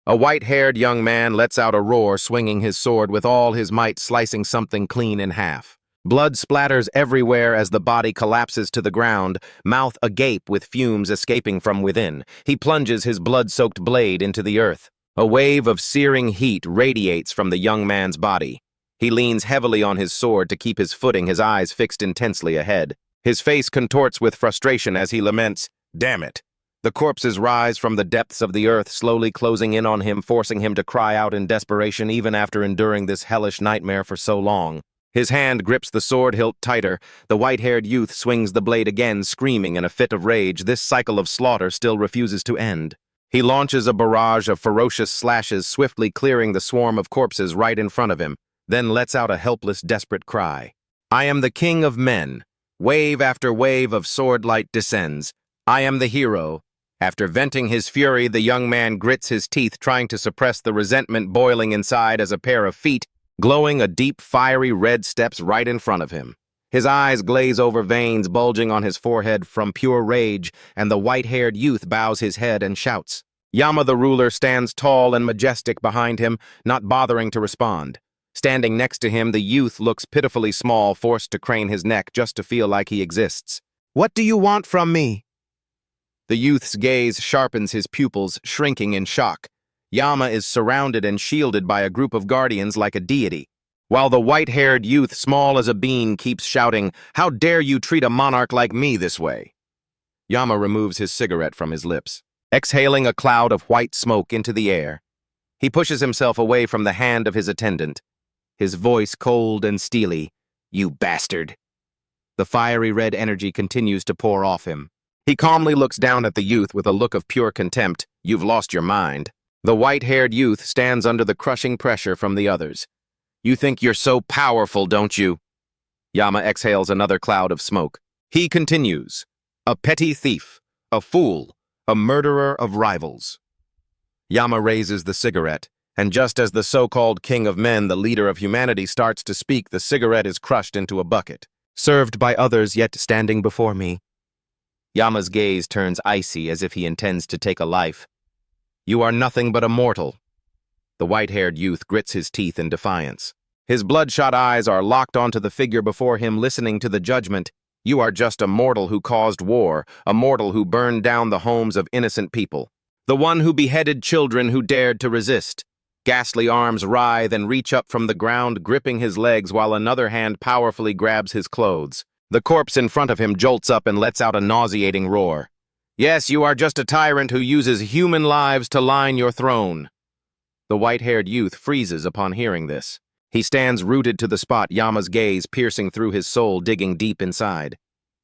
A white-haired young man lets out a roar, swinging his sword with all his might, slicing something clean in half. Blood splatters everywhere as the body collapses to the ground, mouth agape with fumes escaping from within. He plunges his blood-soaked blade into the earth. A wave of searing heat radiates from the young man's body. He leans heavily on his sword to keep his footing, his eyes fixed intensely ahead. His face contorts with frustration as he laments, "Damn it." The corpses rise from the depths of the earth, slowly closing in on him, forcing him to cry out in desperation even after enduring this hellish nightmare for so long. His hand grips the sword hilt tighter. The white-haired youth swings the blade again, screaming in a fit of rage. This cycle of slaughter still refuses to end. He launches a barrage of ferocious slashes, swiftly clearing the swarm of corpses right in front of him, then lets out a helpless, desperate cry. "I am the king of men." Wave after wave of swordlight descends. "I am the hero." After venting his fury, the young man grits his teeth, trying to suppress the resentment boiling inside as a pair of feet, glowing a deep, fiery red, steps right in front of him. His eyes glaze over, veins bulging on his forehead from pure rage, and the white-haired youth bows his head and shouts. Yama the ruler stands tall and majestic behind him, not bothering to respond. Standing next to him, the youth looks pitifully small, forced to crane his neck just to feel like he exists. "What do you want from me?" The youth's gaze sharpens, his pupils shrinking in shock. Yama is surrounded and shielded by a group of guardians like a deity, while the white-haired youth, small as a bean, keeps shouting, "How dare you treat a monarch like me this way?" Yama removes his cigarette from his lips, exhaling a cloud of white smoke into the air. He pushes himself away from the hand of his attendant, his voice cold and steely. "You bastard." The fiery red energy continues to pour off him. He calmly looks down at the youth with a look of pure contempt. "You've lost your mind." The white-haired youth stands under the crushing pressure from the others. "You think you're so powerful, don't you?" Yama exhales another cloud of smoke. He continues, "A petty thief, a fool, a murderer of rivals." Yama raises the cigarette, and just as the so-called king of men, the leader of humanity, starts to speak, the cigarette is crushed into a bucket. "Served by others, yet standing before me." Yama's gaze turns icy as if he intends to take a life. "You are nothing but a mortal." The white-haired youth grits his teeth in defiance. His bloodshot eyes are locked onto the figure before him, listening to the judgment. "You are just a mortal who caused war, a mortal who burned down the homes of innocent people. The one who beheaded children who dared to resist." Ghastly arms writhe and reach up from the ground, gripping his legs while another hand powerfully grabs his clothes. The corpse in front of him jolts up and lets out a nauseating roar. "Yes, you are just a tyrant who uses human lives to line your throne." The white-haired youth freezes upon hearing this. He stands rooted to the spot, Yama's gaze piercing through his soul, digging deep inside.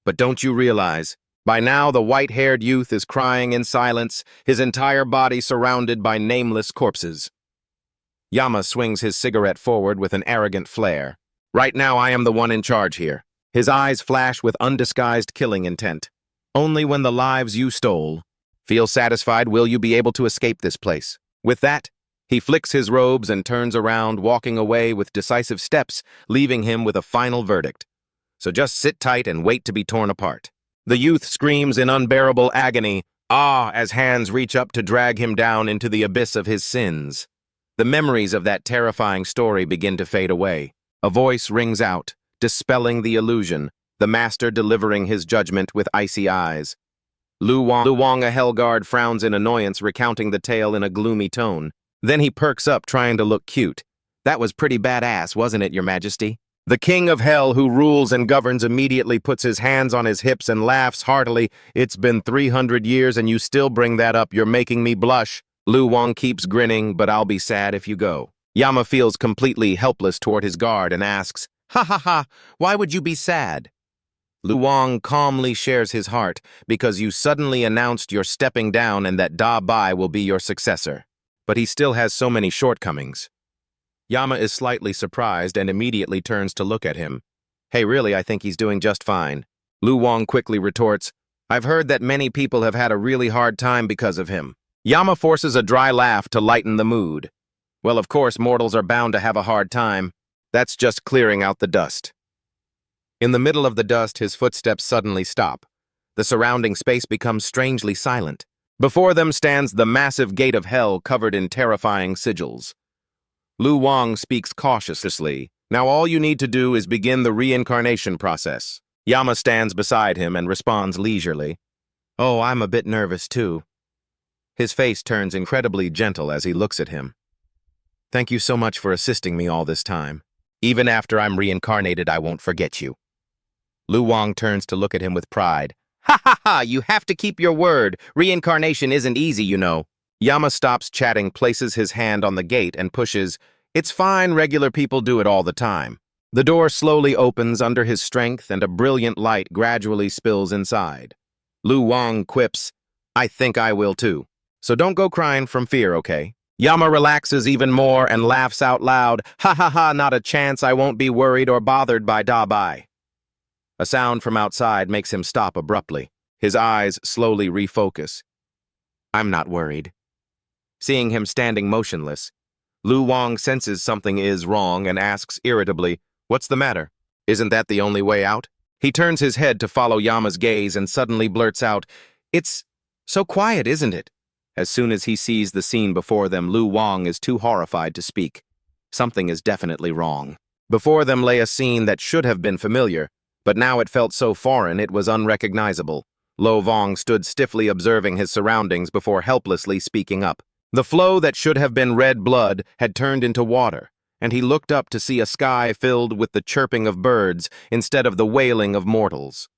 But don't you realize? By now, the white-haired youth is crying in silence, his entire body surrounded by nameless corpses. Yama swings his cigarette forward with an arrogant flare. "Right now, I am the one in charge here." His eyes flash with undisguised killing intent. "Only when the lives you stole. Feel satisfied, will you be able to escape this place?" With that, he flicks his robes and turns around, walking away with decisive steps, leaving him with a final verdict. "So just sit tight and wait to be torn apart." The youth screams in unbearable agony, "Ah!" as hands reach up to drag him down into the abyss of his sins. The memories of that terrifying story begin to fade away. A voice rings out, dispelling the illusion, the master delivering his judgment with icy eyes. Lu Wang, a Hellguard, frowns in annoyance, recounting the tale in a gloomy tone. Then he perks up, trying to look cute. "That was pretty badass, wasn't it, Your Majesty?" The king of hell, who rules and governs, immediately puts his hands on his hips and laughs heartily. "It's been 300 years and you still bring that up. You're making me blush." Lu Wang keeps grinning, "But I'll be sad if you go." Yama feels completely helpless toward his guard and asks, "Ha ha ha, why would you be sad?" Lu Wang calmly shares his heart, "Because you suddenly announced you're stepping down and that Da Bai will be your successor. But he still has so many shortcomings." Yama is slightly surprised and immediately turns to look at him. "Hey, really, I think he's doing just fine." Lu Wang quickly retorts, "I've heard that many people have had a really hard time because of him." Yama forces a dry laugh to lighten the mood. "Well, of course, mortals are bound to have a hard time. That's just clearing out the dust." In the middle of the dust, his footsteps suddenly stop. The surrounding space becomes strangely silent. Before them stands the massive gate of hell covered in terrifying sigils. Lu Wang speaks cautiously. Now all you need to do is begin the reincarnation process. Yama stands beside him and responds leisurely. Oh, I'm a bit nervous too. His face turns incredibly gentle as he looks at him. Thank you so much for assisting me all this time. Even after I'm reincarnated, I won't forget you. Lu Wang turns to look at him with pride. Ha ha ha, you have to keep your word. Reincarnation isn't easy, you know. Yama stops chatting, places his hand on the gate and pushes. It's fine, regular people do it all the time. The door slowly opens under his strength and a brilliant light gradually spills inside. Lu Wang quips, I think I will too. So don't go crying from fear, okay? Yama relaxes even more and laughs out loud. Ha ha ha, not a chance, I won't be worried or bothered by Dabai. A sound from outside makes him stop abruptly. His eyes slowly refocus. I'm not worried. Seeing him standing motionless, Lu Wang senses something is wrong and asks irritably, what's the matter? Isn't that the only way out? He turns his head to follow Yama's gaze and suddenly blurts out, It's so quiet, isn't it? As soon as he sees the scene before them, Lu Wang is too horrified to speak. Something is definitely wrong. Before them lay a scene that should have been familiar, but now it felt so foreign it was unrecognizable. Lu Wang stood stiffly observing his surroundings before helplessly speaking up. The flow that should have been red blood had turned into water, and he looked up to see a sky filled with the chirping of birds instead of the wailing of mortals.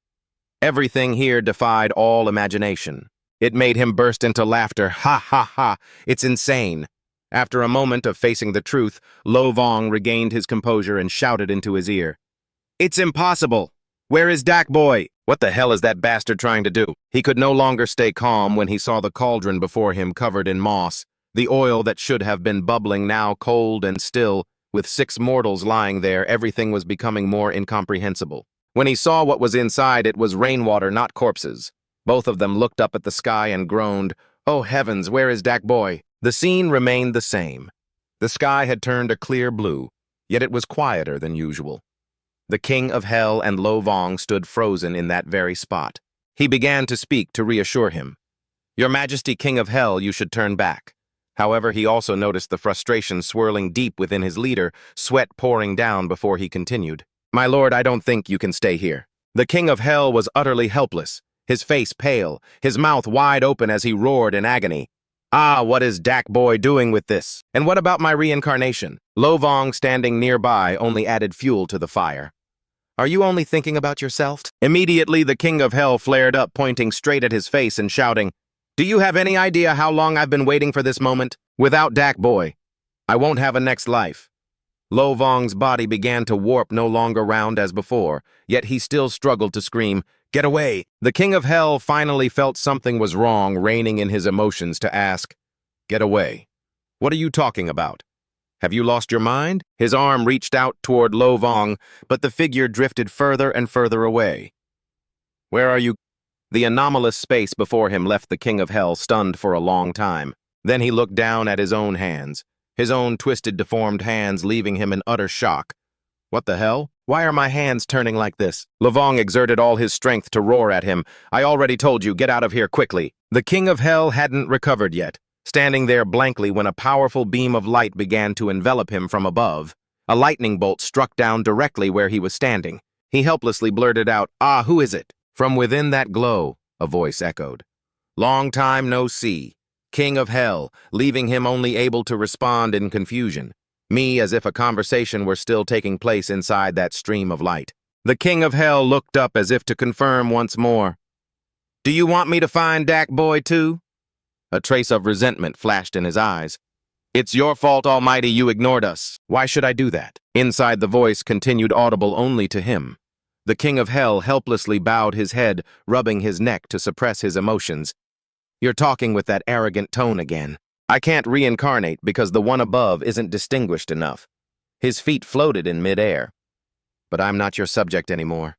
Everything here defied all imagination. It made him burst into laughter. Ha ha ha, it's insane. After a moment of facing the truth, Lu Wang regained his composure and shouted into his ear. It's impossible! Where is Dak Boy? What the hell is that bastard trying to do? He could no longer stay calm when he saw the cauldron before him covered in moss, the oil that should have been bubbling now cold and still. With 6 mortals lying there, everything was becoming more incomprehensible. When he saw what was inside, it was rainwater, not corpses. Both of them looked up at the sky and groaned, Oh heavens, where is Dak Boy? The scene remained the same. The sky had turned a clear blue, yet it was quieter than usual. The King of Hell and Lu Wang stood frozen in that very spot. He began to speak to reassure him. Your Majesty, King of Hell, you should turn back. However, he also noticed the frustration swirling deep within his leader, sweat pouring down before he continued. My lord, I don't think you can stay here. The King of Hell was utterly helpless, his face pale, his mouth wide open as he roared in agony. Ah, what is Dak Boy doing with this? And what about my reincarnation? Lu Wang, standing nearby, only added fuel to the fire. Are you only thinking about yourself? Immediately, the King of Hell flared up, pointing straight at his face and shouting, Do you have any idea how long I've been waiting for this moment? Without Dak Boy, I won't have a next life. Lu Wang's body began to warp, no longer round as before, yet he still struggled to scream, Get away! The King of Hell finally felt something was wrong, reining in his emotions to ask, Get away? What are you talking about? Have you lost your mind? His arm reached out toward Lu Wang, but the figure drifted further and further away. Where are you? The anomalous space before him left the King of Hell stunned for a long time. Then he looked down at his own hands, his own twisted, deformed hands, leaving him in utter shock. What the hell? Why are my hands turning like this? Lu Wang exerted all his strength to roar at him. I already told you, get out of here quickly. The King of Hell hadn't recovered yet, standing there blankly when a powerful beam of light began to envelop him from above. A lightning bolt struck down directly where he was standing. He helplessly blurted out, Ah, who is it? From within that glow, a voice echoed. Long time no see. King of Hell, leaving him only able to respond in confusion. Me as if a conversation were still taking place inside that stream of light. The King of Hell looked up as if to confirm once more. Do you want me to find Dak Boy too? A trace of resentment flashed in his eyes. It's your fault, Almighty, you ignored us. Why should I do that? Inside the voice continued audible only to him. The King of Hell helplessly bowed his head, rubbing his neck to suppress his emotions. You're talking with that arrogant tone again. I can't reincarnate because the one above isn't distinguished enough. His feet floated in midair. But I'm not your subject anymore.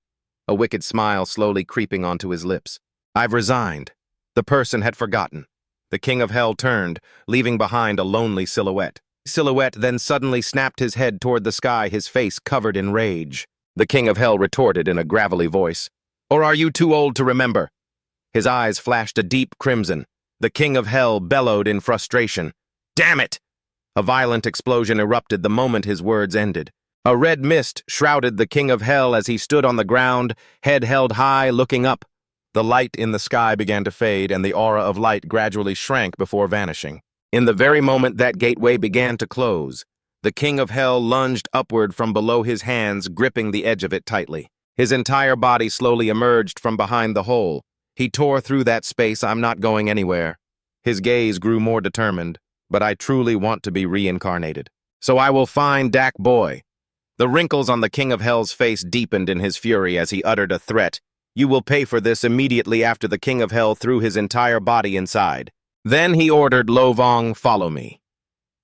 A wicked smile slowly creeping onto his lips. I've resigned. The person had forgotten. The King of Hell turned, leaving behind a lonely silhouette. Silhouette then suddenly snapped his head toward the sky, his face covered in rage. The King of Hell retorted in a gravelly voice. Or are you too old to remember? His eyes flashed a deep crimson. The King of Hell bellowed in frustration. "Damn it!" A violent explosion erupted the moment his words ended. A red mist shrouded the King of Hell as he stood on the ground, head held high, looking up. The light in the sky began to fade, and the aura of light gradually shrank before vanishing. In the very moment that gateway began to close, the King of Hell lunged upward from below his hands, gripping the edge of it tightly. His entire body slowly emerged from behind the hole. He tore through that space. "I'm not going anywhere." His gaze grew more determined. "But I truly want to be reincarnated. So I will find Dak Boy." The wrinkles on the King of Hell's face deepened in his fury as he uttered a threat. "You will pay for this." Immediately after, the King of Hell threw his entire body inside. Then he ordered Lovong, "Follow me."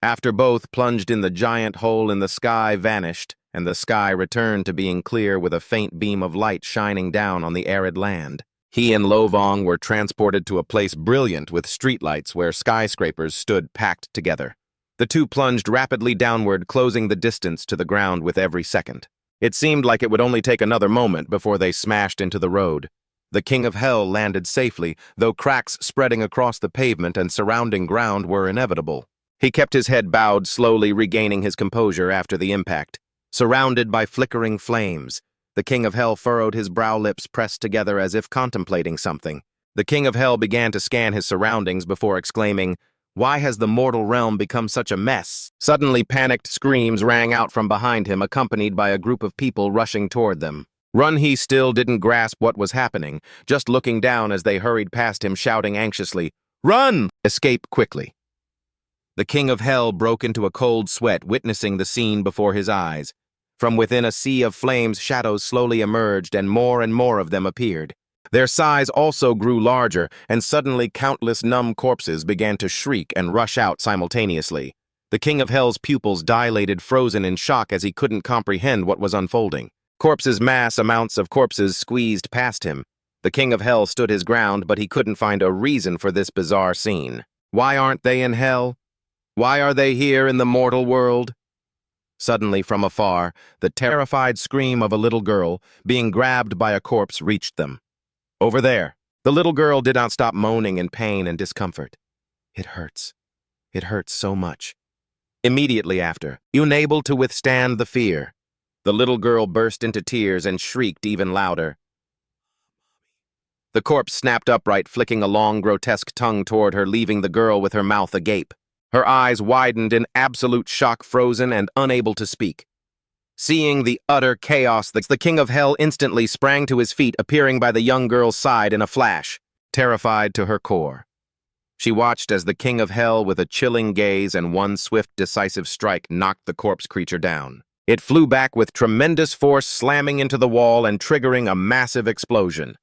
After both plunged in, the giant hole in the sky vanished, and the sky returned to being clear with a faint beam of light shining down on the arid land. He and Lovong were transported to a place brilliant with streetlights where skyscrapers stood packed together. The two plunged rapidly downward, closing the distance to the ground with every second. It seemed like it would only take another moment before they smashed into the road. The King of Hell landed safely, though cracks spreading across the pavement and surrounding ground were inevitable. He kept his head bowed, slowly regaining his composure after the impact. Surrounded by flickering flames, the King of Hell furrowed his brow, lips pressed together as if contemplating something. The King of Hell began to scan his surroundings before exclaiming, "Why has the mortal realm become such a mess?" Suddenly, panicked screams rang out from behind him, accompanied by a group of people rushing toward them. Run! He still didn't grasp what was happening, just looking down as they hurried past him, shouting anxiously, "Run! Escape quickly!" The King of Hell broke into a cold sweat, witnessing the scene before his eyes. From within a sea of flames, shadows slowly emerged, and more of them appeared. Their size also grew larger, and suddenly countless numb corpses began to shriek and rush out simultaneously. The King of Hell's pupils dilated, frozen in shock as he couldn't comprehend what was unfolding. Mass amounts of corpses squeezed past him. The King of Hell stood his ground, but he couldn't find a reason for this bizarre scene. Why aren't they in hell? Why are they here in the mortal world? Suddenly, from afar, the terrified scream of a little girl being grabbed by a corpse reached them. "Over there!" The little girl did not stop moaning in pain and discomfort. "It hurts. It hurts so much." Immediately after, unable to withstand the fear, the little girl burst into tears and shrieked even louder. The corpse snapped upright, flicking a long, grotesque tongue toward her, leaving the girl with her mouth agape. Her eyes widened in absolute shock, frozen and unable to speak. Seeing the utter chaos, the King of Hell instantly sprang to his feet, appearing by the young girl's side in a flash, terrified to her core. She watched as the King of Hell, with a chilling gaze and one swift, decisive strike, knocked the corpse creature down. It flew back with tremendous force, slamming into the wall and triggering a massive explosion.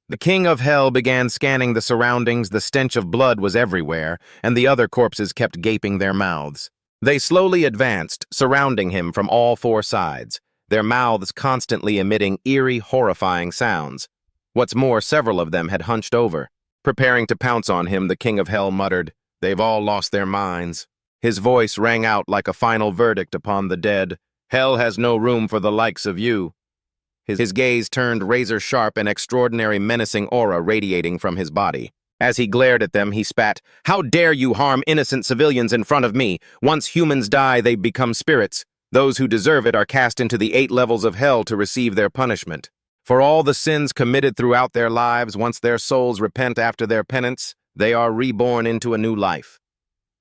The King of Hell began scanning the surroundings. The stench of blood was everywhere, and the other corpses kept gaping their mouths. They slowly advanced, surrounding him from all four sides, their mouths constantly emitting eerie, horrifying sounds. What's more, several of them had hunched over. Preparing to pounce on him, the King of Hell muttered, "They've all lost their minds." His voice rang out like a final verdict upon the dead. "Hell has no room for the likes of you." His gaze turned razor-sharp, an extraordinary menacing aura radiating from his body. As he glared at them, he spat, "How dare you harm innocent civilians in front of me? Once humans die, they become spirits. Those who deserve it are cast into the 8 levels of hell to receive their punishment. For all the sins committed throughout their lives, once their souls repent after their penance, they are reborn into a new life."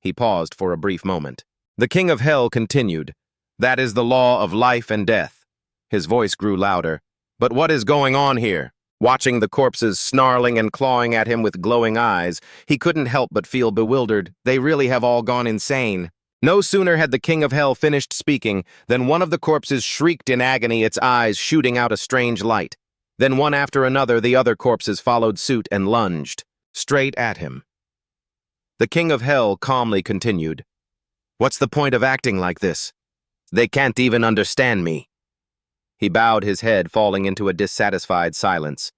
He paused for a brief moment. The King of Hell continued, "That is the law of life and death." His voice grew louder. "But what is going on here?" Watching the corpses snarling and clawing at him with glowing eyes, he couldn't help but feel bewildered. They really have all gone insane. No sooner had the King of Hell finished speaking than one of the corpses shrieked in agony, its eyes shooting out a strange light. Then one after another, the other corpses followed suit and lunged straight at him. The King of Hell calmly continued, "What's the point of acting like this? They can't even understand me." He bowed his head, falling into a dissatisfied silence.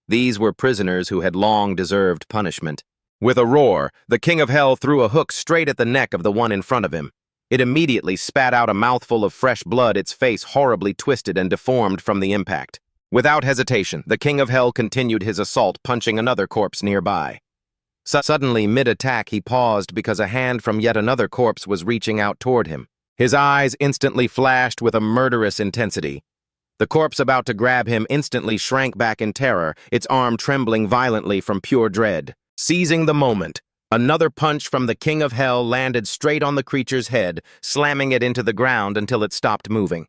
These were prisoners who had long deserved punishment. With a roar, the King of Hell threw a hook straight at the neck of the one in front of him. It immediately spat out a mouthful of fresh blood, its face horribly twisted and deformed from the impact. Without hesitation, the King of Hell continued his assault, punching another corpse nearby. Suddenly, mid-attack, he paused because a hand from yet another corpse was reaching out toward him. His eyes instantly flashed with a murderous intensity. The corpse about to grab him instantly shrank back in terror, its arm trembling violently from pure dread. Seizing the moment, another punch from the King of Hell landed straight on the creature's head, slamming it into the ground until it stopped moving.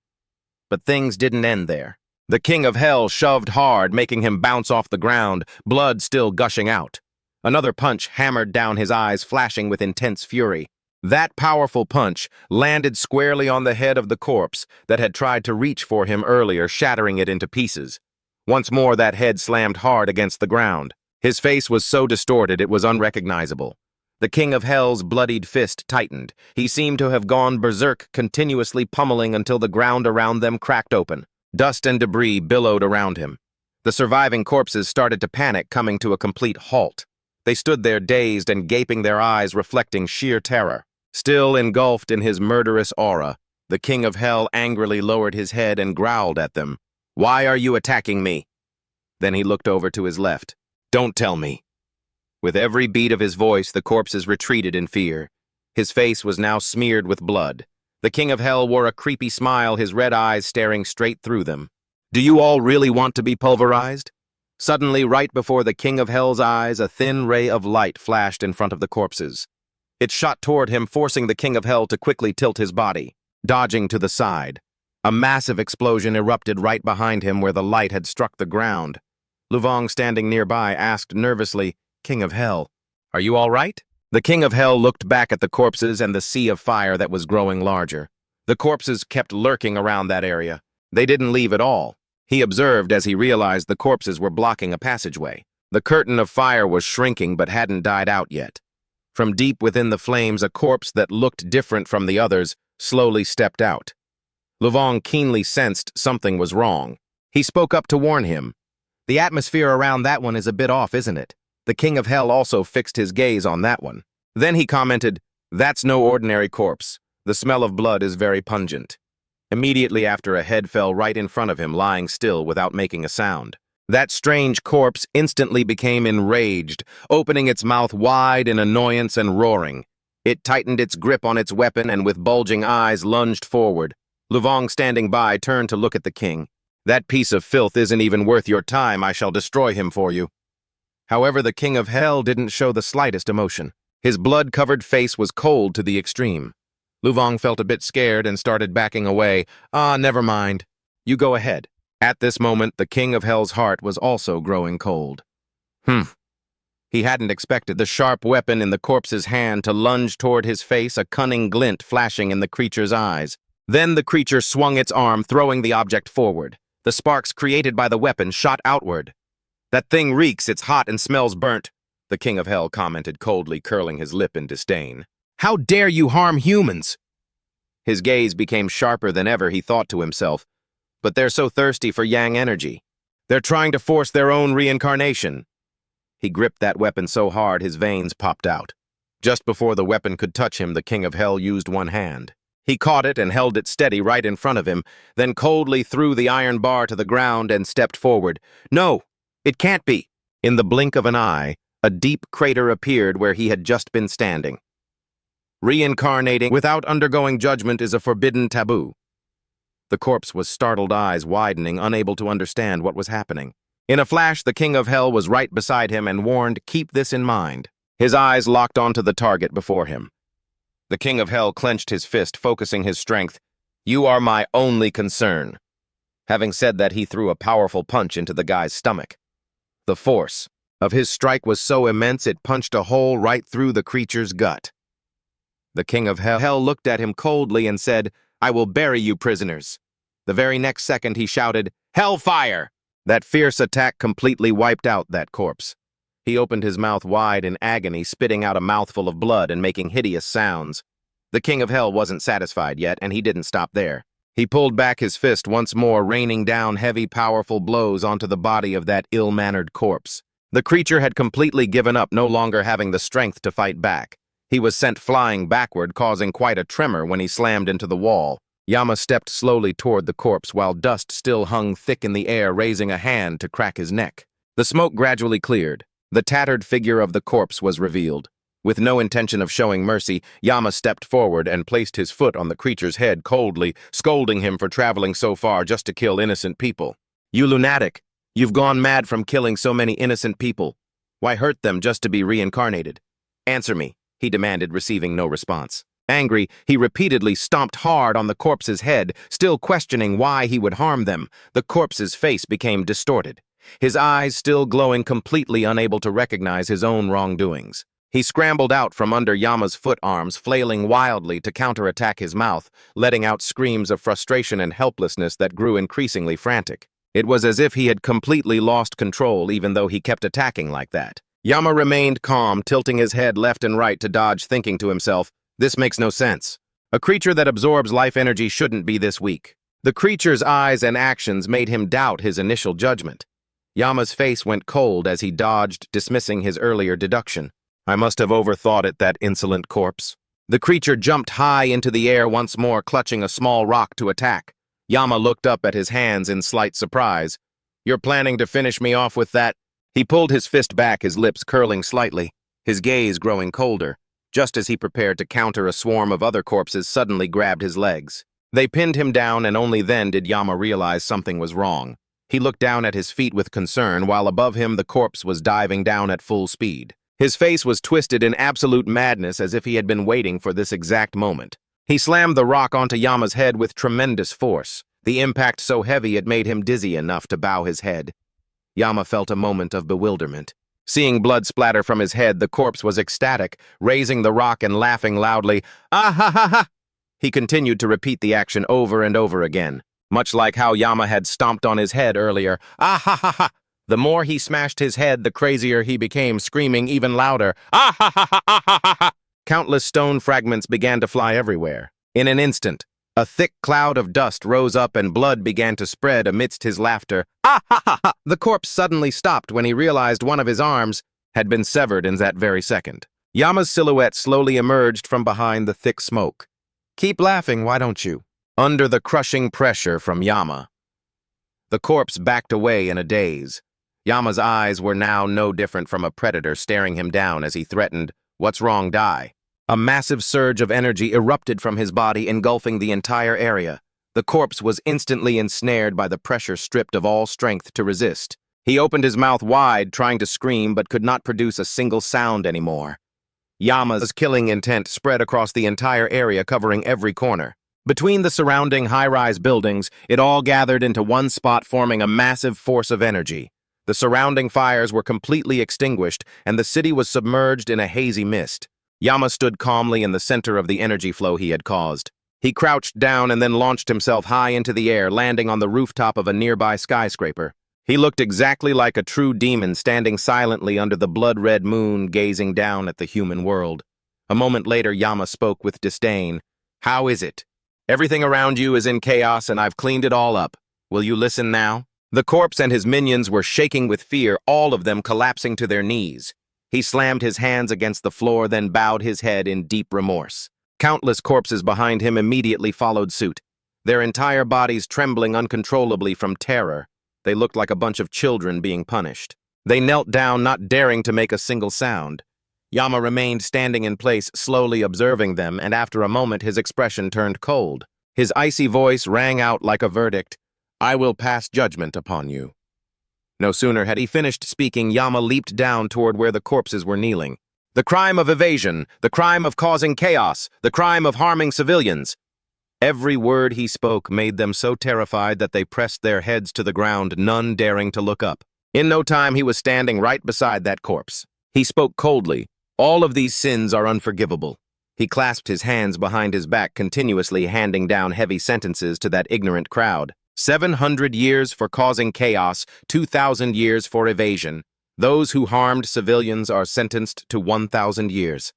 But things didn't end there. The King of Hell shoved hard, making him bounce off the ground, blood still gushing out. Another punch hammered down his eyes, flashing with intense fury. That powerful punch landed squarely on the head of the corpse that had tried to reach for him earlier, shattering it into pieces. Once more, that head slammed hard against the ground. His face was so distorted it was unrecognizable. The King of Hell's bloodied fist tightened. He seemed to have gone berserk, continuously pummeling until the ground around them cracked open. Dust and debris billowed around him. The surviving corpses started to panic, coming to a complete halt. They stood there dazed and gaping, their eyes reflecting sheer terror. Still engulfed in his murderous aura, the King of Hell angrily lowered his head and growled at them. "Why are you attacking me?" Then he looked over to his left. "Don't tell me." With every beat of his voice, the corpses retreated in fear. His face was now smeared with blood. The King of Hell wore a creepy smile, his red eyes staring straight through them. "Do you all really want to be pulverized?" Suddenly, right before the King of Hell's eyes, a thin ray of light flashed in front of the corpses. It shot toward him, forcing the King of Hell to quickly tilt his body, dodging to the side. A massive explosion erupted right behind him where the light had struck the ground. Luvong, standing nearby, asked nervously, "King of Hell, are you all right?" The King of Hell looked back at the corpses and the sea of fire that was growing larger. The corpses kept lurking around that area. They didn't leave at all. He observed as he realized the corpses were blocking a passageway. The curtain of fire was shrinking but hadn't died out yet. From deep within the flames, a corpse that looked different from the others slowly stepped out. Luvong keenly sensed something was wrong. He spoke up to warn him. "The atmosphere around that one is a bit off, isn't it?" The King of Hell also fixed his gaze on that one. Then he commented, "That's no ordinary corpse. The smell of blood is very pungent." Immediately after, a head fell right in front of him, lying still without making a sound. That strange corpse instantly became enraged, opening its mouth wide in annoyance and roaring. It tightened its grip on its weapon and with bulging eyes lunged forward. Luvong, standing by, turned to look at the king. "That piece of filth isn't even worth your time. I shall destroy him for you." However, the King of Hell didn't show the slightest emotion. His blood-covered face was cold to the extreme. Luvong felt a bit scared and started backing away. Never mind. You go ahead." At this moment, the King of Hell's heart was also growing cold. He hadn't expected the sharp weapon in the corpse's hand to lunge toward his face, a cunning glint flashing in the creature's eyes. Then the creature swung its arm, throwing the object forward. The sparks created by the weapon shot outward. "That thing reeks, it's hot and smells burnt," the King of Hell commented coldly, curling his lip in disdain. "How dare you harm humans?" His gaze became sharper than ever, he thought to himself. But they're so thirsty for yang energy. They're trying to force their own reincarnation. He gripped that weapon so hard his veins popped out. Just before the weapon could touch him, the King of Hell used one hand. He caught it and held it steady right in front of him, then coldly threw the iron bar to the ground and stepped forward. "No, it can't be." In the blink of an eye, a deep crater appeared where he had just been standing. Reincarnating without undergoing judgment is a forbidden taboo. The corpse was startled, eyes widening, unable to understand what was happening. In a flash, the King of Hell was right beside him and warned, "Keep this in mind." His eyes locked onto the target before him. The King of Hell clenched his fist, focusing his strength. "You are my only concern." Having said that, he threw a powerful punch into the guy's stomach. The force of his strike was so immense it punched a hole right through the creature's gut. The King of Hell looked at him coldly and said, "I will bury you prisoners." The very next second he shouted, "Hellfire!" That fierce attack completely wiped out that corpse. He opened his mouth wide in agony, spitting out a mouthful of blood and making hideous sounds. The King of Hell wasn't satisfied yet, and he didn't stop there. He pulled back his fist once more, raining down heavy, powerful blows onto the body of that ill-mannered corpse. The creature had completely given up, no longer having the strength to fight back. He was sent flying backward, causing quite a tremor when he slammed into the wall. Yama stepped slowly toward the corpse while dust still hung thick in the air, raising a hand to crack his neck. The smoke gradually cleared. The tattered figure of the corpse was revealed. With no intention of showing mercy, Yama stepped forward and placed his foot on the creature's head coldly, scolding him for traveling so far just to kill innocent people. "You lunatic! You've gone mad from killing so many innocent people. Why hurt them just to be reincarnated? Answer me," he demanded, receiving no response. Angry, he repeatedly stomped hard on the corpse's head, still questioning why he would harm them. The corpse's face became distorted, his eyes still glowing, completely unable to recognize his own wrongdoings. He scrambled out from under Yama's foot arms, flailing wildly to counterattack his mouth, letting out screams of frustration and helplessness that grew increasingly frantic. It was as if he had completely lost control, even though he kept attacking like that. Yama remained calm, tilting his head left and right to dodge, thinking to himself, "This makes no sense. A creature that absorbs life energy shouldn't be this weak." The creature's eyes and actions made him doubt his initial judgment. Yama's face went cold as he dodged, dismissing his earlier deduction. "I must have overthought it, that insolent corpse." The creature jumped high into the air once more, clutching a small rock to attack. Yama looked up at his hands in slight surprise. "You're planning to finish me off with that?" He pulled his fist back, his lips curling slightly, his gaze growing colder. Just as he prepared to counter, a swarm of other corpses suddenly grabbed his legs. They pinned him down, and only then did Yama realize something was wrong. He looked down at his feet with concern, while above him the corpse was diving down at full speed. His face was twisted in absolute madness, as if he had been waiting for this exact moment. He slammed the rock onto Yama's head with tremendous force, the impact so heavy it made him dizzy enough to bow his head. Yama felt a moment of bewilderment. Seeing blood splatter from his head, the corpse was ecstatic, raising the rock and laughing loudly. "Ah ha ha ha!" He continued to repeat the action over and over again, much like how Yama had stomped on his head earlier. "Ah ha ha ha!" The more he smashed his head, the crazier he became, screaming even louder. "Ah ha ha ha ah, ha ha ha!" Countless stone fragments began to fly everywhere. In an instant, a thick cloud of dust rose up and blood began to spread amidst his laughter. "Ah ha ha ha!" The corpse suddenly stopped when he realized one of his arms had been severed in that very second. Yama's silhouette slowly emerged from behind the thick smoke. "Keep laughing, why don't you?" Under the crushing pressure from Yama, the corpse backed away in a daze. Yama's eyes were now no different from a predator staring him down as he threatened, "What's wrong, die?" A massive surge of energy erupted from his body, engulfing the entire area. The corpse was instantly ensnared by the pressure, stripped of all strength to resist. He opened his mouth wide, trying to scream, but could not produce a single sound anymore. Yama's killing intent spread across the entire area, covering every corner. Between the surrounding high-rise buildings, it all gathered into one spot, forming a massive force of energy. The surrounding fires were completely extinguished, and the city was submerged in a hazy mist. Yama stood calmly in the center of the energy flow he had caused. He crouched down and then launched himself high into the air, landing on the rooftop of a nearby skyscraper. He looked exactly like a true demon, standing silently under the blood-red moon, gazing down at the human world. A moment later, Yama spoke with disdain. "How is it? Everything around you is in chaos, and I've cleaned it all up. Will you listen now?" The corpse and his minions were shaking with fear, all of them collapsing to their knees. He slammed his hands against the floor, then bowed his head in deep remorse. Countless corpses behind him immediately followed suit, their entire bodies trembling uncontrollably from terror. They looked like a bunch of children being punished. They knelt down, not daring to make a single sound. Yama remained standing in place, slowly observing them, and after a moment his expression turned cold. His icy voice rang out like a verdict. "I will pass judgment upon you." No sooner had he finished speaking, Yama leaped down toward where the corpses were kneeling. "The crime of evasion, the crime of causing chaos, the crime of harming civilians." Every word he spoke made them so terrified that they pressed their heads to the ground, none daring to look up. In no time, he was standing right beside that corpse. He spoke coldly. "All of these sins are unforgivable." He clasped his hands behind his back, continuously handing down heavy sentences to that ignorant crowd. 700 years for causing chaos, 2,000 years for evasion. Those who harmed civilians are sentenced to 1,000 years.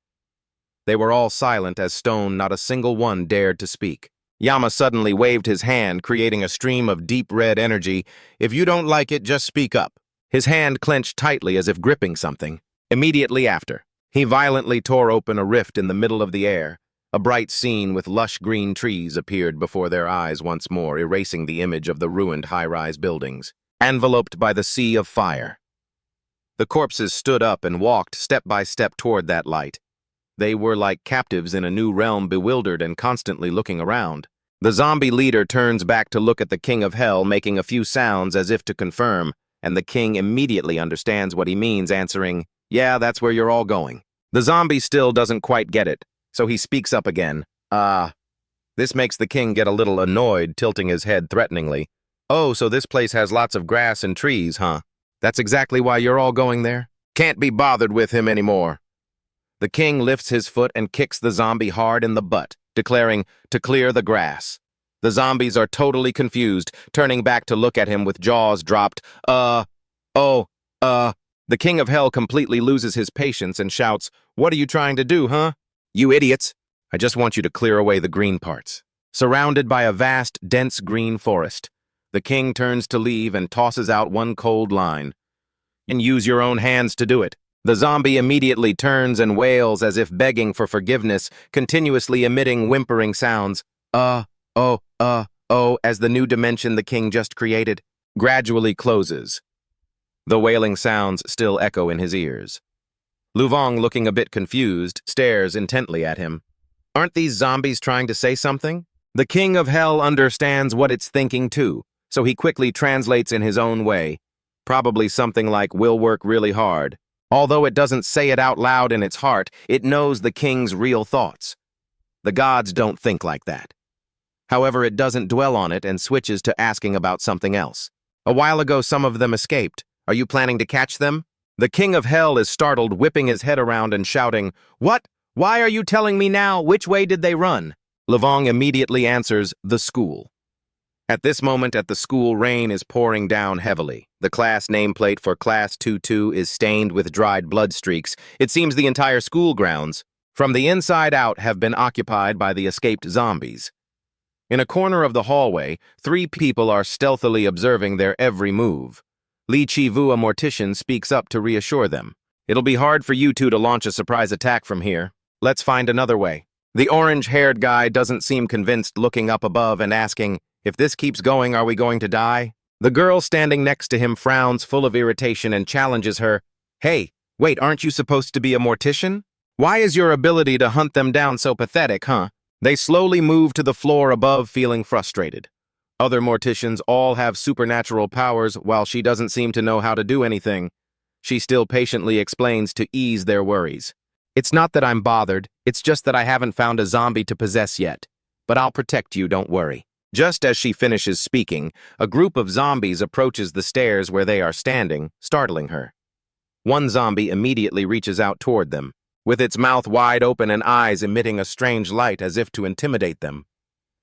They were all silent as stone, not a single one dared to speak. Yama suddenly waved his hand, creating a stream of deep red energy. "If you don't like it, just speak up." His hand clenched tightly as if gripping something. Immediately after, he violently tore open a rift in the middle of the air. A bright scene with lush green trees appeared before their eyes once more, erasing the image of the ruined high-rise buildings, enveloped by the sea of fire. The corpses stood up and walked step by step toward that light. They were like captives in a new realm, bewildered and constantly looking around. The zombie leader turns back to look at the King of Hell, making a few sounds as if to confirm, and the king immediately understands what he means, answering, "Yeah, that's where you're all going." The zombie still doesn't quite get it, so he speaks up again. This makes the king get a little annoyed, tilting his head threateningly. "Oh, so this place has lots of grass and trees, huh? That's exactly why you're all going there? Can't be bothered with him anymore." The king lifts his foot and kicks the zombie hard in the butt, declaring to clear the grass. The zombies are totally confused, turning back to look at him with jaws dropped. The King of Hell completely loses his patience and shouts, "What are you trying to do, huh? You idiots! I just want you to clear away the green parts." Surrounded by a vast, dense green forest, the king turns to leave and tosses out one cold line. "And use your own hands to do it." The zombie immediately turns and wails as if begging for forgiveness, continuously emitting whimpering sounds. As the new dimension the king just created gradually closes. The wailing sounds still echo in his ears. Luvong, looking a bit confused, stares intently at him. Aren't these zombies trying to say something? The King of Hell understands what it's thinking too, so he quickly translates in his own way. Probably something like, "We'll work really hard." Although it doesn't say it out loud in its heart, it knows the king's real thoughts. The gods don't think like that. However, it doesn't dwell on it and switches to asking about something else. "A while ago, some of them escaped. Are you planning to catch them?" The King of Hell is startled, whipping his head around and shouting, "What? Why are you telling me now? Which way did they run?" Luvong immediately answers, "The school." At this moment at the school, rain is pouring down heavily. The class nameplate for Class 22 is stained with dried blood streaks. It seems the entire school grounds, from the inside out, have been occupied by the escaped zombies. In a corner of the hallway, 3 people are stealthily observing their every move. Li Chi-vu, a mortician, speaks up to reassure them. "It'll be hard for you two to launch a surprise attack from here. Let's find another way." The orange-haired guy doesn't seem convinced, looking up above and asking, "If this keeps going, are we going to die?" The girl standing next to him frowns, full of irritation, and challenges her. "Hey, wait, aren't you supposed to be a mortician? Why is your ability to hunt them down so pathetic, huh?" They slowly move to the floor above, feeling frustrated. Other morticians all have supernatural powers, while she doesn't seem to know how to do anything. She still patiently explains to ease their worries. "It's not that I'm bothered, it's just that I haven't found a zombie to possess yet. But I'll protect you, don't worry." Just as she finishes speaking, a group of zombies approaches the stairs where they are standing, startling her. One zombie immediately reaches out toward them, with its mouth wide open and eyes emitting a strange light as if to intimidate them.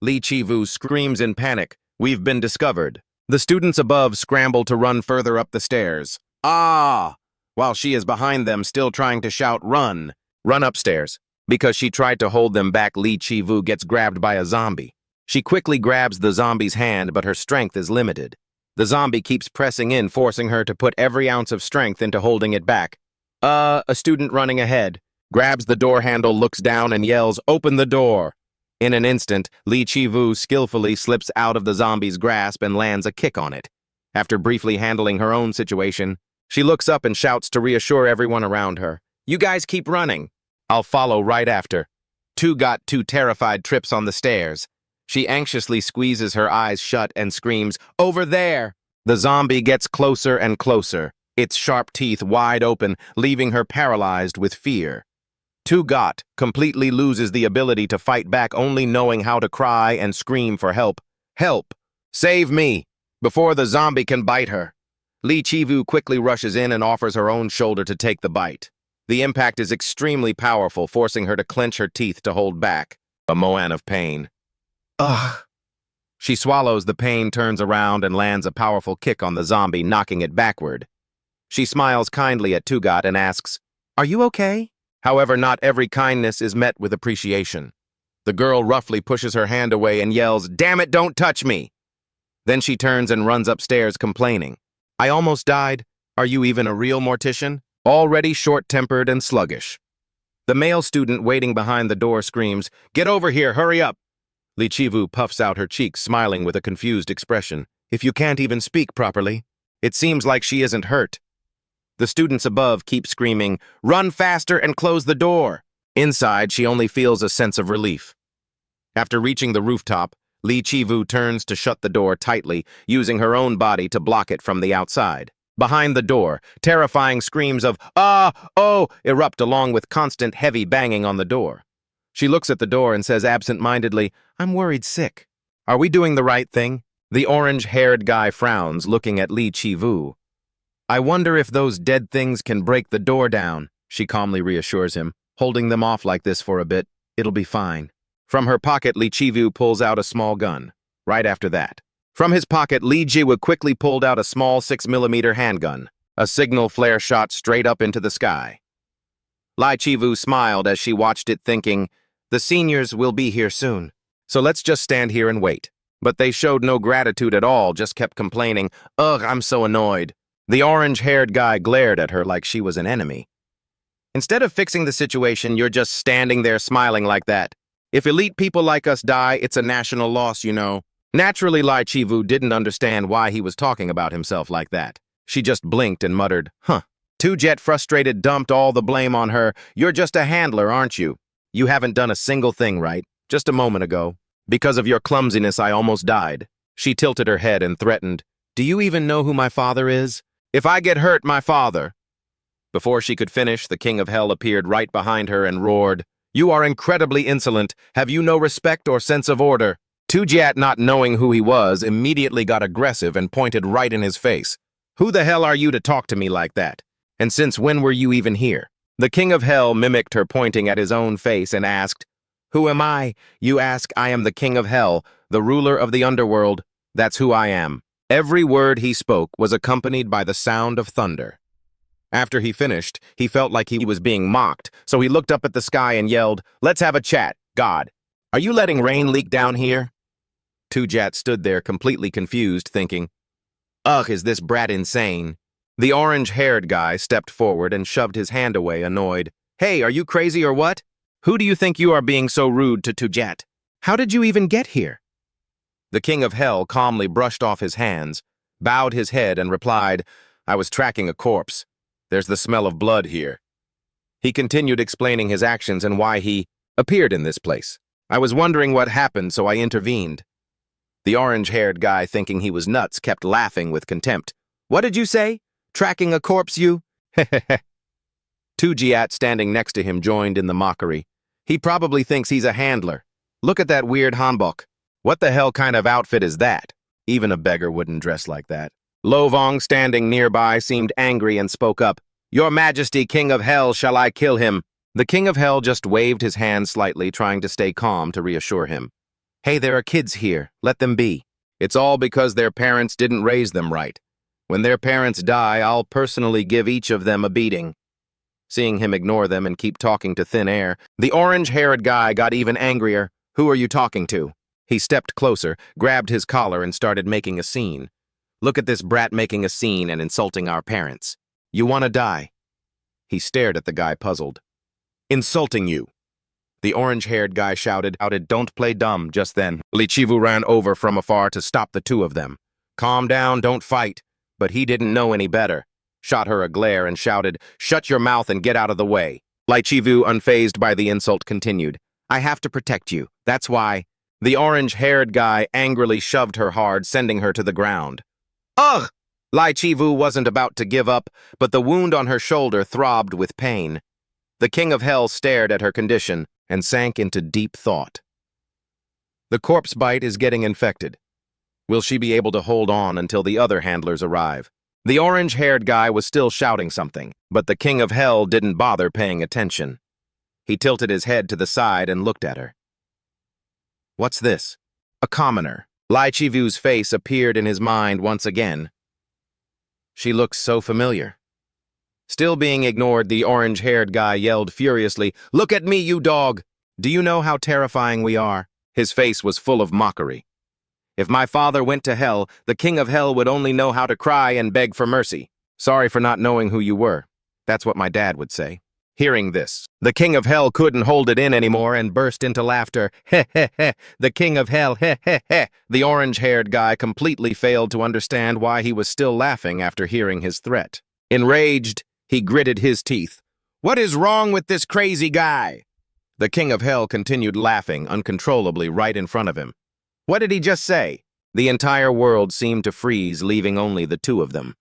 Li Chi-vu screams in panic, "We've been discovered." The students above scramble to run further up the stairs. While she is behind them, still trying to shout, "Run! Run upstairs." Because she tried to hold them back, Li Chi-vu gets grabbed by a zombie. She quickly grabs the zombie's hand, but her strength is limited. The zombie keeps pressing in, forcing her to put every ounce of strength into holding it back. A student running ahead grabs the door handle, looks down, and yells, "Open the door!" In an instant, Li Chi-vu skillfully slips out of the zombie's grasp and lands a kick on it. After briefly handling her own situation, she looks up and shouts to reassure everyone around her. "You guys keep running. I'll follow right after." Two got 2 terrified trips on the stairs. She anxiously squeezes her eyes shut and screams, "Over there!" The zombie gets closer and closer, its sharp teeth wide open, leaving her paralyzed with fear. Got completely loses the ability to fight back, only knowing how to cry and scream for help. "Help! Save me!" Before the zombie can bite her, Li Chi-vu quickly rushes in and offers her own shoulder to take the bite. The impact is extremely powerful, forcing her to clench her teeth to hold back. A moan of pain. Ugh. She swallows the pain, turns around, and lands a powerful kick on the zombie, knocking it backward. She smiles kindly at Tugat and asks, "Are you okay?" However, not every kindness is met with appreciation. The girl roughly pushes her hand away and yells, "Damn it, don't touch me!" Then she turns and runs upstairs, complaining, "I almost died. Are you even a real mortician?" Already short-tempered and sluggish. The male student waiting behind the door screams, "Get over here, hurry up!" Li Chi-vu puffs out her cheeks, smiling with a confused expression. "If you can't even speak properly, it seems like she isn't hurt." The students above keep screaming, "Run faster and close the door!" Inside, she only feels a sense of relief. After reaching the rooftop, Li Chivu turns to shut the door tightly, using her own body to block it from the outside. Behind the door, terrifying screams of "Ah! Oh!" erupt along with constant heavy banging on the door. She looks at the door and says absent-mindedly, "I'm worried sick." "Are we doing the right thing?" The orange-haired guy frowns, looking at Li Chivu. "I wonder if those dead things can break the door down," she calmly reassures him. "Holding them off like this for a bit, it'll be fine." From her pocket, Li Chivu pulls out a small gun. Right after that, from his pocket, Li Jiwa quickly pulled out a small 6mm handgun. A signal flare shot straight up into the sky. Li Chivu smiled as she watched it, thinking, "The seniors will be here soon, so let's just stand here and wait." But they showed no gratitude at all, just kept complaining, "Ugh, I'm so annoyed." The orange-haired guy glared at her like she was an enemy. "Instead of fixing the situation, you're just standing there smiling like that. If elite people like us die, it's a national loss, you know." Naturally, Li Chivu didn't understand why he was talking about himself like that. She just blinked and muttered, "Huh." Two-Jet, frustrated, dumped all the blame on her. "You're just a handler, aren't you? You haven't done a single thing right. Just a moment ago. Because of your clumsiness, I almost died." She tilted her head and threatened, "Do you even know who my father is? If I get hurt, my father." Before she could finish, the King of Hell appeared right behind her and roared, "You are incredibly insolent. Have you no respect or sense of order?" Two-Jet, not knowing who he was, immediately got aggressive and pointed right in his face. "Who the hell are you to talk to me like that? And since when were you even here?" The King of Hell mimicked her pointing at his own face and asked, "Who am I? You ask. I am the King of Hell, the ruler of the underworld. That's who I am." Every word he spoke was accompanied by the sound of thunder. After he finished, he felt like he was being mocked, so he looked up at the sky and yelled, "Let's have a chat, God. Are you letting rain leak down here?" Two-Jet stood there completely confused, thinking, "Ugh, is this brat insane?" The orange-haired guy stepped forward and shoved his hand away, annoyed. "Hey, are you crazy or what? Who do you think you are being so rude to Two-Jet? How did you even get here?" The King of Hell calmly brushed off his hands, bowed his head, and replied, "I was tracking a corpse. There's the smell of blood here." He continued explaining his actions and why he appeared in this place. "I was wondering what happened, so I intervened." The orange-haired guy, thinking he was nuts, kept laughing with contempt. "What did you say? Tracking a corpse, you?" Hehehe. Two-Jet, standing next to him, joined in the mockery. "He probably thinks he's a handler. Look at that weird hanbok. What the hell kind of outfit is that? Even a beggar wouldn't dress like that." Lo Vong, standing nearby, seemed angry and spoke up. "Your Majesty, King of Hell, shall I kill him?" The King of Hell just waved his hand slightly, trying to stay calm to reassure him. "Hey, there are kids here. Let them be. It's all because their parents didn't raise them right. When their parents die, I'll personally give each of them a beating." Seeing him ignore them and keep talking to thin air, the orange-haired guy got even angrier. "Who are you talking to?" He stepped closer, grabbed his collar, and started making a scene. "Look at this brat making a scene and insulting our parents. You want to die?" He stared at the guy, puzzled. "Insulting you." The orange-haired guy shouted, "Don't play dumb," just then. Li Chivu ran over from afar to stop the two of them. "Calm down, don't fight." But he didn't know any better. Shot her a glare and shouted, "Shut your mouth and get out of the way." Li Chivu, unfazed by the insult, continued, "I have to protect you. That's why." The orange-haired guy angrily shoved her hard, sending her to the ground. "Ugh!" Li Chivu wasn't about to give up, but the wound on her shoulder throbbed with pain. The King of Hell stared at her condition and sank into deep thought. The corpse bite is getting infected. Will she be able to hold on until the other handlers arrive? The orange-haired guy was still shouting something, but the King of Hell didn't bother paying attention. He tilted his head to the side and looked at her. "What's this?" "A commoner." Li Chivu's face appeared in his mind once again. She looks so familiar. Still being ignored, the orange-haired guy yelled furiously, "Look at me, you dog! Do you know how terrifying we are?" His face was full of mockery. "If my father went to hell, the King of Hell would only know how to cry and beg for mercy. Sorry for not knowing who you were. That's what my dad would say." Hearing this, the King of Hell couldn't hold it in anymore and burst into laughter. "Heh heh heh, the King of Hell, heh heh heh." The orange-haired guy completely failed to understand why he was still laughing after hearing his threat. Enraged, He gritted his teeth. "What is wrong with this crazy guy?" The King of Hell continued laughing uncontrollably right in front of him. What did he just say? The entire world seemed to freeze, leaving only the two of them.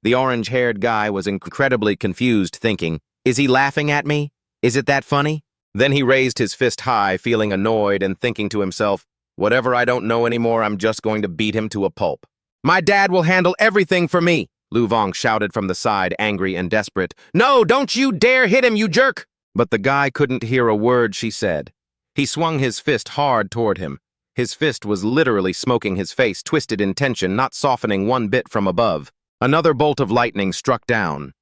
The orange-haired guy was incredibly confused, thinking, is he laughing at me? Is it that funny? Then he raised his fist high, feeling annoyed and thinking to himself, whatever I don't know anymore, I'm just going to beat him to a pulp. My dad will handle everything for me, Lu Vong shouted from the side, angry and desperate. No, don't you dare hit him, you jerk! But the guy couldn't hear a word she said. He swung his fist hard toward him. His fist was literally smoking his face, twisted in tension, not softening one bit from above. Another bolt of lightning struck down.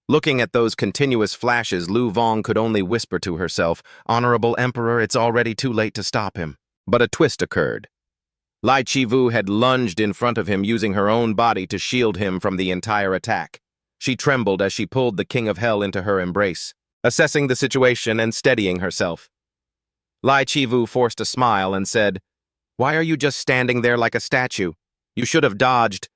Looking at those continuous flashes, Lu Vong could only whisper to herself, Honorable Emperor, it's already too late to stop him. But a twist occurred. Lai Chivu had lunged in front of him, using her own body to shield him from the entire attack. She trembled as she pulled the King of Hell into her embrace, assessing the situation and steadying herself. Lai Chivu forced a smile and said, Why are you just standing there like a statue? You should have dodged.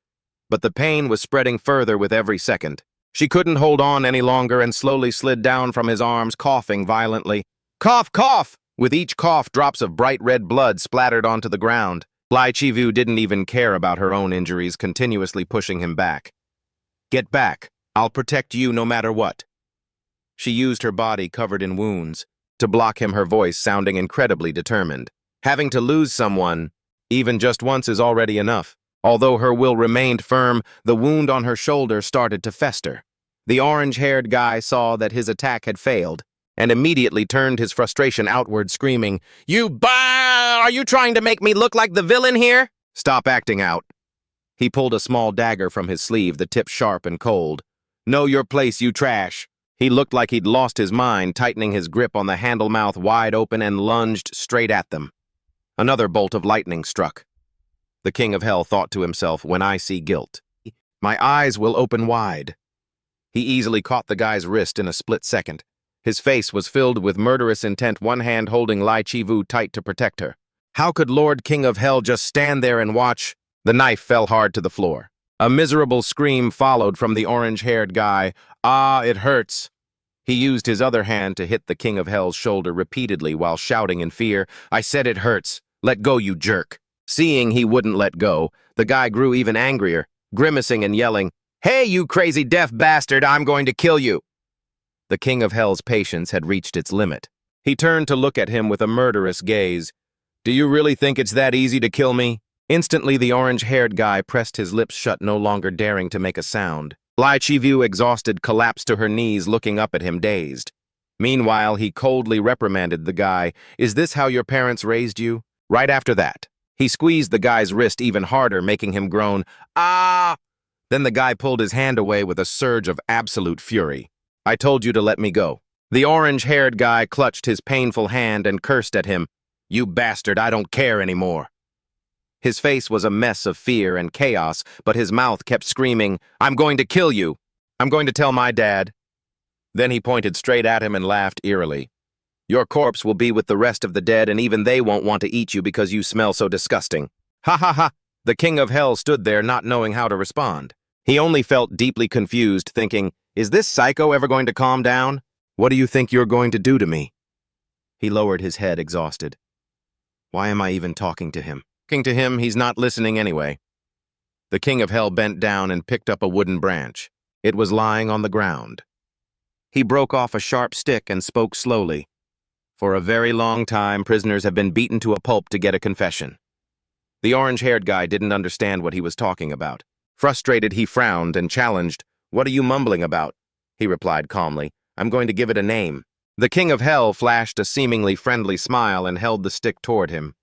But the pain was spreading further with every second. She couldn't hold on any longer and slowly slid down from his arms, coughing violently. Cough, cough! With each cough, drops of bright red blood splattered onto the ground. Lai Chivu didn't even care about her own injuries, continuously pushing him back. Get back. I'll protect you no matter what. She used her body covered in wounds to block him, her voice sounding incredibly determined. Having to lose someone, even just once, is already enough. Although her will remained firm, the wound on her shoulder started to fester. The orange-haired guy saw that his attack had failed, and immediately turned his frustration outward, screaming, Are you trying to make me look like the villain here? Stop acting out. He pulled a small dagger from his sleeve, the tip sharp and cold. Know your place, you trash. He looked like he'd lost his mind, tightening his grip on the handle, mouth wide open, and lunged straight at them. Another bolt of lightning struck. The King of Hell thought to himself, when I see guilt, my eyes will open wide. He easily caught the guy's wrist in a split second. His face was filled with murderous intent, one hand holding Lai Chivu tight to protect her. How could Lord King of Hell just stand there and watch? The knife fell hard to the floor. A miserable scream followed from the orange-haired guy. Ah, it hurts. He used his other hand to hit the King of Hell's shoulder repeatedly while shouting in fear, I said it hurts. Let go, you jerk. Seeing he wouldn't let go, the guy grew even angrier, grimacing and yelling, Hey, you crazy deaf bastard, I'm going to kill you. The King of Hell's patience had reached its limit. He turned to look at him with a murderous gaze. Do you really think it's that easy to kill me? Instantly, the orange-haired guy pressed his lips shut, no longer daring to make a sound. Lai Chivu, exhausted, collapsed to her knees, looking up at him, dazed. Meanwhile, he coldly reprimanded the guy. Is this how your parents raised you? Right after that, he squeezed the guy's wrist even harder, making him groan, Ah! Then the guy pulled his hand away with a surge of absolute fury. I told you to let me go. The orange-haired guy clutched his painful hand and cursed at him. You bastard, I don't care anymore. His face was a mess of fear and chaos, but his mouth kept screaming, I'm going to kill you. I'm going to tell my dad. Then he pointed straight at him and laughed eerily. Your corpse will be with the rest of the dead, and even they won't want to eat you because you smell so disgusting. Ha ha ha! The King of Hell stood there not knowing how to respond. He only felt deeply confused, thinking, is this psycho ever going to calm down? What do you think you're going to do to me? He lowered his head, exhausted. Why am I even talking to him? Talking to him, he's not listening anyway. The King of Hell bent down and picked up a wooden branch. It was lying on the ground. He broke off a sharp stick and spoke slowly. For a very long time, prisoners have been beaten to a pulp to get a confession. The orange-haired guy didn't understand what he was talking about. Frustrated, he frowned and challenged, What are you mumbling about? He replied calmly, I'm going to give it a name. The King of Hell flashed a seemingly friendly smile and held the stick toward him.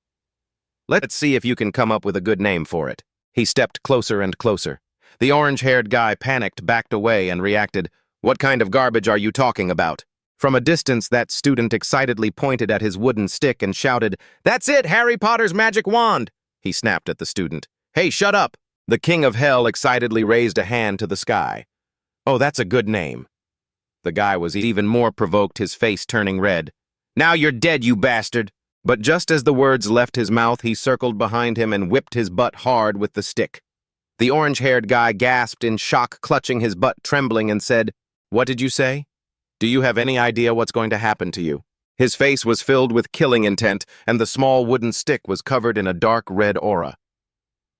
Let's see if you can come up with a good name for it. He stepped closer and closer. The orange-haired guy panicked, backed away, and reacted, What kind of garbage are you talking about? From a distance, that student excitedly pointed at his wooden stick and shouted, That's it, Harry Potter's magic wand! He snapped at the student. Hey, shut up! The King of Hell excitedly raised a hand to the sky. Oh, that's a good name. The guy was even more provoked, his face turning red. Now you're dead, you bastard! But just as the words left his mouth, he circled behind him and whipped his butt hard with the stick. The orange-haired guy gasped in shock, clutching his butt, trembling, and said, What did you say? Do you have any idea what's going to happen to you? His face was filled with killing intent, and the small wooden stick was covered in a dark red aura.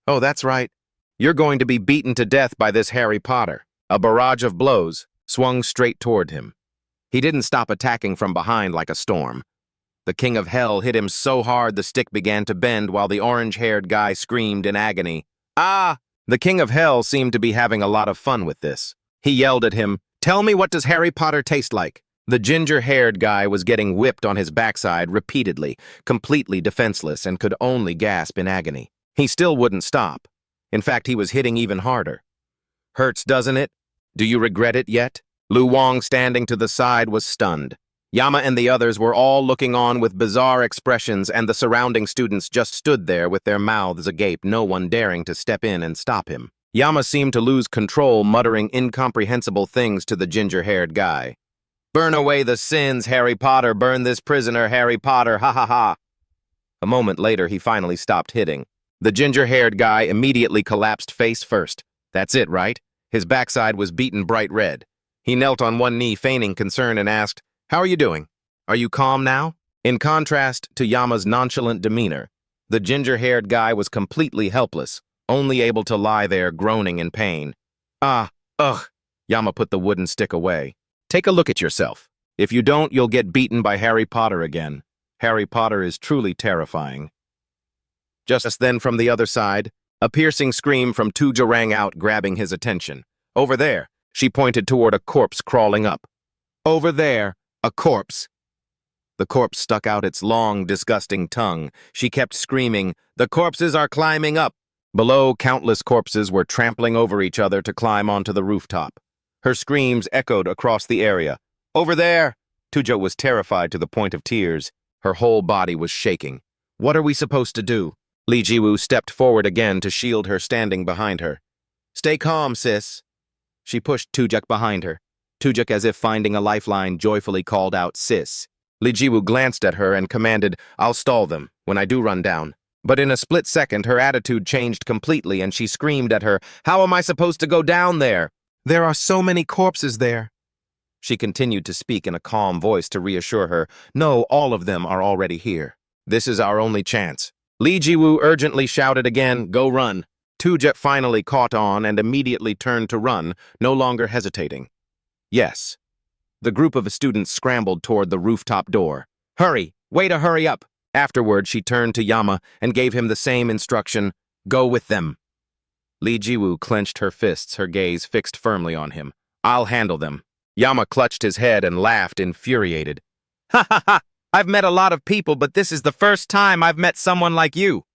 Oh, that's right. You're going to be beaten to death by this Harry Potter. A barrage of blows swung straight toward him. He didn't stop attacking from behind like a storm. The King of Hell hit him so hard the stick began to bend while the orange-haired guy screamed in agony. Ah! The King of Hell seemed to be having a lot of fun with this. He yelled at him, "Tell me, what does Harry Potter taste like?" The ginger-haired guy was getting whipped on his backside repeatedly, completely defenseless, and could only gasp in agony. He still wouldn't stop. In fact, he was hitting even harder. Hurts, doesn't it? Do you regret it yet? Lu Wang, standing to the side, was stunned. Yama and the others were all looking on with bizarre expressions, and the surrounding students just stood there with their mouths agape, no one daring to step in and stop him. Yama seemed to lose control, muttering incomprehensible things to the ginger-haired guy. "Burn away the sins, Harry Potter! Burn this prisoner, Harry Potter! Ha ha ha!" A moment later, he finally stopped hitting. The ginger-haired guy immediately collapsed face first. That's it, right? His backside was beaten bright red. He knelt on one knee, feigning concern, and asked, "How are you doing? Are you calm now?" In contrast to Yama's nonchalant demeanor, the ginger-haired guy was completely helpless, only able to lie there groaning in pain. "Ah, ugh." Yama put the wooden stick away. "Take a look at yourself. If you don't, you'll get beaten by Harry Potter again. Harry Potter is truly terrifying." Just then, from the other side, a piercing scream from Tuja rang out, grabbing his attention. "Over there." She pointed toward a corpse crawling up. "Over there, a corpse." The corpse stuck out its long, disgusting tongue. She kept screaming, "The corpses are climbing up!" Below, countless corpses were trampling over each other to climb onto the rooftop. Her screams echoed across the area. "Over there!" Tuja was terrified to the point of tears. Her whole body was shaking. "What are we supposed to do?" Li Jiwoo stepped forward again to shield her, standing behind her. "Stay calm, sis." She pushed Tujek behind her. Tujek, as if finding a lifeline, joyfully called out, "Sis." Li Jiwoo glanced at her and commanded, "I'll stall them when I do run down." But in a split second, her attitude changed completely, and she screamed at her, "How am I supposed to go down there? There are so many corpses there." She continued to speak in a calm voice to reassure her, "No, all of them are already here. This is our only chance." Li Jiwoo urgently shouted again, "Go run." Tujek finally caught on and immediately turned to run, no longer hesitating. Yes. The group of students scrambled toward the rooftop door. "Hurry! Way to hurry up!" Afterward, she turned to Yama and gave him the same instruction, "Go with them." Li Jiwoo clenched her fists, her gaze fixed firmly on him. "I'll handle them." Yama clutched his head and laughed, infuriated. "Ha ha ha! I've met a lot of people, but this is the first time I've met someone like you."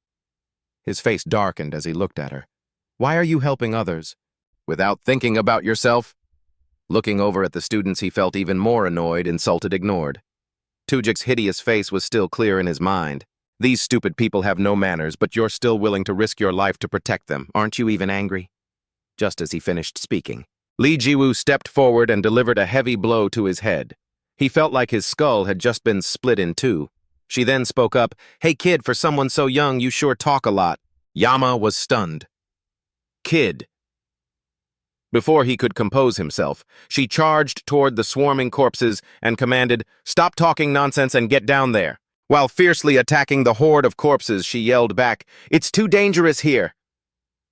His face darkened as he looked at her. "Why are you helping others? Without thinking about yourself?" Looking over at the students, he felt even more annoyed, insulted, ignored. Tujek's hideous face was still clear in his mind. "These stupid people have no manners, but you're still willing to risk your life to protect them. Aren't you even angry?" Just as he finished speaking, Li Jiwoo stepped forward and delivered a heavy blow to his head. He felt like his skull had just been split in two. She then spoke up, "Hey kid, for someone so young, you sure talk a lot." Yama was stunned. "Kid." Before he could compose himself, she charged toward the swarming corpses and commanded, "Stop talking nonsense and get down there." While fiercely attacking the horde of corpses, she yelled back, "It's too dangerous here."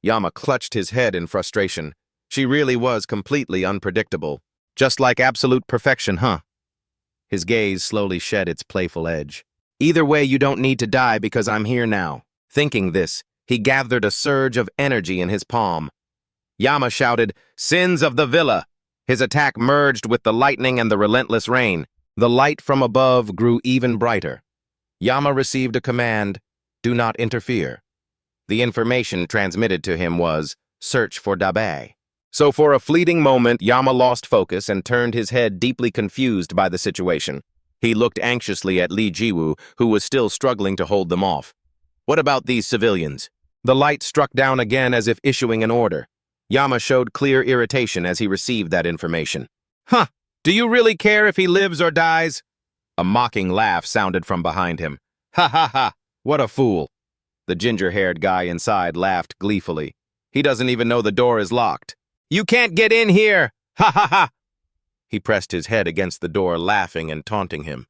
Yama clutched his head in frustration. She really was completely unpredictable. Just like absolute perfection, huh? His gaze slowly shed its playful edge. "Either way, you don't need to die because I'm here now." Thinking this, he gathered a surge of energy in his palm. Yama shouted, "Sins of the Villa!" His attack merged with the lightning and the relentless rain. The light from above grew even brighter. Yama received a command, "Do not interfere." The information transmitted to him was, "Search for Dabe." So for a fleeting moment, Yama lost focus and turned his head, deeply confused by the situation. He looked anxiously at Li Jiwoo, who was still struggling to hold them off. "What about these civilians?" The light struck down again as if issuing an order. Yama showed clear irritation as he received that information. "Huh! Do you really care if he lives or dies?" A mocking laugh sounded from behind him. "Ha ha ha! What a fool!" The ginger-haired guy inside laughed gleefully. "He doesn't even know the door is locked." "You can't get in here! Ha ha ha!" He pressed his head against the door, laughing and taunting him.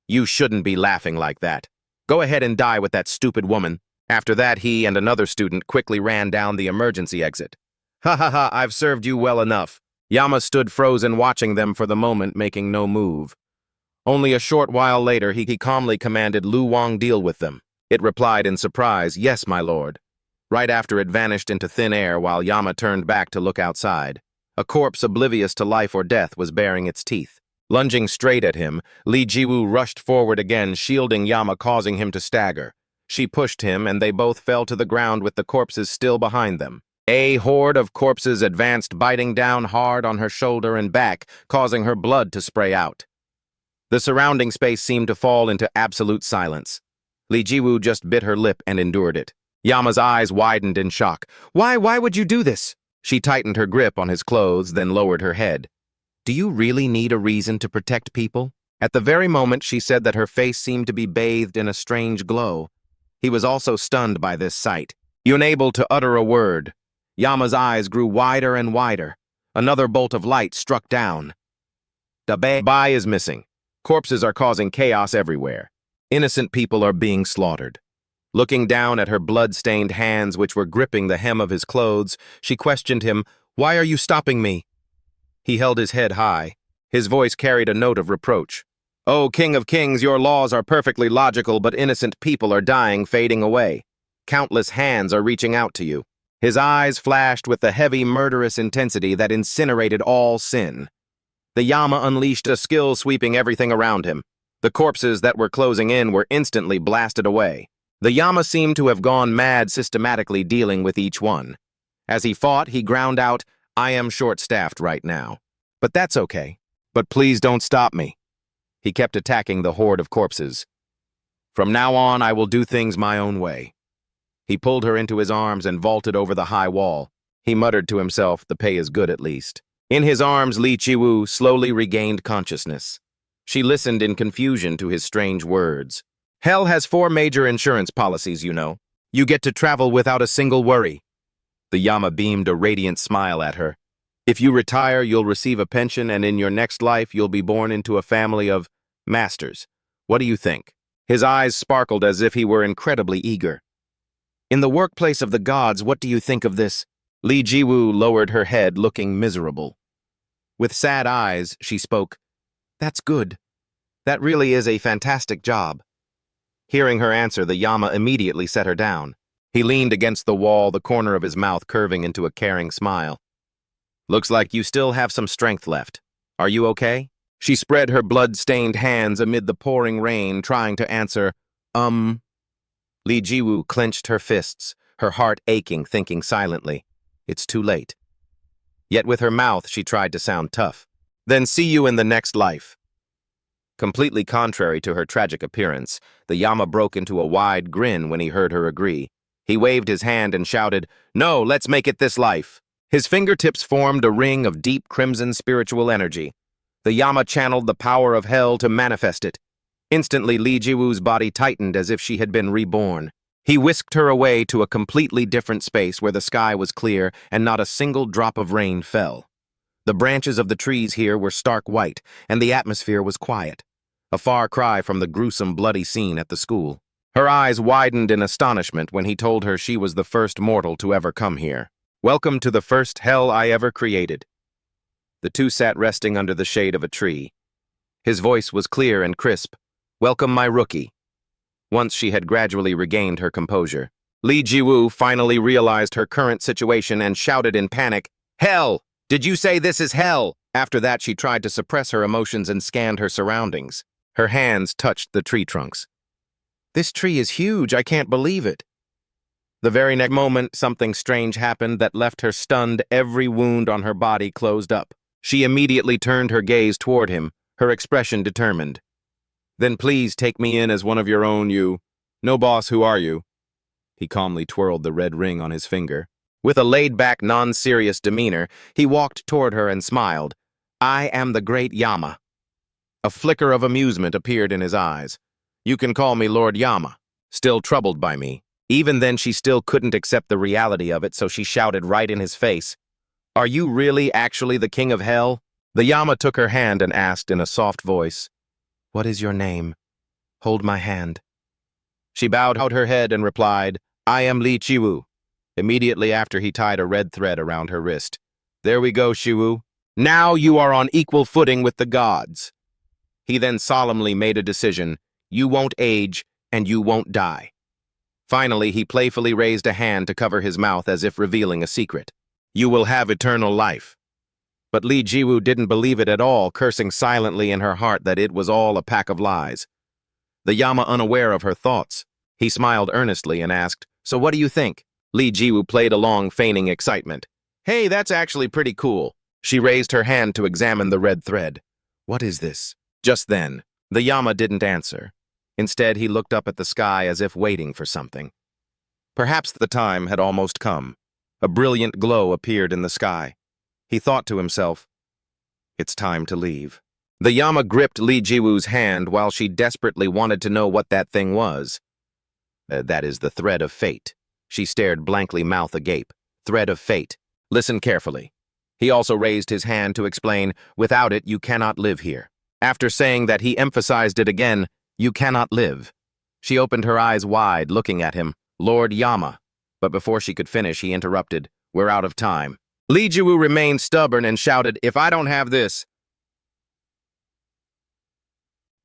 You shouldn't be laughing like that. Go ahead and die with that stupid woman. After that, he and another student quickly ran down the emergency exit. Ha ha ha, I've served you well enough. Yama stood frozen, watching them for the moment, making no move. Only a short while later, he calmly commanded Lu Wang deal with them. It replied in surprise, yes, my lord. Right after it vanished into thin air while Yama turned back to look outside. A corpse oblivious to life or death was baring its teeth. Lunging straight at him, Li Jiwu rushed forward again, shielding Yama, causing him to stagger. She pushed him, and they both fell to the ground with the corpses still behind them. A horde of corpses advanced, biting down hard on her shoulder and back, causing her blood to spray out. The surrounding space seemed to fall into absolute silence. Li Jiwu just bit her lip and endured it. Yama's eyes widened in shock. Why would you do this? She tightened her grip on his clothes, then lowered her head. Do you really need a reason to protect people? At the very moment she said that, her face seemed to be bathed in a strange glow. He was also stunned by this sight. Unable to utter a word, Yama's eyes grew wider and wider. Another bolt of light struck down. The Bai is missing. Corpses are causing chaos everywhere. Innocent people are being slaughtered. Looking down at her blood-stained hands, which were gripping the hem of his clothes, she questioned him, Why are you stopping me? He held his head high. His voice carried a note of reproach. Oh, King of Kings, your laws are perfectly logical, but innocent people are dying, fading away. Countless hands are reaching out to you. His eyes flashed with the heavy, murderous intensity that incinerated all sin. The Yama unleashed a skill, sweeping everything around him. The corpses that were closing in were instantly blasted away. The Yama seemed to have gone mad, systematically dealing with each one. As he fought, he ground out, I am short-staffed right now. But that's okay. But please don't stop me. He kept attacking the horde of corpses. From now on, I will do things my own way. He pulled her into his arms and vaulted over the high wall. He muttered to himself, the pay is good at least. In his arms, Li Qiwu slowly regained consciousness. She listened in confusion to his strange words. Hell has 4 major insurance policies, you know. You get to travel without a single worry. The Yama beamed a radiant smile at her. If you retire, you'll receive a pension, and in your next life, you'll be born into a family of masters. What do you think? His eyes sparkled as if he were incredibly eager. In the workplace of the gods, what do you think of this? Li Jiwu lowered her head, looking miserable. With sad eyes, she spoke, That's good. That really is a fantastic job. Hearing her answer, the Yama immediately set her down. He leaned against the wall, the corner of his mouth curving into a caring smile. Looks like you still have some strength left. Are you okay? She spread her blood-stained hands amid the pouring rain, trying to answer, Li Jiwu clenched her fists, her heart aching, thinking silently, It's too late. Yet with her mouth, she tried to sound tough. Then see you in the next life. Completely contrary to her tragic appearance, the Yama broke into a wide grin when he heard her agree. He waved his hand and shouted, No, let's make it this life. His fingertips formed a ring of deep crimson spiritual energy. The Yama channeled the power of hell to manifest it. Instantly, Li Jiwu's body tightened as if she had been reborn. He whisked her away to a completely different space where the sky was clear and not a single drop of rain fell. The branches of the trees here were stark white, and the atmosphere was quiet. A far cry from the gruesome, bloody scene at the school. Her eyes widened in astonishment when he told her she was the first mortal to ever come here. Welcome to the first hell I ever created. The two sat resting under the shade of a tree. His voice was clear and crisp. Welcome, my rookie. Once she had gradually regained her composure, Li Jiwu finally realized her current situation and shouted in panic, Hell! Did you say this is hell? After that, she tried to suppress her emotions and scanned her surroundings. Her hands touched the tree trunks. This tree is huge, I can't believe it. The very next moment, something strange happened that left her stunned, every wound on her body closed up. She immediately turned her gaze toward him, her expression determined. Then please take me in as one of your own, you. No boss, who are you? He calmly twirled the red ring on his finger. With a laid-back, non-serious demeanor, he walked toward her and smiled. I am the great Yama. A flicker of amusement appeared in his eyes. You can call me Lord Yama. Still troubled by me. Even then, she still couldn't accept the reality of it, so she shouted right in his face, Are you really actually the king of hell? The Yama took her hand and asked in a soft voice, "What is your name? Hold my hand." She bowed her head and replied, "I am Li Chiwu." Immediately after, he tied a red thread around her wrist. "There we go, Chiwu. Now you are on equal footing with the gods." He then solemnly made a decision: you won't age and you won't die. Finally, he playfully raised a hand to cover his mouth as if revealing a secret. "You will have eternal life." But Li Jiwu didn't believe it at all, cursing silently in her heart that it was all a pack of lies. The Yama unaware of her thoughts. He smiled earnestly and asked, "So what do you think?" Li Jiwu played along, feigning excitement. "Hey, that's actually pretty cool." She raised her hand to examine the red thread. "What is this?" Just then, the Yama didn't answer. Instead, he looked up at the sky as if waiting for something. Perhaps the time had almost come. A brilliant glow appeared in the sky. He thought to himself, "It's time to leave." The Yama gripped Li Jiwu's hand while she desperately wanted to know what that thing was. That is the thread of fate. She stared blankly, mouth agape. Thread of fate. Listen carefully. He also raised his hand to explain, "Without it, you cannot live here." After saying that, he emphasized it again, "You cannot live." She opened her eyes wide, looking at him. "Lord Yama." But before she could finish, he interrupted, "We're out of time." Li Jiwu remained stubborn and shouted, "If I don't have this,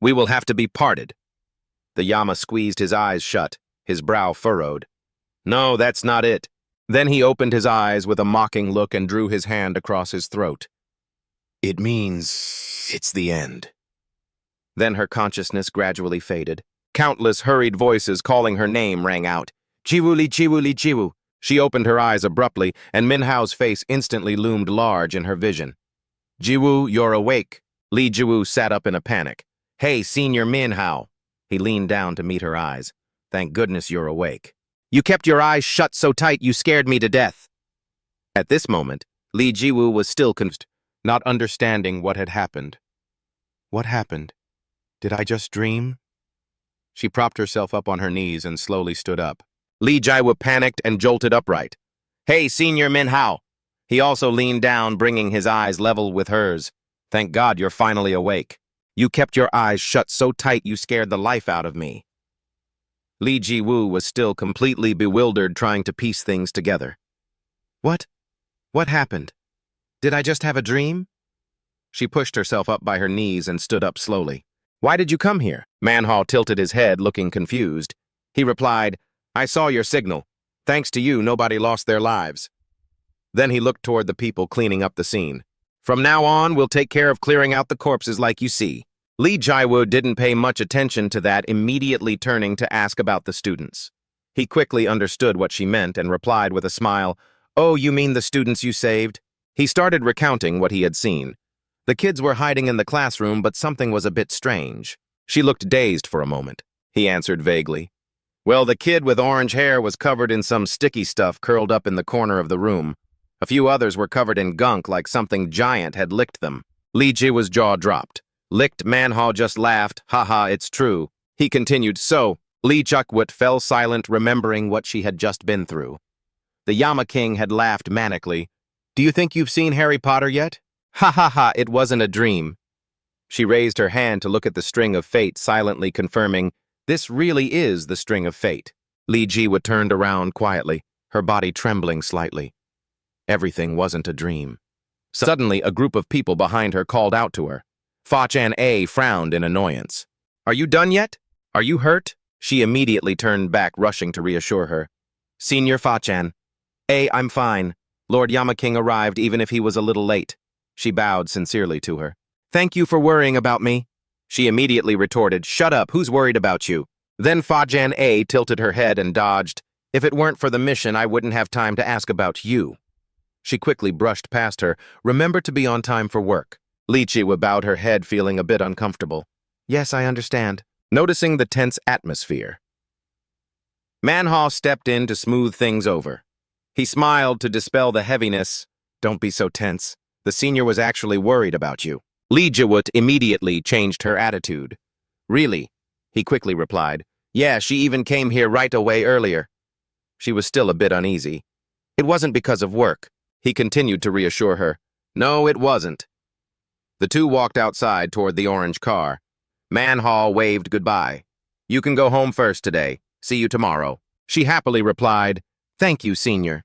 we will have to be parted." The Yama squeezed his eyes shut, his brow furrowed. "No, that's not it." Then he opened his eyes with a mocking look and drew his hand across his throat. "It means it's the end." Then her consciousness gradually faded. Countless hurried voices calling her name rang out. "Jiwu, Li Jiwu, Li Jiwu." She opened her eyes abruptly, and Minhao's face instantly loomed large in her vision. "Jiwu, you're awake." Li Jiwu sat up in a panic. "Hey, Senior Minhao." He leaned down to meet her eyes. "Thank goodness you're awake. You kept your eyes shut so tight you scared me to death." At this moment, Li Jiwu was still confused, not understanding what had happened. What happened? Did I just dream? She propped herself up on her knees and slowly stood up. Li Jiwu panicked and jolted upright. "Hey, Senior Minhao." He also leaned down, bringing his eyes level with hers. "Thank God you're finally awake. You kept your eyes shut so tight you scared the life out of me." Li Jiwu was still completely bewildered, trying to piece things together. What? What happened? Did I just have a dream? She pushed herself up by her knees and stood up slowly. "Why did you come here?" Manhwa tilted his head, looking confused. He replied, "I saw your signal. Thanks to you, nobody lost their lives." Then he looked toward the people cleaning up the scene. "From now on, we'll take care of clearing out the corpses like you see." Li Jiwu didn't pay much attention to that, immediately turning to ask about the students. He quickly understood what she meant and replied with a smile, "Oh, you mean the students you saved?" He started recounting what he had seen. The kids were hiding in the classroom, but something was a bit strange. She looked dazed for a moment. He answered vaguely, "Well, the kid with orange hair was covered in some sticky stuff curled up in the corner of the room. A few others were covered in gunk like something giant had licked them." Li Jiwu's jaw dropped. Licked? Manhwa just laughed. "Haha, it's true." He continued, "So." Li Jiwu fell silent, remembering what she had just been through. The Yama King had laughed manically. "Do you think you've seen Harry Potter yet?" "Ha ha ha, it wasn't a dream." She raised her hand to look at the string of fate, silently confirming, "This really is the string of fate." Li Jiwu turned around quietly, her body trembling slightly. Everything wasn't a dream. Suddenly, a group of people behind her called out to her. Fa-chan A frowned in annoyance. "Are you done yet? Are you hurt?" She immediately turned back, rushing to reassure her. "Senior Fa-chan. I'm fine. Lord Yama King arrived even if he was a little late." She bowed sincerely to her. "Thank you for worrying about me." She immediately retorted, "Shut up, who's worried about you?" Then Fa-chan A tilted her head and dodged. "If it weren't for the mission, I wouldn't have time to ask about you." She quickly brushed past her. "Remember to be on time for work." Li Jiwu bowed her head, feeling a bit uncomfortable. "Yes, I understand." Noticing the tense atmosphere, Manhwa stepped in to smooth things over. He smiled to dispel the heaviness. "Don't be so tense. The senior was actually worried about you." Li Jiwu immediately changed her attitude. "Really?" He quickly replied. "Yeah, she even came here right away earlier." She was still a bit uneasy. "It wasn't because of work." He continued to reassure her. "No, it wasn't." The two walked outside toward the orange car. Manhwa waved goodbye. "You can go home first today. See you tomorrow." She happily replied, "Thank you, senior."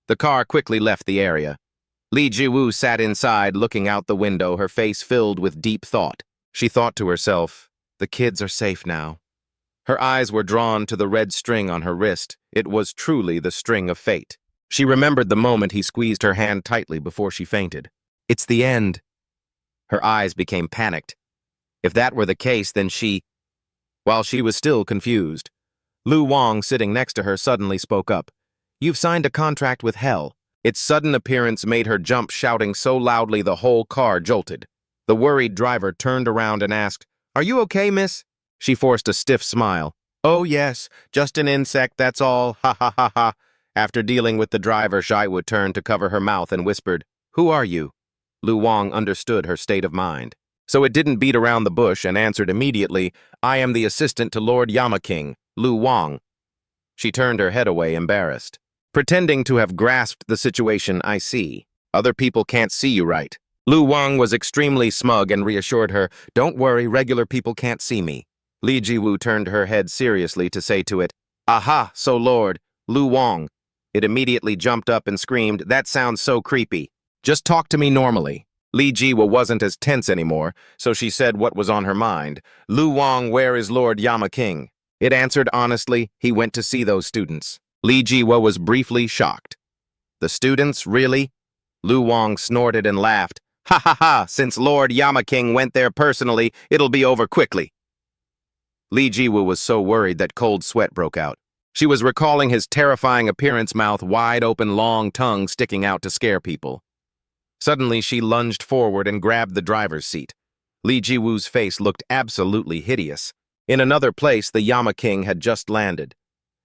The car quickly left the area. Lee Ji-woo sat inside, looking out the window, her face filled with deep thought. She thought to herself, "The kids are safe now." Her eyes were drawn to the red string on her wrist. It was truly the string of fate. She remembered the moment he squeezed her hand tightly before she fainted. It's the end. Her eyes became panicked. If that were the case, then While she was still confused, Lu Wang, sitting next to her, suddenly spoke up. "You've signed a contract with hell." Its sudden appearance made her jump, shouting so loudly the whole car jolted. The worried driver turned around and asked, "Are you okay, miss?" She forced a stiff smile. "Oh yes, just an insect, that's all, ha ha ha ha." After dealing with the driver, Jiawu turned to cover her mouth and whispered, "Who are you?" Lu Wang understood her state of mind. So it didn't beat around the bush and answered immediately, "I am the assistant to Lord Yamaking, Lu Wang." She turned her head away, embarrassed. Pretending to have grasped the situation, "I see. Other people can't see you right." Lu Wang was extremely smug and reassured her, "Don't worry, regular people can't see me." Li Jiwoo turned her head seriously to say to it, "Aha, so Lord, Lu Wang." It immediately jumped up and screamed, "That sounds so creepy. Just talk to me normally." Li Jiwoo wasn't as tense anymore, so she said what was on her mind. "Lu Wang, where is Lord Yamaking?" It answered honestly, "He went to see those students." Li Jiwoo was briefly shocked. "The students, really?" Lu Wang snorted and laughed. "Ha ha ha, since Lord Yamaking went there personally, it'll be over quickly." Li Jiwoo was so worried that cold sweat broke out. She was recalling his terrifying appearance, mouth wide open, long tongue sticking out to scare people. Suddenly, she lunged forward and grabbed the driver's seat. Li Jiwoo's face looked absolutely hideous. In another place, the Yamaking had just landed.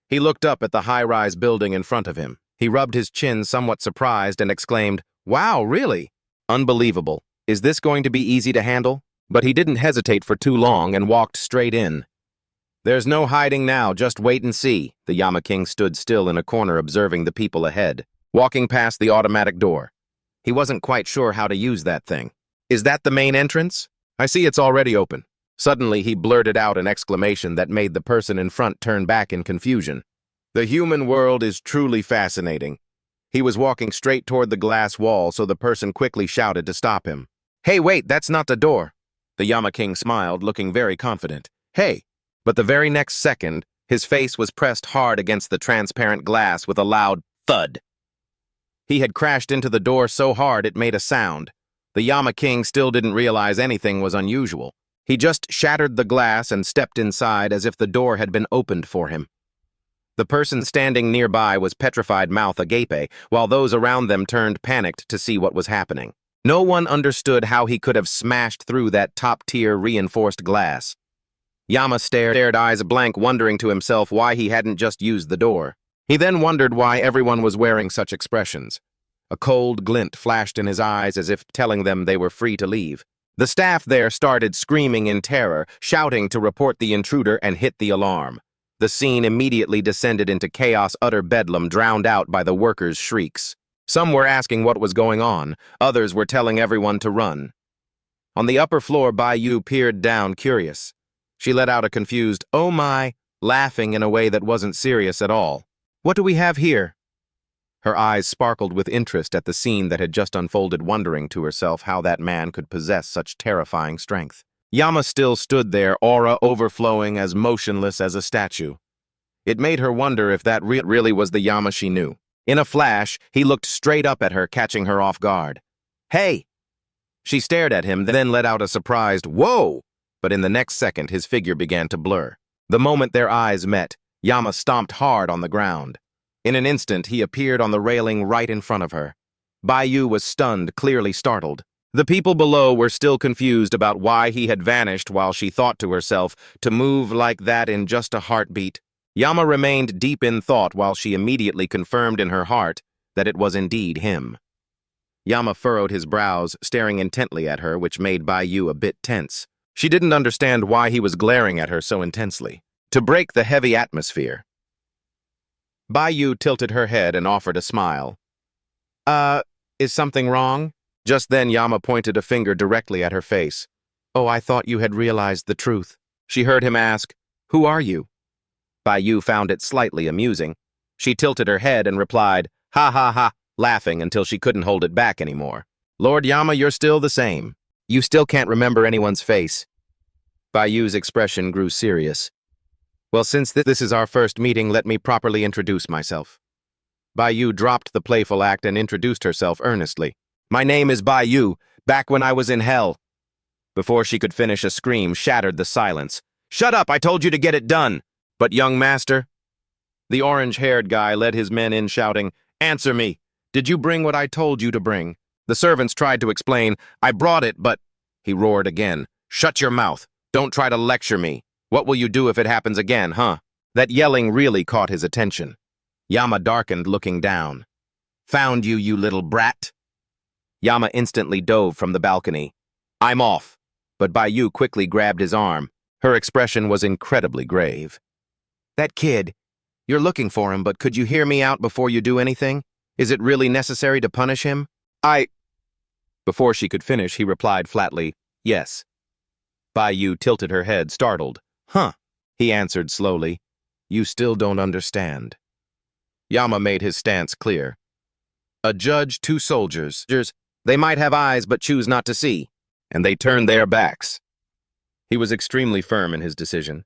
He looked up at the high-rise building in front of him. He rubbed his chin, somewhat surprised, and exclaimed, "Wow, really? Unbelievable. Is this going to be easy to handle?" But he didn't hesitate for too long and walked straight in. "There's no hiding now, just wait and see." The Yamaking stood still in a corner observing the people ahead, walking past the automatic door. He wasn't quite sure how to use that thing. "Is that the main entrance? I see it's already open." Suddenly, he blurted out an exclamation that made the person in front turn back in confusion. The human world is truly fascinating. He was walking straight toward the glass wall, so the person quickly shouted to stop him. "Hey, wait, that's not the door." The Yamaking smiled, looking very confident. "Hey." But the very next second, his face was pressed hard against the transparent glass with a loud thud. He had crashed into the door so hard it made a sound. The Yamaking still didn't realize anything was unusual. He just shattered the glass and stepped inside as if the door had been opened for him. The person standing nearby was petrified, mouth agape, while those around them turned panicked to see what was happening. No one understood how he could have smashed through that top-tier reinforced glass. Yama stared, eyes blank, wondering to himself why he hadn't just used the door. He then wondered why everyone was wearing such expressions. A cold glint flashed in his eyes as if telling them they were free to leave. The staff there started screaming in terror, shouting to report the intruder and hit the alarm. The scene immediately descended into chaos, utter bedlam, drowned out by the workers' shrieks. Some were asking what was going on, others were telling everyone to run. On the upper floor, Bai Yu peered down, curious. She let out a confused, "Oh my," laughing in a way that wasn't serious at all. "What do we have here?" Her eyes sparkled with interest at the scene that had just unfolded, wondering to herself how that man could possess such terrifying strength. Yama still stood there, aura overflowing, as motionless as a statue. It made her wonder if that really was the Yama she knew. In a flash, he looked straight up at her, catching her off guard. "Hey!" She stared at him, then let out a surprised, "Whoa!" But in the next second, his figure began to blur. The moment their eyes met, Yama stomped hard on the ground. In an instant, he appeared on the railing right in front of her. Bai Yu was stunned, clearly startled. The people below were still confused about why he had vanished, while she thought to herself, to move like that in just a heartbeat. Yama remained deep in thought while she immediately confirmed in her heart that it was indeed him. Yama furrowed his brows, staring intently at her, which made Bai Yu a bit tense. She didn't understand why he was glaring at her so intensely. To break the heavy atmosphere. Bai Yu tilted her head and offered a smile. Is something wrong?" Just then Yama pointed a finger directly at her face. "Oh, I thought you had realized the truth." She heard him ask, "Who are you?" Bai found it slightly amusing. She tilted her head and replied, "Ha ha ha," laughing until she couldn't hold it back anymore. "Lord Yama, you're still the same. You still can't remember anyone's face." Bai's expression grew serious. "Well, since this is our first meeting, let me properly introduce myself." Bai dropped the playful act and introduced herself earnestly. "My name is Bai, back when I was in hell." Before she could finish, a scream shattered the silence. "Shut up, I told you to get it done." "But young master?" The orange-haired guy led his men in shouting, "Answer me. Did you bring what I told you to bring?" The servants tried to explain, "I brought it, but—" He roared again, "Shut your mouth. Don't try to lecture me. What will you do if it happens again, huh?" That yelling really caught his attention. Yama darkened, looking down. "Found you, you little brat." Yama instantly dove from the balcony. "I'm off." But Bai quickly grabbed his arm. Her expression was incredibly grave. "That kid, you're looking for him, but could you hear me out before you do anything? Is it really necessary to punish him?" Before she could finish, he replied flatly, "Yes." Bai tilted her head, startled. "Huh," he answered slowly. "You still don't understand." Yama made his stance clear. "A judge, two soldiers. They might have eyes but choose not to see, and they turn their backs." He was extremely firm in his decision.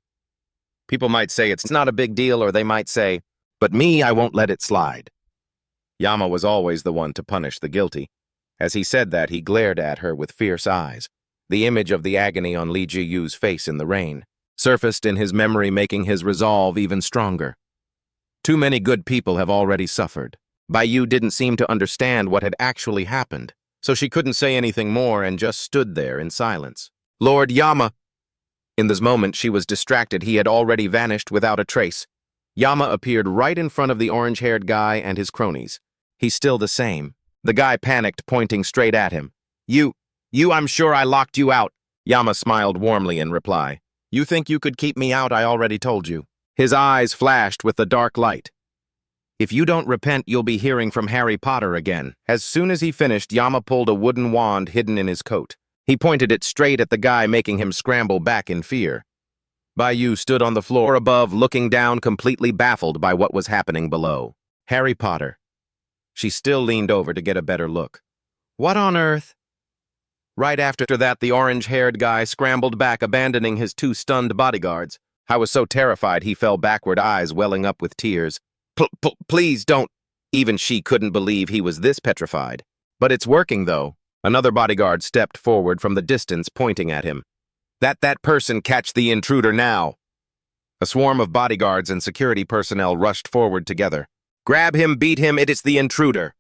People might say it's not a big deal, or they might say, "But me, I won't let it slide." Yama was always the one to punish the guilty. As he said that, he glared at her with fierce eyes. The image of the agony on Li Jiyu's face in the rain surfaced in his memory, making his resolve even stronger. Too many good people have already suffered. Bai didn't seem to understand what had actually happened, so she couldn't say anything more and just stood there in silence. "Lord Yama!" In this moment, she was distracted. He had already vanished without a trace. Yama appeared right in front of the orange-haired guy and his cronies. "He's still the same." The guy panicked, pointing straight at him. You, I'm sure I locked you out." Yama smiled warmly in reply. "You think you could keep me out? I already told you." His eyes flashed with the dark light. "If you don't repent, you'll be hearing from Harry Potter again." As soon as he finished, Yama pulled a wooden wand hidden in his coat. He pointed it straight at the guy, making him scramble back in fear. Bai stood on the floor above, looking down, completely baffled by what was happening below. "Harry Potter." She still leaned over to get a better look. "What on earth?" Right after that, the orange-haired guy scrambled back, abandoning his two stunned bodyguards. I was so terrified he fell backward, eyes welling up with tears. Please don't." Even she couldn't believe he was this petrified. "But it's working, though." Another bodyguard stepped forward from the distance, pointing at him. That person, catch the intruder now." A swarm of bodyguards and security personnel rushed forward together. "Grab him, beat him, it is the intruder."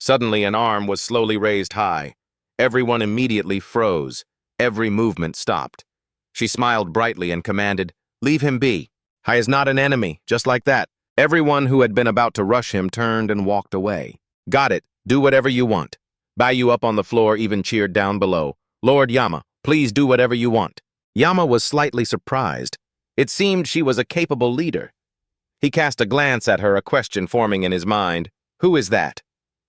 Suddenly, an arm was slowly raised high. Everyone immediately froze. Every movement stopped. She smiled brightly and commanded, "Leave him be. He is not an enemy," just like that. Everyone who had been about to rush him turned and walked away. "Got it. Do whatever you want." Bai up on the floor even cheered down below. "Lord Yama, please do whatever you want." Yama was slightly surprised. It seemed she was a capable leader. He cast a glance at her, a question forming in his mind. Who is that?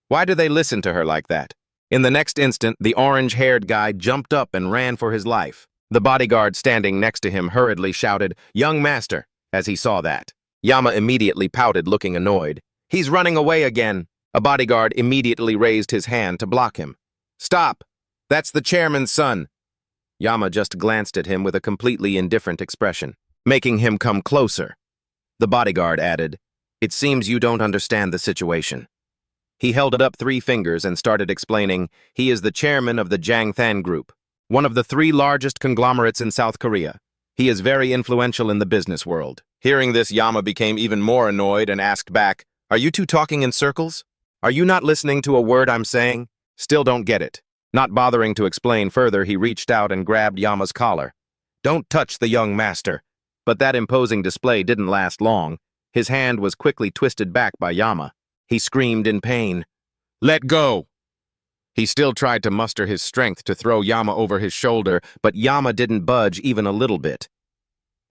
Why do they listen to her like that? In the next instant, the orange-haired guy jumped up and ran for his life. The bodyguard standing next to him hurriedly shouted, "Young master," as he saw that. Yama immediately pouted, looking annoyed. "He's running away again." A bodyguard immediately raised his hand to block him. "Stop! That's the chairman's son." Yama just glanced at him with a completely indifferent expression, making him come closer. The bodyguard added, "It seems you don't understand the situation." He held up 3 fingers and started explaining, "He is the chairman of the Jangthan Group, one of the 3 largest conglomerates in South Korea. He is very influential in the business world." Hearing this, Yama became even more annoyed and asked back, "Are you two talking in circles? Are you not listening to a word I'm saying? Still don't get it." Not bothering to explain further, he reached out and grabbed Yama's collar. "Don't touch the young master." But that imposing display didn't last long. His hand was quickly twisted back by Yama. He screamed in pain. "Let go!" He still tried to muster his strength to throw Yama over his shoulder, but Yama didn't budge even a little bit.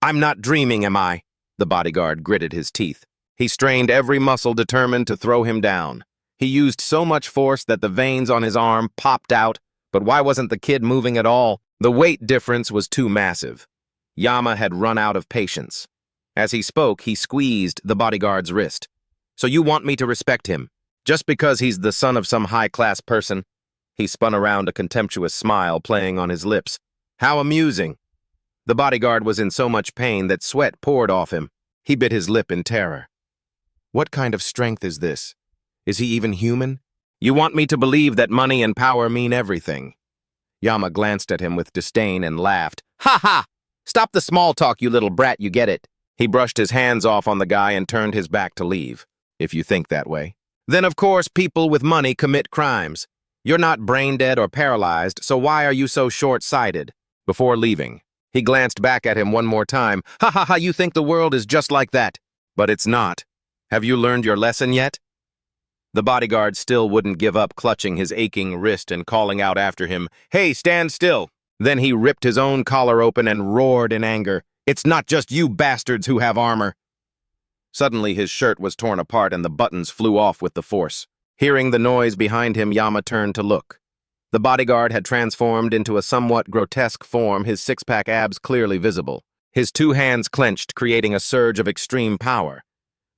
"I'm not dreaming, am I?" The bodyguard gritted his teeth. He strained every muscle, determined to throw him down. He used so much force that the veins on his arm popped out, but why wasn't the kid moving at all? The weight difference was too massive. Yama had run out of patience. As he spoke, he squeezed the bodyguard's wrist. "So you want me to respect him, just because he's the son of some high-class person?" He spun around, a contemptuous smile playing on his lips. "How amusing." The bodyguard was in so much pain that sweat poured off him. He bit his lip in terror. "What kind of strength is this? Is he even human? You want me to believe that money and power mean everything?" Yama glanced at him with disdain and laughed. "Ha ha! Stop the small talk, you little brat, you get it." He brushed his hands off on the guy and turned his back to leave. "If you think that way. Then of course people with money commit crimes. You're not brain-dead or paralyzed, so why are you so short-sighted?" Before leaving, he glanced back at him one more time. "Ha ha ha, you think the world is just like that. But it's not. Have you learned your lesson yet?" The bodyguard still wouldn't give up, clutching his aching wrist and calling out after him, "Hey, stand still!" Then he ripped his own collar open and roared in anger. "It's not just you bastards who have armor." Suddenly his shirt was torn apart and the buttons flew off with the force. Hearing the noise behind him, Yama turned to look. The bodyguard had transformed into a somewhat grotesque form, his six-pack abs clearly visible. His two hands clenched, creating a surge of extreme power.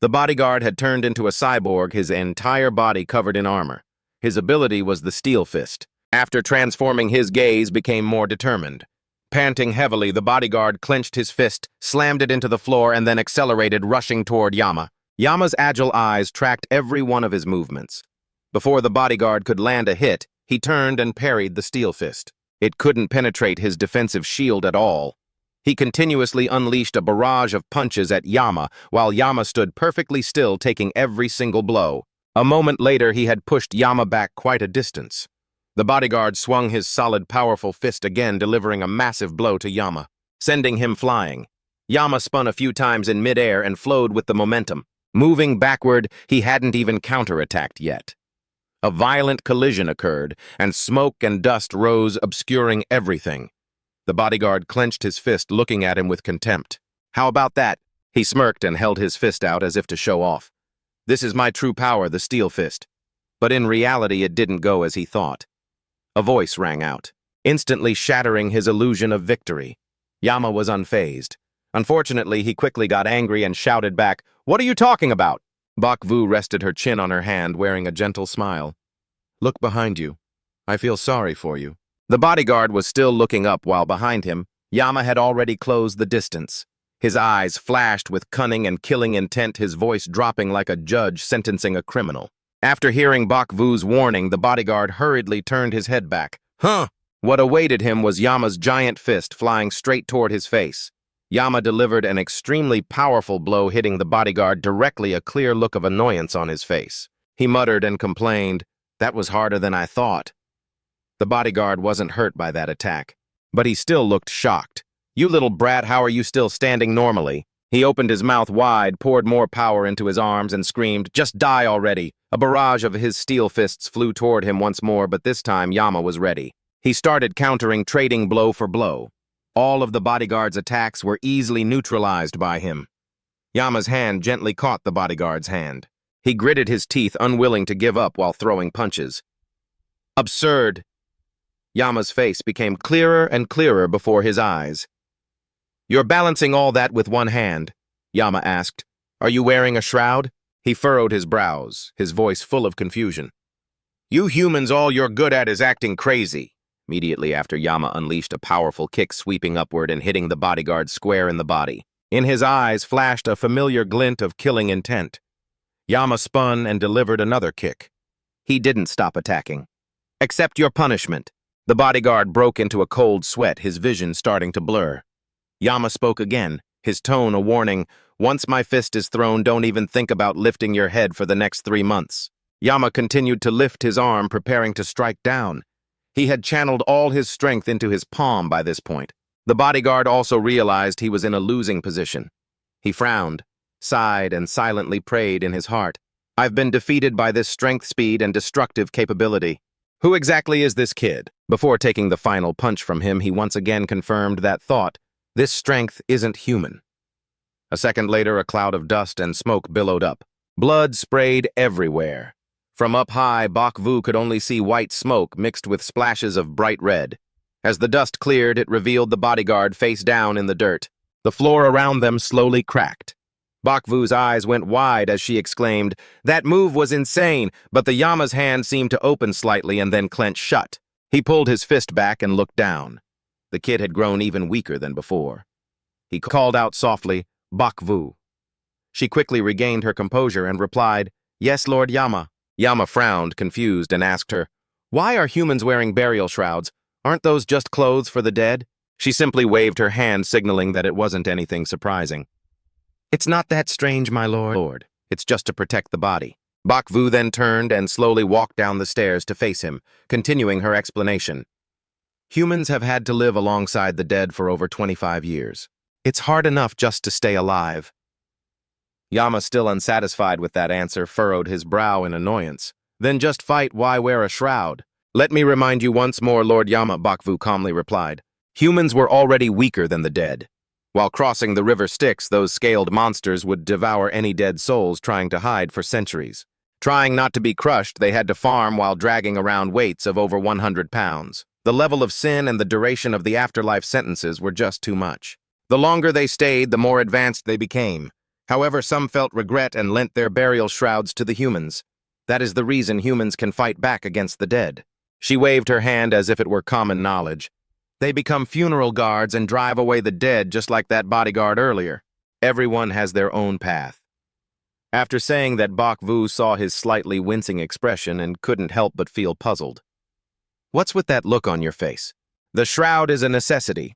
The bodyguard had turned into a cyborg, his entire body covered in armor. His ability was the Steel Fist. After transforming, his gaze became more determined. Panting heavily, the bodyguard clenched his fist, slammed it into the floor, and then accelerated, rushing toward Yama. Yama's agile eyes tracked every one of his movements. Before the bodyguard could land a hit, he turned and parried the Steel Fist. It couldn't penetrate his defensive shield at all. He continuously unleashed a barrage of punches at Yama, while Yama stood perfectly still, taking every single blow. A moment later, he had pushed Yama back quite a distance. The bodyguard swung his solid, powerful fist again, delivering a massive blow to Yama, sending him flying. Yama spun a few times in midair and flowed with the momentum. Moving backward, he hadn't even counterattacked yet. A violent collision occurred, and smoke and dust rose, obscuring everything. The bodyguard clenched his fist, looking at him with contempt. "How about that?" He smirked and held his fist out as if to show off. "This is my true power, the Steel Fist." But in reality, it didn't go as he thought. A voice rang out, instantly shattering his illusion of victory. Yama was unfazed. Unfortunately, he quickly got angry and shouted back, "What are you talking about?" Bak Vu rested her chin on her hand, wearing a gentle smile. "Look behind you. I feel sorry for you." The bodyguard was still looking up, while behind him, Yama had already closed the distance. His eyes flashed with cunning and killing intent, his voice dropping like a judge sentencing a criminal. After hearing Bak Vu's warning, the bodyguard hurriedly turned his head back. What awaited him was Yama's giant fist flying straight toward his face. Yama delivered an extremely powerful blow, hitting the bodyguard directly, a clear look of annoyance on his face. He muttered and complained, "That was harder than I thought." The bodyguard wasn't hurt by that attack, but he still looked shocked. "You little brat, how are you still standing normally?" He opened his mouth wide, poured more power into his arms, and screamed, "Just die already!" A barrage of his steel fists flew toward him once more, but this time Yama was ready. He started countering, trading blow for blow. All of the bodyguard's attacks were easily neutralized by him. Yama's hand gently caught the bodyguard's hand. He gritted his teeth, unwilling to give up while throwing punches. Absurd! Yama's face became clearer and clearer before his eyes. "You're balancing all that with one hand?" Yama asked. "Are you wearing a shroud?" He furrowed his brows, his voice full of confusion. "You humans, all you're good at is acting crazy." Immediately after, Yama unleashed a powerful kick, sweeping upward and hitting the bodyguard square in the body. In his eyes flashed a familiar glint of killing intent. Yama spun and delivered another kick. He didn't stop attacking. "Accept your punishment." The bodyguard broke into a cold sweat, his vision starting to blur. Yama spoke again, his tone a warning. "Once my fist is thrown, don't even think about lifting your head for the next 3 months." Yama continued to lift his arm, preparing to strike down. He had channeled all his strength into his palm by this point. The bodyguard also realized he was in a losing position. He frowned, sighed, and silently prayed in his heart. "I've been defeated by this strength, speed, and destructive capability. Who exactly is this kid?" Before taking the final punch from him, he once again confirmed that thought. This strength isn't human. A second later, a cloud of dust and smoke billowed up. Blood sprayed everywhere. From up high, Bok Vu could only see white smoke mixed with splashes of bright red. As the dust cleared, it revealed the bodyguard face down in the dirt. The floor around them slowly cracked. Bok Vu's eyes went wide as she exclaimed, "That move was insane," but the Yama's hand seemed to open slightly and then clench shut. He pulled his fist back and looked down. The kid had grown even weaker than before. He called out softly, "Bok Vu." She quickly regained her composure and replied, "Yes, Lord Yama." Yama frowned, confused, and asked her, "Why are humans wearing burial shrouds? Aren't those just clothes for the dead?" She simply waved her hand, signaling that it wasn't anything surprising. "It's not that strange, my lord. It's just to protect the body." Bok Vu then turned and slowly walked down the stairs to face him, continuing her explanation. "Humans have had to live alongside the dead for over 25 years. It's hard enough just to stay alive." Yama, still unsatisfied with that answer, furrowed his brow in annoyance. "Then just fight, why wear a shroud?" "Let me remind you once more, Lord Yama," Bok Vu calmly replied. "Humans were already weaker than the dead. While crossing the river Styx, those scaled monsters would devour any dead souls trying to hide for centuries. Trying not to be crushed, they had to farm while dragging around weights of over 100 pounds. The level of sin and the duration of the afterlife sentences were just too much. The longer they stayed, the more advanced they became. However, some felt regret and lent their burial shrouds to the humans. That is the reason humans can fight back against the dead." She waved her hand as if it were common knowledge. "They become funeral guards and drive away the dead just like that bodyguard earlier. Everyone has their own path." After saying that, Bok Vu saw his slightly wincing expression and couldn't help but feel puzzled. "What's with that look on your face?" "The shroud is a necessity."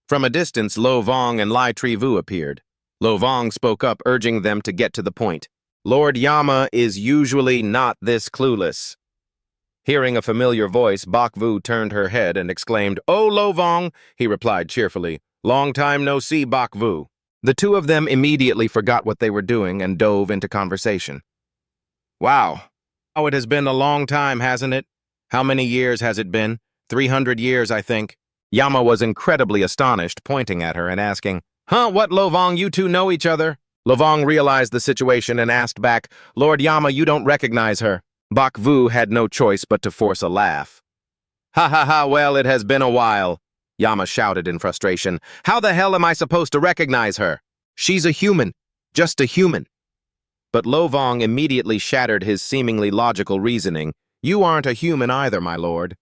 From a distance, Lo Vong and Lai Tri Vu appeared. Lo Vong spoke up, urging them to get to the point. "Lord Yama is usually not this clueless." Hearing a familiar voice, Bok Vu turned her head and exclaimed, "Oh, Lo Vong," he replied cheerfully. "Long time no see, Bok Vu." The two of them immediately forgot what they were doing and dove into conversation. "Wow. Oh, it has been a long time, hasn't it? How many years has it been? 300 years, I think." Yama was incredibly astonished, pointing at her and asking, What, Lo Vong, you two know each other?" Lo Vong realized the situation and asked back, "Lord Yama, you don't recognize her." Bok Vu had no choice but to force a laugh. "Ha ha ha, well, it has been a while," Yama shouted in frustration. "How the hell am I supposed to recognize her? She's a human, just a human." But Lo Vong immediately shattered his seemingly logical reasoning. "You aren't a human either, my lord."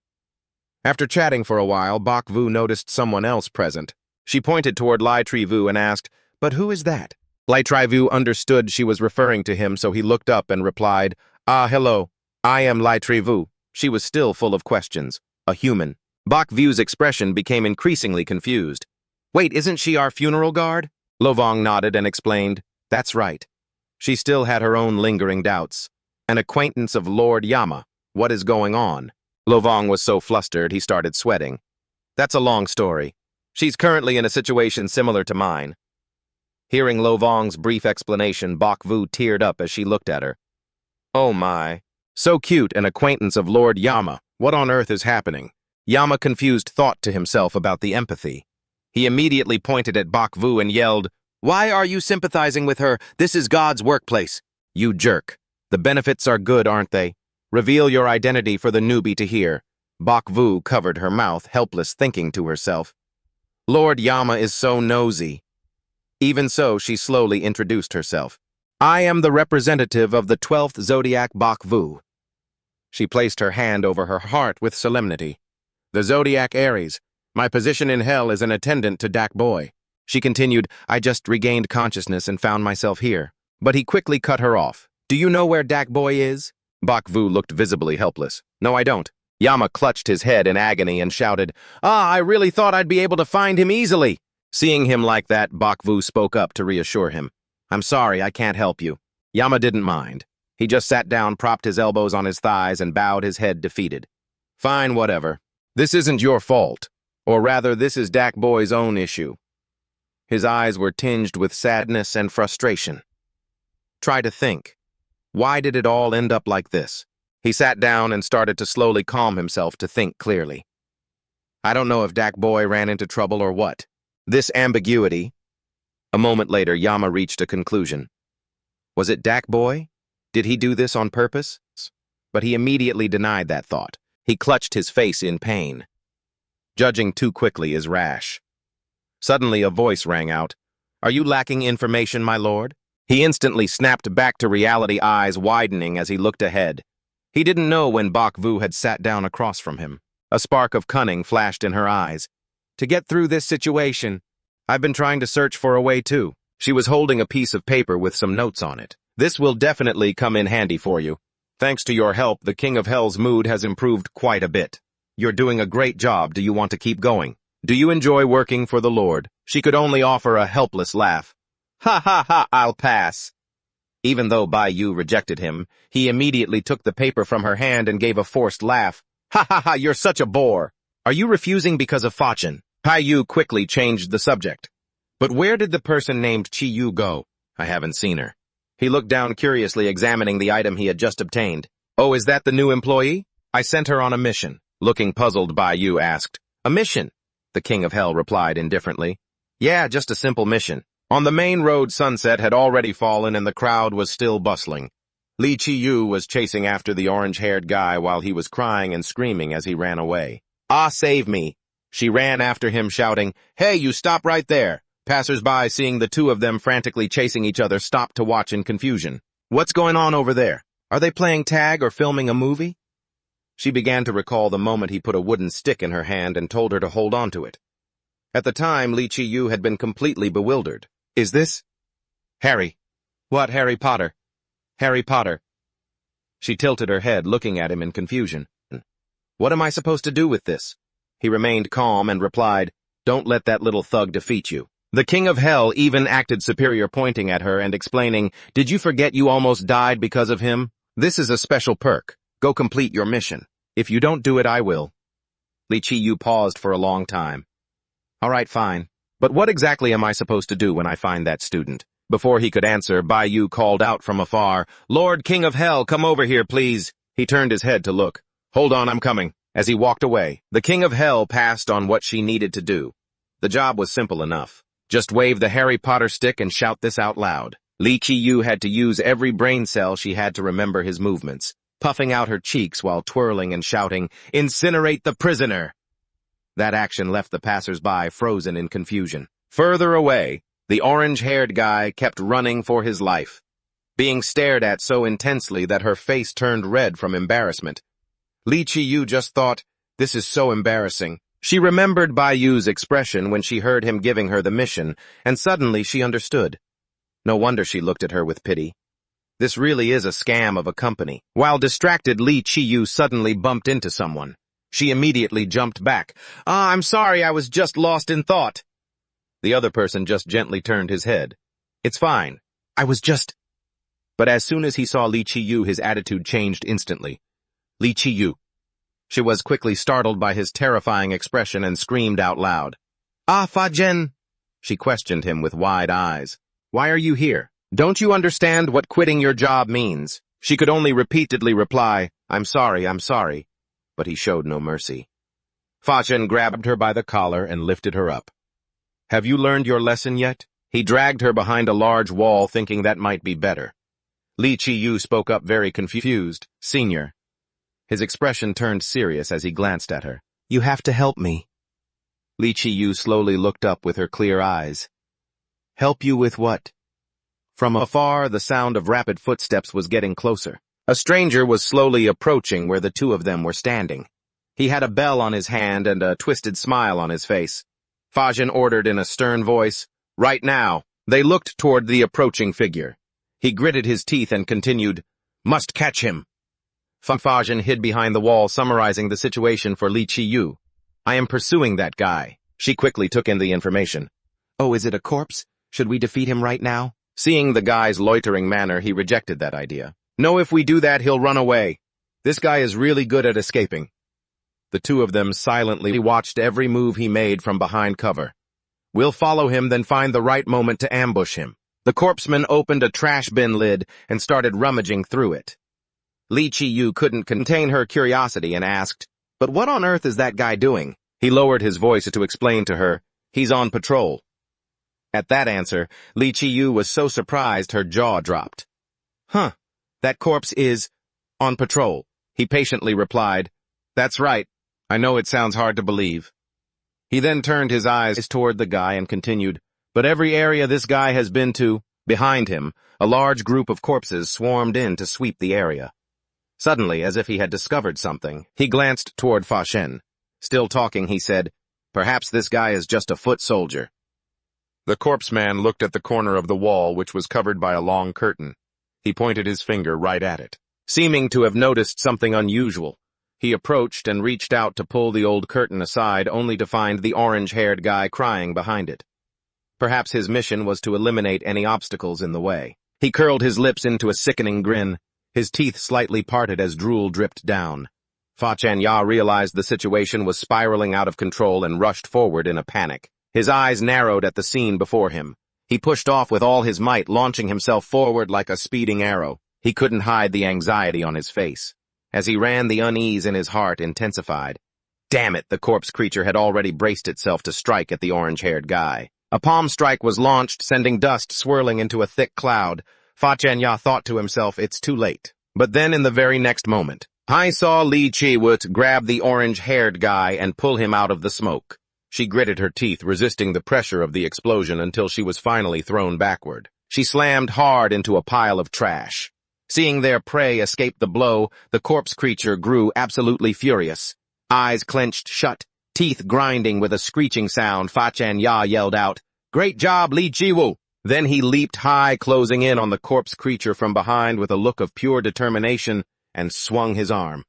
After chatting for a while, Bok Vu noticed someone else present. She pointed toward Lai Tri Vu and asked, "But who is that?" Lai Tri Vu understood she was referring to him, so he looked up and replied, "Ah, hello. I am Lai Tri Vu." She was still full of questions. A human. Bok Vu's expression became increasingly confused. "Wait, isn't she our funeral guard?" Lo Vong nodded and explained, "That's right." She still had her own lingering doubts. An acquaintance of Lord Yama. What is going on? Lo Vong was so flustered he started sweating. "That's a long story. She's currently in a situation similar to mine." Hearing Lo Vong's brief explanation, Bok Vu teared up as she looked at her. "Oh my. So cute, an acquaintance of Lord Yama. What on earth is happening?" Yama confused thought to himself about the empathy. He immediately pointed at Bok Vu and yelled, "Why are you sympathizing with her? This is God's workplace." "You jerk. The benefits are good, aren't they? Reveal your identity for the newbie to hear." Bok Vu covered her mouth, helpless, thinking to herself, "Lord Yama is so nosy." Even so, she slowly introduced herself. "I am the representative of the 12th Zodiac, Bok Vu." She placed her hand over her heart with solemnity. "The Zodiac Aries. My position in hell is an attendant to Dak Boy." She continued, "I just regained consciousness and found myself here." But he quickly cut her off. "Do you know where Dak Boy is?" Bok Vu looked visibly helpless. "No, I don't." Yama clutched his head in agony and shouted, I really thought I'd be able to find him easily." Seeing him like that, Bok Vu spoke up to reassure him. "I'm sorry, I can't help you." Yama didn't mind. He just sat down, propped his elbows on his thighs, and bowed his head defeated. "Fine, whatever. This isn't your fault. Or rather, this is Dak Boy's own issue." His eyes were tinged with sadness and frustration. Try to think. Why did it all end up like this? He sat down and started to slowly calm himself to think clearly. I don't know if Dak Boy ran into trouble or what. This ambiguity. A moment later, Yama reached a conclusion. Was it Dak Boy? Did he do this on purpose? but he immediately denied that thought. He clutched his face in pain. Judging too quickly is rash. Suddenly a voice rang out. "Are you lacking information, my lord?" He instantly snapped back to reality, eyes widening as he looked ahead. He didn't know when Bok Vu had sat down across from him. A spark of cunning flashed in her eyes. "To get through this situation, I've been trying to search for a way too." She was holding a piece of paper with some notes on it. "This will definitely come in handy for you. Thanks to your help, the King of Hell's mood has improved quite a bit. You're doing a great job. Do you want to keep going? Do you enjoy working for the Lord?" She could only offer a helpless laugh. "Ha ha ha, I'll pass." Even though Bai Yu rejected him, he immediately took the paper from her hand and gave a forced laugh. "Ha ha ha, you're such a bore. Are you refusing because of Fachin?" Bai Yu quickly changed the subject. "But where did the person named Chi Yu go?" "I haven't seen her." He looked down curiously, examining the item he had just obtained. "Oh, is that the new employee? I sent her on a mission." Looking puzzled, Bai Yu asked. "A mission?" The King of Hell replied indifferently. "Yeah, just a simple mission." On the main road, sunset had already fallen and the crowd was still bustling. Li Qiyu was chasing after the orange-haired guy while he was crying and screaming as he ran away. "Ah, save me!" She ran after him, shouting, "Hey, you stop right there!" Passers-by, seeing the two of them frantically chasing each other, stopped to watch in confusion. "What's going on over there? Are they playing tag or filming a movie?" She began to recall the moment he put a wooden stick in her hand and told her to hold on to it. At the time, Li Qiyu had been completely bewildered. "Is this Harry?" "What, Harry Potter?" "Harry Potter." She tilted her head, looking at him in confusion. "What am I supposed to do with this?" He remained calm and replied, "Don't let that little thug defeat you." The King of Hell even acted superior, pointing at her and explaining, "Did you forget you almost died because of him? This is a special perk. Go complete your mission. If you don't do it, I will." Li Qiyu paused for a long time. "All right, fine. But what exactly am I supposed to do when I find that student?" Before he could answer, Bai Yu called out from afar, "Lord King of Hell, come over here, please." He turned his head to look. "Hold on, I'm coming." As he walked away, the King of Hell passed on what she needed to do. The job was simple enough. Just wave the Harry Potter stick and shout this out loud. Li Qiyu had to use every brain cell she had to remember his movements, puffing out her cheeks while twirling and shouting, "Incinerate the prisoner!" That action left the passers-by frozen in confusion. Further away, the orange-haired guy kept running for his life, being stared at so intensely that her face turned red from embarrassment. Li Qiyu just thought, "This is so embarrassing." She remembered Bai Yu's expression when she heard him giving her the mission, and suddenly she understood. No wonder she looked at her with pity. This really is a scam of a company. While distracted, Li Qiyu suddenly bumped into someone. She immediately jumped back. "Ah, I'm sorry, I was just lost in thought." The other person just gently turned his head. "It's fine. I was just—" But as soon as he saw Li Qiyu, his attitude changed instantly. "Li Qiyu." She was quickly startled by his terrifying expression and screamed out loud. "Ah, Fa Zhen!" She questioned him with wide eyes. "Why are you here? Don't you understand what quitting your job means?" She could only repeatedly reply, I'm sorry, but he showed no mercy. Fa Zhen grabbed her by the collar and lifted her up. "Have you learned your lesson yet?" He dragged her behind a large wall, thinking that might be better. Li Qiyu spoke up very confused, "Senior." His expression turned serious as he glanced at her. "You have to help me." Li Qiyu slowly looked up with her clear eyes. "Help you with what?" From afar, the sound of rapid footsteps was getting closer. A stranger was slowly approaching where the two of them were standing. He had a bell on his hand and a twisted smile on his face. Fa Zhen ordered in a stern voice, "Right now." They looked toward the approaching figure. He gritted his teeth and continued, "Must catch him." Fa Zhen hid behind the wall, summarizing the situation for Li Qiyu. "I am pursuing that guy." She quickly took in the information. "Oh, is it a corpse? Should we defeat him right now?" Seeing the guy's loitering manner, he rejected that idea. "No, if we do that, he'll run away. This guy is really good at escaping." The two of them silently watched every move he made from behind cover. "We'll follow him, then find the right moment to ambush him." The corpseman opened a trash bin lid and started rummaging through it. Li Qiyu couldn't contain her curiosity and asked, "But what on earth is that guy doing?" He lowered his voice to explain to her, "He's on patrol." At that answer, Li Qiyu was so surprised her jaw dropped. "Huh, that corpse is on patrol." He patiently replied, "That's right. I know it sounds hard to believe." He then turned his eyes toward the guy and continued, "But every area this guy has been to..." Behind him, a large group of corpses swarmed in to sweep the area. Suddenly, as if he had discovered something, he glanced toward Fa Shen. Still talking, he said, "Perhaps this guy is just a foot soldier." The corpse man looked at the corner of the wall, which was covered by a long curtain. He pointed his finger right at it. Seeming to have noticed something unusual, he approached and reached out to pull the old curtain aside, only to find the orange-haired guy crying behind it. Perhaps his mission was to eliminate any obstacles in the way. He curled his lips into a sickening grin, his teeth slightly parted as drool dripped down. Fa Chanya realized the situation was spiraling out of control and rushed forward in a panic. His eyes narrowed at the scene before him. He pushed off with all his might, launching himself forward like a speeding arrow. He couldn't hide the anxiety on his face. As he ran, the unease in his heart intensified. Damn it, the corpse creature had already braced itself to strike at the orange-haired guy. A palm strike was launched, sending dust swirling into a thick cloud. Fa Chanya thought to himself, it's too late. But then in the very next moment, I saw Li Chiwut grab the orange-haired guy and pull him out of the smoke. She gritted her teeth, resisting the pressure of the explosion until she was finally thrown backward. She slammed hard into a pile of trash. Seeing their prey escape the blow, the corpse creature grew absolutely furious. Eyes clenched shut, teeth grinding with a screeching sound, Fa Chanya yelled out, "Great job, Li Jiwu!" Then he leaped high, closing in on the corpse creature from behind with a look of pure determination, and swung his arm.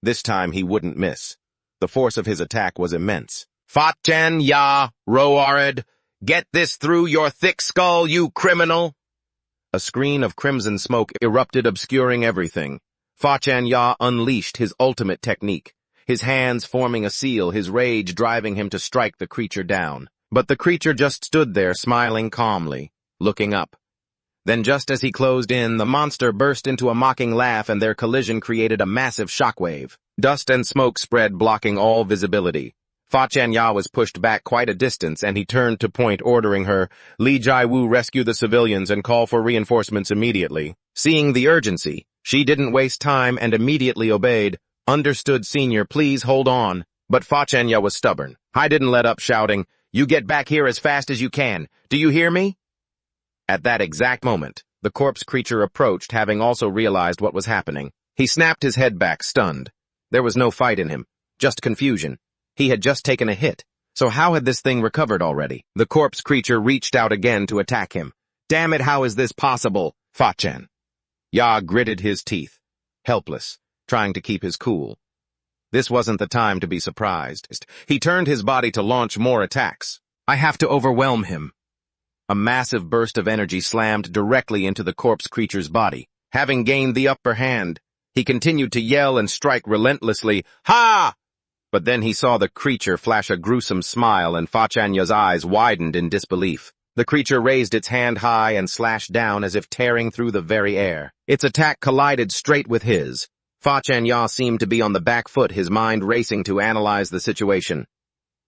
This time he wouldn't miss. The force of his attack was immense. "Fa Chanya, roared, get this through your thick skull, you criminal!" A screen of crimson smoke erupted, obscuring everything. Fa Chanya unleashed his ultimate technique, his hands forming a seal, his rage driving him to strike the creature down. But the creature just stood there, smiling calmly, looking up. Then just as he closed in, the monster burst into a mocking laugh, and their collision created a massive shockwave. Dust and smoke spread, blocking all visibility. Fa Chanya was pushed back quite a distance, and he turned to point, ordering her, "Li Jiwu, rescue the civilians and call for reinforcements immediately." Seeing the urgency, she didn't waste time and immediately obeyed. "Understood, senior, please hold on." But Fa Chanya was stubborn. I didn't let up, shouting, "You get back here as fast as you can. Do you hear me?" At that exact moment, the corpse creature approached, having also realized what was happening. He snapped his head back, stunned. There was no fight in him, just confusion. He had just taken a hit, so how had this thing recovered already? The corpse creature reached out again to attack him. "Damn it, how is this possible?" Fa Chen. Ya gritted his teeth, helpless, trying to keep his cool. This wasn't the time to be surprised. He turned his body to launch more attacks. "I have to overwhelm him." A massive burst of energy slammed directly into the corpse creature's body. Having gained the upper hand, he continued to yell and strike relentlessly. "Ha!" But then he saw the creature flash a gruesome smile, and Fa Chanya's eyes widened in disbelief. The creature raised its hand high and slashed down as if tearing through the very air. Its attack collided straight with his. Fa Chanya seemed to be on the back foot, his mind racing to analyze the situation.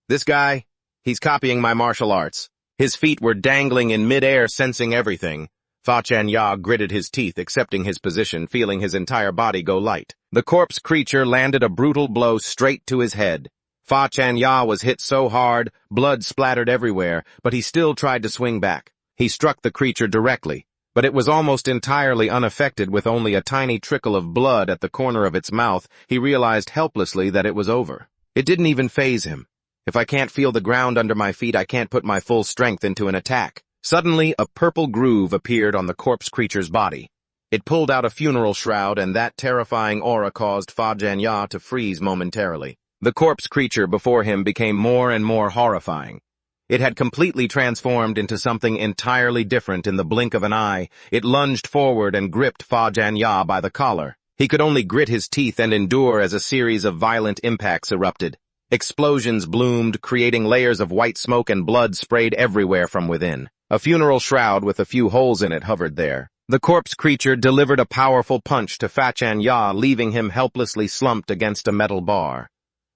"This guy, he's copying my martial arts." His feet were dangling in midair, sensing everything. Fa Chanya gritted his teeth, accepting his position, feeling his entire body go light. The corpse creature landed a brutal blow straight to his head. Fa Chanya was hit so hard, blood splattered everywhere, but he still tried to swing back. He struck the creature directly, but it was almost entirely unaffected, with only a tiny trickle of blood at the corner of its mouth. He realized helplessly that it was over. It didn't even faze him. If I can't feel the ground under my feet, I can't put my full strength into an attack. Suddenly, a purple groove appeared on the corpse creature's body. It pulled out a funeral shroud, and that terrifying aura caused Fa Chanya to freeze momentarily. The corpse creature before him became more and more horrifying. It had completely transformed into something entirely different in the blink of an eye. It lunged forward and gripped Fa Chanya by the collar. He could only grit his teeth and endure as a series of violent impacts erupted. Explosions bloomed, creating layers of white smoke, and blood sprayed everywhere from within. A funeral shroud with a few holes in it hovered there. The corpse creature delivered a powerful punch to Fa Chanya, leaving him helplessly slumped against a metal bar.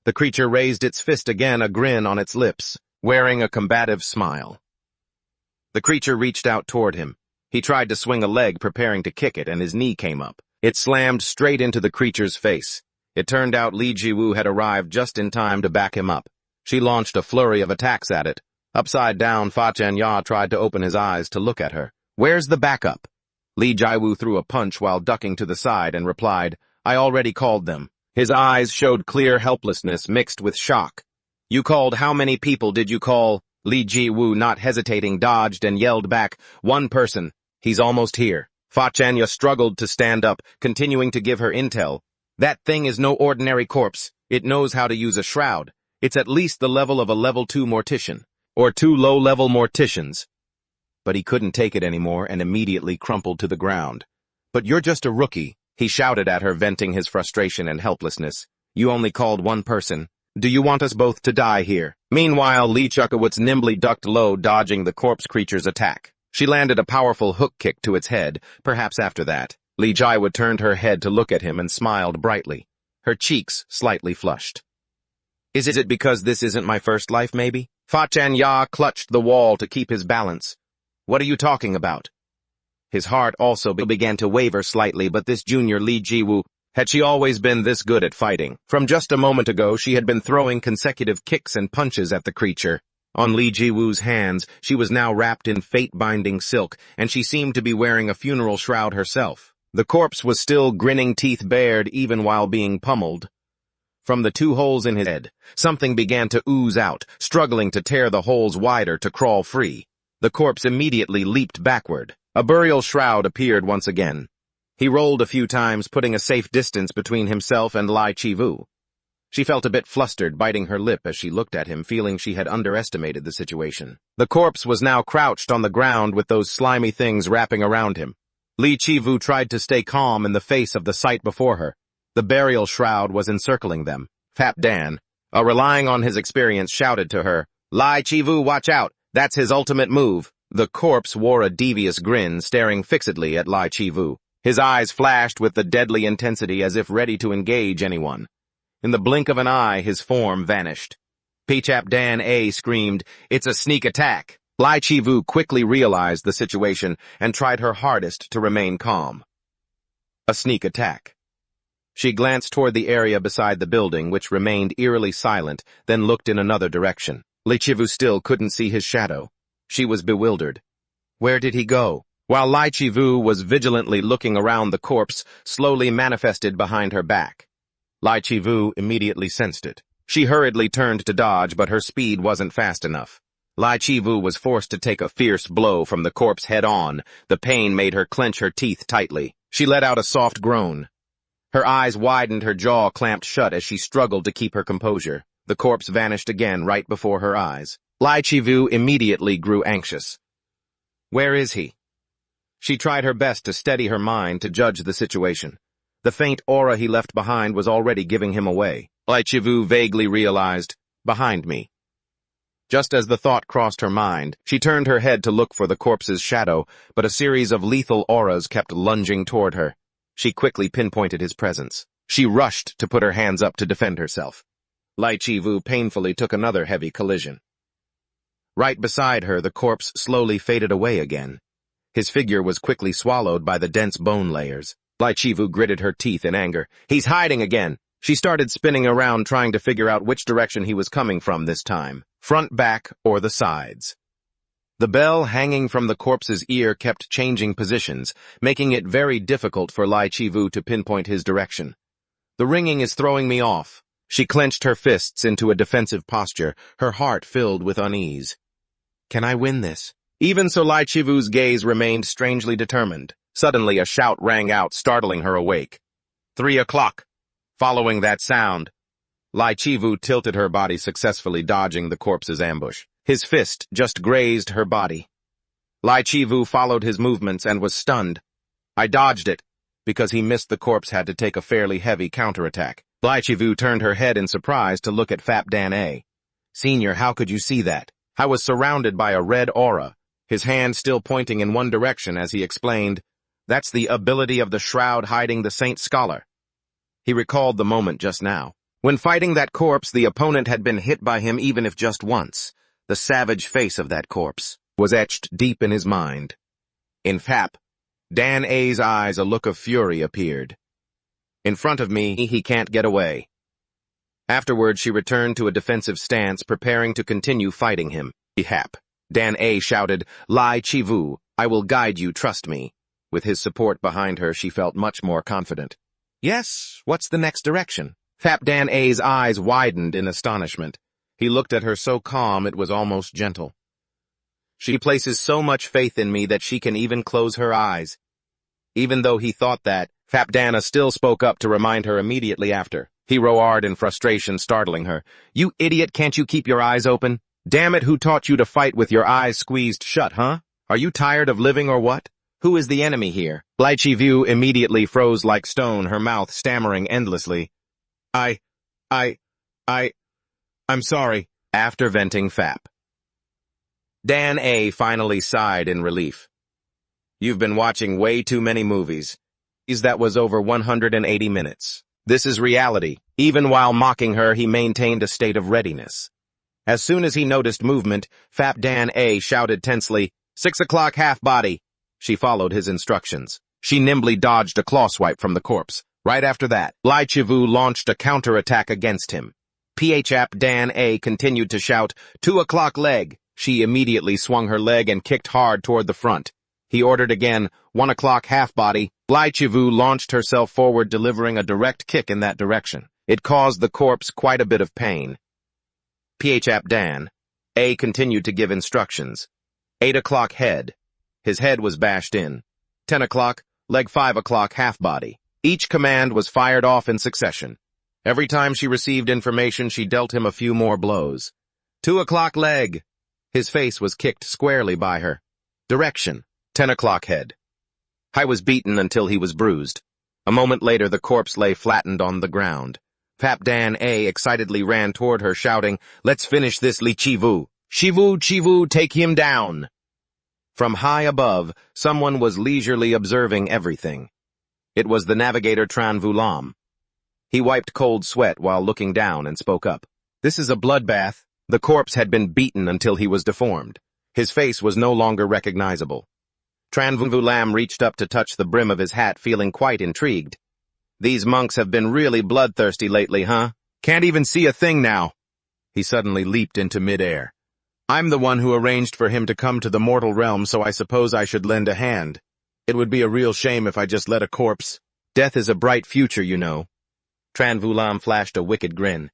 The creature raised its fist again, a grin on its lips, wearing a combative smile. The creature reached out toward him. He tried to swing a leg, preparing to kick it, and his knee came up. It slammed straight into the creature's face. It turned out Li Jiwu had arrived just in time to back him up. She launched a flurry of attacks at it. Upside down, Fa Chanya tried to open his eyes to look at her. "Where's the backup?" Li Jiwu threw a punch while ducking to the side and replied, "I already called them." His eyes showed clear helplessness mixed with shock. "You called? How many people did you call?" Li Jiwu, not hesitating, dodged and yelled back, "One person. He's almost here." Fa Chanya struggled to stand up, continuing to give her intel. "That thing is no ordinary corpse. It knows how to use a shroud. It's at least the level of a level 2 mortician. Or 2 low-level morticians." But he couldn't take it anymore and immediately crumpled to the ground. "But you're just a rookie," he shouted at her, venting his frustration and helplessness. "You only called one person. Do you want us both to die here?" Meanwhile, Li Chuckowitz nimbly ducked low, dodging the corpse creature's attack. She landed a powerful hook kick to its head. Perhaps after that, Li Jiwu turned her head to look at him and smiled brightly. Her cheeks slightly flushed. Is it because this isn't my first life, maybe?" Fa Chanya clutched the wall to keep his balance. "What are you talking about?" His heart also began to waver slightly, but this junior Li Jiwu, had she always been this good at fighting? From just a moment ago, she had been throwing consecutive kicks and punches at the creature. On Li Jiwu's hands, she was now wrapped in fate-binding silk, and she seemed to be wearing a funeral shroud herself. The corpse was still grinning, teeth bared, even while being pummeled. From the 2 holes in his head, something began to ooze out, struggling to tear the holes wider to crawl free. The corpse immediately leaped backward. A burial shroud appeared once again. He rolled a few times, putting a safe distance between himself and Li Jiwu. She felt a bit flustered, biting her lip as she looked at him, feeling she had underestimated the situation. The corpse was now crouched on the ground with those slimy things wrapping around him. Li Jiwu tried to stay calm in the face of the sight before her. The burial shroud was encircling them. Fap Dan, relying on his experience, shouted to her, "Li Jiwu, watch out! That's his ultimate move." The corpse wore a devious grin, staring fixedly at Li Jiwu. His eyes flashed with the deadly intensity as if ready to engage anyone. In the blink of an eye, his form vanished. Pchap Dan A screamed, "It's a sneak attack." Li Jiwu quickly realized the situation and tried her hardest to remain calm. A sneak attack. She glanced toward the area beside the building, which remained eerily silent, then looked in another direction. Li Jiwu still couldn't see his shadow. She was bewildered. Where did he go? While Li Jiwu was vigilantly looking around, the corpse slowly manifested behind her back. Li Jiwu immediately sensed it. She hurriedly turned to dodge, but her speed wasn't fast enough. Li Jiwu was forced to take a fierce blow from the corpse head-on. The pain made her clench her teeth tightly. She let out a soft groan. Her eyes widened, her jaw clamped shut as she struggled to keep her composure. The corpse vanished again right before her eyes. Li Jiwu immediately grew anxious. Where is he? She tried her best to steady her mind to judge the situation. The faint aura he left behind was already giving him away. Li Jiwu vaguely realized, behind me. Just as the thought crossed her mind, she turned her head to look for the corpse's shadow, but a series of lethal auras kept lunging toward her. She quickly pinpointed his presence. She rushed to put her hands up to defend herself. Li Jiwu painfully took another heavy collision. Right beside her, the corpse slowly faded away again. His figure was quickly swallowed by the dense bone layers. Li Jiwu gritted her teeth in anger. He's hiding again! She started spinning around, trying to figure out which direction he was coming from this time. Front, back, or the sides. The bell hanging from the corpse's ear kept changing positions, making it very difficult for Li Jiwu to pinpoint his direction. The ringing is throwing me off. She clenched her fists into a defensive posture, her heart filled with unease. Can I win this? Even so, Li Jiwu's gaze remained strangely determined. Suddenly, a shout rang out, startling her awake. 3 o'clock. Following that sound, Li Jiwu tilted her body, successfully dodging the corpse's ambush. His fist just grazed her body. Li Jiwu followed his movements and was stunned. I dodged it, because he missed. The corpse had to take a fairly heavy counterattack. Li Jiwu turned her head in surprise to look at Fap Dan A. Senior, how could you see that? I was surrounded by a red aura, his hand still pointing in one direction as he explained, that's the ability of the shroud hiding the Saint Scholar. He recalled the moment just now. When fighting that corpse, the opponent had been hit by him, even if just once. The savage face of that corpse was etched deep in his mind. In Fap, Dan A's eyes, a look of fury appeared. In front of me, he can't get away. Afterward, she returned to a defensive stance, preparing to continue fighting him. Hap. Dan A shouted, Lai Chivu, I will guide you, trust me. With his support behind her, she felt much more confident. Yes, what's the next direction? Fap Dan A's eyes widened in astonishment. He looked at her so calm it was almost gentle. She places so much faith in me that she can even close her eyes. Even though he thought that, Fap Dana still spoke up to remind her immediately after. He roared in frustration, startling her. You idiot, can't you keep your eyes open? Damn it, who taught you to fight with your eyes squeezed shut, huh? Are you tired of living or what? Who is the enemy here? Lai Chi-Vu immediately froze like stone, her mouth stammering endlessly. I'm sorry. After venting Fap. Dan A finally sighed in relief. You've been watching way too many movies. That was over 180 minutes. This is reality. Even while mocking her, he maintained a state of readiness. As soon as he noticed movement, Fap Dan A shouted tensely, 6 o'clock half body. She followed his instructions. She nimbly dodged a claw swipe from the corpse. Right after that, Lai Chivu launched a counterattack against him. Phap Dan A continued to shout, 2 o'clock leg. She immediately swung her leg and kicked hard toward the front. He ordered again, 1 o'clock half body. Lai Chivu launched herself forward, delivering a direct kick in that direction. It caused the corpse quite a bit of pain. Phap Dan A continued to give instructions. 8 o'clock head. His head was bashed in. 10 o'clock, leg 5 o'clock half body. Each command was fired off in succession. Every time she received information, she dealt him a few more blows. 2 o'clock leg. His face was kicked squarely by her. Direction. 10 o'clock head. I was beaten until he was bruised. A moment later, the corpse lay flattened on the ground. Fap Dan A excitedly ran toward her, shouting, Let's finish this, Li Chivu. Chivu, take him down. From high above, someone was leisurely observing everything. It was the navigator Tran Vulam. He wiped cold sweat while looking down and spoke up. This is a bloodbath. The corpse had been beaten until he was deformed. His face was no longer recognizable. Tran Vulam reached up to touch the brim of his hat, feeling quite intrigued. These monks have been really bloodthirsty lately, huh? Can't even see a thing now. He suddenly leaped into midair. I'm the one who arranged for him to come to the mortal realm, so I suppose I should lend a hand. It would be a real shame if I just let a corpse. Death is a bright future, you know. Tran Vulam flashed a wicked grin.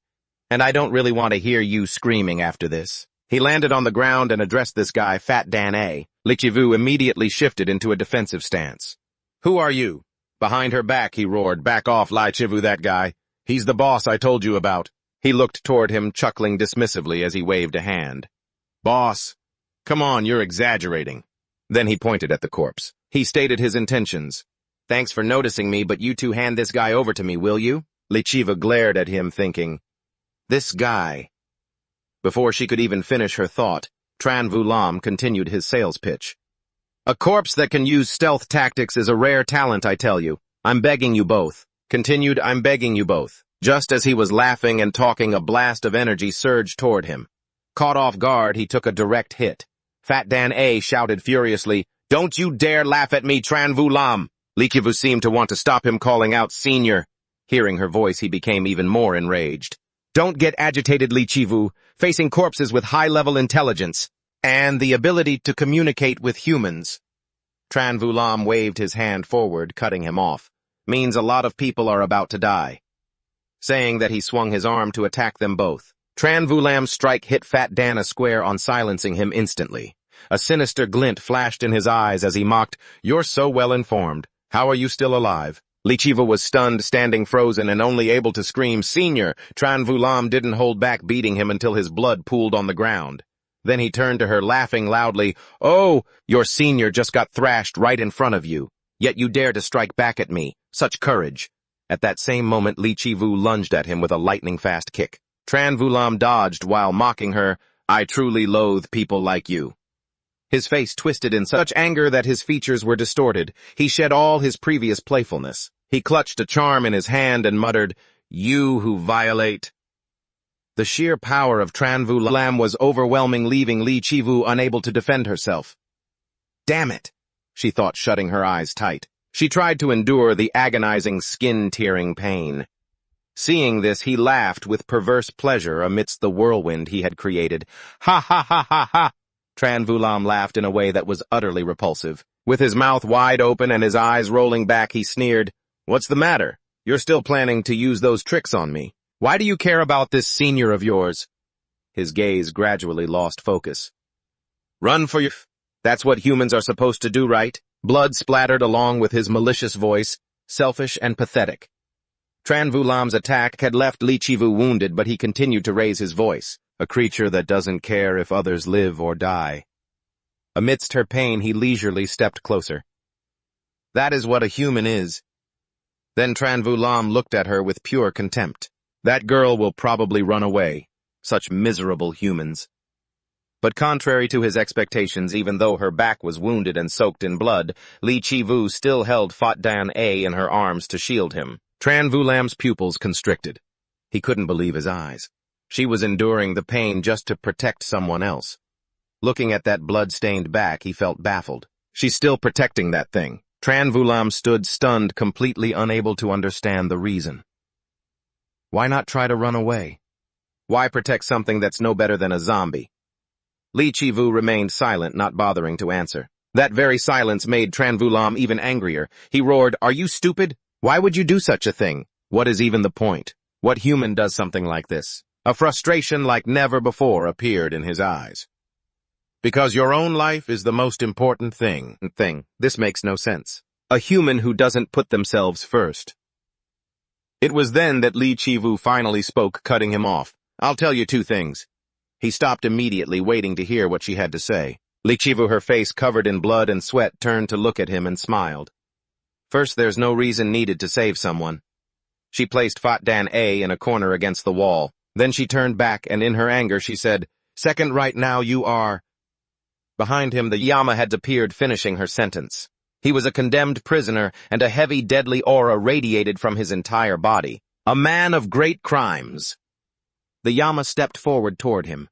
And I don't really want to hear you screaming after this. He landed on the ground and addressed this guy, Fat Dan A. Li Chivu immediately shifted into a defensive stance. Who are you? Behind her back, he roared. Back off, Lai Chivu, that guy. He's the boss I told you about. He looked toward him, chuckling dismissively as he waved a hand. Boss. Come on, you're exaggerating. Then he pointed at the corpse. He stated his intentions. Thanks for noticing me, but you two hand this guy over to me, will you? Li Chivu glared at him, thinking, This guy. Before she could even finish her thought, Tran Vulam continued his sales pitch. A corpse that can use stealth tactics is a rare talent, I tell you. I'm begging you both. Continued, I'm begging you both. Just as he was laughing and talking, a blast of energy surged toward him. Caught off guard, he took a direct hit. Fat Dan A shouted furiously, Don't you dare laugh at me, Tran Vulam! Li Chivu seemed to want to stop him, calling out, Senior. Hearing her voice, he became even more enraged. Don't get agitated, Li Chivu. Facing corpses with high-level intelligence and the ability to communicate with humans. Tran Vulam waved his hand forward, cutting him off. Means a lot of people are about to die. Saying that, he swung his arm to attack them both. Tran Vulam's strike hit Fat Dana square on, silencing him instantly. A sinister glint flashed in his eyes as he mocked, You're so well informed. How are you still alive? Li Chivu was stunned, standing frozen and only able to scream, Senior! Tran Vulam didn't hold back, beating him until his blood pooled on the ground. Then he turned to her, laughing loudly, Oh, your senior just got thrashed right in front of you. Yet you dare to strike back at me. Such courage. At that same moment, Li Chivu lunged at him with a lightning-fast kick. Tran Vulam dodged while mocking her, I truly loathe people like you. His face twisted in such anger that his features were distorted. He shed all his previous playfulness. He clutched a charm in his hand and muttered, You who violate. The sheer power of Tran Vulam was overwhelming, leaving Li Chivu unable to defend herself. Damn it! she thought, shutting her eyes tight. She tried to endure the agonizing, skin-tearing pain. Seeing this, he laughed with perverse pleasure amidst the whirlwind he had created. Ha ha ha ha ha! Tranvulam laughed in a way that was utterly repulsive. With his mouth wide open and his eyes rolling back, he sneered, "What's the matter? You're still planning to use those tricks on me. Why do you care about this senior of yours?" His gaze gradually lost focus. "Run for your That's what humans are supposed to do, right?" Blood splattered along with his malicious voice, selfish and pathetic. Tranvulam's attack had left Lichivu wounded, but he continued to raise his voice, a creature that doesn't care if others live or die. Amidst her pain, he leisurely stepped closer. "That is what a human is." Then Tranvulam looked at her with pure contempt. "That girl will probably run away. Such miserable humans." But contrary to his expectations, even though her back was wounded and soaked in blood, Lichivu still held Fatdan A in her arms to shield him. Tranvulam's pupils constricted. He couldn't believe his eyes. She was enduring the pain just to protect someone else. Looking at that blood-stained back, he felt baffled. She's still protecting that thing. Tranvulam stood stunned, completely unable to understand the reason. Why not try to run away? Why protect something that's no better than a zombie? Lichivu remained silent, not bothering to answer. That very silence made Tranvulam even angrier. He roared, "Are you stupid? Why would you do such a thing? What is even the point? What human does something like this?" A frustration like never before appeared in his eyes. "Because your own life is the most important thing. This makes no sense. A human who doesn't put themselves first." It was then that Lichivu finally spoke, cutting him off. "I'll tell you two things." He stopped immediately, waiting to hear what she had to say. Lichivu, her face covered in blood and sweat, turned to look at him and smiled. "First, there's no reason needed to save someone." She placed Fatdan A in a corner against the wall. Then she turned back, and in her anger she said, "Second, right now you are—" Behind him, the Yama had appeared, finishing her sentence. He was a condemned prisoner, and a heavy, deadly aura radiated from his entire body. A man of great crimes. The Yama stepped forward toward him.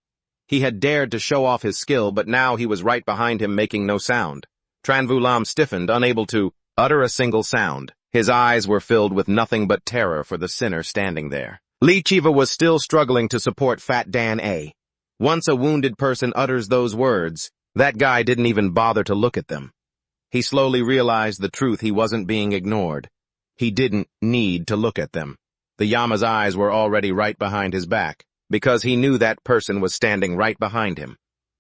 He had dared to show off his skill, but now he was right behind him, making no sound. Tranvulam stiffened, unable to utter a single sound. His eyes were filled with nothing but terror for the sinner standing there. Lichivu was still struggling to support Fatdan A. Once a wounded person utters those words, that guy didn't even bother to look at them. He slowly realized the truth. He wasn't being ignored. He didn't need to look at them. The Yama's eyes were already right behind his back, because he knew that person was standing right behind him.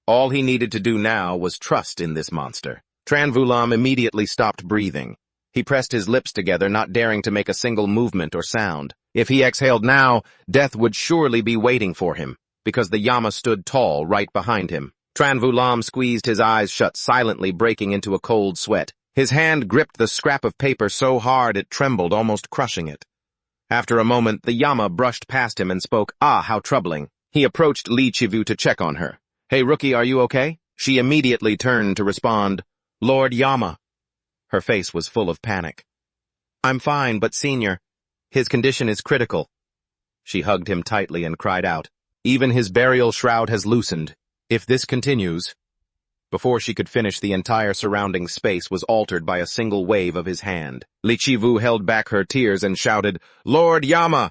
All he needed to do now was trust in this monster. Tranvulam immediately stopped breathing. He pressed his lips together, not daring to make a single movement or sound. If he exhaled now, death would surely be waiting for him, because the Yama stood tall right behind him. Tranvulam squeezed his eyes shut, silently breaking into a cold sweat. His hand gripped the scrap of paper so hard it trembled, almost crushing it. After a moment, the Yama brushed past him and spoke. "Ah, how troubling." He approached Lichivu to check on her. "Hey, rookie, are you okay?" She immediately turned to respond, "Lord Yama." Her face was full of panic. "I'm fine, but senior, his condition is critical." She hugged him tightly and cried out, "Even his burial shroud has loosened. If this continues—" Before she could finish, the entire surrounding space was altered by a single wave of his hand. Lichivu held back her tears and shouted, "Lord Yama!"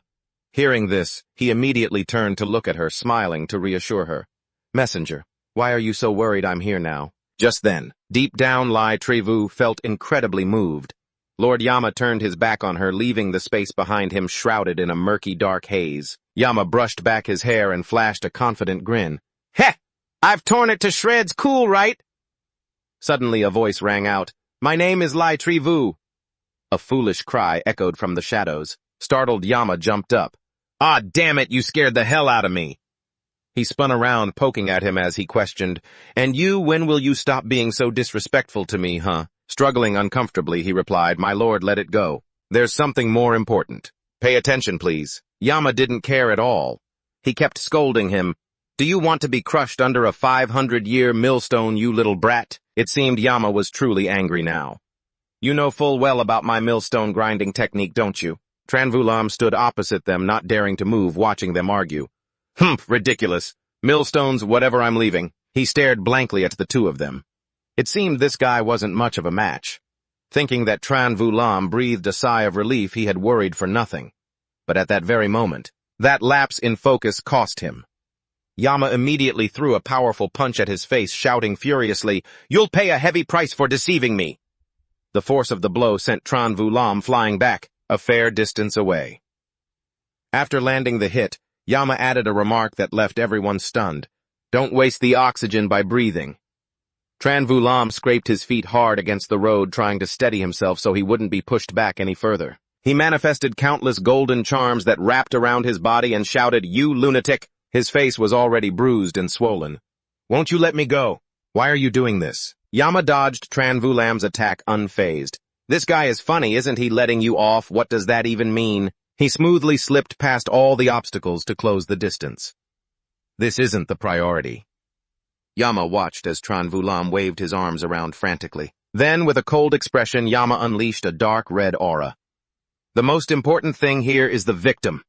Hearing this, he immediately turned to look at her, smiling to reassure her. "Messenger, why are you so worried? I'm here now." Just then, deep down, Lichivu felt incredibly moved. Lord Yama turned his back on her, leaving the space behind him shrouded in a murky, dark haze. Yama brushed back his hair and flashed a confident grin. "Heh! I've torn it to shreds, cool, right?" Suddenly a voice rang out, "My name is Lichivu." A foolish cry echoed from the shadows. Startled, Yama jumped up. "Ah, damn it, you scared the hell out of me." He spun around, poking at him as he questioned, "And you, when will you stop being so disrespectful to me, huh?" Struggling uncomfortably, he replied, "My lord, let it go. There's something more important. Pay attention, please." Yama didn't care at all. He kept scolding him. "Do you want to be crushed under a 500-year millstone, you little brat?" It seemed Yama was truly angry now. "You know full well about my millstone grinding technique, don't you?" Tranvulam stood opposite them, not daring to move, watching them argue. "Humph, ridiculous. Millstones, whatever, I'm leaving." He stared blankly at the two of them. It seemed this guy wasn't much of a match. Thinking that Tran Vu Lam breathed a sigh of relief, he had worried for nothing. But at that very moment, that lapse in focus cost him. Yama immediately threw a powerful punch at his face, shouting furiously, "You'll pay a heavy price for deceiving me!" The force of the blow sent Tran Vu Lam flying back, a fair distance away. After landing the hit, Yama added a remark that left everyone stunned. "Don't waste the oxygen by breathing." Tran Vu Lam scraped his feet hard against the road, trying to steady himself so he wouldn't be pushed back any further. He manifested countless golden charms that wrapped around his body and shouted, "You lunatic!" His face was already bruised and swollen. "Won't you let me go? Why are you doing this?" Yama dodged Tran Vu Lam's attack unfazed. "This guy is funny, isn't he, letting you off? What does that even mean?" He smoothly slipped past all the obstacles to close the distance. "This isn't the priority." Yama watched as Tran Vu Lam waved his arms around frantically. Then, with a cold expression, Yama unleashed a dark red aura. "The most important thing here is the victim."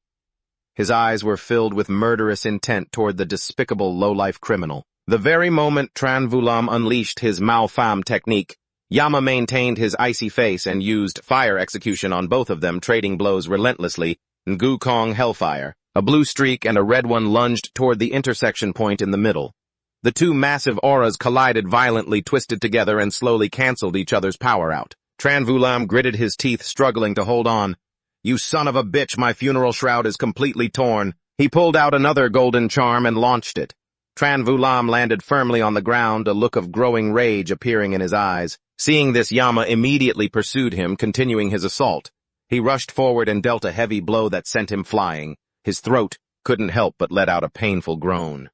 His eyes were filled with murderous intent toward the despicable low-life criminal. The very moment Tran Vu Lam unleashed his Malfam technique, Yama maintained his icy face and used fire execution on both of them, trading blows relentlessly. Ngukong Hellfire, a blue streak and a red one lunged toward the intersection point in the middle. The two massive auras collided violently, twisted together, and slowly canceled each other's power out. Tran Vu Lam gritted his teeth, struggling to hold on. "You son of a bitch, my funeral shroud is completely torn." He pulled out another golden charm and launched it. Tran Vu Lam landed firmly on the ground, a look of growing rage appearing in his eyes. Seeing this, Yama immediately pursued him, continuing his assault. He rushed forward and dealt a heavy blow that sent him flying. His throat couldn't help but let out a painful groan.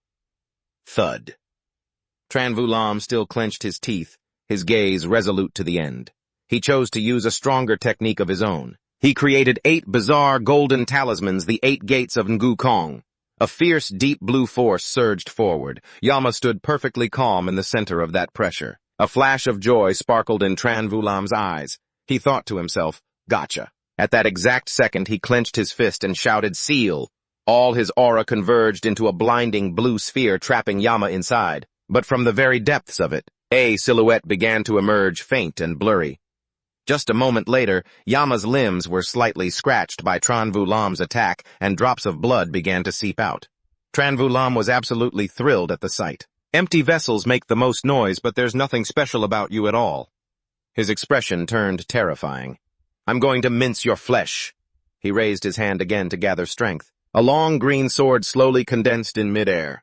Thud. Tran Vu Lam still clenched his teeth, his gaze resolute to the end. He chose to use a stronger technique of his own. He created 8 bizarre golden talismans, the 8 gates of Ngukong. A fierce, deep blue force surged forward. Yama stood perfectly calm in the center of that pressure. A flash of joy sparkled in Tran Vu Lam's eyes. He thought to himself, "Gotcha." At that exact second, he clenched his fist and shouted, "Seal!" All his aura converged into a blinding blue sphere, trapping Yama inside. But from the very depths of it, a silhouette began to emerge, faint and blurry. Just a moment later, Yama's limbs were slightly scratched by Tran Vu Lam's attack, and drops of blood began to seep out. Tran Vu Lam was absolutely thrilled at the sight. "Empty vessels make the most noise, but there's nothing special about you at all." His expression turned terrifying. "I'm going to mince your flesh." He raised his hand again to gather strength. A long green sword slowly condensed in midair.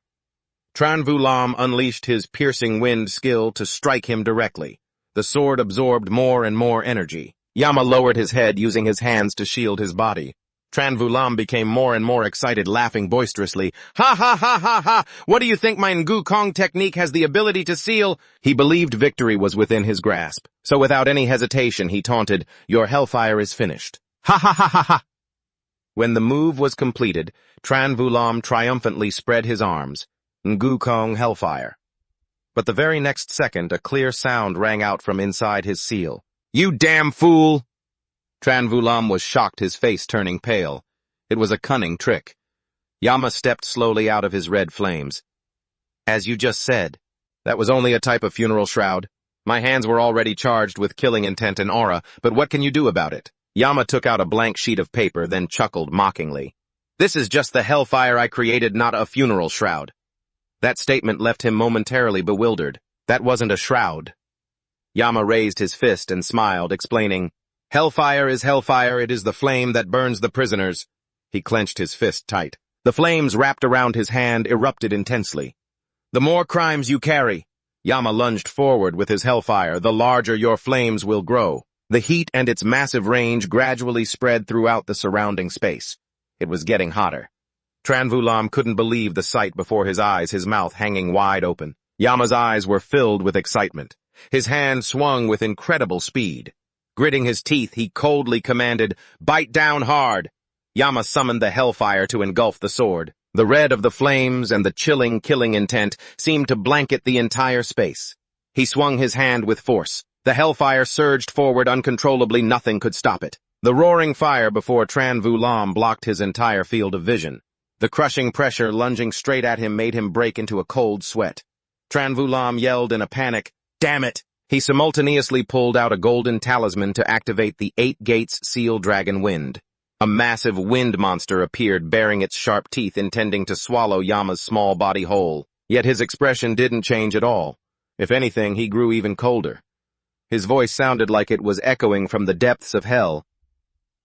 Tran Vu Lam unleashed his piercing wind skill to strike him directly. The sword absorbed more and more energy. Yama lowered his head, using his hands to shield his body. Tran Vu Lam became more and more excited, laughing boisterously. "Ha ha ha ha ha! What do you think my Ngukong technique has the ability to seal?" He believed victory was within his grasp. So without any hesitation, he taunted, "Your hellfire is finished." Ha ha ha ha ha! When the move was completed, Tran Vu Lam triumphantly spread his arms. Ngukong Hellfire. But the very next second, a clear sound rang out from inside his seal. "You damn fool!" Tran Vu Lam was shocked, his face turning pale. It was a cunning trick. Yama stepped slowly out of his red flames. "As you just said, that was only a type of funeral shroud. My hands were already charged with killing intent and aura, but what can you do about it?" Yama took out a blank sheet of paper, then chuckled mockingly. "This is just the hellfire I created, not a funeral shroud." That statement left him momentarily bewildered. That wasn't a shroud. Yama raised his fist and smiled, explaining, "Hellfire is hellfire, it is the flame that burns the prisoners." He clenched his fist tight. The flames wrapped around his hand erupted intensely. "The more crimes you carry," Yama lunged forward with his hellfire, "the larger your flames will grow." The heat and its massive range gradually spread throughout the surrounding space. It was getting hotter. Tran Vu Lam couldn't believe the sight before his eyes, his mouth hanging wide open. Yama's eyes were filled with excitement. His hand swung with incredible speed. Gritting his teeth, he coldly commanded, "Bite down hard." Yama summoned the hellfire to engulf the sword. The red of the flames and the chilling, killing intent seemed to blanket the entire space. He swung his hand with force. The hellfire surged forward uncontrollably, nothing could stop it. The roaring fire before Tran Vu Lam blocked his entire field of vision. The crushing pressure lunging straight at him made him break into a cold sweat. Tran Vu Lam yelled in a panic, Damn it! He simultaneously pulled out a golden talisman to activate the 8 Gates Seal Dragon Wind. A massive wind monster appeared bearing its sharp teeth intending to swallow Yama's small body whole. Yet his expression didn't change at all. If anything, he grew even colder. His voice sounded like it was echoing from the depths of hell.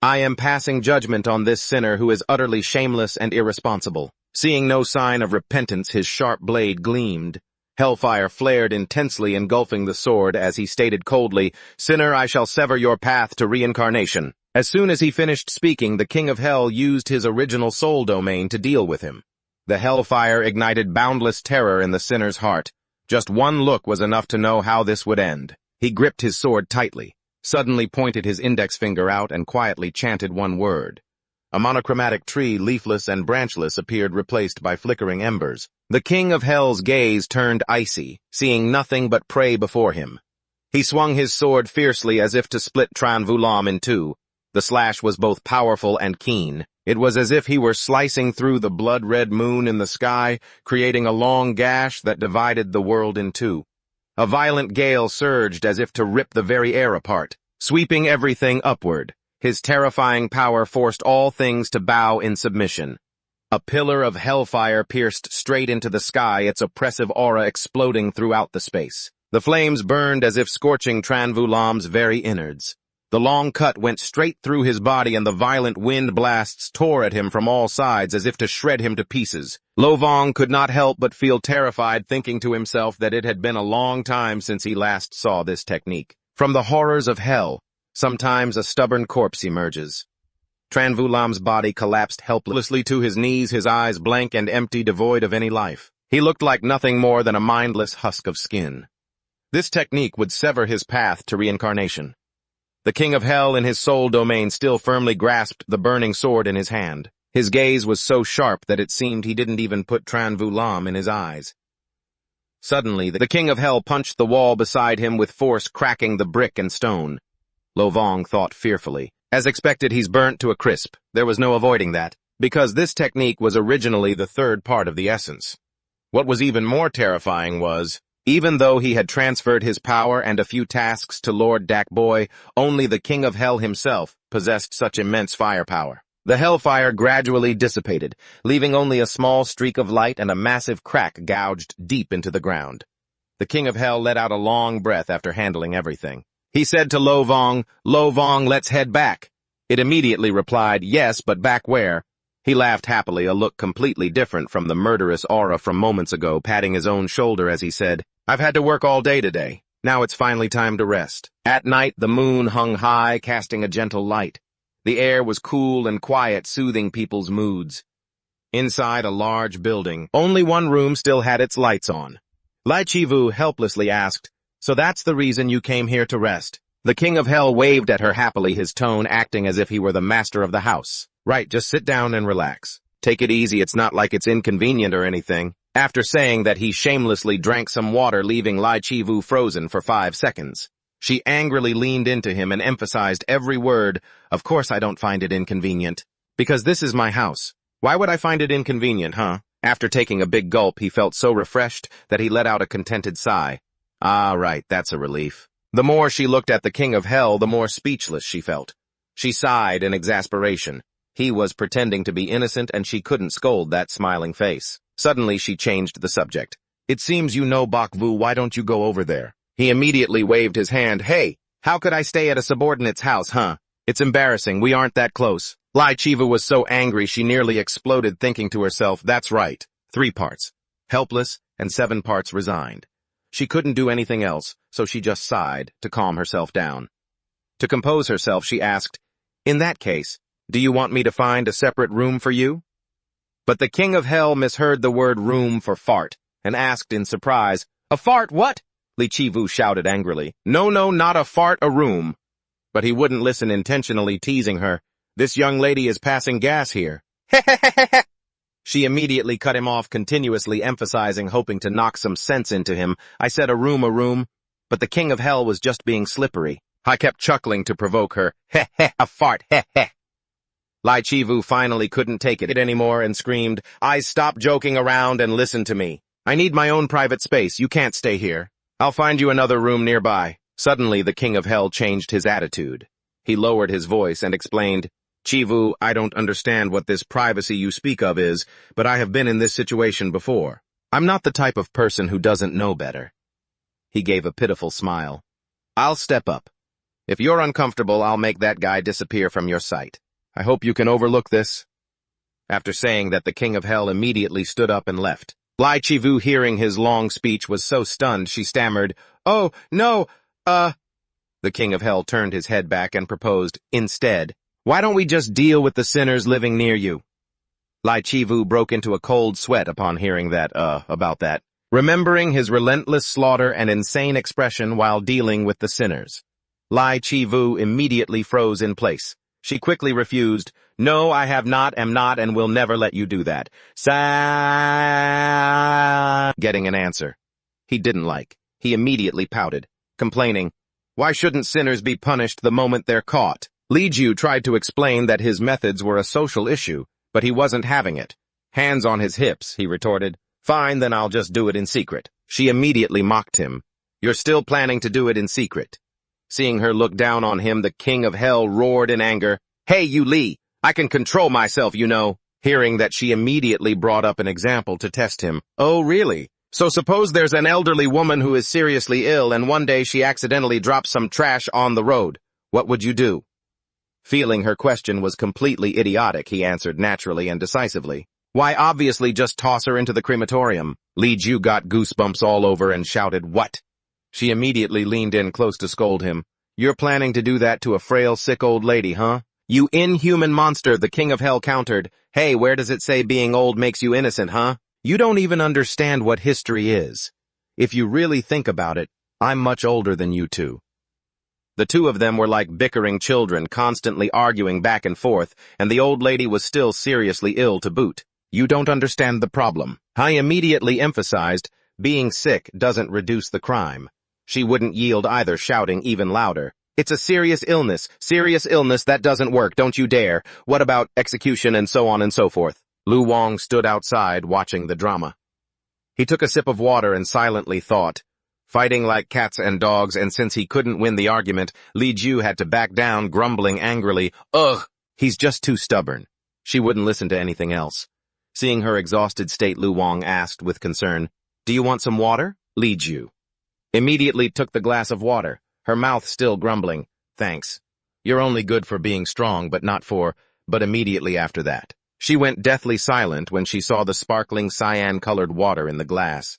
I am passing judgment on this sinner who is utterly shameless and irresponsible. Seeing no sign of repentance, his sharp blade gleamed. Hellfire flared intensely, engulfing the sword as he stated coldly, Sinner, I shall sever your path to reincarnation. As soon as he finished speaking, the King of Hell used his original soul domain to deal with him. The hellfire ignited boundless terror in the sinner's heart. Just one look was enough to know how this would end. He gripped his sword tightly, suddenly pointed his index finger out and quietly chanted one word. A monochromatic tree, leafless and branchless, appeared replaced by flickering embers. The King of Hell's gaze turned icy, seeing nothing but prey before him. He swung his sword fiercely as if to split Tranvulam in two. The slash was both powerful and keen. It was as if he were slicing through the blood-red moon in the sky, creating a long gash that divided the world in two. A violent gale surged as if to rip the very air apart, sweeping everything upward. His terrifying power forced all things to bow in submission. A pillar of hellfire pierced straight into the sky, its oppressive aura exploding throughout the space. The flames burned as if scorching Tranvulam's very innards. The long cut went straight through his body, and the violent wind blasts tore at him from all sides as if to shred him to pieces. Lovong could not help but feel terrified, thinking to himself that it had been a long time since he last saw this technique. From the horrors of hell, sometimes a stubborn corpse emerges. Tranvulam's body collapsed helplessly to his knees, his eyes blank and empty, devoid of any life. He looked like nothing more than a mindless husk of skin. This technique would sever his path to reincarnation. The King of Hell in his soul domain still firmly grasped the burning sword in his hand. His gaze was so sharp that it seemed he didn't even put Tranvulam in his eyes. Suddenly, the King of Hell punched the wall beside him with force, cracking the brick and stone. Lovong thought fearfully. As expected, he's burnt to a crisp. There was no avoiding that, because this technique was originally the third part of the essence. What was even more terrifying was, even though he had transferred his power and a few tasks to Lord Dakboy, only the King of Hell himself possessed such immense firepower. The hellfire gradually dissipated, leaving only a small streak of light and a massive crack gouged deep into the ground. The King of Hell let out a long breath after handling everything. He said to Lovong, Lovong, let's head back. It immediately replied, yes, but back where? He laughed happily, a look completely different from the murderous aura from moments ago, patting his own shoulder as he said, I've had to work all day today. Now it's finally time to rest. At night, the moon hung high, casting a gentle light. The air was cool and quiet, soothing people's moods. Inside a large building, only one room still had its lights on. Lai Chivu helplessly asked, so that's the reason you came here to rest? The King of Hell waved at her happily, his tone acting as if he were the master of the house. Right, just sit down and relax. Take it easy, it's not like it's inconvenient or anything. After saying that, he shamelessly drank some water, leaving Lai Chivu frozen for 5 seconds. She angrily leaned into him and emphasized every word, of course I don't find it inconvenient. Because this is my house. Why would I find it inconvenient, huh? After taking a big gulp, he felt so refreshed that he let out a contented sigh. Ah, right, that's a relief. The more she looked at the King of Hell, the more speechless she felt. She sighed in exasperation. He was pretending to be innocent, and she couldn't scold that smiling face. Suddenly, she changed the subject. It seems you know Bakvu, why don't you go over there? He immediately waved his hand. Hey, how could I stay at a subordinate's house, huh? It's embarrassing, we aren't that close. Lai Chivu was so angry she nearly exploded, thinking to herself, that's right. 3 parts. Helpless, and 7 parts resigned. She couldn't do anything else, so she just sighed to calm herself down. To compose herself, she asked, in that case, do you want me to find a separate room for you? But the King of Hell misheard the word room for fart, and asked in surprise, a fart what? Li Chivu shouted angrily, no, not a fart, a room. But he wouldn't listen, intentionally teasing her. This young lady is passing gas here. She immediately cut him off, continuously emphasizing, hoping to knock some sense into him. I said a room. But the King of Hell was just being slippery. I kept chuckling to provoke her. A fart, Lai Chivu finally couldn't take it anymore and screamed, stop joking around and listen to me. I need my own private space, you can't stay here. I'll find you another room nearby. Suddenly, the King of Hell changed his attitude. He lowered his voice and explained, Chivu, I don't understand what this privacy you speak of is, but I have been in this situation before. I'm not the type of person who doesn't know better. He gave a pitiful smile. I'll step up. If you're uncomfortable, I'll make that guy disappear from your sight. I hope you can overlook this. After saying that, the King of Hell immediately stood up and left. Lai Chivu, hearing his long speech, was so stunned she stammered, Oh, no, The King of Hell turned his head back and proposed, instead, why don't we just deal with the sinners living near you? Lai Chivu broke into a cold sweat upon hearing about that, remembering his relentless slaughter and insane expression while dealing with the sinners. Lai Chivu immediately froze in place. She quickly refused, No, I have not, am not, and will never let you do that. Getting an answer he didn't like. He immediately pouted, complaining, Why shouldn't sinners be punished the moment they're caught? Li Ju tried to explain that his methods were a social issue, but he wasn't having it. Hands on his hips, he retorted. Fine, then I'll just do it in secret. She immediately mocked him. You're still planning to do it in secret? Seeing her look down on him, the King of Hell roared in anger. Hey, you Li, I can control myself, you know. Hearing that, she immediately brought up an example to test him. Oh, really? So suppose there's an elderly woman who is seriously ill and one day she accidentally drops some trash on the road. What would you do? Feeling her question was completely idiotic, he answered naturally and decisively. Why, obviously just toss her into the crematorium. Li Ju got goosebumps all over and shouted, What? She immediately leaned in close to scold him. You're planning to do that to a frail, sick old lady, huh? You inhuman monster, the King of Hell countered. Hey, where does it say being old makes you innocent, huh? You don't even understand what history is. If you really think about it, I'm much older than you two. The two of them were like bickering children, constantly arguing back and forth, and the old lady was still seriously ill to boot. You don't understand the problem. I immediately emphasized, being sick doesn't reduce the crime. She wouldn't yield either, shouting even louder. It's a serious illness, that doesn't work, don't you dare. What about execution and so on and so forth? Lu Wang stood outside watching the drama. He took a sip of water and silently thought. Fighting like cats and dogs, and since he couldn't win the argument, Li Ju had to back down, grumbling angrily, Ugh, he's just too stubborn. She wouldn't listen to anything else. Seeing her exhausted state, Lu Wang asked with concern, Do you want some water? Li Ju immediately took the glass of water, her mouth still grumbling, Thanks. You're only good for being strong, but immediately after that, she went deathly silent when she saw the sparkling cyan-colored water in the glass.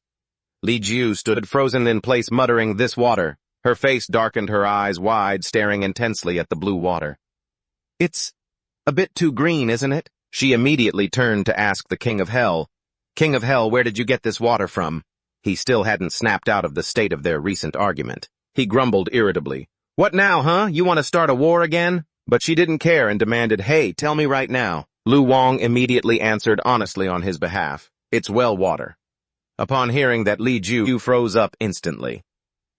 Li Ju stood frozen in place, muttering, This water. Her face darkened, her eyes wide, staring intensely at the blue water. It's a bit too green, isn't it? She immediately turned to ask the King of Hell. King of Hell, where did you get this water from? He still hadn't snapped out of the state of their recent argument. He grumbled irritably. What now, huh? You want to start a war again? But she didn't care and demanded, Hey, tell me right now. Lu Wang immediately answered honestly on his behalf. It's well water. Upon hearing that, Li Ju froze up instantly.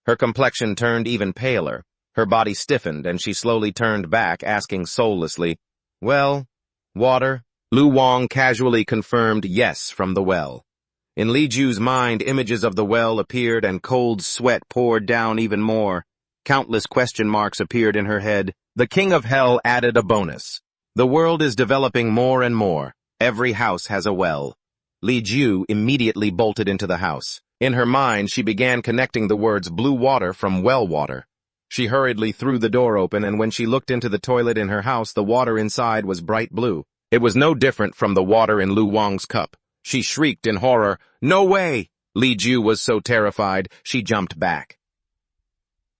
Her complexion turned even paler. Her body stiffened and she slowly turned back, asking soullessly, Well, water? Lu Wang casually confirmed yes from the well. In Li Ju's mind, images of the well appeared and cold sweat poured down even more. Countless question marks appeared in her head. The King of Hell added a bonus. The world is developing more and more. Every house has a well. Li Ju immediately bolted into the house. In her mind, she began connecting the words blue water from well water. She hurriedly threw the door open, and when she looked into the toilet in her house, the water inside was bright blue. It was no different from the water in Lu Wang's cup. She shrieked in horror, No way! Li Ju was so terrified, she jumped back.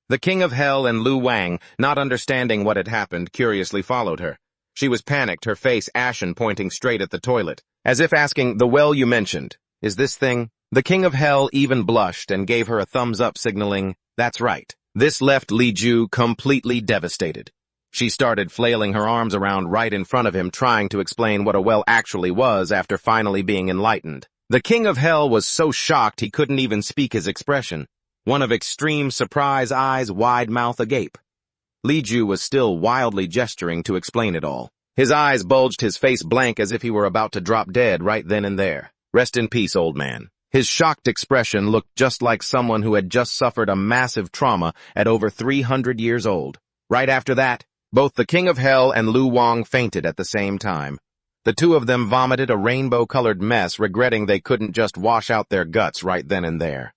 The King of Hell and Lu Wang, not understanding what had happened, curiously followed her. She was panicked, her face ashen, pointing straight at the toilet, as if asking, The well you mentioned, is this thing? The King of Hell even blushed and gave her a thumbs up, signaling, That's right. This left Li Ju completely devastated. She started flailing her arms around right in front of him, trying to explain what a well actually was after finally being enlightened. The King of Hell was so shocked he couldn't even speak his expression, one of extreme surprise, eyes wide, mouth agape. Li Ju was still wildly gesturing to explain it all. His eyes bulged, his face blank as if he were about to drop dead right then and there. Rest in peace, old man. His shocked expression looked just like someone who had just suffered a massive trauma at over 300 years old. Right after that, both the King of Hell and Lu Wang fainted at the same time. The two of them vomited a rainbow-colored mess, regretting they couldn't just wash out their guts right then and there.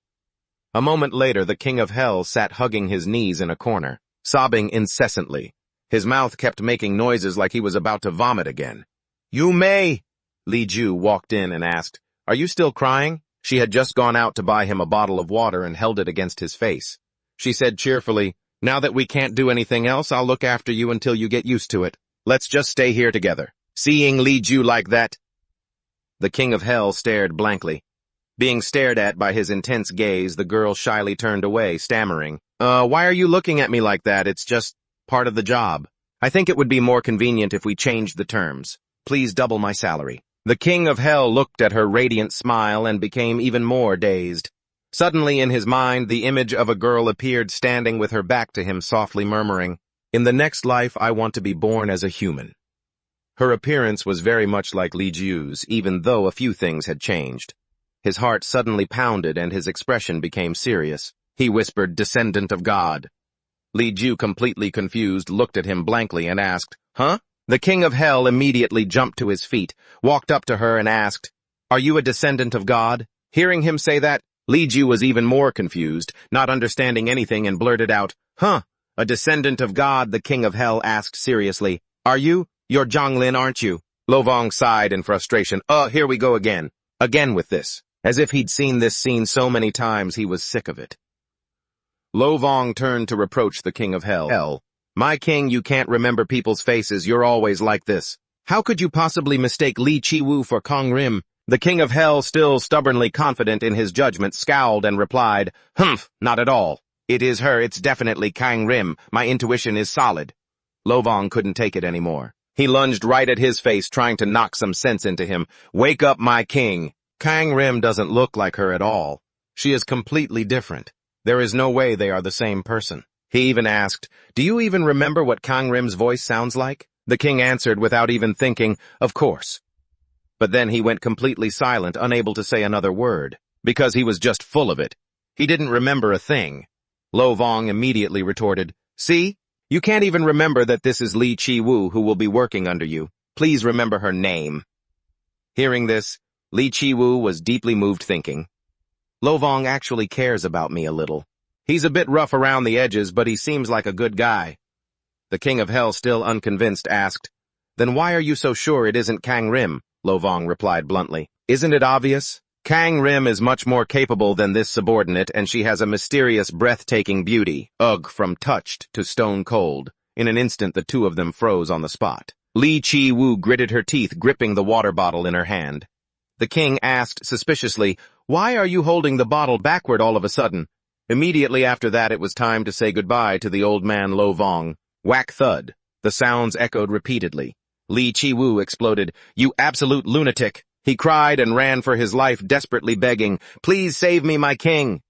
A moment later, the King of Hell sat hugging his knees in a corner, sobbing incessantly. His mouth kept making noises like he was about to vomit again. "You may!" Li Ju walked in and asked, "Are you still crying?" She had just gone out to buy him a bottle of water and held it against his face. She said cheerfully, "Now that we can't do anything else, I'll look after you until you get used to it. Let's just stay here together." Seeing Li Ju like that, the King of Hell stared blankly. Being stared at by his intense gaze, the girl shyly turned away, stammering, Why are you looking at me like that? It's just part of the job. I think it would be more convenient if we changed the terms. Please double my salary." The King of Hell looked at her radiant smile and became even more dazed. Suddenly in his mind, the image of a girl appeared standing with her back to him, softly murmuring, "In the next life, I want to be born as a human." Her appearance was very much like Li Ju's, even though a few things had changed. His heart suddenly pounded and his expression became serious. He whispered, "Descendant of God." Li Ju, completely confused, looked at him blankly and asked, "Huh?" The King of Hell immediately jumped to his feet, walked up to her and asked, "Are you a descendant of God?" Hearing him say that, Li Ju was even more confused, not understanding anything, and blurted out, "Huh, a descendant of God?" The King of Hell asked seriously, "Are you? You're Zhonglin, aren't you?" Lo Vong sighed in frustration. Here we go again. Again with this. As if he'd seen this scene so many times, he was sick of it. Lo Vong turned to reproach the King of Hell. "My king, you can't remember people's faces. You're always like this. How could you possibly mistake Li Qiwu for Kong Rim?" The King of Hell, still stubbornly confident in his judgment, scowled and replied, "Humph, not at all. It is her. It's definitely Kang Rim. My intuition is solid." Lo Vong couldn't take it anymore. He lunged right at his face, trying to knock some sense into him. "Wake up, my king. Kang Rim doesn't look like her at all. She is completely different. There is no way they are the same person." He even asked, "Do you even remember what Kang Rim's voice sounds like?" The king answered without even thinking, "Of course." But then he went completely silent, unable to say another word, because he was just full of it. He didn't remember a thing. Lo Vong immediately retorted, "See? You can't even remember that this is Li Qiwu who will be working under you. Please remember her name." Hearing this, Li Qiwu was deeply moved, thinking, "Lo Vong actually cares about me a little. He's a bit rough around the edges, but he seems like a good guy." The King of Hell, still unconvinced, asked, "Then why are you so sure it isn't Kang Rim?" Lo Vong replied bluntly, "Isn't it obvious? Kang Rim is much more capable than this subordinate, and she has a mysterious, breathtaking beauty. Ugh, from touched to stone cold." In an instant, the two of them froze on the spot. Li Qiwu gritted her teeth, gripping the water bottle in her hand. The king asked suspiciously, "Why are you holding the bottle backward all of a sudden?" Immediately after that, it was time to say goodbye to the old man Lo Vong. Whack thud. The sounds echoed repeatedly. Li Qiwu exploded. "You absolute lunatic!" He cried and ran for his life, desperately begging, "Please save me, my king!"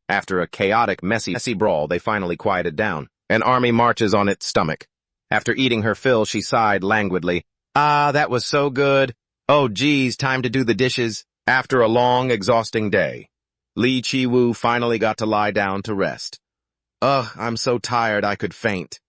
After a chaotic, messy brawl, they finally quieted down. An army marches on its stomach. After eating her fill, she sighed languidly. "Ah, that was so good. Oh, geez, time to do the dishes." After a long, exhausting day, Li Qiwu finally got to lie down to rest. "Ugh, I'm so tired I could faint."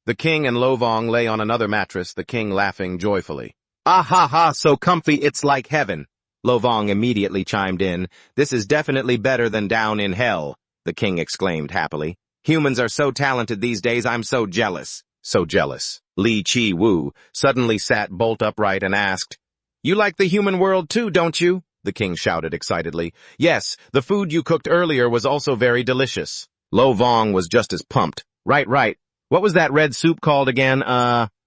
The king and Lo Vong lay on another mattress, the king laughing joyfully. "Ah ha ha, so comfy it's like heaven." Lo Vong immediately chimed in. "This is definitely better than down in hell," the king exclaimed happily. "Humans are so talented these days, I'm so jealous." So jealous. Li Qiwu suddenly sat bolt upright and asked, "You like the human world too, don't you?" The king shouted excitedly. "Yes, the food you cooked earlier was also very delicious." Lo Vong was just as pumped. Right. What was that red soup called again?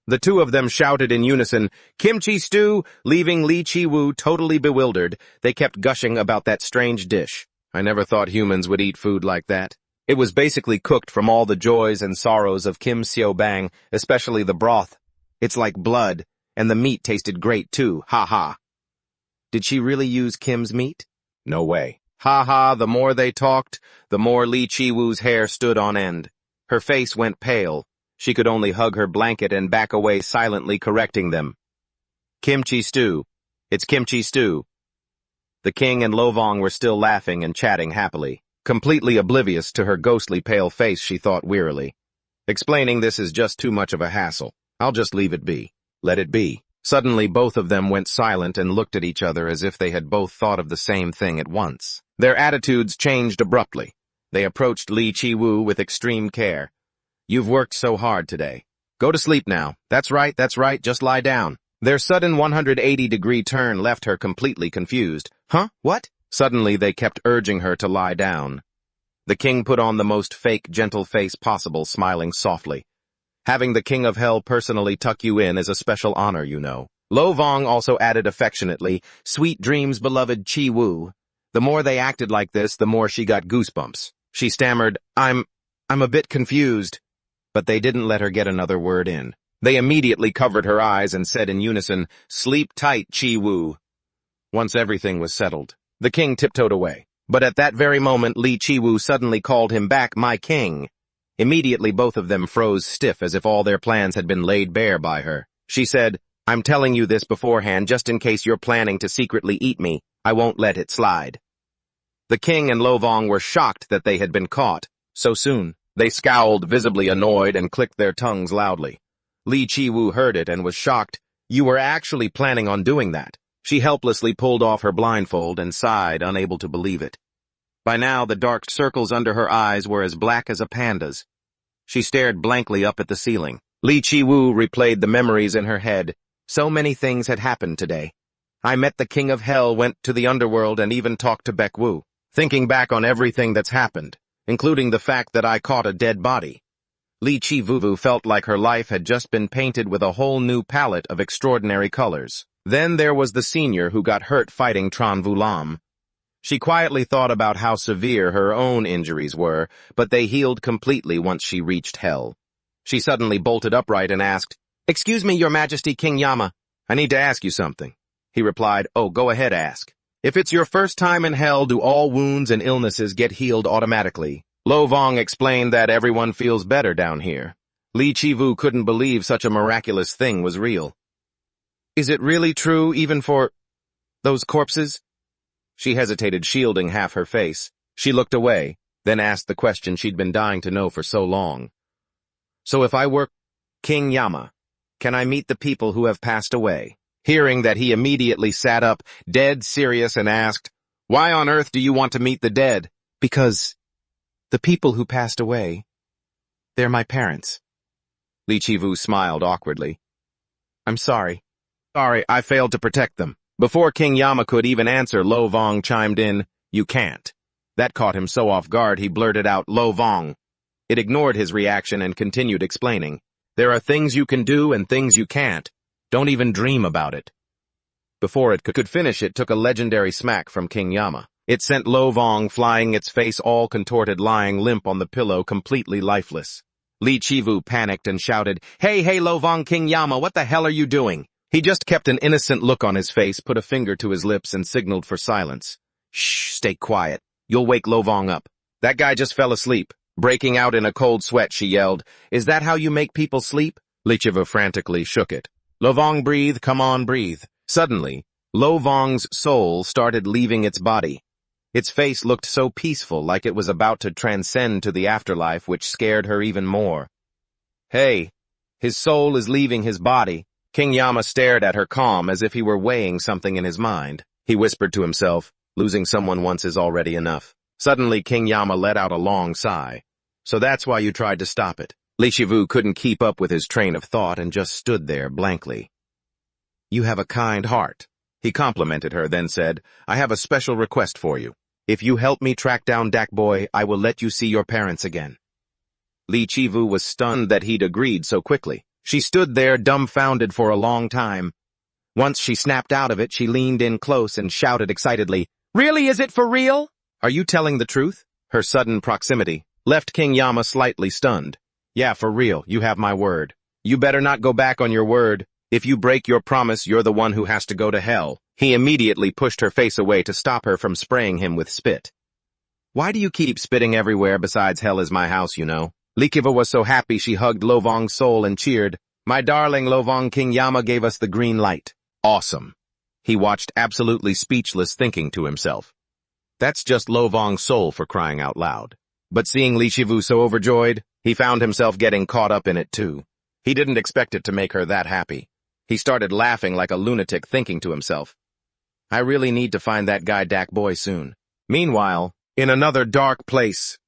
The two of them shouted in unison, "Kimchi stew," leaving Li Qiwu totally bewildered. They kept gushing about that strange dish. "I never thought humans would eat food like that." It was basically cooked from all the joys and sorrows of Kim Seo Bang, especially the broth. It's like blood, and the meat tasted great too, ha ha. Did she really use Kim's meat? No way. Ha ha, the more they talked, the more Li Qiwu's hair stood on end. Her face went pale. She could only hug her blanket and back away, silently correcting them. "Kimchi stew. It's kimchi stew." The king and Lovong were still laughing and chatting happily. Completely oblivious to her ghostly pale face, she thought wearily. Explaining this is just too much of a hassle. I'll just leave it be. Let it be. Suddenly both of them went silent and looked at each other as if they had both thought of the same thing at once. Their attitudes changed abruptly. They approached Li Chi-woo with extreme care. You've worked so hard today. Go to sleep now. That's right, just lie down. Their sudden 180-degree turn left her completely confused. Huh? What? Suddenly they kept urging her to lie down. The king put on the most fake, gentle face possible, smiling softly. Having the king of hell personally tuck you in is a special honor, you know. Lovong also added affectionately, sweet dreams, beloved Chi-woo. The more they acted like this, the more she got goosebumps. She stammered, I'm a bit confused. But they didn't let her get another word in. They immediately covered her eyes and said in unison, sleep tight, Chi-woo. Once everything was settled, the king tiptoed away. But at that very moment, Li Chi-woo suddenly called him back, my king. Immediately both of them froze stiff as if all their plans had been laid bare by her. She said, I'm telling you this beforehand just in case you're planning to secretly eat me. I won't let it slide. The king and Lovong were shocked that they had been caught so soon. They scowled, visibly annoyed, and clicked their tongues loudly. Li Chi-woo heard it and was shocked. You were actually planning on doing that. She helplessly pulled off her blindfold and sighed, unable to believe it. By now, the dark circles under her eyes were as black as a panda's. She stared blankly up at the ceiling. Li Chi-woo replayed the memories in her head. So many things had happened today. I met the king of hell, went to the underworld, and even talked to Baek-woo. Thinking back on everything that's happened, including the fact that I caught a dead body, Li Chi-woo felt like her life had just been painted with a whole new palette of extraordinary colors. Then there was the senior who got hurt fighting Tran Vulam. She quietly thought about how severe her own injuries were, but they healed completely once she reached hell. She suddenly bolted upright and asked, Excuse me, Your Majesty, King Yama. I need to ask you something. He replied, Oh, go ahead, ask. If it's your first time in hell, do all wounds and illnesses get healed automatically? Lovong explained that everyone feels better down here. Li Chi-woo couldn't believe such a miraculous thing was real. Is it really true even for those corpses? She hesitated, shielding half her face. She looked away, then asked the question she'd been dying to know for so long. So if I were King Yama, can I meet the people who have passed away? Hearing that, he immediately sat up, dead serious, and asked, Why on earth do you want to meet the dead? Because the people who passed away, they're my parents. Li Chi-woo smiled awkwardly. I'm sorry. Sorry, I failed to protect them. Before King Yama could even answer, Lovong chimed in, You can't. That caught him so off guard he blurted out, Lovong. It ignored his reaction and continued explaining. There are things you can do and things you can't. Don't even dream about it. Before it could finish, it took a legendary smack from King Yama. It sent Lovong flying, its face all contorted, lying limp on the pillow, completely lifeless. Li Chi-woo panicked and shouted, Hey, Lovong, King Yama, what the hell are you doing? He just kept an innocent look on his face, put a finger to his lips, and signaled for silence. Shh, stay quiet. You'll wake Lovong up. That guy just fell asleep. Breaking out in a cold sweat, she yelled, Is that how you make people sleep? Li Chi-woo frantically shook it. Lovong, breathe, come on, breathe. Suddenly, Lovong's soul started leaving its body. Its face looked so peaceful, like it was about to transcend to the afterlife, which scared her even more. Hey, his soul is leaving his body. King Yama stared at her calm, as if he were weighing something in his mind. He whispered to himself, Losing someone once is already enough. Suddenly, King Yama let out a long sigh. So that's why you tried to stop it. Li Chi-woo couldn't keep up with his train of thought and just stood there blankly. You have a kind heart. He complimented her, then said, I have a special request for you. If you help me track down Dak Boy, I will let you see your parents again. Li Chi-woo was stunned that he'd agreed so quickly. She stood there dumbfounded for a long time. Once she snapped out of it, she leaned in close and shouted excitedly, Really, is it for real? Are you telling the truth? Her sudden proximity left King Yama slightly stunned. Yeah, for real, you have my word. You better not go back on your word. If you break your promise, you're the one who has to go to hell. He immediately pushed her face away to stop her from spraying him with spit. Why do you keep spitting everywhere besides hell is my house, you know? Li Chi-woo was so happy she hugged Lovong's soul and cheered, My darling Lovong, King Yama gave us the green light. Awesome. He watched absolutely speechless, thinking to himself, "That's just Lovong's soul for crying out loud." But seeing Li Qivu so overjoyed, he found himself getting caught up in it too. He didn't expect it to make her that happy. He started laughing like a lunatic, thinking to himself, "I really need to find that guy Dak Boy soon." Meanwhile, in another dark place,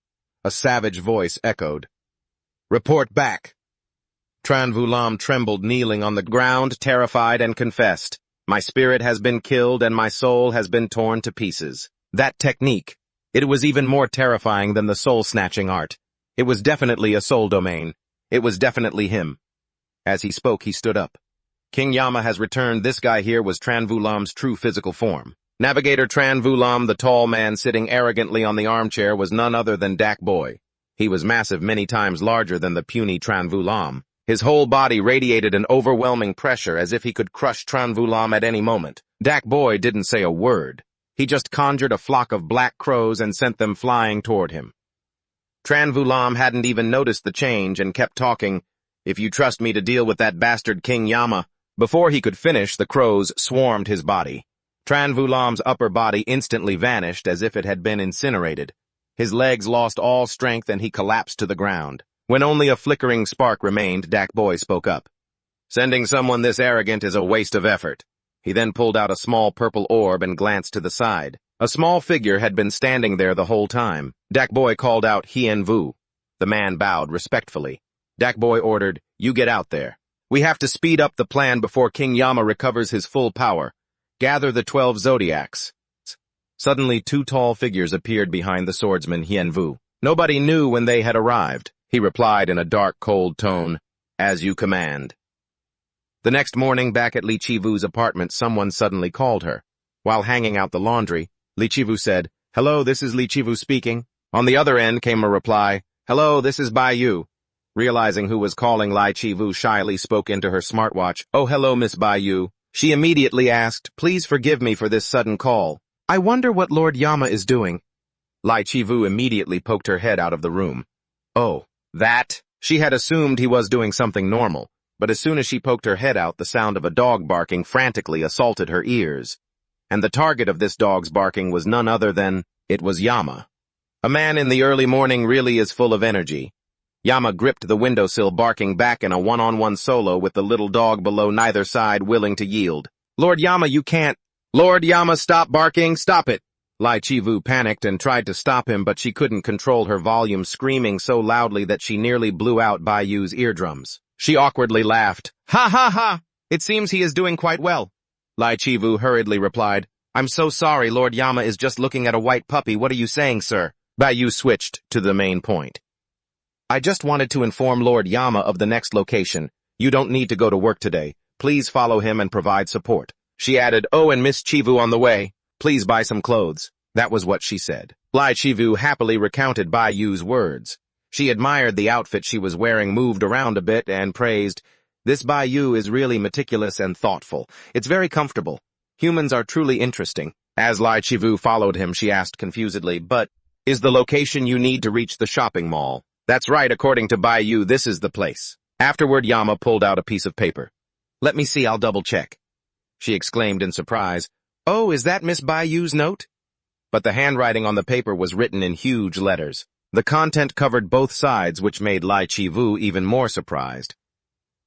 a savage voice echoed, "Report back." Tran Vu Lam trembled, kneeling on the ground, terrified, and confessed, "My spirit has been killed and my soul has been torn to pieces." That technique, it was even more terrifying than the soul-snatching art. It was definitely a soul domain. It was definitely him. As he spoke, he stood up. "King Yama has returned. This guy here was Tran Vu Lam's true physical form." Navigator Tran Vu Lam, the tall man sitting arrogantly on the armchair, was none other than Dak Boy. He was massive, many times larger than the puny Tran Vu Lam. His whole body radiated an overwhelming pressure, as if he could crush Tran Vu Lam at any moment. Dak Boy didn't say a word. He just conjured a flock of black crows and sent them flying toward him. Tran Vu Lam hadn't even noticed the change and kept talking, "If you trust me to deal with that bastard King Yama." Before he could finish, the crows swarmed his body. Tran Vu Lam's upper body instantly vanished as if it had been incinerated. His legs lost all strength and he collapsed to the ground. When only a flickering spark remained, Dak Boy spoke up. "Sending someone this arrogant is a waste of effort." He then pulled out a small purple orb and glanced to the side. A small figure had been standing there the whole time. Dak Boy called out, "Hien Vu." The man bowed respectfully. Dak Boy ordered, "You get out there. We have to speed up the plan before King Yama recovers his full power. Gather the 12 zodiacs." Suddenly, 2 tall figures appeared behind the swordsman Hien Vu. Nobody knew when they had arrived. He replied in a dark, cold tone, "As you command." The next morning, back at Li Qivu's apartment, someone suddenly called her. While hanging out the laundry, Li Qivu said, "Hello, this is Li Qivu speaking." On the other end came a reply, "Hello, this is Bai Yu." Realizing who was calling, Li Qivu shyly spoke into her smartwatch, "Oh, hello, Miss Bai Yu." She immediately asked, "Please forgive me for this sudden call. I wonder what Lord Yama is doing." Li Qivu immediately poked her head out of the room. "Oh, that?" She had assumed he was doing something normal, but as soon as she poked her head out, the sound of a dog barking frantically assaulted her ears. And the target of this dog's barking was none other than, it was Yama. A man in the early morning really is full of energy. Yama gripped the windowsill, barking back in a one-on-one solo with the little dog below, neither side willing to yield. "Lord Yama, you can't." "Lord Yama, stop barking, stop it." Li Qivu panicked and tried to stop him, but she couldn't control her volume, screaming so loudly that she nearly blew out Bai Yu's eardrums. She awkwardly laughed. "Ha ha ha! It seems he is doing quite well." Li Qivu hurriedly replied, "I'm so sorry, Lord Yama is just looking at a white puppy. What are you saying, sir?" Bai Yu switched to the main point. "I just wanted to inform Lord Yama of the next location. You don't need to go to work today. Please follow him and provide support." She added, "Oh, and Miss Qivu on the way. Please buy some clothes." That was what she said. Li Qivu happily recounted Bai Yu's words. She admired the outfit she was wearing, moved around a bit, and praised, "This Bai Yu is really meticulous and thoughtful. It's very comfortable. Humans are truly interesting." As Li Qivu followed him, she asked confusedly, "But is the location you need to reach the shopping mall?" "That's right, according to Bai Yu, this is the place." Afterward, Yama pulled out a piece of paper. "Let me see, I'll double-check." She exclaimed in surprise, "Oh, is that Miss Bai Yu's note?" But the handwriting on the paper was written in huge letters. The content covered both sides, which made Li Qivu even more surprised.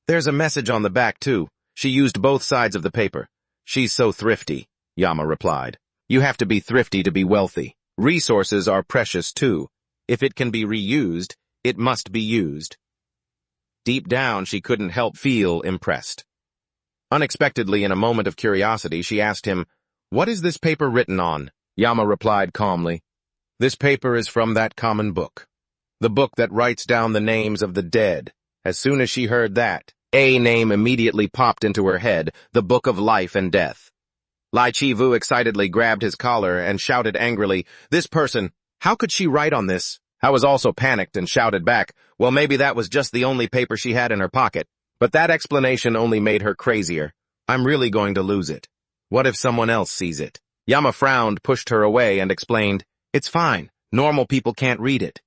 "There's a message on the back, too." She used both sides of the paper. "She's so thrifty," Yama replied. "You have to be thrifty to be wealthy. Resources are precious, too. If it can be reused, it must be used." Deep down, she couldn't help feel impressed. Unexpectedly, in a moment of curiosity, she asked him, "What is this paper written on?" Yama replied calmly, "This paper is from that common book. The book that writes down the names of the dead." As soon as she heard that, a name immediately popped into her head, the Book of Life and Death. Li Qivu excitedly grabbed his collar and shouted angrily, "This person, how could she write on this?" I was also panicked and shouted back, well, maybe that was just the only paper she had in her pocket. But that explanation only made her crazier. I'm really going to lose it. What if someone else sees it? Yama frowned, pushed her away, and explained, "It's fine. Normal people can't read it."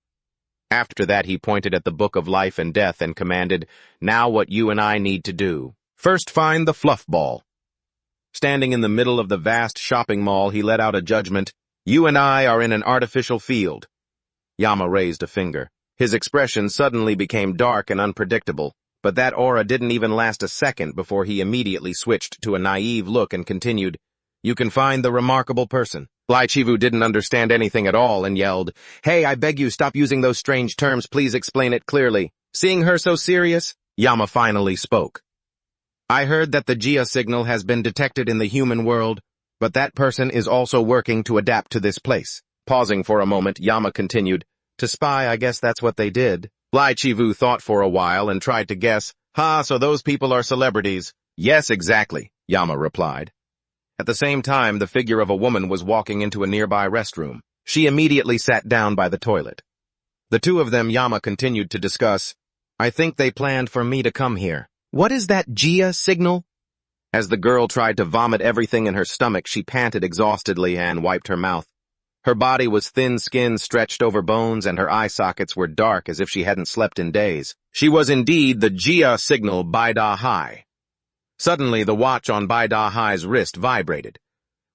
After that, he pointed at the Book of Life and Death and commanded, "Now what you and I need to do. First find the fluff ball." Standing in the middle of the vast shopping mall, he let out a judgment. You and I are in an artificial field. Yama raised a finger. His expression suddenly became dark and unpredictable, but that aura didn't even last a second before he immediately switched to a naive look and continued, You can find the remarkable person. Lai Chivu didn't understand anything at all and yelled, Hey, I beg you, stop using those strange terms, please explain it clearly. Seeing her so serious, Yama finally spoke. I heard that the Jia signal has been detected in the human world, but that person is also working to adapt to this place. Pausing for a moment, Yama continued, To spy, I guess that's what they did. Lai Chivu thought for a while and tried to guess, so those people are celebrities. Yes, exactly, Yama replied. At the same time, the figure of a woman was walking into a nearby restroom. She immediately sat down by the toilet. The two of them, Yama continued to discuss, I think they planned for me to come here. What is that Jia signal? As the girl tried to vomit everything in her stomach, she panted exhaustedly and wiped her mouth. Her body was thin skin stretched over bones, and her eye sockets were dark as if she hadn't slept in days. She was indeed the Jia signal Bai Da Hai. Suddenly, the watch on Bai Da Hai's wrist vibrated.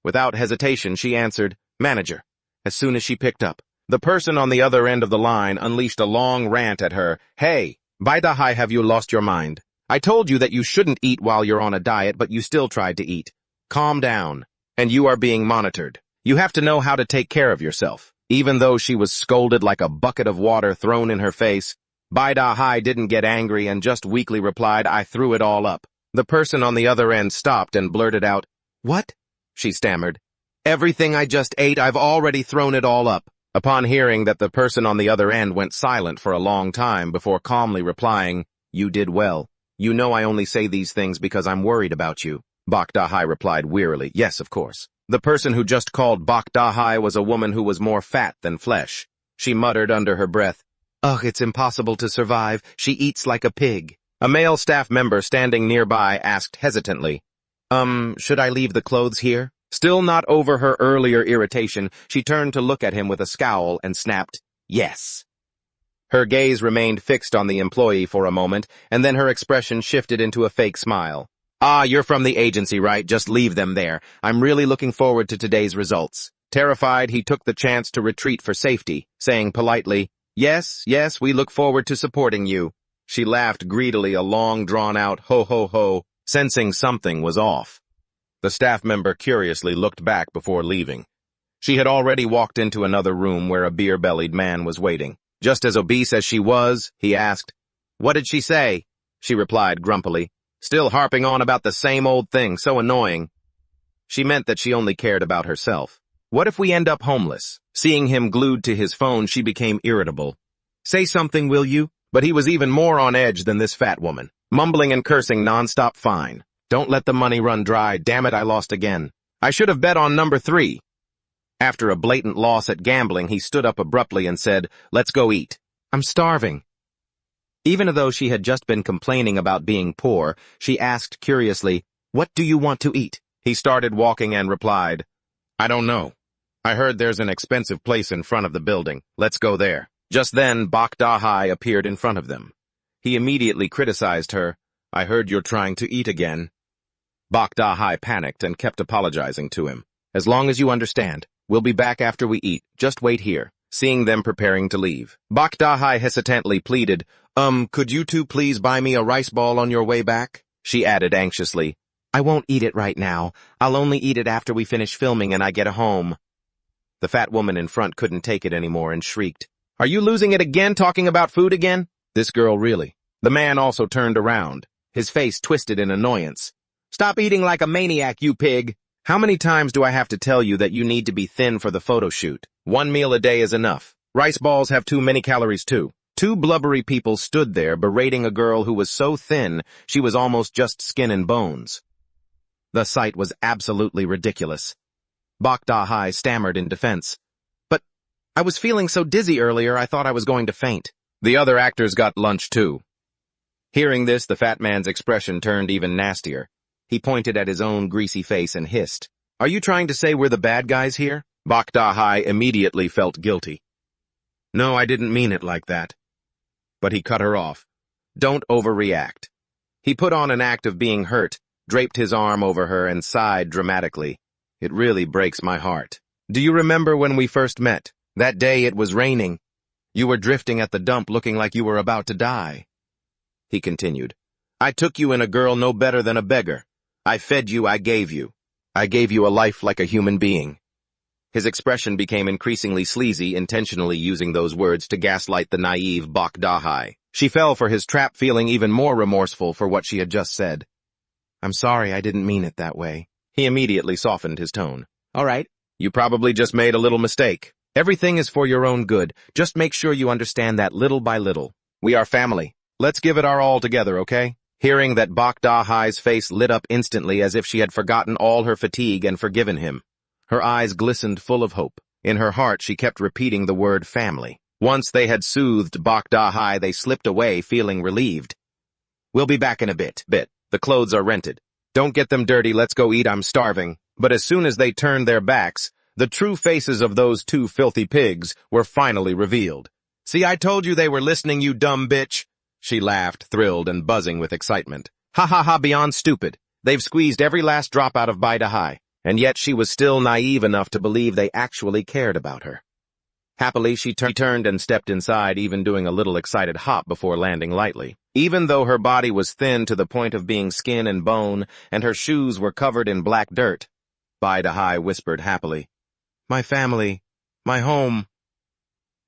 Without hesitation, she answered, Manager. As soon as she picked up, the person on the other end of the line unleashed a long rant at her. Hey, Bai Da Hai, have you lost your mind? I told you that you shouldn't eat while you're on a diet, but you still tried to eat. Calm down. And you are being monitored. You have to know how to take care of yourself. Even though she was scolded like a bucket of water thrown in her face, Bai Da Hai didn't get angry and just weakly replied, I threw it all up. The person on the other end stopped and blurted out, What? She stammered. Everything I just ate, I've already thrown it all up. Upon hearing that, the person on the other end went silent for a long time before calmly replying, You did well. You know I only say these things because I'm worried about you. Bak Da Hai replied wearily, Yes, of course. The person who just called Bak Da Hai was a woman who was more fat than flesh. She muttered under her breath, Ugh, it's impossible to survive. She eats like a pig. A male staff member standing nearby asked hesitantly, should I leave the clothes here? Still not over her earlier irritation, she turned to look at him with a scowl and snapped, Yes. Her gaze remained fixed on the employee for a moment, and then her expression shifted into a fake smile. You're from the agency, right? Just leave them there. I'm really looking forward to today's results. Terrified, he took the chance to retreat for safety, saying politely, Yes, we look forward to supporting you. She laughed greedily, a long drawn-out ho ho ho, sensing something was off. The staff member curiously looked back before leaving. She had already walked into another room where a beer-bellied man was waiting. Just as obese as she was, he asked, What did she say? She replied grumpily, Still harping on about the same old thing, so annoying. She meant that she only cared about herself. What if we end up homeless? Seeing him glued to his phone, she became irritable. Say something, will you? But he was even more on edge than this fat woman, mumbling and cursing nonstop. Fine. Don't let the money run dry. Damn it, I lost again. I should have bet on number 3. After a blatant loss at gambling, he stood up abruptly and said, Let's go eat. I'm starving. Even though she had just been complaining about being poor, she asked curiously, What do you want to eat? He started walking and replied, I don't know. I heard there's an expensive place in front of the building. Let's go there. Just then, Bak Da Hai appeared in front of them. He immediately criticized her. I heard you're trying to eat again. Bak Da Hai panicked and kept apologizing to him. As long as you understand, we'll be back after we eat. Just wait here. Seeing them preparing to leave, Bak Da Hai hesitantly pleaded, could you two please buy me a rice ball on your way back? She added anxiously, I won't eat it right now. I'll only eat it after we finish filming and I get home. The fat woman in front couldn't take it anymore and shrieked, Are you losing it again, talking about food again? This girl really. The man also turned around, his face twisted in annoyance. Stop eating like a maniac, you pig. How many times do I have to tell you that you need to be thin for the photo shoot? 1 meal a day is enough. Rice balls have too many calories too. 2 blubbery people stood there berating a girl who was so thin she was almost just skin and bones. The sight was absolutely ridiculous. Bak Da Hai stammered in defense. But I was feeling so dizzy earlier I thought I was going to faint. The other actors got lunch too. Hearing this, the fat man's expression turned even nastier. He pointed at his own greasy face and hissed, Are you trying to say we're the bad guys here? Bak Da Hai immediately felt guilty. No, I didn't mean it like that. But he cut her off. Don't overreact. He put on an act of being hurt, draped his arm over her, and sighed dramatically. It really breaks my heart. Do you remember when we first met? That day it was raining. You were drifting at the dump looking like you were about to die. He continued. I took you in a girl no better than a beggar. I fed you, I gave you. I gave you a life like a human being. His expression became increasingly sleazy, intentionally using those words to gaslight the naive Bak Dahai. She fell for his trap, feeling even more remorseful for what she had just said. I'm sorry, I didn't mean it that way. He immediately softened his tone. All right, you probably just made a little mistake. Everything is for your own good. Just make sure you understand that little by little. We are family. Let's give it our all together, okay? Hearing that Bak Dahai's face lit up instantly as if she had forgotten all her fatigue and forgiven him. Her eyes glistened full of hope. In her heart, she kept repeating the word family. Once they had soothed Bak Dahai, they slipped away, feeling relieved. We'll be back in a bit. The clothes are rented. Don't get them dirty, let's go eat, I'm starving. But as soon as they turned their backs, the true faces of those two filthy pigs were finally revealed. See, I told you they were listening, you dumb bitch. She laughed, thrilled and buzzing with excitement. Ha ha ha, beyond stupid. They've squeezed every last drop out of Bai Dahai, and yet she was still naive enough to believe they actually cared about her. Happily, she turned and stepped inside, even doing a little excited hop before landing lightly. Even though her body was thin to the point of being skin and bone, and her shoes were covered in black dirt, Bai Dahai whispered happily, My family, my home.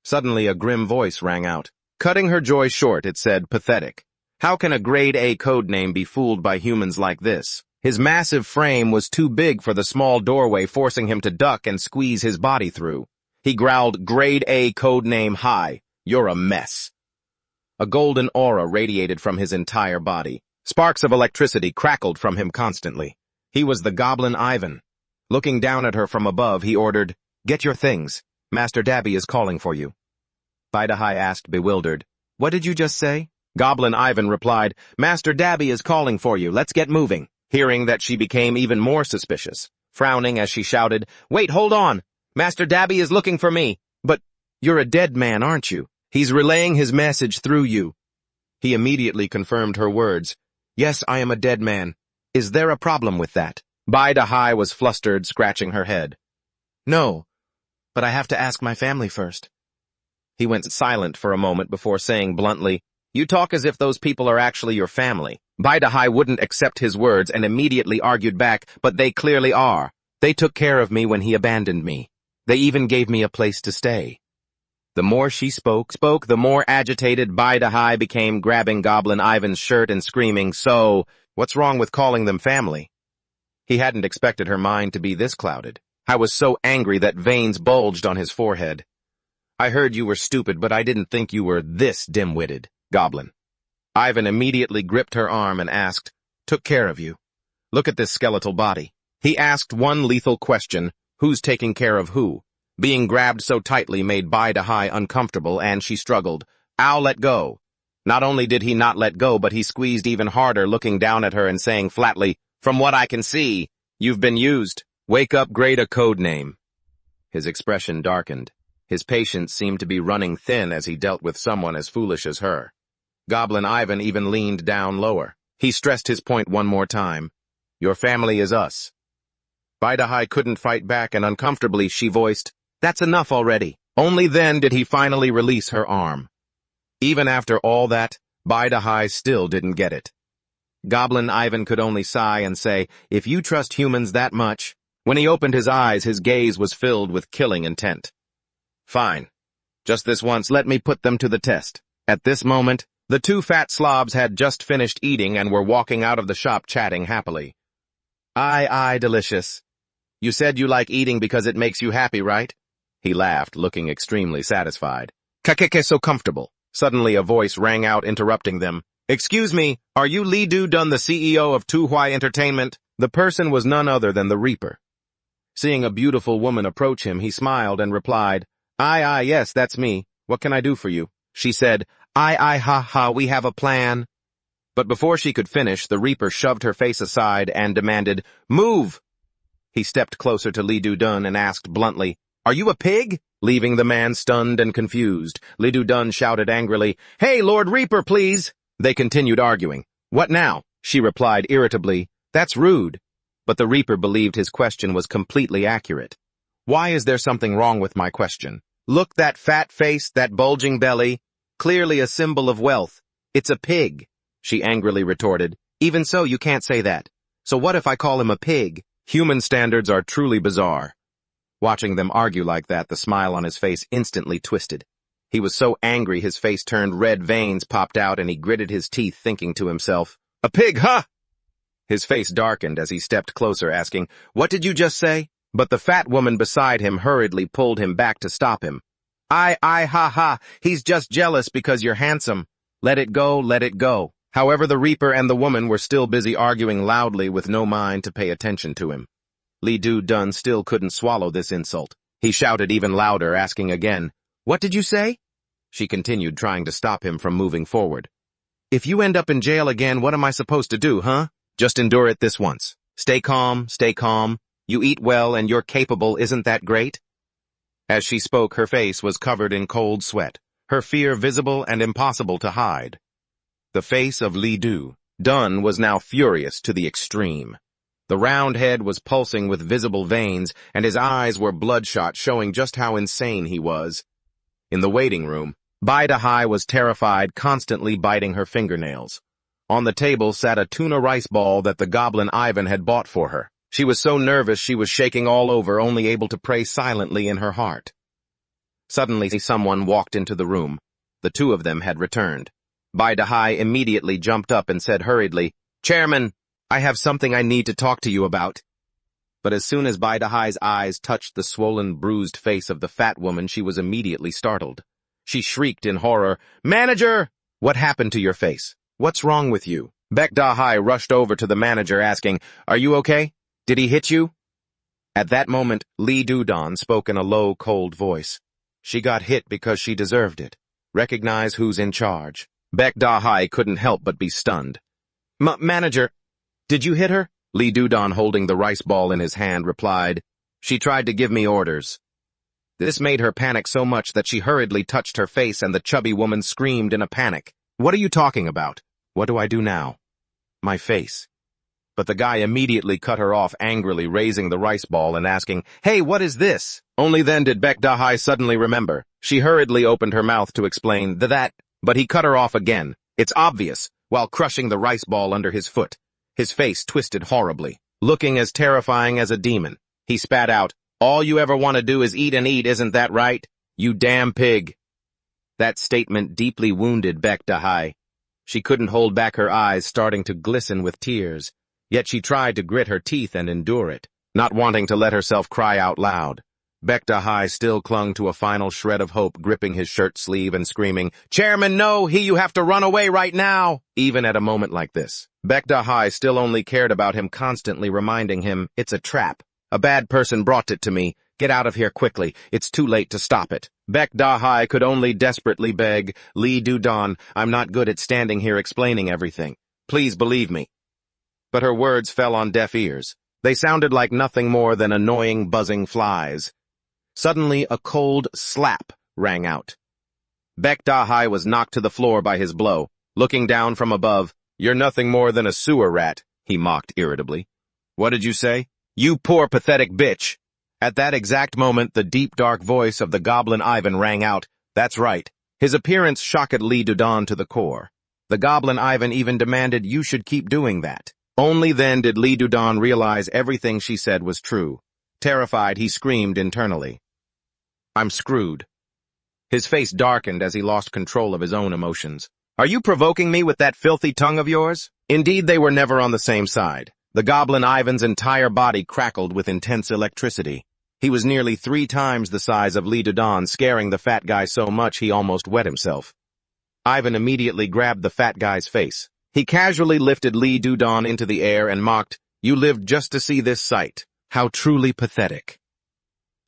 Suddenly a grim voice rang out. Cutting her joy short, it said, pathetic. How can a grade A codename be fooled by humans like this? His massive frame was too big for the small doorway, forcing him to duck and squeeze his body through. He growled, Grade A codename hi, you're a mess. A golden aura radiated from his entire body. Sparks of electricity crackled from him constantly. He was the goblin Ivan. Looking down at her from above, he ordered, Get your things. Master Dabby is calling for you. Bai Dahai asked, bewildered. What did you just say? Goblin Ivan replied, Master Dabby is calling for you, let's get moving. Hearing that, she became even more suspicious, frowning as she shouted, Wait, hold on! Master Dabby is looking for me. But you're a dead man, aren't you? He's relaying his message through you. He immediately confirmed her words. Yes, I am a dead man. Is there a problem with that? Bai Dahai was flustered, scratching her head. No, but I have to ask my family first. He went silent for a moment before saying bluntly, You talk as if those people are actually your family. Bai Dahai wouldn't accept his words and immediately argued back, But they clearly are. They took care of me when he abandoned me. They even gave me a place to stay. The more she spoke, the more agitated Bai Dahai became, grabbing Goblin Ivan's shirt and screaming, So, what's wrong with calling them family? He hadn't expected her mind to be this clouded. I was so angry that veins bulged on his forehead. I heard you were stupid, but I didn't think you were this dim-witted, Goblin. Ivan immediately gripped her arm and asked, Took care of you. Look at this skeletal body. He asked one lethal question, Who's taking care of who? Being grabbed so tightly made Bai Dahai uncomfortable, and she struggled. I'll let go. Not only did he not let go, but he squeezed even harder, looking down at her and saying flatly, From what I can see, you've been used. Wake up, grade a code name. His expression darkened. His patience seemed to be running thin as he dealt with someone as foolish as her. Goblin Ivan even leaned down lower. He stressed his point one more time. Your family is us. Bai Dahai couldn't fight back, and uncomfortably she voiced, That's enough already. Only then did he finally release her arm. Even after all that, Bai Dahai still didn't get it. Goblin Ivan could only sigh and say, If you trust humans that much. When he opened his eyes, his gaze was filled with killing intent. Fine. Just this once, let me put them to the test. At this moment, the two fat slobs had just finished eating and were walking out of the shop chatting happily. Aye, delicious. You said you like eating because it makes you happy, right? He laughed, looking extremely satisfied. Kakeke so comfortable. Suddenly a voice rang out, interrupting them. Excuse me, are you Li Du Dun, the CEO of Tu Huai Entertainment? The person was none other than the Reaper. Seeing a beautiful woman approach him, he smiled and replied, Aye, yes, that's me. What can I do for you? She said, Aye, ha, we have a plan. But before she could finish, the Reaper shoved her face aside and demanded, Move! He stepped closer to Li Du Dun and asked bluntly, Are you a pig? Leaving the man stunned and confused, Li Du Dun shouted angrily, Hey, Lord Reaper, please! They continued arguing. What now? She replied irritably, That's rude. But the Reaper believed his question was completely accurate. Why is there something wrong with my question? Look, that fat face, that bulging belly. Clearly a symbol of wealth. It's a pig, she angrily retorted. Even so, you can't say that. So what if I call him a pig? Human standards are truly bizarre. Watching them argue like that, the smile on his face instantly twisted. He was so angry his face turned red, veins popped out, and he gritted his teeth, thinking to himself, "A pig, huh?" His face darkened as he stepped closer, asking, "What did you just say?" But the fat woman beside him hurriedly pulled him back to stop him. Ha, he's just jealous because you're handsome. Let it go, let it go." However, the Reaper and the woman were still busy arguing loudly with no mind to pay attention to him. Lee Do-dun still couldn't swallow this insult. He shouted even louder, asking again, "What did you say?" She continued, trying to stop him from moving forward. "If you end up in jail again, what am I supposed to do, huh? Just endure it this once. Stay calm, stay calm. You eat well and you're capable, isn't that great?" As she spoke, her face was covered in cold sweat, her fear visible and impossible to hide. The face of Lee Do-dun was now furious to the extreme. The round head was pulsing with visible veins, and his eyes were bloodshot, showing just how insane he was. In the waiting room, Bai-Dahai was terrified, constantly biting her fingernails. On the table sat a tuna rice ball that the goblin Ivan had bought for her. She was so nervous she was shaking all over, only able to pray silently in her heart. Suddenly, someone walked into the room. The two of them had returned. Bai-Dahai immediately jumped up and said hurriedly, "Chairman, I have something I need to talk to you about." But as soon as Bai-Dahai's eyes touched the swollen, bruised face of the fat woman, she was immediately startled. She shrieked in horror, "Manager! What happened to your face? What's wrong with you?" Bai-Dahai rushed over to the manager, asking, "Are you okay? Did he hit you?" At that moment, Lee Do-dun spoke in a low, cold voice. "She got hit because she deserved it. Recognize who's in charge." Bai-Dahai couldn't help but be stunned. Manager, did you hit her?" Lee Do-dun, holding the rice ball in his hand, replied, "She tried to give me orders." This made her panic so much that she hurriedly touched her face, and the chubby woman screamed in a panic. "What are you talking about? What do I do now?" "My face." But the guy immediately cut her off, angrily raising the rice ball and asking, "Hey, what is this?" Only then did Bai-Dahai suddenly remember. She hurriedly opened her mouth to explain that, but he cut her off again. It's obvious, while crushing the rice ball under his foot. His face twisted horribly, looking as terrifying as a demon. He spat out, "All you ever want to do is eat and eat, isn't that right? You damn pig." That statement deeply wounded Bai-Dahai. She couldn't hold back her eyes, starting to glisten with tears. Yet she tried to grit her teeth and endure it, not wanting to let herself cry out loud. Bai-Dahai still clung to a final shred of hope, gripping his shirt sleeve and screaming, "Chairman, no! You have to run away right now!" Even at a moment like this, Bai-Dahai still only cared about him, constantly reminding him, "It's a trap. A bad person brought it to me. Get out of here quickly. It's too late to stop it." Bai-Dahai could only desperately beg, "Lee Do-dun, I'm not good at standing here explaining everything. Please believe me." But her words fell on deaf ears. They sounded like nothing more than annoying, buzzing flies. Suddenly, a cold slap rang out. Bai-Dahai was knocked to the floor by his blow. Looking down from above, "You're nothing more than a sewer rat," he mocked irritably. "What did you say? You poor, pathetic bitch." At that exact moment, the deep, dark voice of the goblin Ivan rang out. That's right. His appearance shocked Lee Do-dun to the core. The goblin Ivan even demanded, "You should keep doing that." Only then did Lee Do-dun realize everything she said was true. Terrified, he screamed internally, "I'm screwed." His face darkened as he lost control of his own emotions. "Are you provoking me with that filthy tongue of yours?" Indeed, they were never on the same side. The goblin Ivan's entire body crackled with intense electricity. He was nearly 3 times the size of Lee Do-dun, scaring the fat guy so much he almost wet himself. Ivan immediately grabbed the fat guy's face. He casually lifted Lee Do-dun into the air and mocked, "You lived just to see this sight. How truly pathetic."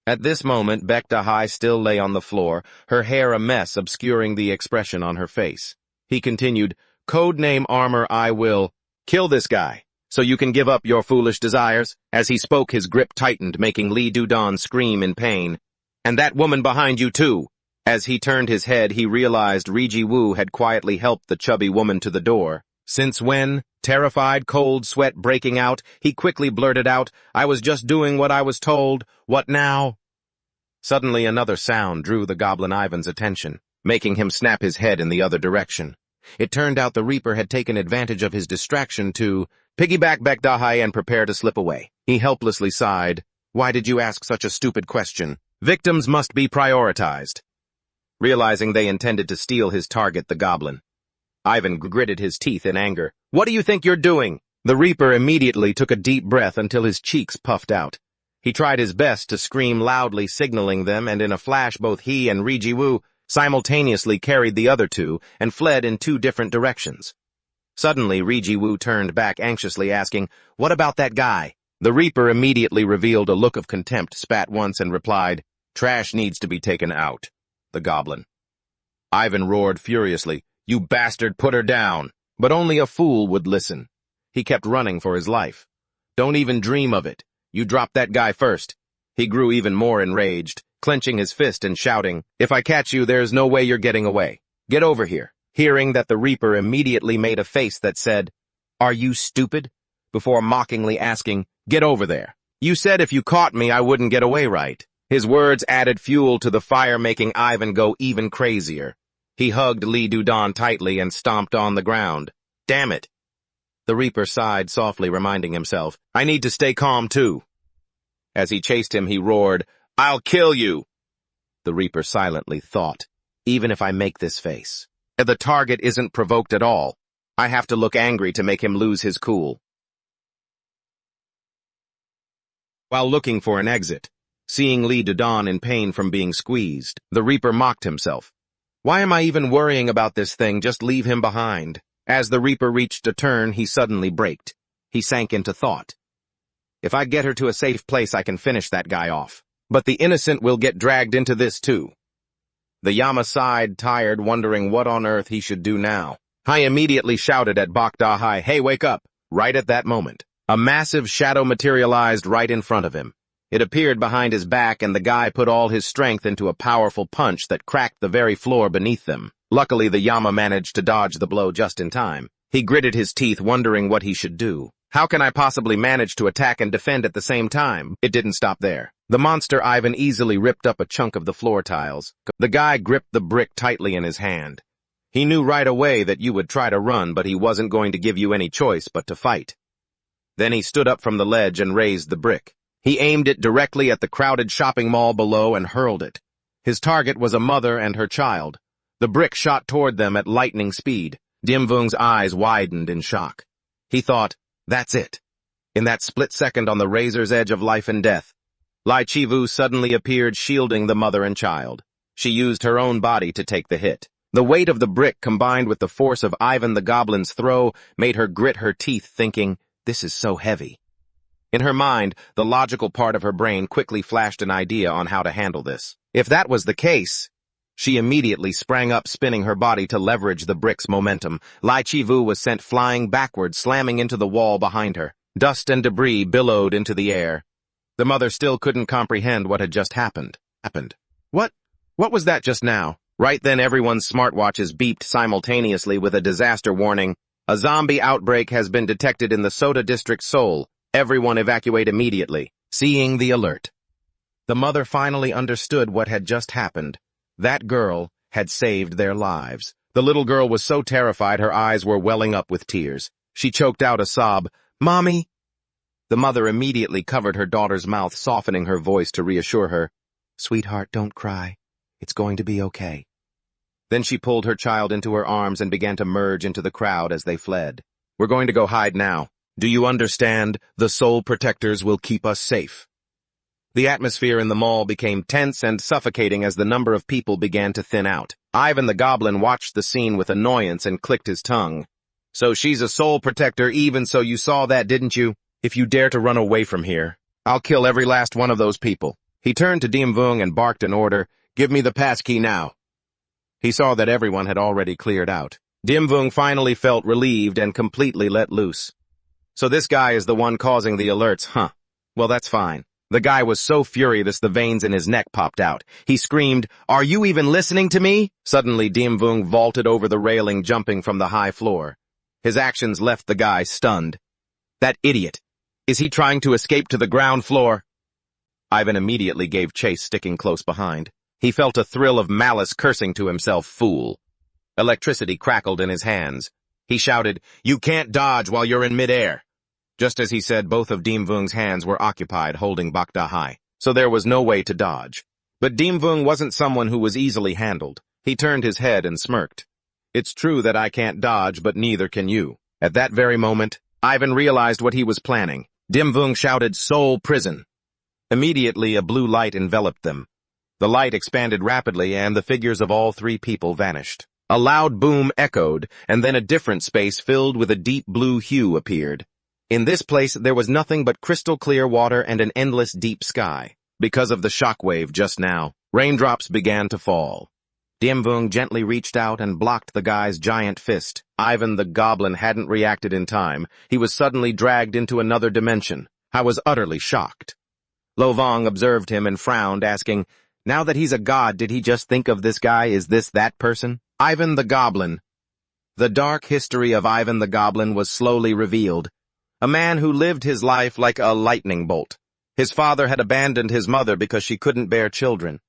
At this moment, Bai-Dahai still lay on the floor, her hair a mess obscuring the expression on her face. He continued, "Codename Armor, I will kill this guy, so you can give up your foolish desires." As he spoke, his grip tightened, making Lee Do-dun scream in pain. "And that woman behind you, too." As he turned his head, he realized Riji Wu had quietly helped the chubby woman to the door. Since when? Terrified, cold sweat breaking out, he quickly blurted out, "I was just doing what I was told. What now?" Suddenly another sound drew the goblin Ivan's attention, making him snap his head in the other direction. It turned out the Reaper had taken advantage of his distraction to piggyback Bekdahai and prepare to slip away. He helplessly sighed. "Why did you ask such a stupid question? Victims must be prioritized." Realizing they intended to steal his target, the goblin, Ivan gritted his teeth in anger. "What do you think you're doing?" The Reaper immediately took a deep breath until his cheeks puffed out. He tried his best to scream loudly, signaling them, and in a flash both he and Rijiwu simultaneously carried the other two and fled in two different directions. Suddenly, Rijiwu turned back anxiously, asking, "What about that guy?" The Reaper immediately revealed a look of contempt, spat once, and replied, "Trash needs to be taken out." The goblin. Ivan roared furiously, "You bastard, put her down!" But only a fool would listen. He kept running for his life. "Don't even dream of it. You drop that guy first." He grew even more enraged, clenching his fist and shouting, "If I catch you, there's no way you're getting away. Get over here." Hearing that, the Reaper immediately made a face that said, "Are you stupid?" before mockingly asking, "Get over there. You said if you caught me, I wouldn't get away, right?" His words added fuel to the fire, making Ivan go even crazier. He hugged Li Dudon tightly and stomped on the ground. "Damn it." The Reaper sighed softly, reminding himself, "I need to stay calm too." As he chased him, he roared, "I'll kill you." The Reaper silently thought, "Even if I make this face, the target isn't provoked at all. I have to look angry to make him lose his cool." While looking for an exit, seeing Li Dudon in pain from being squeezed, the Reaper mocked himself. "Why am I even worrying about this thing? Just leave him behind." As the Reaper reached a turn, he suddenly braked. He sank into thought. "If I get her to a safe place, I can finish that guy off. But the innocent will get dragged into this too." The Yama sighed, tired, wondering what on earth he should do now. Hai immediately shouted at Bekdahai, "Hey, wake up!" Right at that moment, a massive shadow materialized right in front of him. It appeared behind his back, and the guy put all his strength into a powerful punch that cracked the very floor beneath them. Luckily, the Yama managed to dodge the blow just in time. He gritted his teeth, wondering what he should do. How can I possibly manage to attack and defend at the same time? It didn't stop there. The monster Ivan easily ripped up a chunk of the floor tiles. The guy gripped the brick tightly in his hand. He knew right away that you would try to run, but he wasn't going to give you any choice but to fight. Then he stood up from the ledge and raised the brick. He aimed it directly at the crowded shopping mall below and hurled it. His target was a mother and her child. The brick shot toward them at lightning speed. Dimvung's eyes widened in shock. He thought, "That's it." In that split second on the razor's edge of life and death, Lai Chivu suddenly appeared, shielding the mother and child. She used her own body to take the hit. The weight of the brick combined with the force of Ivan the Goblin's throw made her grit her teeth, thinking, "This is so heavy." In her mind, the logical part of her brain quickly flashed an idea on how to handle this. If that was the case, she immediately sprang up, spinning her body to leverage the brick's momentum. Lai Chivu was sent flying backward, slamming into the wall behind her. Dust and debris billowed into the air. The mother still couldn't comprehend what had just happened. What was that just now? Right then, everyone's smartwatches beeped simultaneously with a disaster warning. "A zombie outbreak has been detected in the Soda District, Seoul. Everyone evacuate immediately." Seeing the alert, the mother finally understood what had just happened. That girl had saved their lives. The little girl was so terrified her eyes were welling up with tears. She choked out a sob, "Mommy." The mother immediately covered her daughter's mouth, softening her voice to reassure her. "Sweetheart, don't cry. It's going to be okay." Then she pulled her child into her arms and began to merge into the crowd as they fled. "We're going to go hide now. Do you understand? The Soul Protectors will keep us safe." The atmosphere in the mall became tense and suffocating as the number of people began to thin out. Ivan the Goblin watched the scene with annoyance and clicked his tongue. "So she's a Soul Protector, even so you saw that, didn't you? If you dare to run away from here, I'll kill every last one of those people." He turned to Dimvung and barked an order, "Give me the passkey now." He saw that everyone had already cleared out. Dimvung finally felt relieved and completely let loose. "So this guy is the one causing the alerts, huh? Well, that's fine." The guy was so furious the veins in his neck popped out. He screamed, "Are you even listening to me?" Suddenly, Dimvung vaulted over the railing, jumping from the high floor. His actions left the guy stunned. That idiot! Is he trying to escape to the ground floor? Ivan immediately gave chase, sticking close behind. He felt a thrill of malice, cursing to himself, fool. Electricity crackled in his hands. He shouted, "You can't dodge while you're in midair." Just as he said, both of Dimvung's hands were occupied, holding Bakda high, so there was no way to dodge. But Dimvung wasn't someone who was easily handled. He turned his head and smirked. "It's true that I can't dodge, but neither can you." At that very moment, Ivan realized what he was planning. Dimvung shouted, "Soul Prison." Immediately, a blue light enveloped them. The light expanded rapidly, and the figures of all three people vanished. A loud boom echoed, and then a different space filled with a deep blue hue appeared. In this place, there was nothing but crystal clear water and an endless deep sky. Because of the shockwave just now, raindrops began to fall. Dimvung gently reached out and blocked the guy's giant fist. Ivan the Goblin hadn't reacted in time. He was suddenly dragged into another dimension. I was utterly shocked. Lo Vong observed him and frowned, asking, "Now that he's a god, did he just think of this guy? Is this that person?" Ivan the Goblin. The dark history of Ivan the Goblin was slowly revealed. A man who lived his life like a lightning bolt. His father had abandoned his mother because she couldn't bear children.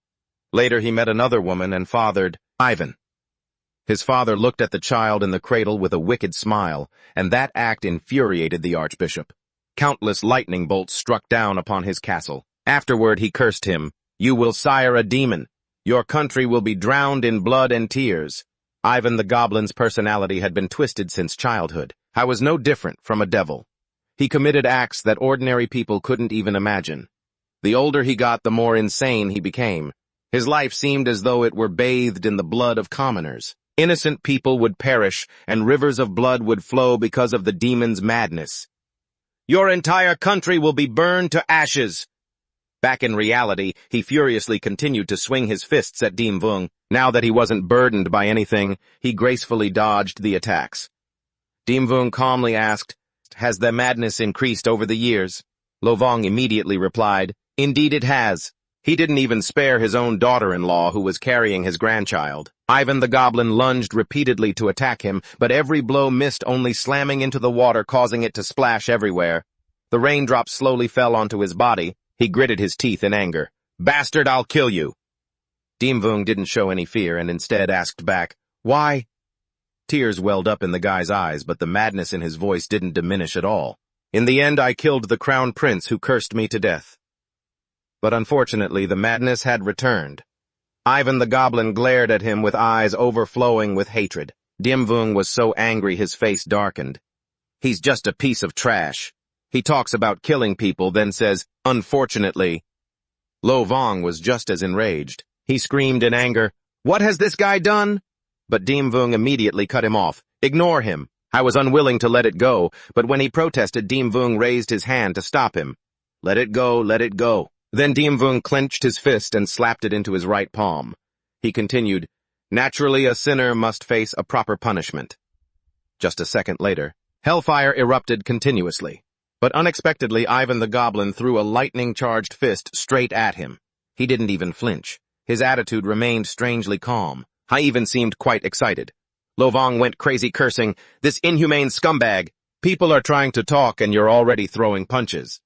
Later he met another woman and fathered Ivan. His father looked at the child in the cradle with a wicked smile, and that act infuriated the archbishop. Countless lightning bolts struck down upon his castle. Afterward he cursed him, "You will sire a demon. Your country will be drowned in blood and tears." Ivan the Goblin's personality had been twisted since childhood. I was no different from a devil. He committed acts that ordinary people couldn't even imagine. The older he got, the more insane he became. His life seemed as though it were bathed in the blood of commoners. Innocent people would perish, and rivers of blood would flow because of the demon's madness. "Your entire country will be burned to ashes." Back in reality, he furiously continued to swing his fists at Dimvung. Now that he wasn't burdened by anything, he gracefully dodged the attacks. Dimvung calmly asked, "Has the madness increased over the years?" Lo Vong immediately replied, "Indeed it has." He didn't even spare his own daughter-in-law, who was carrying his grandchild. Ivan the Goblin lunged repeatedly to attack him, but every blow missed, only slamming into the water, causing it to splash everywhere. The raindrops slowly fell onto his body. He gritted his teeth in anger. "Bastard, I'll kill you!" Dimvung didn't show any fear and instead asked back, "Why?" Tears welled up in the guy's eyes, but the madness in his voice didn't diminish at all. "In the end, I killed the crown prince who cursed me to death." But unfortunately, the madness had returned. Ivan the Goblin glared at him with eyes overflowing with hatred. Dimvung was so angry his face darkened. "He's just a piece of trash. He talks about killing people, then says, 'Unfortunately.'" Lo Vong was just as enraged. He screamed in anger, "What has this guy done?" But Dimvung immediately cut him off. "Ignore him." I was unwilling to let it go, but when he protested, Dimvung raised his hand to stop him. "Let it go, let it go." Then Dimvung clenched his fist and slapped it into his right palm. He continued, "Naturally, a sinner must face a proper punishment." Just a second later, hellfire erupted continuously. But unexpectedly, Ivan the Goblin threw a lightning-charged fist straight at him. He didn't even flinch. His attitude remained strangely calm. I even seemed quite excited. Lo Vong went crazy, cursing, "This inhumane scumbag! People are trying to talk and you're already throwing punches."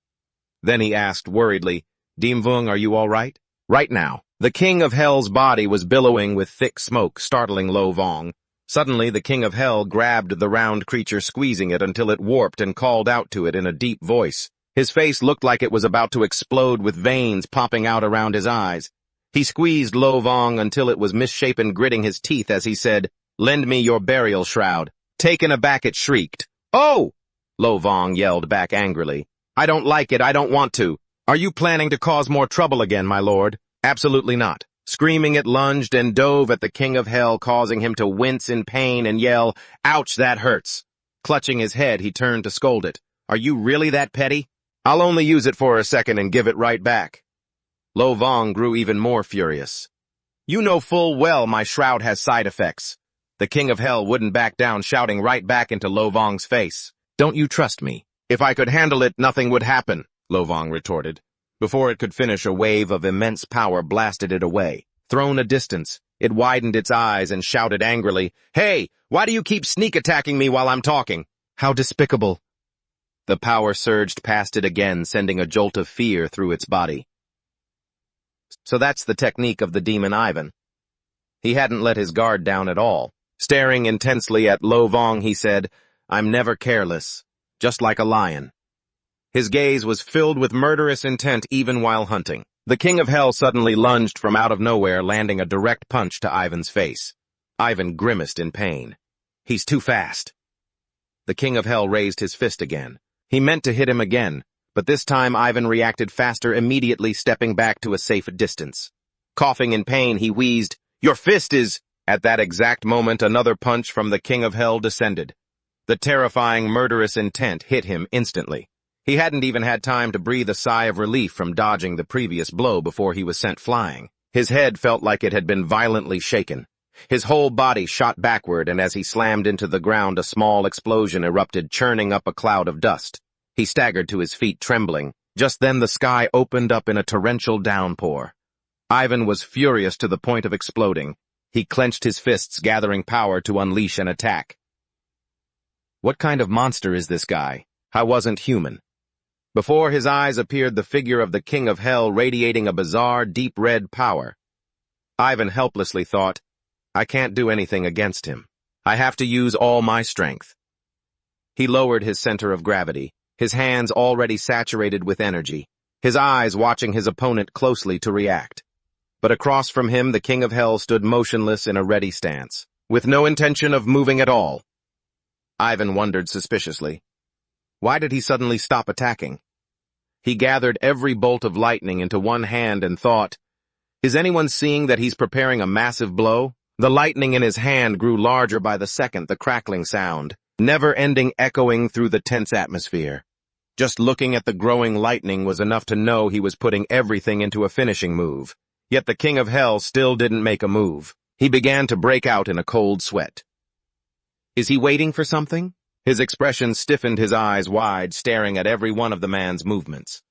Then he asked worriedly, "Dimvung, are you all right?" "Right now." The King of Hell's body was billowing with thick smoke, startling Lo Vong. Suddenly, the King of Hell grabbed the round creature, squeezing it until it warped, and called out to it in a deep voice. His face looked like it was about to explode, with veins popping out around his eyes. He squeezed Lo Vong until it was misshapen, gritting his teeth as he said, "Lend me your burial shroud." Taken aback, it shrieked. "Oh!" Lo Vong yelled back angrily. "I don't like it, I don't want to." "Are you planning to cause more trouble again, my lord?" "Absolutely not." Screaming, it lunged and dove at the King of Hell, causing him to wince in pain and yell, "Ouch, that hurts." Clutching his head, he turned to scold it. "Are you really that petty? I'll only use it for a second and give it right back." Lo Vong grew even more furious. "You know full well my shroud has side effects." The King of Hell wouldn't back down, shouting right back into Lo Vong's face. "Don't you trust me? If I could handle it, nothing would happen," Lo Vong retorted. Before it could finish, a wave of immense power blasted it away. Thrown a distance, it widened its eyes and shouted angrily, "Hey, why do you keep sneak attacking me while I'm talking? How despicable!" The power surged past it again, sending a jolt of fear through its body. So that's the technique of the demon Ivan. He hadn't let his guard down at all. Staring intensely at Lo Vong, he said, "I'm never careless, just like a lion." His gaze was filled with murderous intent even while hunting. The King of Hell suddenly lunged from out of nowhere, landing a direct punch to Ivan's face. Ivan grimaced in pain. "He's too fast." The King of Hell raised his fist again. He meant to hit him again, but this time Ivan reacted faster, immediately stepping back to a safe distance. Coughing in pain, he wheezed, "Your fist is—" At that exact moment, another punch from the King of Hell descended. The terrifying, murderous intent hit him instantly. He hadn't even had time to breathe a sigh of relief from dodging the previous blow before he was sent flying. His head felt like it had been violently shaken. His whole body shot backward, and as he slammed into the ground, a small explosion erupted, churning up a cloud of dust. He staggered to his feet, trembling. Just then the sky opened up in a torrential downpour. Ivan was furious to the point of exploding. He clenched his fists, gathering power to unleash an attack. What kind of monster is this guy? I wasn't human. Before his eyes appeared the figure of the King of Hell, radiating a bizarre, deep red power. Ivan helplessly thought, "I can't do anything against him. I have to use all my strength." He lowered his center of gravity, his hands already saturated with energy, his eyes watching his opponent closely to react. But across from him, the King of Hell stood motionless in a ready stance, with no intention of moving at all. Ivan wondered suspiciously. Why did he suddenly stop attacking? He gathered every bolt of lightning into one hand and thought, "Is anyone seeing that he's preparing a massive blow?" The lightning in his hand grew larger by the second, the crackling sound, never-ending, echoing through the tense atmosphere. Just looking at the growing lightning was enough to know he was putting everything into a finishing move. Yet the King of Hell still didn't make a move. He began to break out in a cold sweat. Is he waiting for something? His expression stiffened, his eyes wide, staring at every one of the man's movements.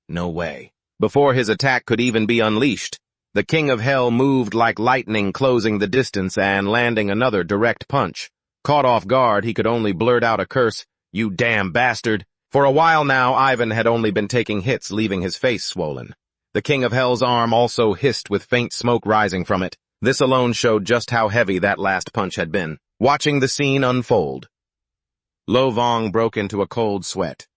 No way. Before his attack could even be unleashed, the King of Hell moved like lightning, closing the distance and landing another direct punch. Caught off guard, he could only blurt out a curse, "You damn bastard." For a while now, Ivan had only been taking hits, leaving his face swollen. The King of Hell's arm also hissed with faint smoke rising from it. This alone showed just how heavy that last punch had been. Watching the scene unfold, Lo Vong broke into a cold sweat.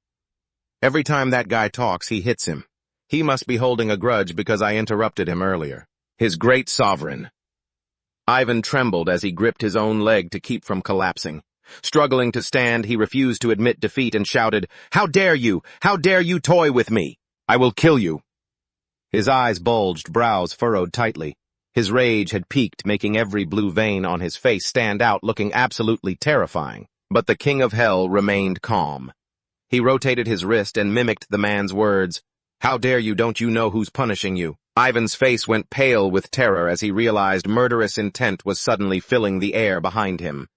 Every time that guy talks, he hits him. He must be holding a grudge because I interrupted him earlier. His great sovereign. Ivan trembled as he gripped his own leg to keep from collapsing. Struggling to stand, he refused to admit defeat and shouted, "How dare you? How dare you toy with me? I will kill you." His eyes bulged, brows furrowed tightly. His rage had peaked, making every blue vein on his face stand out, looking absolutely terrifying. But the King of Hell remained calm. He rotated his wrist and mimicked the man's words. "How dare you? Don't you know who's punishing you?" Ivan's face went pale with terror as he realized murderous intent was suddenly filling the air behind him.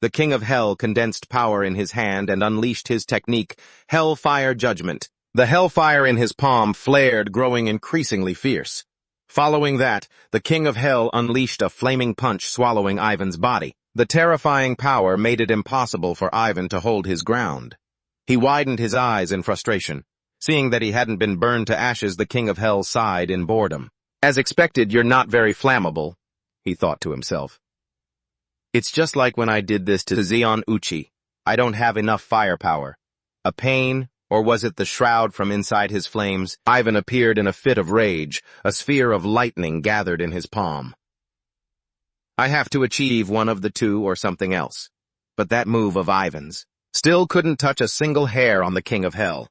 The King of Hell condensed power in his hand and unleashed his technique, Hellfire Judgment. The hellfire in his palm flared, growing increasingly fierce. Following that, the King of Hell unleashed a flaming punch, swallowing Ivan's body. The terrifying power made it impossible for Ivan to hold his ground. He widened his eyes in frustration. Seeing that he hadn't been burned to ashes, the King of Hell sighed in boredom. "As expected, you're not very flammable," he thought to himself. "It's just like when I did this to Zeon Uchi. I don't have enough firepower." A pain, or was it the shroud from inside his flames? Ivan appeared in a fit of rage, a sphere of lightning gathered in his palm. I have to achieve one of the two or something else. But that move of Ivan's still couldn't touch a single hair on the King of Hell.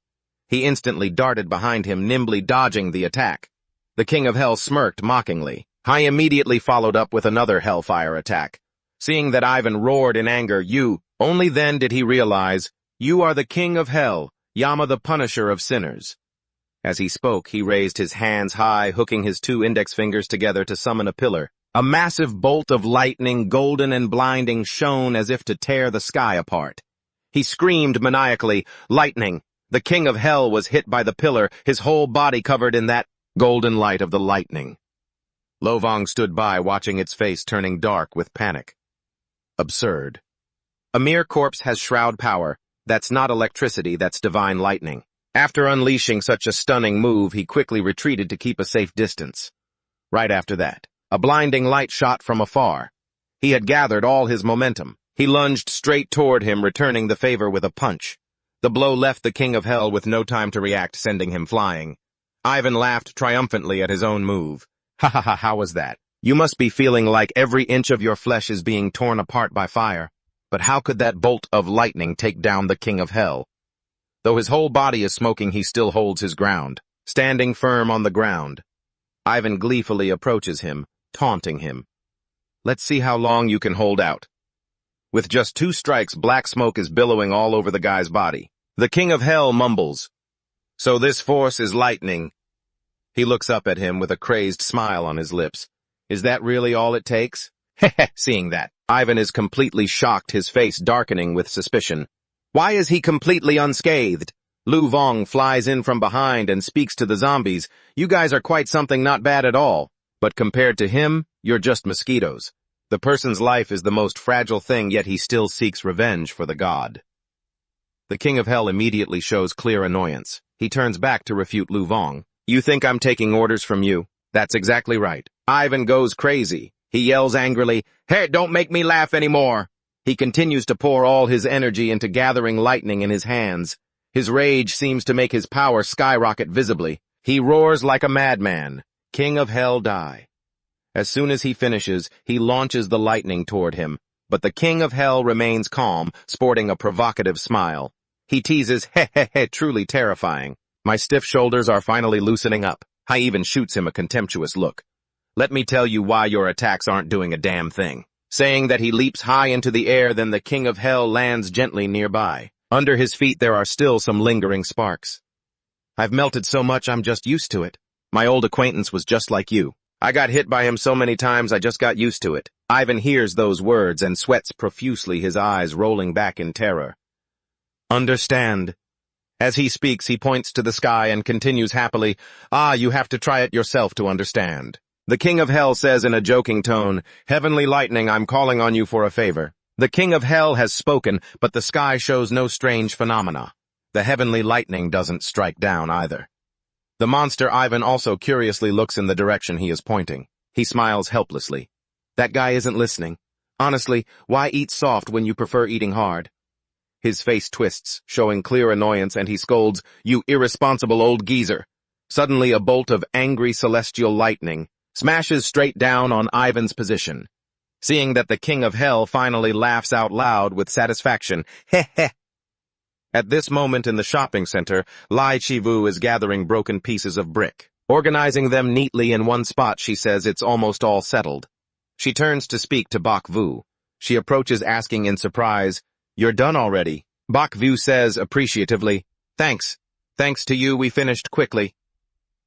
He instantly darted behind him, nimbly dodging the attack. The King of Hell smirked mockingly. I immediately followed up with another hellfire attack. Seeing that Ivan roared in anger, only then did he realize, "You are the King of Hell, Yama the Punisher of Sinners." As he spoke, he raised his hands high, hooking his two index fingers together to summon a pillar. A massive bolt of lightning, golden and blinding, shone as if to tear the sky apart. He screamed maniacally, "Lightning!" The King of Hell was hit by the pillar, his whole body covered in that golden light of the lightning. Lovong stood by, watching its face turning dark with panic. Absurd. A mere corpse has shroud power. That's not electricity, that's divine lightning. After unleashing such a stunning move, he quickly retreated to keep a safe distance. Right after that, a blinding light shot from afar. He had gathered all his momentum. He lunged straight toward him, returning the favor with a punch. The blow left the King of Hell with no time to react, sending him flying. Ivan laughed triumphantly at his own move. Ha ha ha, how was that? You must be feeling like every inch of your flesh is being torn apart by fire. But how could that bolt of lightning take down the King of Hell? Though his whole body is smoking, he still holds his ground, standing firm on the ground. Ivan gleefully approaches him, taunting him. Let's see how long you can hold out. With just 2 strikes, black smoke is billowing all over the guy's body. The King of Hell mumbles. So this force is lightning. He looks up at him with a crazed smile on his lips. Is that really all it takes? Heh. Seeing that, Ivan is completely shocked, his face darkening with suspicion. Why is he completely unscathed? Lu Vong flies in from behind and speaks to the zombies. You guys are quite something, not bad at all. But compared to him, you're just mosquitoes. The person's life is the most fragile thing, yet he still seeks revenge for the god. The King of Hell immediately shows clear annoyance. He turns back to refute Lu Vong. You think I'm taking orders from you? That's exactly right. Ivan goes crazy. He yells angrily, Hey, don't make me laugh anymore. He continues to pour all his energy into gathering lightning in his hands. His rage seems to make his power skyrocket visibly. He roars like a madman. King of Hell, die. As soon as he finishes, he launches the lightning toward him. But the King of Hell remains calm, sporting a provocative smile. He teases, truly terrifying. My stiff shoulders are finally loosening up. I even shoots him a contemptuous look. Let me tell you why your attacks aren't doing a damn thing. Saying that, he leaps high into the air, then the King of Hell lands gently nearby. Under his feet there are still some lingering sparks. I've melted so much I'm just used to it. My old acquaintance was just like you. I got hit by him so many times I just got used to it. Ivan hears those words and sweats profusely, his eyes rolling back in terror. Understand. As he speaks, he points to the sky and continues happily, you have to try it yourself to understand. The King of Hell says in a joking tone, Heavenly lightning, I'm calling on you for a favor. The King of Hell has spoken, but the sky shows no strange phenomena. The heavenly lightning doesn't strike down either. The monster Ivan also curiously looks in the direction he is pointing. He smiles helplessly. That guy isn't listening. Honestly, why eat soft when you prefer eating hard? His face twists, showing clear annoyance, and he scolds, You irresponsible old geezer. Suddenly a bolt of angry celestial lightning smashes straight down on Ivan's position. Seeing that, the King of Hell finally laughs out loud with satisfaction. Heh. At this moment in the shopping center, Lai Chivu is gathering broken pieces of brick. Organizing them neatly in one spot, she says it's almost all settled. She turns to speak to Bak Vu. She approaches, asking in surprise, You're done already? Bak Vu says appreciatively, Thanks. Thanks to you, we finished quickly.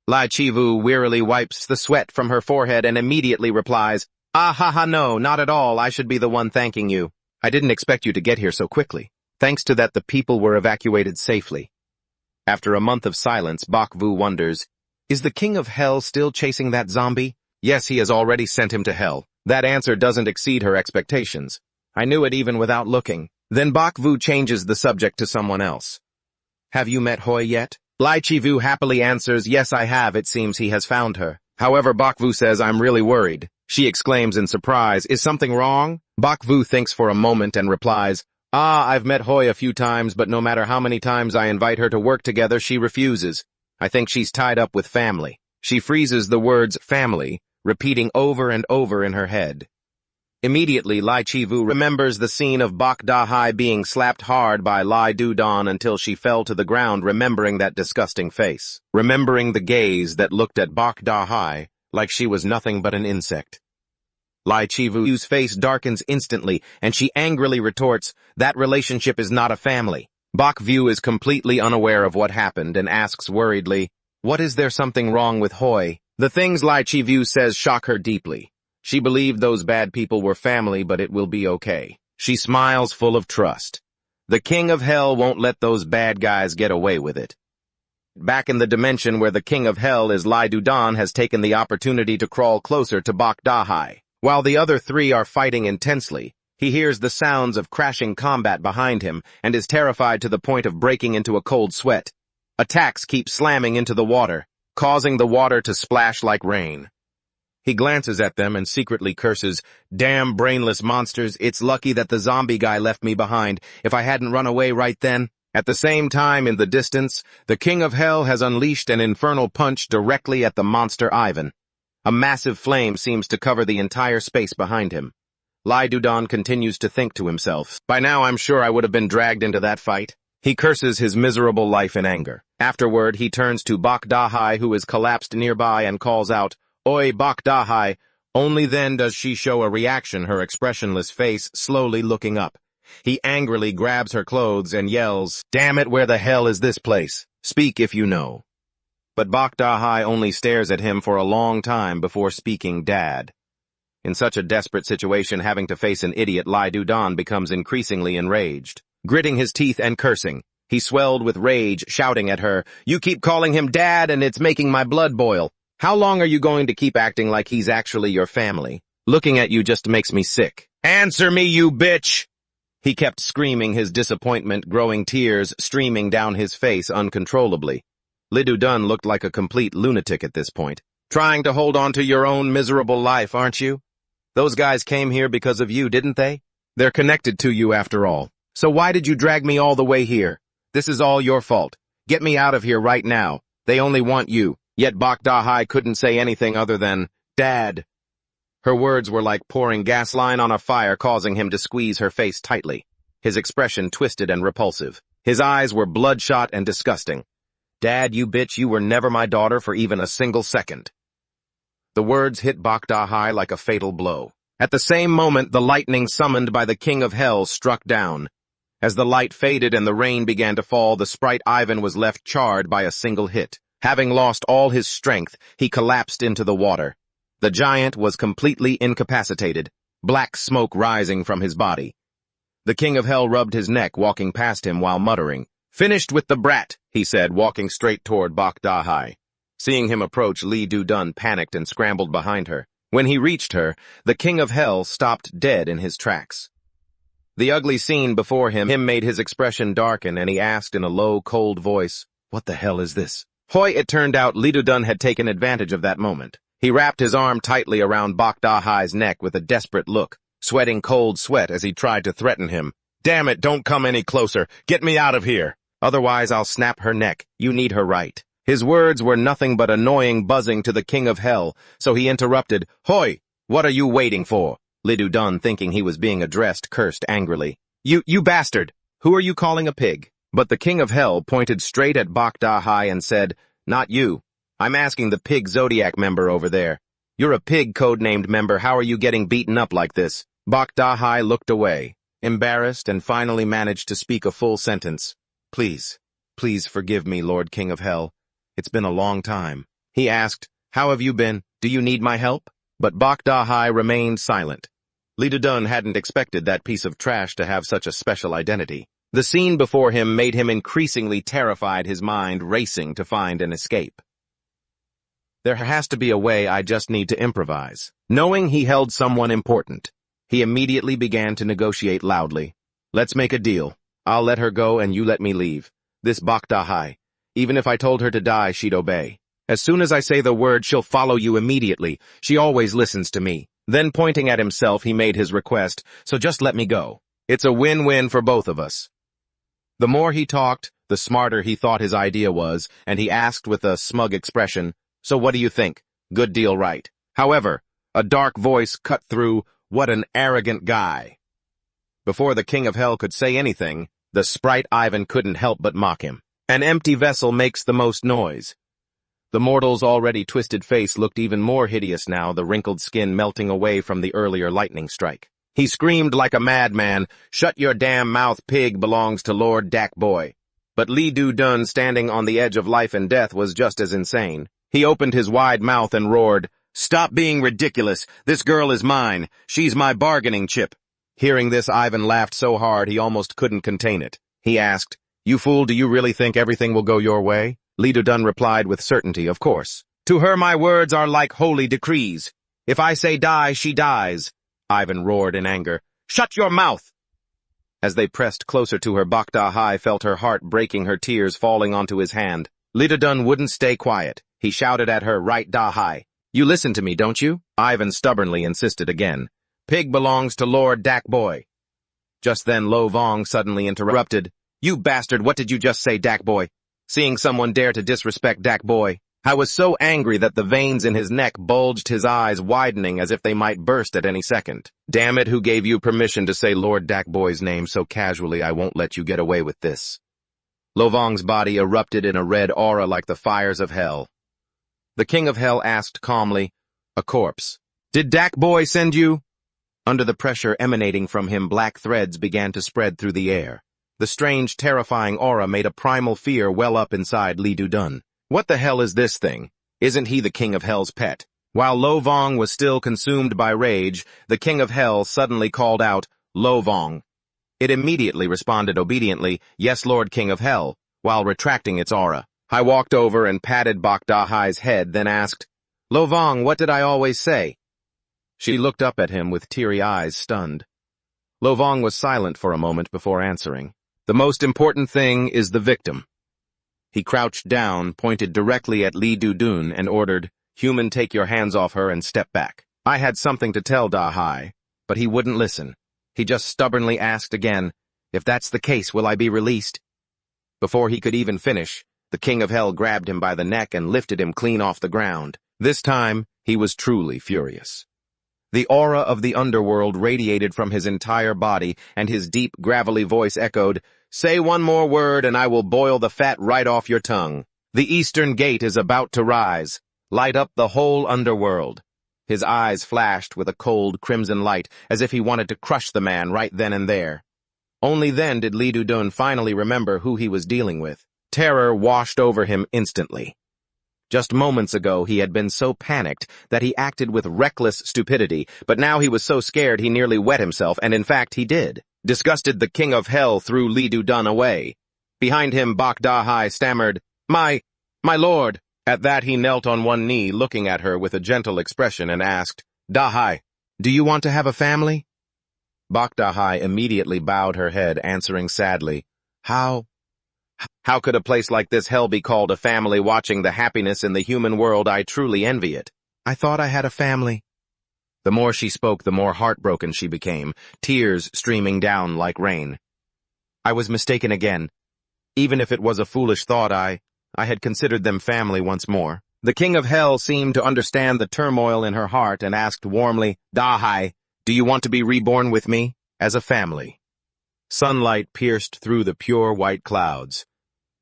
Lai Chivu wearily wipes the sweat from her forehead and immediately replies, no, not at all. I should be the one thanking you. I didn't expect you to get here so quickly. Thanks to that, the people were evacuated safely. After a month of silence, Bak Vu wonders, Is the King of Hell still chasing that zombie? Yes, he has already sent him to hell. That answer doesn't exceed her expectations. I knew it even without looking. Then Bak Vu changes the subject to someone else. Have you met Hoi yet? Lai Chivu happily answers, Yes, I have. It seems he has found her. However, Bak Vu says, I'm really worried. She exclaims in surprise, Is something wrong? Bak Vu thinks for a moment and replies, I've met Hoi a few times, but no matter how many times I invite her to work together, she refuses. I think she's tied up with family. She freezes the words family, repeating over and over in her head. Immediately, Lai Chivu remembers the scene of Bak Da Hai being slapped hard by Lai Du Don until she fell to the ground, remembering that disgusting face. Remembering the gaze that looked at Bak Da Hai like she was nothing but an insect. Lai Chivu's face darkens instantly, and she angrily retorts, That relationship is not a family. Bak Vu is completely unaware of what happened and asks worriedly, What is there something wrong with Hoi? The things Lai Chivu says shock her deeply. She believed those bad people were family, but it will be okay. She smiles full of trust. The King of Hell won't let those bad guys get away with it. Back in the dimension where the king of hell is Lai Dudan has taken the opportunity to crawl closer to Bok Dahai. While the other three are fighting intensely, he hears the sounds of crashing combat behind him and is terrified to the point of breaking into a cold sweat. Attacks keep slamming into the water, causing the water to splash like rain. He glances at them and secretly curses, "Damn brainless monsters, it's lucky that the zombie guy left me behind. If I hadn't run away right then." At the same time, in the distance, the King of Hell has unleashed an infernal punch directly at the monster Ivan. A massive flame seems to cover the entire space behind him. Lai Dudan continues to think to himself, "By now I'm sure I would have been dragged into that fight." He curses his miserable life in anger. Afterward, he turns to Bok Dahai, who is collapsed nearby, and calls out, "Oi, Bok Dahai." Only then does she show a reaction, her expressionless face slowly looking up. He angrily grabs her clothes and yells, "Damn it, where the hell is this place? Speak if you know." But Bok Dahai only stares at him for a long time before speaking Dad. In such a desperate situation, having to face an idiot, Lai Dudan becomes increasingly enraged. Gritting his teeth and cursing, he swelled with rage, shouting at her, "You keep calling him Dad and it's making my blood boil. How long are you going to keep acting like he's actually your family? Looking at you just makes me sick. Answer me, you bitch!" He kept screaming, his disappointment growing, tears streaming down his face uncontrollably. Lai Dudan looked like a complete lunatic at this point. "Trying to hold on to your own miserable life, aren't you? Those guys came here because of you, didn't they? They're connected to you after all. So why did you drag me all the way here? This is all your fault. Get me out of here right now. They only want you." Yet Bok Dahai couldn't say anything other than, "Dad." Her words were like pouring gasoline on a fire, causing him to squeeze her face tightly. His expression twisted and repulsive. His eyes were bloodshot and disgusting. "Dad, you bitch, you were never my daughter for even a single second." The words hit Bok Dahai like a fatal blow. At the same moment, the lightning summoned by the King of Hell struck down. As the light faded and the rain began to fall, the sprite Ivan was left charred by a single hit. Having lost all his strength, he collapsed into the water. The giant was completely incapacitated, black smoke rising from his body. The King of Hell rubbed his neck, walking past him while muttering. "Finished with the brat," he said, walking straight toward Bok Dahai. Seeing him approach, Lai Dudan panicked and scrambled behind her. When he reached her, the King of Hell stopped dead in his tracks. The ugly scene before him made his expression darken, and he asked in a low, cold voice, "What the hell is this?" Hoy, it turned out Lai Dudan had taken advantage of that moment. He wrapped his arm tightly around Bok Dahai's neck with a desperate look, sweating cold sweat as he tried to threaten him. "Damn it, don't come any closer. Get me out of here. Otherwise I'll snap her neck. You need her right." His words were nothing but annoying buzzing to the King of Hell, so he interrupted. "Hoy, what are you waiting for?" Lai Dudan, thinking he was being addressed, cursed angrily. You bastard! Who are you calling a pig?" But the King of Hell pointed straight at Bok Dahai and said, "Not you. I'm asking the pig Zodiac member over there. You're a pig codenamed member. How are you getting beaten up like this?" Bok Dahai looked away, embarrassed, and finally managed to speak a full sentence. Please forgive me, Lord King of Hell. It's been a long time." He asked, "How have you been? Do you need my help?" But Bok Dahai remained silent. Lai Dudan hadn't expected that piece of trash to have such a special identity. The scene before him made him increasingly terrified, his mind racing to find an escape. There has to be a way. I just need to improvise. Knowing he held someone important, he immediately began to negotiate loudly. "Let's make a deal. I'll let her go and you let me leave. This Bok Dahai. Even if I told her to die, she'd obey. As soon as I say the word, she'll follow you immediately. She always listens to me." Then, pointing at himself, he made his request, "So just let me go. It's a win-win for both of us." The more he talked, the smarter he thought his idea was, and he asked with a smug expression, "So what do you think? Good deal, right?" However, a dark voice cut through, "What an arrogant guy." Before the King of Hell could say anything, the sprite Ivan couldn't help but mock him. An empty vessel makes the most noise. The mortal's already twisted face looked even more hideous now, the wrinkled skin melting away from the earlier lightning strike. He screamed like a madman, "Shut your damn mouth, pig belongs to Lord Dak Boy." But Lai Dudan, standing on the edge of life and death, was just as insane. He opened his wide mouth and roared, "Stop being ridiculous. This girl is mine. She's my bargaining chip." Hearing this, Ivan laughed so hard he almost couldn't contain it. He asked, "You fool, do you really think everything will go your way? Li Dun replied with certainty, of course. To her my words are like holy decrees. If I say die, she dies. Ivan roared in anger. Shut your mouth! As they pressed closer to her, Bak Da-hai felt her heart breaking, her tears falling onto his hand. Li Dun wouldn't stay quiet. He shouted at her, right, Da-hai? You listen to me, don't you? Ivan stubbornly insisted again. Pig belongs to Lord Dak Boy. Just then Lo Vong suddenly interrupted. You bastard, what did you just say, Dak Boy? Seeing someone dare to disrespect Dak Boy. I was so angry that the veins in his neck bulged, his eyes widening as if they might burst at any second. Damn it, who gave you permission to say Lord Dak Boy's name so casually? I won't let you get away with this. Lo Vong's body erupted in a red aura like the fires of hell. The King of Hell asked calmly, a corpse. Did Dak Boy send you? Under the pressure emanating from him, black threads began to spread through the air. The strange, terrifying aura made a primal fear well up inside Li Dun. What the hell is this thing? Isn't he the King of Hell's pet? While Lo Vong was still consumed by rage, the King of Hell suddenly called out, Lo Vong. It immediately responded obediently, yes, Lord King of Hell, while retracting its aura. I walked over and patted Bak Da-hai's head, then asked, Lo Vong, what did I always say? She looked up at him with teary eyes, stunned. Lo Vong was silent for a moment before answering. The most important thing is the victim. He crouched down, pointed directly at Li Dun, and ordered, Human, take your hands off her and step back. I had something to tell Da-hai, but he wouldn't listen. He just stubbornly asked again, if that's the case, will I be released? Before he could even finish, the King of Hell grabbed him by the neck and lifted him clean off the ground. This time, he was truly furious. The aura of the underworld radiated from his entire body, and his deep, gravelly voice echoed, Say one more word and I will boil the fat right off your tongue. The eastern gate is about to rise. Light up the whole underworld. His eyes flashed with a cold, crimson light, as if he wanted to crush the man right then and there. Only then did Li Dun finally remember who he was dealing with. Terror washed over him instantly. Just moments ago, he had been so panicked that he acted with reckless stupidity, but now he was so scared he nearly wet himself, and in fact he did. Disgusted, the King of Hell threw Li Dun away. Behind him, Bak Da-hai stammered, My lord! At that he knelt on one knee, looking at her with a gentle expression, and asked, Da-hai, do you want to have a family? Bak Da-hai immediately bowed her head, answering sadly, How could a place like this hell be called a family? Watching the happiness in the human world, I truly envy it. I thought I had a family. The more she spoke, the more heartbroken she became, tears streaming down like rain. I was mistaken again. Even if it was a foolish thought, I had considered them family once more. The King of Hell seemed to understand the turmoil in her heart and asked warmly, Da-hai, do you want to be reborn with me as a family? Sunlight pierced through the pure white clouds.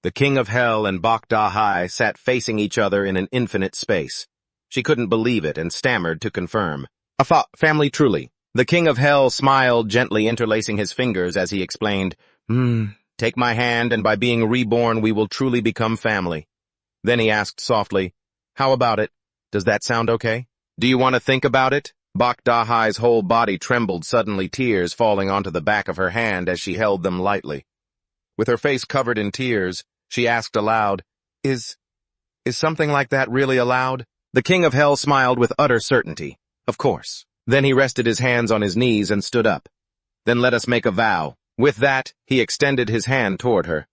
The King of Hell and Bak Da-hai sat facing each other in an infinite space. She couldn't believe it and stammered to confirm. A family truly. The King of Hell smiled, gently interlacing his fingers as he explained, Take my hand, and by being reborn we will truly become family. Then he asked softly, How about it? Does that sound okay? Do you want to think about it? Bak Da-hai's whole body trembled, suddenly tears falling onto the back of her hand as she held them lightly. With her face covered in tears, she asked aloud, Is something like that really allowed? The King of Hell smiled with utter certainty. Of course. Then he rested his hands on his knees and stood up. Then let us make a vow. With that, he extended his hand toward her.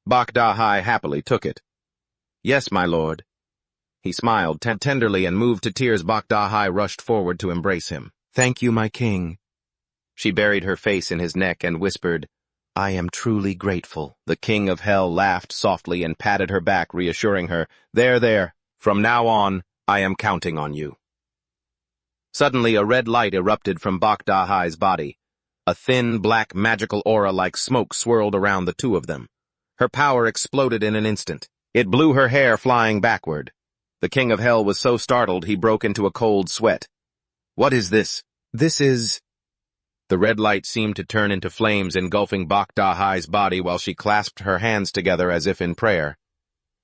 Bak Da-hai happily took it. Yes, my lord. He smiled tenderly and moved to tears. Bak Da-hai rushed forward to embrace him. Thank you, my king. She buried her face in his neck and whispered, I am truly grateful. The King of Hell laughed softly and patted her back, reassuring her, There. From now on, I am counting on you. Suddenly, a red light erupted from Bak Da-hai's body. A thin, black, magical aura like smoke swirled around the two of them. Her power exploded in an instant. It blew her hair flying backward. The King of Hell was so startled he broke into a cold sweat. What is this? This is... The red light seemed to turn into flames, engulfing Bak Da-hai's body while she clasped her hands together as if in prayer.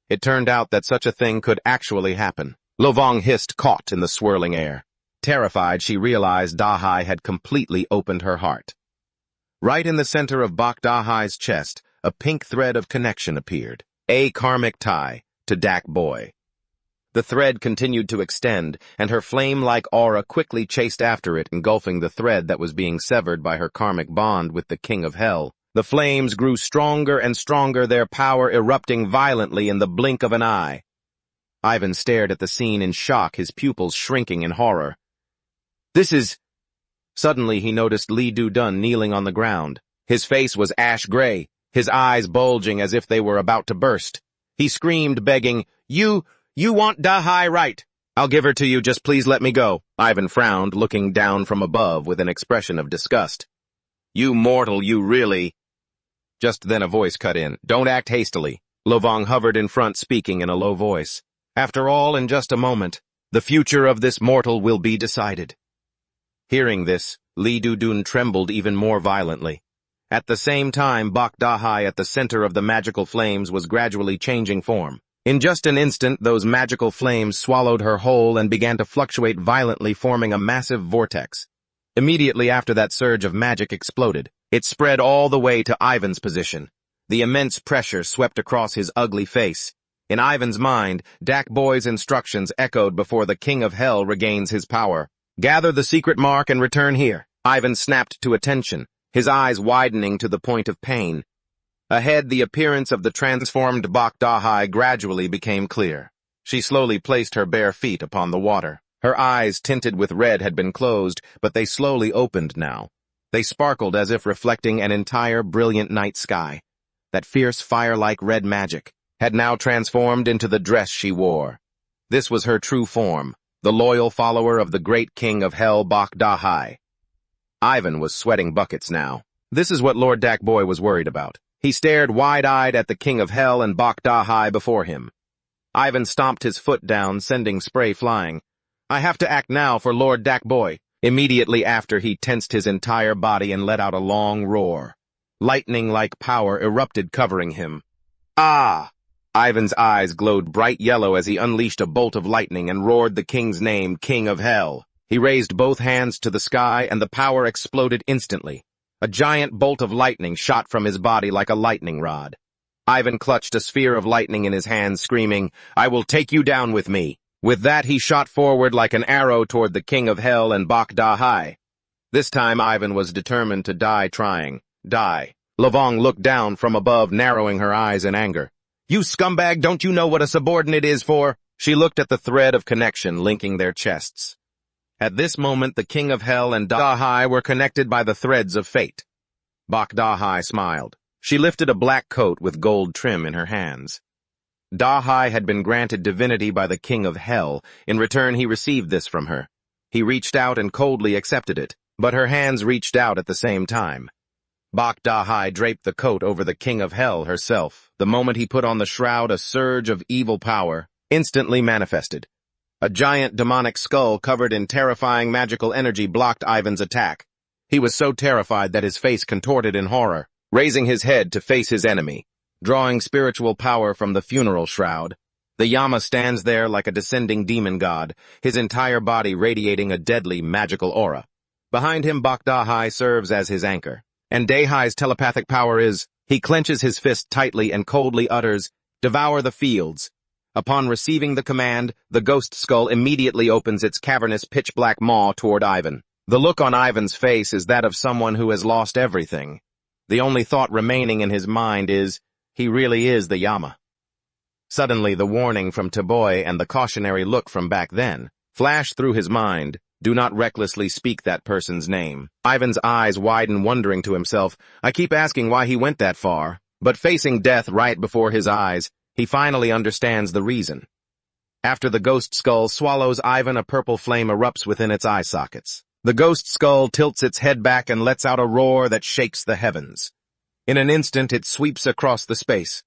It turned out that such a thing could actually happen. Lo Vong hissed, caught in the swirling air. Terrified, she realized Da-hai had completely opened her heart. Right in the center of Bak Da-hai's chest, a pink thread of connection appeared. A karmic tie to Dak Boy. The thread continued to extend, and her flame-like aura quickly chased after it, engulfing the thread that was being severed by her karmic bond with the King of Hell. The flames grew stronger and stronger, their power erupting violently in the blink of an eye. Ivan stared at the scene in shock, his pupils shrinking in horror. This is... Suddenly he noticed Lee Do-dun kneeling on the ground. His face was ash-gray, his eyes bulging as if they were about to burst. He screamed, begging, You want Da-hai, right? I'll give her to you, just please let me go. Ivan frowned, looking down from above with an expression of disgust. You mortal, you really... Just then a voice cut in. Don't act hastily. Lovong hovered in front, speaking in a low voice. After all, in just a moment, the future of this mortal will be decided. Hearing this, Lee Do-dun trembled even more violently. At the same time, Bak Da-hai at the center of the magical flames was gradually changing form. In just an instant, those magical flames swallowed her whole and began to fluctuate violently, forming a massive vortex. Immediately after that surge of magic exploded, it spread all the way to Ivan's position. The immense pressure swept across his ugly face. In Ivan's mind, Dak Boy's instructions echoed before the King of Hell regains his power. Gather the secret mark and return here. Ivan snapped to attention, his eyes widening to the point of pain. Ahead, the appearance of the transformed Bak Da-hai gradually became clear. She slowly placed her bare feet upon the water. Her eyes, tinted with red, had been closed, but they slowly opened now. They sparkled as if reflecting an entire brilliant night sky. That fierce fire-like red magic had now transformed into the dress she wore. This was her true form, the loyal follower of the great King of Hell, Bak Da-hai. Ivan was sweating buckets now. This is what Lord Dak Boy was worried about. He stared wide-eyed at the King of Hell and Bak Da-hai before him. Ivan stomped his foot down, sending spray flying. I have to act now for Lord Dak Boy. Immediately after, he tensed his entire body and let out a long roar. Lightning-like power erupted, covering him. Ah! Ivan's eyes glowed bright yellow as he unleashed a bolt of lightning and roared the king's name, King of Hell. He raised both hands to the sky, and the power exploded instantly. A giant bolt of lightning shot from his body like a lightning rod. Ivan clutched a sphere of lightning in his hands, screaming, I will take you down with me. With that, he shot forward like an arrow toward the King of Hell and Bak Da-hai. This time, Ivan was determined to die trying. Die. Lovong looked down from above, narrowing her eyes in anger. You scumbag, don't you know what a subordinate is for? She looked at the thread of connection linking their chests. At this moment, the King of Hell and Da-hai were connected by the threads of fate. Bak Da-hai smiled. She lifted a black coat with gold trim in her hands. Da-hai had been granted divinity by the King of Hell. In return, he received this from her. He reached out and coldly accepted it, but her hands reached out at the same time. Bak Da-hai draped the coat over the King of Hell herself. The moment he put on the shroud, a surge of evil power instantly manifested. A giant demonic skull covered in terrifying magical energy blocked Ivan's attack. He was so terrified that his face contorted in horror, raising his head to face his enemy. Drawing spiritual power from the funeral shroud, the Yama stands there like a descending demon god, his entire body radiating a deadly magical aura. Behind him, Bak Da-hai serves as his anchor. And Da-hai's telepathic power is, he clenches his fist tightly and coldly utters, Devour the fields. Upon receiving the command, the ghost skull immediately opens its cavernous pitch-black maw toward Ivan. The look on Ivan's face is that of someone who has lost everything. The only thought remaining in his mind is, he really is the Yama. Suddenly, the warning from Taboy and the cautionary look from back then flashed through his mind. Do not recklessly speak that person's name. Ivan's eyes widen, wondering to himself, I keep asking why he went that far. But facing death right before his eyes, he finally understands the reason. After the ghost skull swallows Ivan, a purple flame erupts within its eye sockets. The ghost skull tilts its head back and lets out a roar that shakes the heavens. In an instant, it sweeps across the space.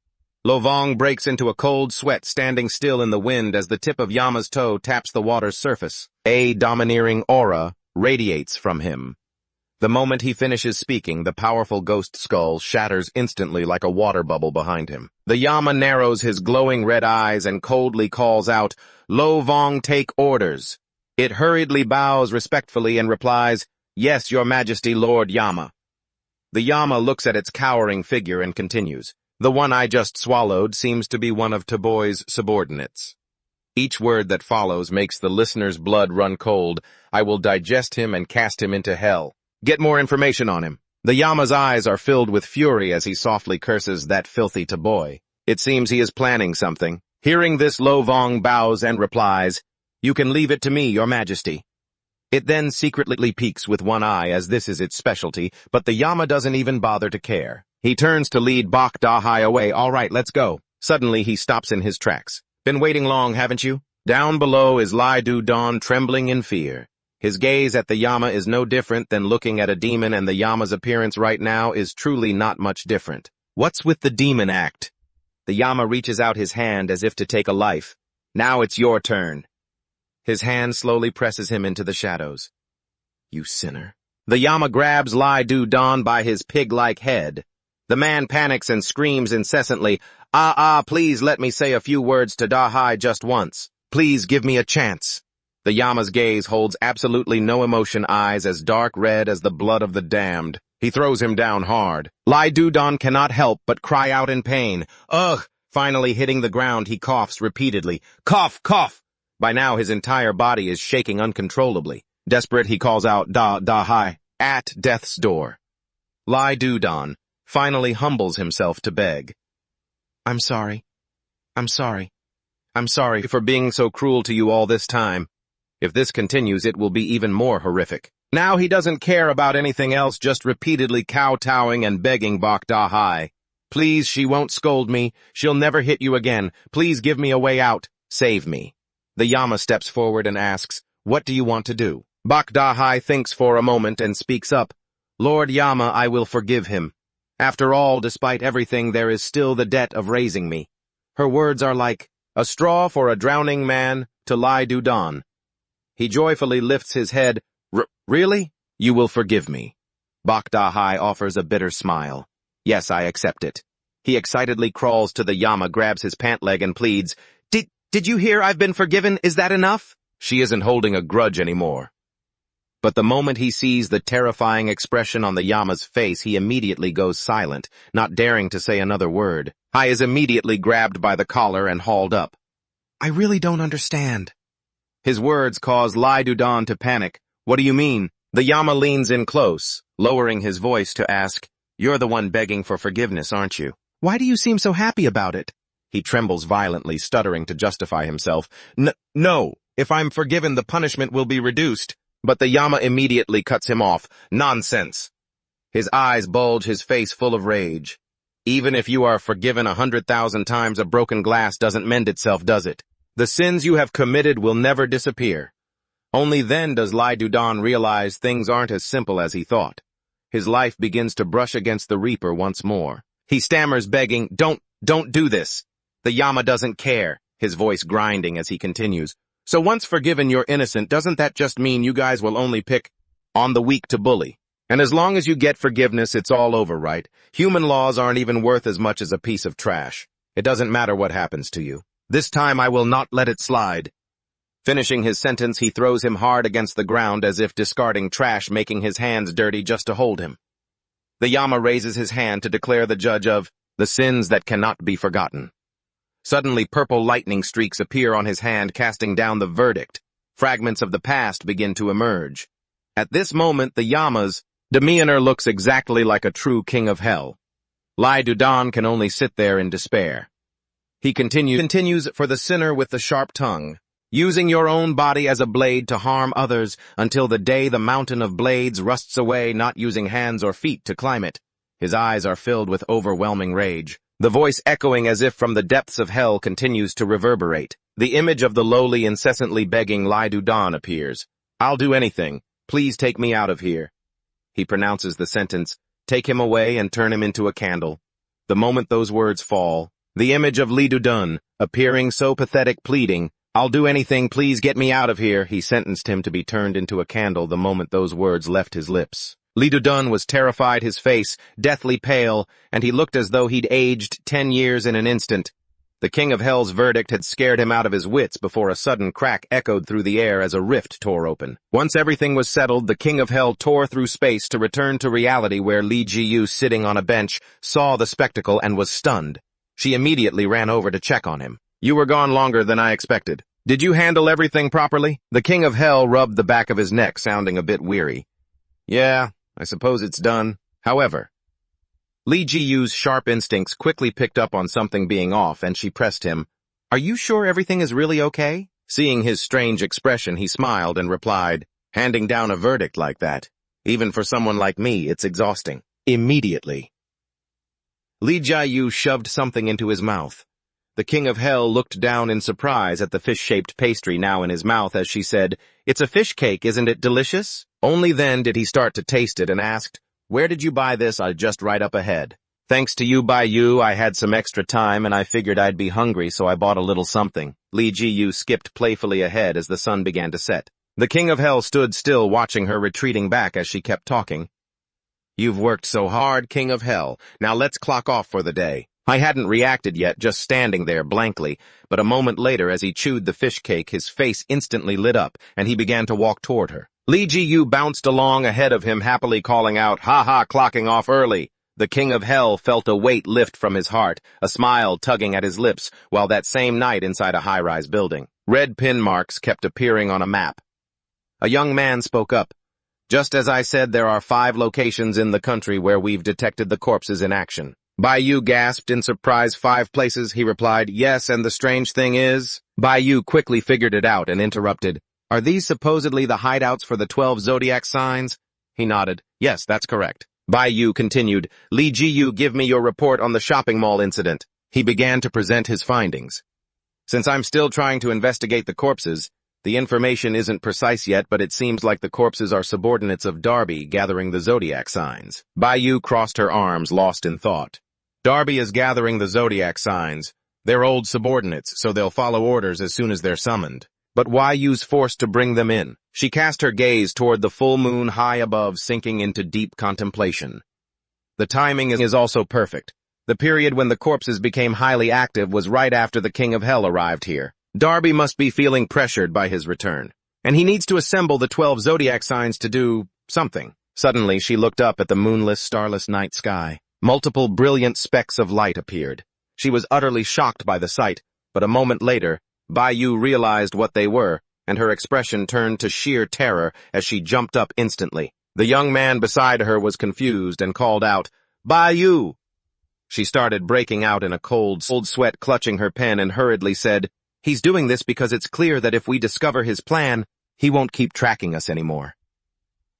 Lovong breaks into a cold sweat, standing still in the wind as the tip of Yama's toe taps the water's surface. A domineering aura radiates from him. The moment he finishes speaking, the powerful ghost skull shatters instantly like a water bubble behind him. The Yama narrows his glowing red eyes and coldly calls out, Lovong, take orders. It hurriedly bows respectfully and replies, Yes, Your Majesty, Lord Yama. The Yama looks at its cowering figure and continues, The one I just swallowed seems to be one of Toboy's subordinates. Each word that follows makes the listener's blood run cold. I will digest him and cast him into hell. Get more information on him. The Yama's eyes are filled with fury as he softly curses that filthy Toboy. It seems he is planning something. Hearing this, Lo Vong bows and replies, "You can leave it to me, your majesty." It then secretly peeks with one eye as this is its specialty, but the Yama doesn't even bother to care. He turns to lead Bok Da-hai away. "All right, let's go." Suddenly he stops in his tracks. "Been waiting long, haven't you?" Down below is Lai Du Don trembling in fear. His gaze at the Yama is no different than looking at a demon, and the Yama's appearance right now is truly not much different. What's with the demon act? The Yama reaches out his hand as if to take a life. "Now it's your turn." His hand slowly presses him into the shadows. "You sinner." The Yama grabs Lai Du Don by his pig-like head. The man panics and screams incessantly, please let me say a few words to Da-hai just once. Please give me a chance." The Yama's gaze holds absolutely no emotion, eyes as dark red as the blood of the damned. He throws him down hard. Lai Du Don cannot help but cry out in pain. Ugh! Finally hitting the ground, he coughs repeatedly. Cough, cough! By now his entire body is shaking uncontrollably. Desperate, he calls out Da-hai at death's door. Lai Du Don finally humbles himself to beg. I'm sorry. I'm sorry for being so cruel to you all this time. If this continues, it will be even more horrific. Now he doesn't care about anything else, just repeatedly kowtowing and begging Bok Da-hai. Please, she won't scold me. She'll never hit you again. Please give me a way out. Save me. The Yama steps forward and asks, "What do you want to do?" Bok Da-hai thinks for a moment and speaks up. "Lord Yama, I will forgive him. After all, despite everything, there is still the debt of raising me." Her words are like a straw for a drowning man to Lai Du Don. He joyfully lifts his head. Really? You will forgive me?" Bok Da-hai offers a bitter smile. "Yes, I accept it." He excitedly crawls to the Yama, grabs his pant leg and pleads, Did you hear I've been forgiven? Is that enough?" She isn't holding a grudge anymore. But the moment he sees the terrifying expression on the Yama's face, he immediately goes silent, not daring to say another word. Hai is immediately grabbed by the collar and hauled up. "I really don't understand." His words cause Lai Du Don to panic. "What do you mean?" The Yama leans in close, lowering his voice to ask, "You're the one begging for forgiveness, aren't you? Why do you seem so happy about it?" He trembles violently, stuttering to justify himself. No, if I'm forgiven, the punishment will be reduced." But the Yama immediately cuts him off. "Nonsense." His eyes bulge, his face full of rage. "Even if you are forgiven 100,000 times, a broken glass doesn't mend itself, does it? The sins you have committed will never disappear." Only then does Lai Du Don realize things aren't as simple as he thought. His life begins to brush against the Reaper once more. He stammers, begging, Don't do this." The Yama doesn't care, his voice grinding as he continues. "So once forgiven, you're innocent. Doesn't that just mean you guys will only pick on the weak to bully? And as long as you get forgiveness, it's all over, right? Human laws aren't even worth as much as a piece of trash. It doesn't matter what happens to you. This time I will not let it slide." Finishing his sentence, he throws him hard against the ground as if discarding trash, making his hands dirty just to hold him. The Yama raises his hand to declare the judge of the sins that cannot be forgotten. Suddenly, purple lightning streaks appear on his hand, casting down the verdict. Fragments of the past begin to emerge. At this moment, the Yama's demeanor looks exactly like a true king of hell. Lai Du Don can only sit there in despair. He continues for the sinner with the sharp tongue, using your own body as a blade to harm others until the day the mountain of blades rusts away, not using hands or feet to climb it. His eyes are filled with overwhelming rage. The voice, echoing as if from the depths of hell, continues to reverberate. The image of the lowly, incessantly begging Lai Du Don appears. "I'll do anything. Please take me out of here." He pronounces the sentence, "Take him away and turn him into a candle." The moment those words fall, the image of Lai Du Don, appearing so pathetic, pleading, "I'll do anything, please get me out of here." He sentenced him to be turned into a candle the moment those words left his lips. Lai Du Don was terrified, his face deathly pale, and he looked as though he'd aged 10 years in an instant. The King of Hell's verdict had scared him out of his wits before a sudden crack echoed through the air as a rift tore open. Once everything was settled, the King of Hell tore through space to return to reality where Li Jiyu, sitting on a bench, saw the spectacle and was stunned. She immediately ran over to check on him. "You were gone longer than I expected. Did you handle everything properly?" The King of Hell rubbed the back of his neck, sounding a bit weary. "Yeah, I suppose it's done. However..." Li Jiyu's sharp instincts quickly picked up on something being off, and she pressed him. "Are you sure everything is really okay?" Seeing his strange expression, he smiled and replied, "Handing down a verdict like that, even for someone like me, it's exhausting." Immediately, Li Jiyu shoved something into his mouth. The King of Hell looked down in surprise at the fish-shaped pastry now in his mouth as she said, "It's a fish cake, isn't it delicious?" Only then did he start to taste it and asked, "Where did you buy this? I'll just right up ahead." "Thanks to you, I had some extra time and I figured I'd be hungry, so I bought a little something." Li Jiyu skipped playfully ahead as the sun began to set. The King of Hell stood still, watching her retreating back as she kept talking. "You've worked so hard, King of Hell. Now let's clock off for the day." I hadn't reacted yet, just standing there blankly, but a moment later as he chewed the fish cake, his face instantly lit up and he began to walk toward her. Li Jiyu bounced along ahead of him, happily calling out, "Ha ha, clocking off early." The King of Hell felt a weight lift from his heart, a smile tugging at his lips, while that same night inside a high-rise building, red pin marks kept appearing on a map. A young man spoke up. "Just as I said, there are 5 locations in the country where we've detected the corpses in action." Baiyu gasped in surprise. 5 places, he replied. "Yes, and the strange thing is..." Baiyu quickly figured it out and interrupted. "Are these supposedly the hideouts for the 12 zodiac signs?" He nodded. "Yes, that's correct." Baiyu continued, "Li Jiyu, give me your report on the shopping mall incident." He began to present his findings. "Since I'm still trying to investigate the corpses, the information isn't precise yet, but it seems like the corpses are subordinates of Darby gathering the zodiac signs." Baiyu crossed her arms, lost in thought. "Darby is gathering the zodiac signs. They're old subordinates, so they'll follow orders as soon as they're summoned. But why use force to bring them in?" She cast her gaze toward the full moon high above, sinking into deep contemplation. "The timing is also perfect. The period when the corpses became highly active was right after the King of Hell arrived here. Darby must be feeling pressured by his return, and he needs to assemble the 12 zodiac signs to do something." Suddenly, she looked up at the moonless, starless night sky. Multiple brilliant specks of light appeared. She was utterly shocked by the sight, but a moment later, Baiyu realized what they were, and her expression turned to sheer terror as she jumped up instantly. The young man beside her was confused and called out, "Baiyu!" She started breaking out in a cold sweat, clutching her pen, and hurriedly said, "He's doing this because it's clear that if we discover his plan, he won't keep tracking us anymore."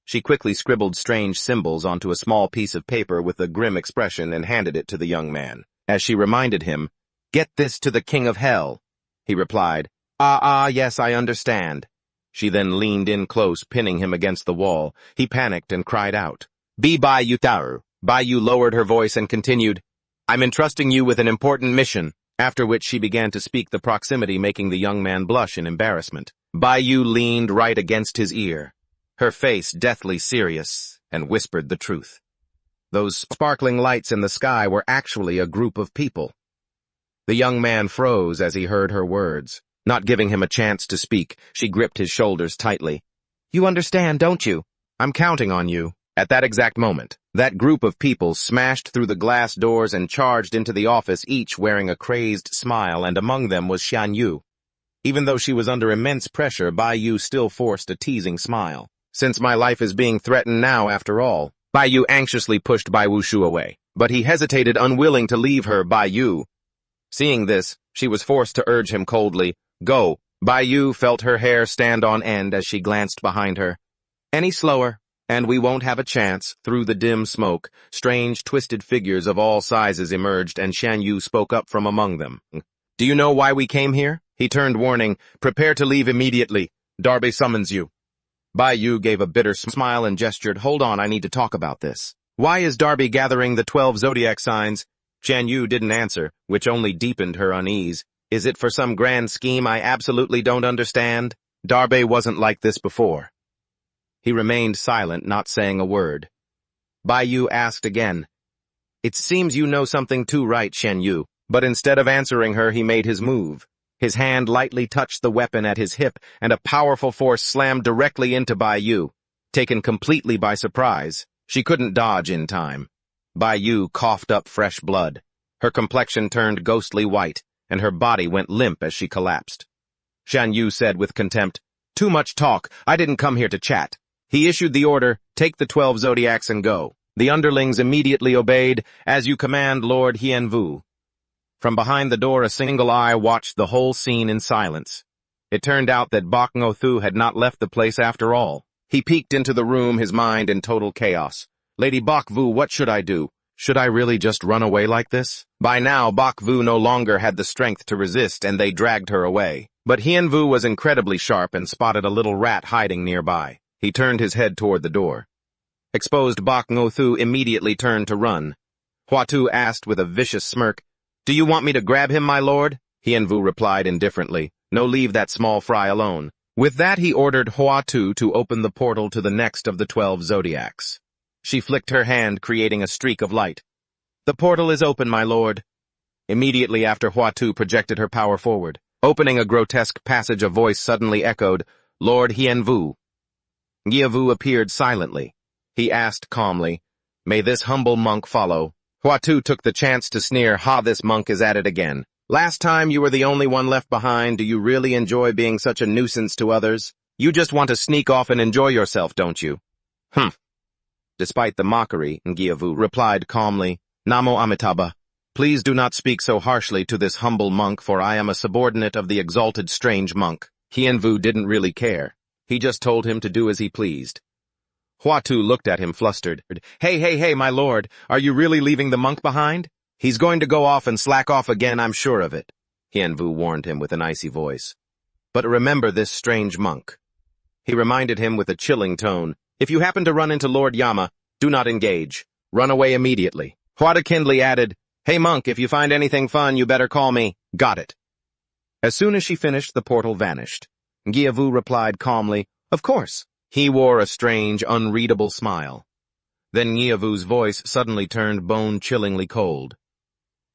She quickly scribbled strange symbols onto a small piece of paper with a grim expression and handed it to the young man. As she reminded him, "Get this to the King of Hell," he replied, Yes, I understand." She then leaned in close, pinning him against the wall. He panicked and cried out, "Be Baiyu Taru." Baiyu lowered her voice and continued, "I'm entrusting you with an important mission," after which she began to speak, the proximity making the young man blush in embarrassment. Baiyu leaned right against his ear, her face deathly serious, and whispered the truth. Those sparkling lights in the sky were actually a group of people. The young man froze as he heard her words. Not giving him a chance to speak, she gripped his shoulders tightly. "You understand, don't you? I'm counting on you." At that exact moment, that group of people smashed through the glass doors and charged into the office, each wearing a crazed smile, and among them was Shan Yu. Even though she was under immense pressure, Baiyu still forced a teasing smile. "Since my life is being threatened now, after all." Baiyu anxiously pushed Bai Wuxu away, but he hesitated, unwilling to leave her. Baiyu. Seeing this, she was forced to urge him coldly, "Go." Baiyu felt her hair stand on end as she glanced behind her. "Any slower, and we won't have a chance." Through the dim smoke, strange, twisted figures of all sizes emerged, and Shan Yu spoke up from among them. "Do you know why we came here?" He turned, warning, "Prepare to leave immediately. Darby summons you." Baiyu gave a bitter smile and gestured, "Hold on, I need to talk about this." "Why is Darby gathering the 12 zodiac signs?" Shan Yu didn't answer, which only deepened her unease. "Is it for some grand scheme I absolutely don't understand? Darby wasn't like this before." He remained silent, not saying a word. Baiyu asked again, "It seems you know something too, right, Shan Yu?" But instead of answering her, he made his move. His hand lightly touched the weapon at his hip, and a powerful force slammed directly into Bai Yu. Taken completely by surprise, she couldn't dodge in time. Bai Yu coughed up fresh blood. Her complexion turned ghostly white, and her body went limp as she collapsed. Shan Yu said with contempt, "Too much talk. I didn't come here to chat." He issued the order, "Take the 12 zodiacs and go." The underlings immediately obeyed, "As you command, Lord Hienvu." From behind the door, a single eye watched the whole scene in silence. It turned out that Bok Ngo-thu had not left the place after all. He peeked into the room, his mind in total chaos. "Lady Bok Vu, what should I do? Should I really just run away like this?" By now, Bok Vu no longer had the strength to resist, and they dragged her away. But Hienvu was incredibly sharp and spotted a little rat hiding nearby. He turned his head toward the door. Exposed Bok Ngo-thu immediately turned to run. Hua-tu asked with a vicious smirk, "Do you want me to grab him, my lord?" Hienvu replied indifferently, "No, leave that small fry alone." With that, he ordered Hua-tu to open the portal to the next of the 12 zodiacs. She flicked her hand, creating a streak of light. "The portal is open, my lord." Immediately after, Hua-tu projected her power forward. Opening a grotesque passage, a voice suddenly echoed, "Lord Hienvu." Giavu appeared silently. He asked calmly, "May this humble monk follow?" Hua-tu took the chance to sneer, "Ha, this monk is at it again. Last time you were the only one left behind. Do you really enjoy being such a nuisance to others? You just want to sneak off and enjoy yourself, don't you?" "Humph." Despite the mockery, Giavu replied calmly, "Namo Amitabha. Please do not speak so harshly to this humble monk, for I am a subordinate of the exalted strange monk." Hienvu didn't really care. He just told him to do as he pleased. Hua-tu looked at him flustered. Hey, my lord, are you really leaving the monk behind? He's going to go off and slack off again, I'm sure of it," Hienvu warned him with an icy voice. "But remember this strange monk." He reminded him with a chilling tone, "If you happen to run into Lord Yama, do not engage. Run away immediately." Hua-tu kindly added, "Hey monk, if you find anything fun, you better call me." "Got it." As soon as she finished, the portal vanished. Giavu replied calmly, "Of course." He wore a strange, unreadable smile. Then Giavu's voice suddenly turned bone-chillingly cold.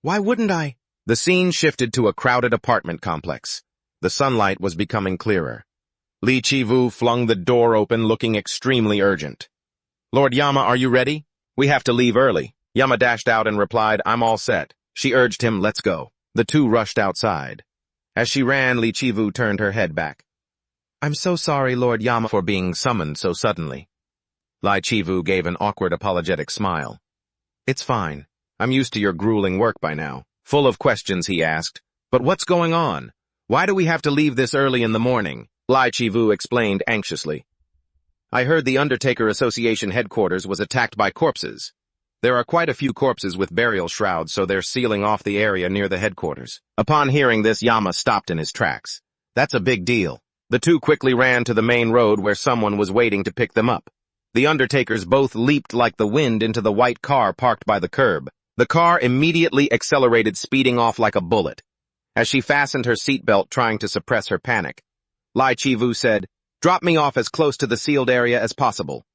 "Why wouldn't I?" The scene shifted to a crowded apartment complex. The sunlight was becoming clearer. Li Chivu flung the door open, looking extremely urgent. "Lord Yama, are you ready? We have to leave early." Yama dashed out and replied, "I'm all set." She urged him, "Let's go." The two rushed outside. As she ran, Li Chivu turned her head back. "I'm so sorry, Lord Yama, for being summoned so suddenly." Li Chivu gave an awkward apologetic smile. "It's fine. I'm used to your grueling work by now." Full of questions, he asked, "But what's going on? Why do we have to leave this early in the morning?" Li Chivu explained anxiously. "I heard the Undertaker Association headquarters was attacked by corpses. There are quite a few corpses with burial shrouds, so they're sealing off the area near the headquarters." Upon hearing this, Yama stopped in his tracks. "That's a big deal." The two quickly ran to the main road where someone was waiting to pick them up. The Undertakers both leaped like the wind into the white car parked by the curb. The car immediately accelerated, speeding off like a bullet. As she fastened her seatbelt, trying to suppress her panic, Li Chivu said, "Drop me off as close to the sealed area as possible."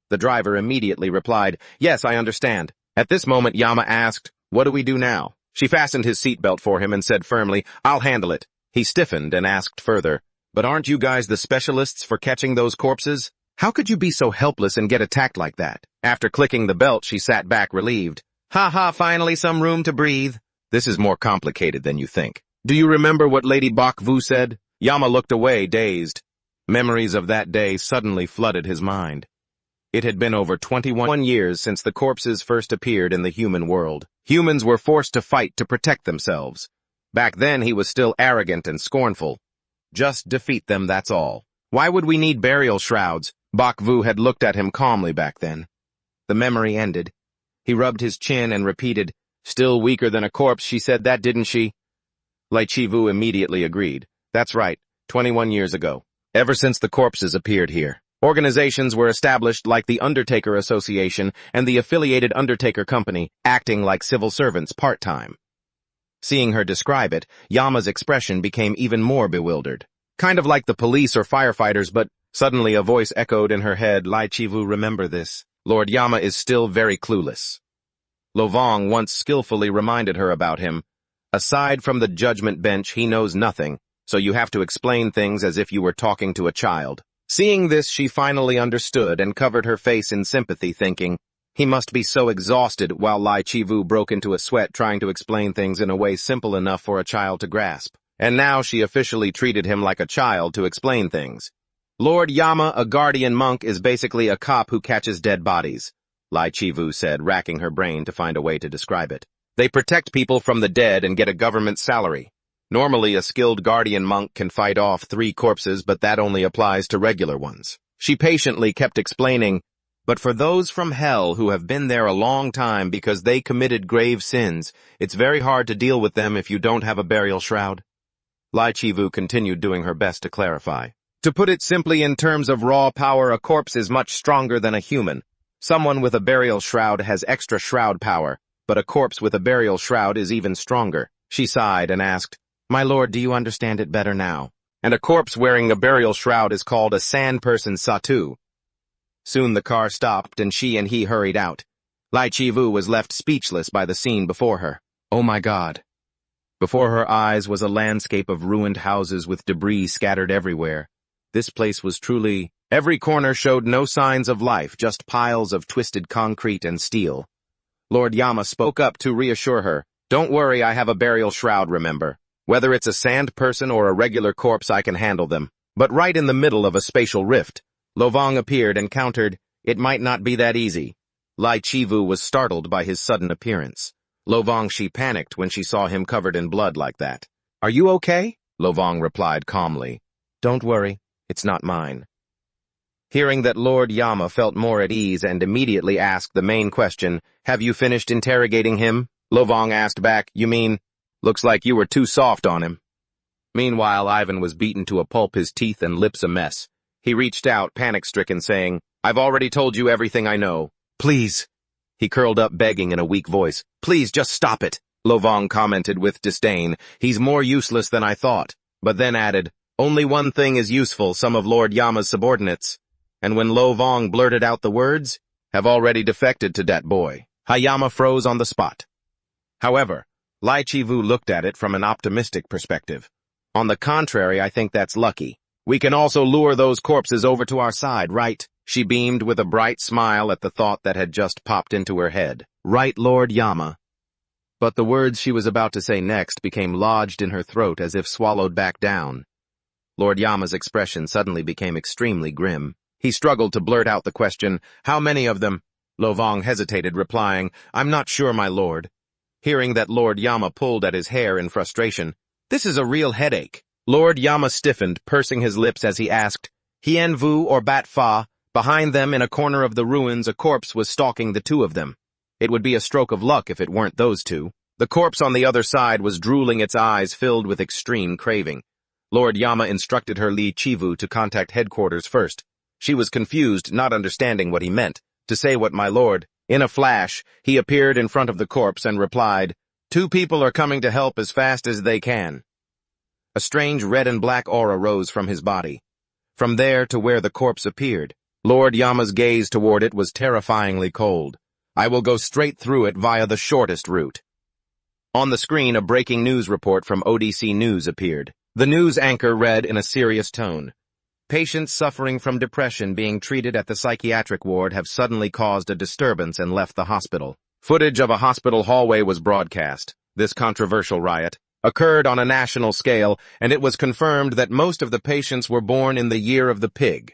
The driver immediately replied, "Yes, I understand." At this moment, Yama asked, "What do we do now?" She fastened his seatbelt for him and said firmly, "I'll handle it." He stiffened and asked further, "But aren't you guys the specialists for catching those corpses? How could you be so helpless and get attacked like that?" After clicking the belt, she sat back relieved. "Ha ha, finally some room to breathe." "This is more complicated than you think. Do you remember what Lady Bok Vu said?" Yama looked away, dazed. Memories of that day suddenly flooded his mind. It had been over 21 years since the corpses first appeared in the human world. Humans were forced to fight to protect themselves. Back then, he was still arrogant and scornful. Just defeat them, that's all. Why would we need burial shrouds? Bok Vu had looked at him calmly back then. The memory ended. He rubbed his chin and repeated, "Still weaker than a corpse, she said that, didn't she?" Li Chivu immediately agreed. "That's right, 21 years ago. Ever since the corpses appeared here, organizations were established like the Undertaker Association and the affiliated Undertaker Company, acting like civil servants part-time." Seeing her describe it, Yama's expression became even more bewildered. Kind of like the police or firefighters, but suddenly a voice echoed in her head, "Li Chivu, remember this. Lord Yama is still very clueless." Lo Vong once skillfully reminded her about him. Aside from the judgment bench, he knows nothing, so you have to explain things as if you were talking to a child. Seeing this, she finally understood and covered her face in sympathy, thinking, he must be so exhausted, while Lai Chivu broke into a sweat trying to explain things in a way simple enough for a child to grasp. And now she officially treated him like a child to explain things. Lord Yama, a guardian monk, is basically a cop who catches dead bodies, Lai Chivu said, racking her brain to find a way to describe it. They protect people from the dead and get a government salary. Normally, a skilled guardian monk can fight off 3 corpses, but that only applies to regular ones. She patiently kept explaining, but for those from hell who have been there a long time because they committed grave sins, it's very hard to deal with them if you don't have a burial shroud. Lai Chivu continued doing her best to clarify. To put it simply, in terms of raw power, a corpse is much stronger than a human. Someone with a burial shroud has extra shroud power, but a corpse with a burial shroud is even stronger. She sighed and asked, my lord, do you understand it better now? And a corpse wearing a burial shroud is called a sand person satu. Soon the car stopped and she and he hurried out. Lai Chivu was left speechless by the scene before her. Oh my God. Before her eyes was a landscape of ruined houses with debris scattered everywhere. This place was truly... Every corner showed no signs of life, just piles of twisted concrete and steel. Lord Yama spoke up to reassure her. Don't worry, I have a burial shroud, remember. Whether it's a sand person or a regular corpse, I can handle them. But right in the middle of a spatial rift, Lovong appeared and countered, it might not be that easy. Lai Chivu was startled by his sudden appearance. Lovong, she panicked when she saw him covered in blood like that. Are you okay? Lovong replied calmly. Don't worry, it's not mine. Hearing that, Lord Yama felt more at ease and immediately asked the main question, have you finished interrogating him? Lovong asked back, you mean, looks like you were too soft on him. Meanwhile, Ivan was beaten to a pulp, his teeth and lips a mess. He reached out, panic-stricken, saying, I've already told you everything I know. Please. He curled up, begging in a weak voice. Please, just stop it. Lovong commented with disdain. He's more useless than I thought. But then added, only one thing is useful, some of Lord Yama's subordinates. And when Lovong blurted out the words, have already defected to that boy. Hayama froze on the spot. However, Lai Chivu looked at it from an optimistic perspective. On the contrary, I think that's lucky. We can also lure those corpses over to our side, right? She beamed with a bright smile at the thought that had just popped into her head. Right, Lord Yama. But the words she was about to say next became lodged in her throat as if swallowed back down. Lord Yama's expression suddenly became extremely grim. He struggled to blurt out the question, how many of them? Lovong hesitated, replying, I'm not sure, my lord. Hearing that, Lord Yama pulled at his hair in frustration. This is a real headache. Lord Yama stiffened, pursing his lips as he asked, Hien Vu or Bat Fa? Behind them, in a corner of the ruins, a corpse was stalking the 2 of them. It would be a stroke of luck if it weren't those 2. The corpse on the other side was drooling, its eyes filled with extreme craving. Lord Yama instructed her Lai Chivu to contact headquarters first. She was confused, not understanding what he meant. To say what, my lord? In a flash, he appeared in front of the corpse and replied, 2 people are coming to help as fast as they can. A strange red and black aura rose from his body. From there to where the corpse appeared, Lord Yama's gaze toward it was terrifyingly cold. I will go straight through it via the shortest route. On the screen, a breaking news report from ODC News appeared. The news anchor read in a serious tone. Patients suffering from depression being treated at the psychiatric ward have suddenly caused a disturbance and left the hospital. Footage of a hospital hallway was broadcast. This controversial riot occurred on a national scale, and it was confirmed that most of the patients were born in the year of the pig.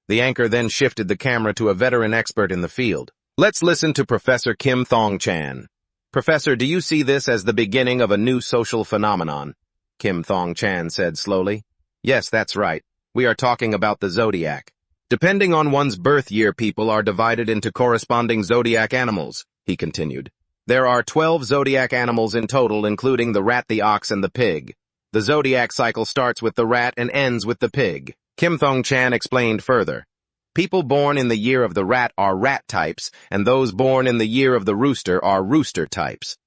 The anchor then shifted the camera to a veteran expert in the field. Let's listen to Professor Kim Thong-chan. Professor, do you see this as the beginning of a new social phenomenon? Kim Thong-chan said slowly. Yes, that's right. We are talking about the zodiac. Depending on one's birth year, people are divided into corresponding zodiac animals, he continued. There are 12 zodiac animals in total, including the rat, the ox, and the pig. The zodiac cycle starts with the rat and ends with the pig. Kim Thong-chan explained further. People born in the year of the rat are rat types, and those born in the year of the rooster are rooster types.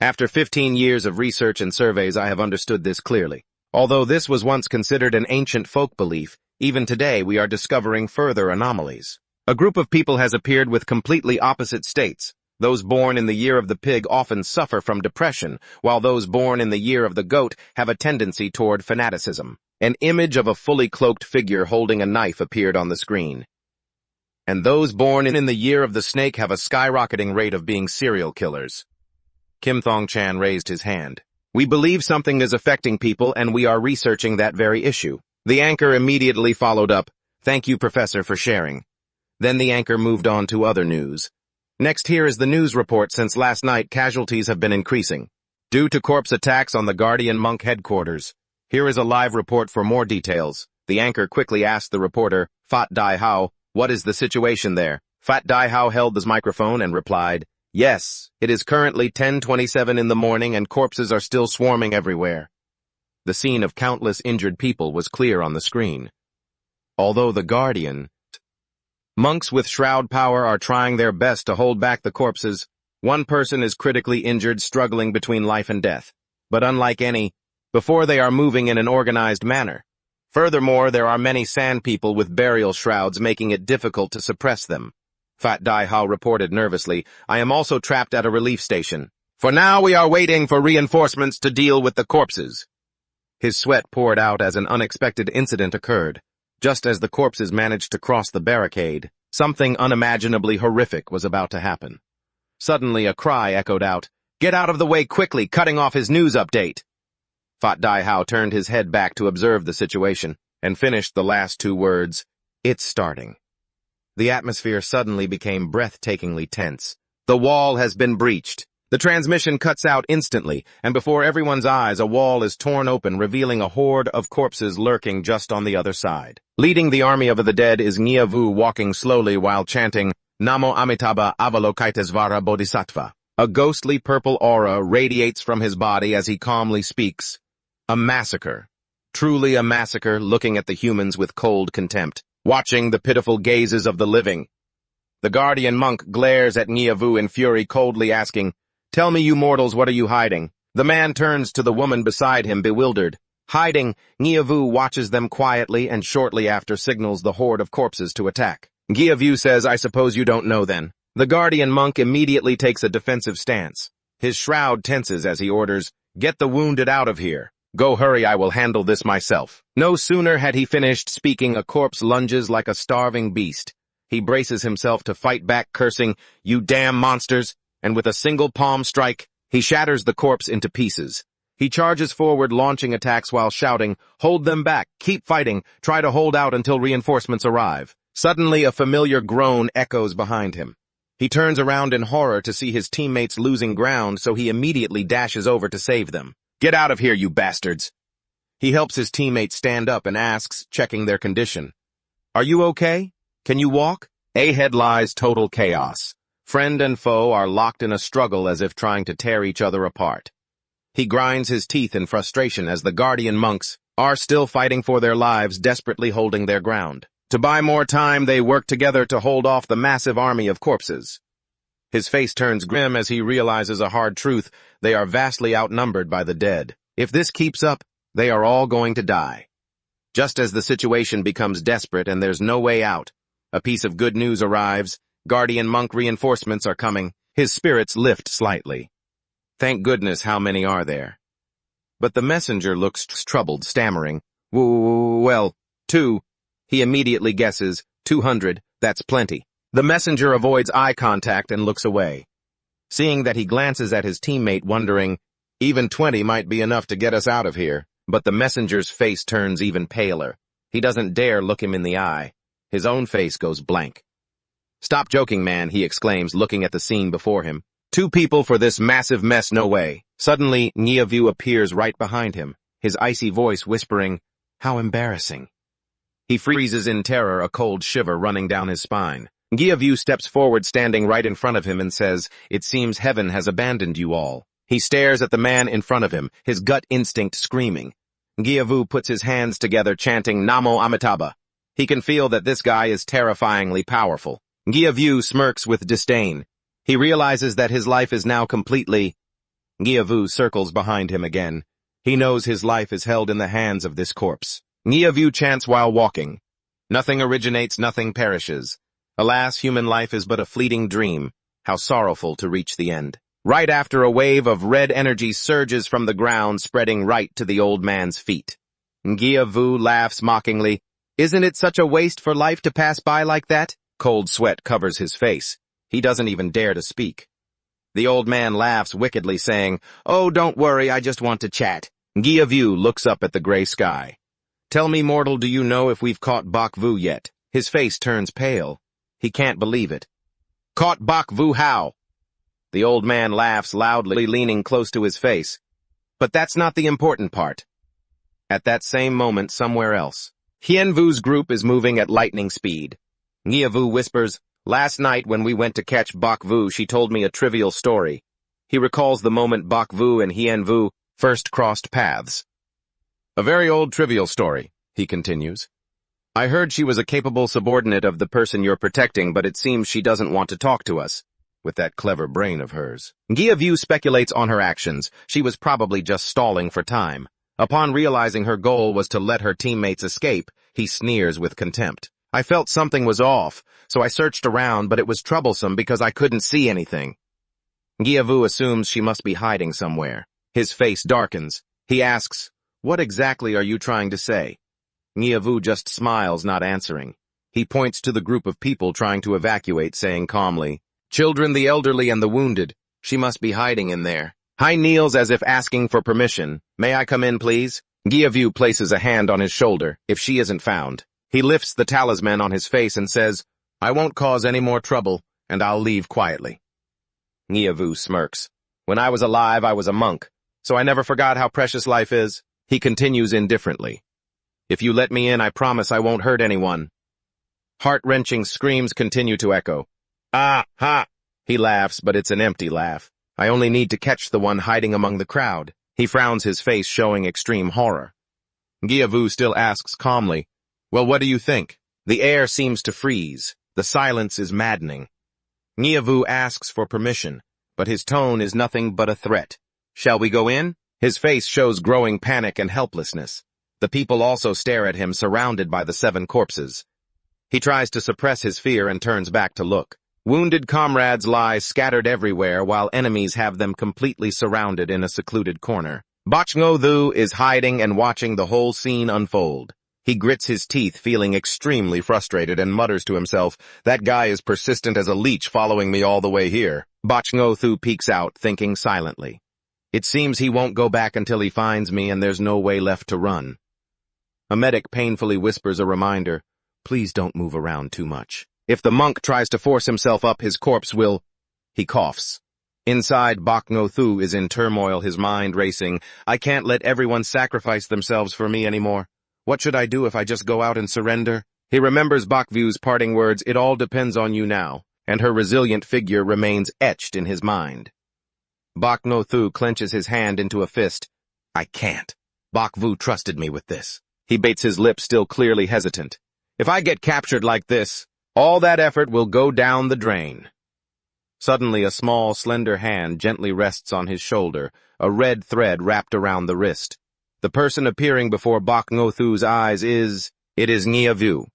After 15 years of research and surveys, I have understood this clearly. Although this was once considered an ancient folk belief, even today we are discovering further anomalies. A group of people has appeared with completely opposite states. Those born in the year of the pig often suffer from depression, while those born in the year of the goat have a tendency toward fanaticism. An image of a fully cloaked figure holding a knife appeared on the screen. And those born in the year of the snake have a skyrocketing rate of being serial killers. Kim Thong-chan raised his hand. We believe something is affecting people and we are researching that very issue. The anchor immediately followed up. Thank you, Professor, for sharing. Then the anchor moved on to other news. Next, here is the news report. Since last night, casualties have been increasing due to corpse attacks on the Guardian Monk headquarters. Here is a live report for more details. The anchor quickly asked the reporter, Fat Dai Hao, what is the situation there? Fat Dai Hao held the microphone and replied, yes, it is currently 10:27 in the morning and corpses are still swarming everywhere. The scene of countless injured people was clear on the screen. Although the Guardian monks with shroud power are trying their best to hold back the corpses, one person is critically injured, struggling between life and death. But unlike any, before they are moving in an organized manner. Furthermore, there are many sand people with burial shrouds, making it difficult to suppress them. Fat Dai Hao reported nervously, I am also trapped at a relief station. For now, we are waiting for reinforcements to deal with the corpses. His sweat poured out as an unexpected incident occurred. Just as the corpses managed to cross the barricade, something unimaginably horrific was about to happen. Suddenly, a cry echoed out, get out of the way quickly, cutting off his news update. Fat Dai Hao turned his head back to observe the situation, and finished the last two words, it's starting. The atmosphere suddenly became breathtakingly tense. The wall has been breached. The transmission cuts out instantly, and before everyone's eyes, a wall is torn open, revealing a horde of corpses lurking just on the other side. Leading the army of the dead is Nyavu, walking slowly while chanting, Namo Amitabha Avalokitesvara Bodhisattva. A ghostly purple aura radiates from his body as he calmly speaks. A massacre. Truly a massacre, looking at the humans with cold contempt, watching the pitiful gazes of the living. The Guardian Monk glares at Nyavu in fury, coldly asking, tell me, you mortals, what are you hiding? The man turns to the woman beside him, bewildered. Hiding, Nyavu watches them quietly and shortly after signals the horde of corpses to attack. Nyavu says, I suppose you don't know then. The Guardian Monk immediately takes a defensive stance. His shroud tenses as he orders, get the wounded out of here. Go hurry, I will handle this myself. No sooner had he finished speaking, a corpse lunges like a starving beast. He braces himself to fight back, cursing, you damn monsters. And with a single palm strike, he shatters the corpse into pieces. He charges forward, launching attacks while shouting, hold them back, keep fighting, try to hold out until reinforcements arrive. Suddenly, a familiar groan echoes behind him. He turns around in horror to see his teammates losing ground, so he immediately dashes over to save them. Get out of here, you bastards! He helps his teammates stand up and asks, checking their condition, are you okay? Can you walk? Ahead lies total chaos. Friend and foe are locked in a struggle as if trying to tear each other apart. He grinds his teeth in frustration as the Guardian Monks are still fighting for their lives, desperately holding their ground. To buy more time, they work together to hold off the massive army of corpses. His face turns grim as he realizes a hard truth. They are vastly outnumbered by the dead. If this keeps up, they are all going to die. Just as the situation becomes desperate and there's no way out, a piece of good news arrives. Guardian Monk reinforcements are coming. His spirits lift slightly. Thank goodness, how many are there? But the messenger looks troubled, stammering, well, 2. He immediately guesses, 200, that's plenty. The messenger avoids eye contact and looks away. Seeing that, he glances at his teammate, wondering, even 20 might be enough to get us out of here. But the messenger's face turns even paler. He doesn't dare look him in the eye. His own face goes blank. Stop joking, man, he exclaims, looking at the scene before him. 2 people for this massive mess, no way. Suddenly, Nyavu appears right behind him, his icy voice whispering, how embarrassing. He freezes in terror, a cold shiver running down his spine. Nyavu steps forward, standing right in front of him, and says, it seems heaven has abandoned you all. He stares at the man in front of him, his gut instinct screaming. Nyavu puts his hands together, chanting, Namo Amitabha. He can feel that this guy is terrifyingly powerful. Nyavu smirks with disdain. He realizes that his life is now completely... Nyavu circles behind him again. He knows his life is held in the hands of this corpse. Nyavu chants while walking. Nothing originates, nothing perishes. Alas, human life is but a fleeting dream. How sorrowful to reach the end. Right after a wave of red energy surges from the ground, spreading right to the old man's feet. Ngiavu laughs mockingly. Isn't it such a waste for life to pass by like that? Cold sweat covers his face. He doesn't even dare to speak. The old man laughs wickedly, saying, "Oh, don't worry, I just want to chat." Ngiavu looks up at the gray sky. "Tell me, mortal, do you know if we've caught Bakvu yet?" His face turns pale. He can't believe it. "Caught Bakvu how?" The old man laughs loudly, leaning close to his face. But that's not the important part. At that same moment, somewhere else, Hienvu's group is moving at lightning speed. Ngiavu whispers, "Last night when we went to catch Bakvu, she told me a trivial story." He recalls the moment Bakvu and Hienvu first crossed paths. "A very old trivial story," he continues. "I heard she was a capable subordinate of the person you're protecting, but it seems she doesn't want to talk to us. With that clever brain of hers." Ngiavu speculates on her actions. She was probably just stalling for time. Upon realizing her goal was to let her teammates escape, he sneers with contempt. "I felt something was off, so I searched around, but it was troublesome because I couldn't see anything." Ngiavu assumes she must be hiding somewhere. His face darkens. He asks, "What exactly are you trying to say?" Ngiavu just smiles, not answering. He points to the group of people trying to evacuate, saying calmly, "Children, the elderly, and the wounded. She must be hiding in there." Hai kneels as if asking for permission. "May I come in, please?" Ngiavu places a hand on his shoulder. If she isn't found, he lifts the talisman on his face and says, "I won't cause any more trouble, and I'll leave quietly." Ngiavu smirks. "When I was alive, I was a monk, so I never forgot how precious life is." He continues indifferently, "If you let me in, I promise I won't hurt anyone." Heart-wrenching screams continue to echo. "Ah, ha!" He laughs, but it's an empty laugh. "I only need to catch the one hiding among the crowd." He frowns, his face showing extreme horror. Ngiavu still asks calmly, "Well, what do you think?" The air seems to freeze. The silence is maddening. Ngiavu asks for permission, but his tone is nothing but a threat. "Shall we go in?" His face shows growing panic and helplessness. The people also stare at him, surrounded by the 7 corpses. He tries to suppress his fear and turns back to look. Wounded comrades lie scattered everywhere, while enemies have them completely surrounded in a secluded corner. Bachngothu is hiding and watching the whole scene unfold. He grits his teeth, feeling extremely frustrated, and mutters to himself, "That guy is persistent as a leech, following me all the way here." Bachngothu peeks out, thinking silently. "It seems he won't go back until he finds me, and there's no way left to run." A medic painfully whispers a reminder, "Please don't move around too much. If the monk tries to force himself up, his corpse will—" He coughs. Inside, Bachngothu is in turmoil, his mind racing. "I can't let everyone sacrifice themselves for me anymore. What should I do if I just go out and surrender?" He remembers Bakvu's parting words, "It all depends on you now," and her resilient figure remains etched in his mind. Bachngothu clenches his hand into a fist. "I can't. Bakvu trusted me with this." He baits his lips, still clearly hesitant. "If I get captured like this, all that effort will go down the drain." Suddenly, a small, slender hand gently rests on his shoulder, a red thread wrapped around the wrist. The person appearing before Bachngothu's eyes is Ngiavu.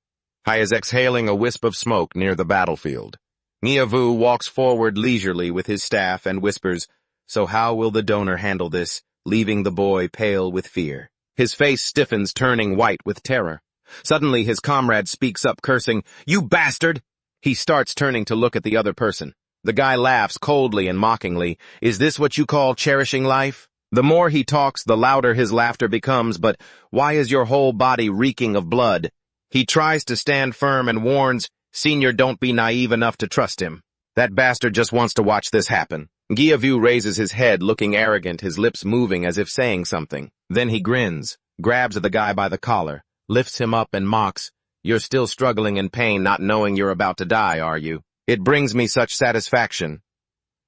He is exhaling a wisp of smoke near the battlefield. Ngiavu walks forward leisurely with his staff and whispers, "So how will the donor handle this?" leaving the boy pale with fear. His face stiffens, turning white with terror. Suddenly, his comrade speaks up, cursing, "You bastard!" He starts turning to look at the other person. The guy laughs coldly and mockingly. "Is this what you call cherishing life?" The more he talks, the louder his laughter becomes. "But why is your whole body reeking of blood?" He tries to stand firm and warns, "Senior, don't be naive enough to trust him. That bastard just wants to watch this happen." Ngiavu raises his head, looking arrogant, his lips moving as if saying something. Then he grins, grabs the guy by the collar, lifts him up and mocks, "You're still struggling in pain, not knowing you're about to die, are you? It brings me such satisfaction."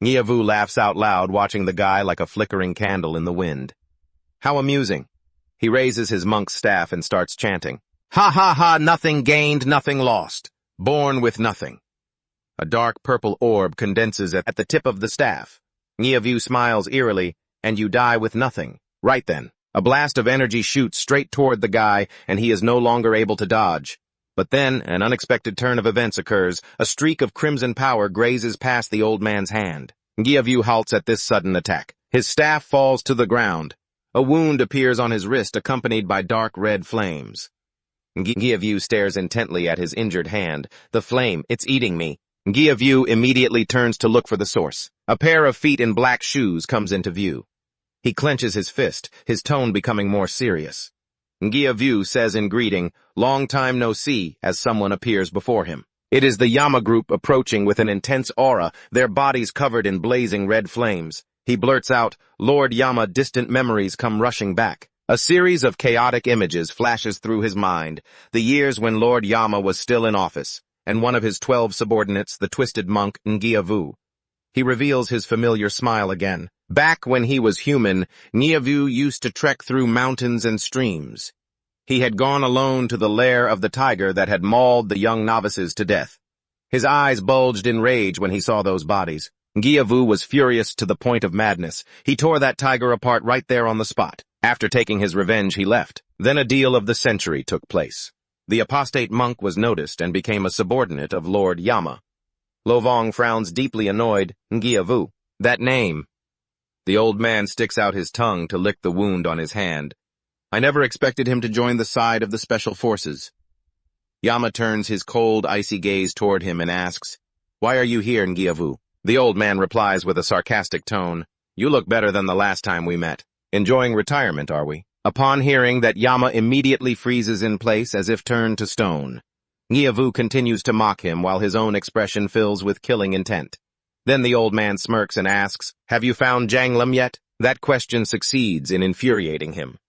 Ngiavu laughs out loud, watching the guy like a flickering candle in the wind. How amusing. He raises his monk's staff and starts chanting, "Ha ha ha, nothing gained, nothing lost. Born with nothing." A dark purple orb condenses at the tip of the staff. Ngiavu smiles eerily, "And you die with nothing." Right then, a blast of energy shoots straight toward the guy, and he is no longer able to dodge. But then, an unexpected turn of events occurs. A streak of crimson power grazes past the old man's hand. Yahello halts at this sudden attack. His staff falls to the ground. A wound appears on his wrist accompanied by dark red flames. Yahello stares intently at his injured hand. The flame, it's eating me. Yahello immediately turns to look for the source. A pair of feet in black shoes comes into view. He clenches his fist, his tone becoming more serious. Yahello says in greeting, "Long time no see," as someone appears before him. It is the Yama group approaching with an intense aura, their bodies covered in blazing red flames. He blurts out, "Lord Yama, distant memories come rushing back." A series of chaotic images flashes through his mind, the years when Lord Yama was still in office, and one of his 12 subordinates, the twisted monk Yahello. He reveals his familiar smile again. Back when he was human, Yahello used to trek through mountains and streams. He had gone alone to the lair of the tiger that had mauled the young novices to death. His eyes bulged in rage when he saw those bodies. Yahello was furious to the point of madness. He tore that tiger apart right there on the spot. After taking his revenge, he left. Then a deal of the century took place. The apostate monk was noticed and became a subordinate of Lord Yama. Lovong frowns deeply annoyed. Yahello. That name. The old man sticks out his tongue to lick the wound on his hand. I never expected him to join the side of the special forces. Yama turns his cold, icy gaze toward him and asks, "Why are you here, Yahello?" The old man replies with a sarcastic tone, "You look better than the last time we met. Enjoying retirement, are we?" Upon hearing that, Yama immediately freezes in place as if turned to stone. Yahello continues to mock him while his own expression fills with killing intent. Then the old man smirks and asks, "Have you found Janglum yet?" That question succeeds in infuriating him.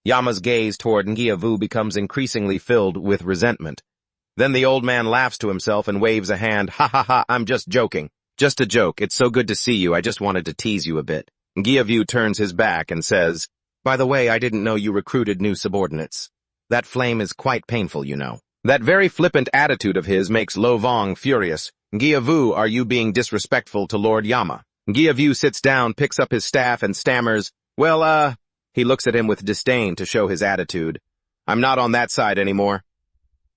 Yama's gaze toward Yahello becomes increasingly filled with resentment. Then the old man laughs to himself and waves a hand. "Ha ha ha, I'm just joking. Just a joke. It's so good to see you, I just wanted to tease you a bit." Yahello turns his back and says, "By the way, I didn't know you recruited new subordinates. That flame is quite painful, you know." That very flippant attitude of his makes Lovong furious. "Yahello, are you being disrespectful to Lord Yama?" Yahello sits down, picks up his staff, and stammers, "Well, He looks at him with disdain to show his attitude. "I'm not on that side anymore."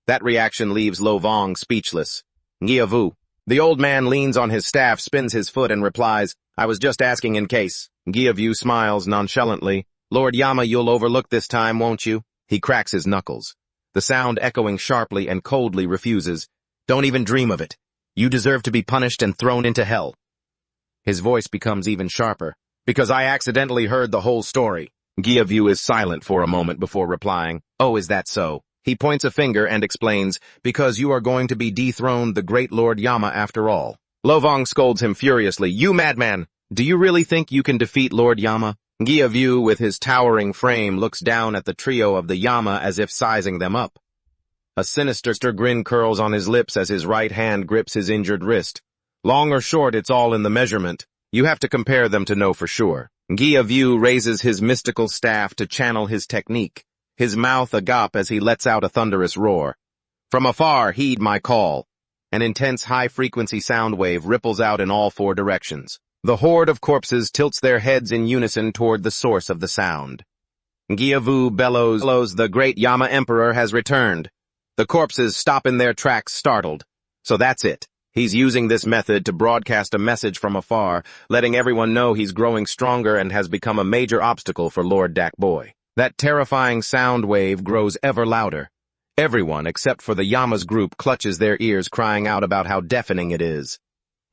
That reaction leaves Lovong speechless. "Yahello." The old man leans on his staff, spins his foot, and replies, "I was just asking in case." Yahello smiles nonchalantly. "Lord Yama, you'll overlook this time, won't you?" He cracks his knuckles. The sound echoing sharply and coldly refuses. "Don't even dream of it. You deserve to be punished and thrown into hell." His voice becomes even sharper. "Because I accidentally heard the whole story." Yahello is silent for a moment before replying, "Oh, is that so?" He points a finger and explains, "Because you are going to be dethroned the great Lord Yama after all." Lovong scolds him furiously, "You madman! Do you really think you can defeat Lord Yama?" Yahello, with his towering frame, looks down at the trio of the Yama as if sizing them up. A sinister grin curls on his lips as his right hand grips his injured wrist. Long or short, it's all in the measurement. You have to compare them to know for sure. Yahello raises his mystical staff to channel his technique, his mouth agape as he lets out a thunderous roar. From afar, heed my call. An intense high-frequency sound wave ripples out in all four directions. The horde of corpses tilts their heads in unison toward the source of the sound. Yahello bellows, "The great Yama Emperor has returned." The corpses stop in their tracks, startled. So that's it. He's using this method to broadcast a message from afar, letting everyone know he's growing stronger and has become a major obstacle for Lord Dak Boy. That terrifying sound wave grows ever louder. Everyone, except for the Yama's group, clutches their ears, crying out about how deafening it is.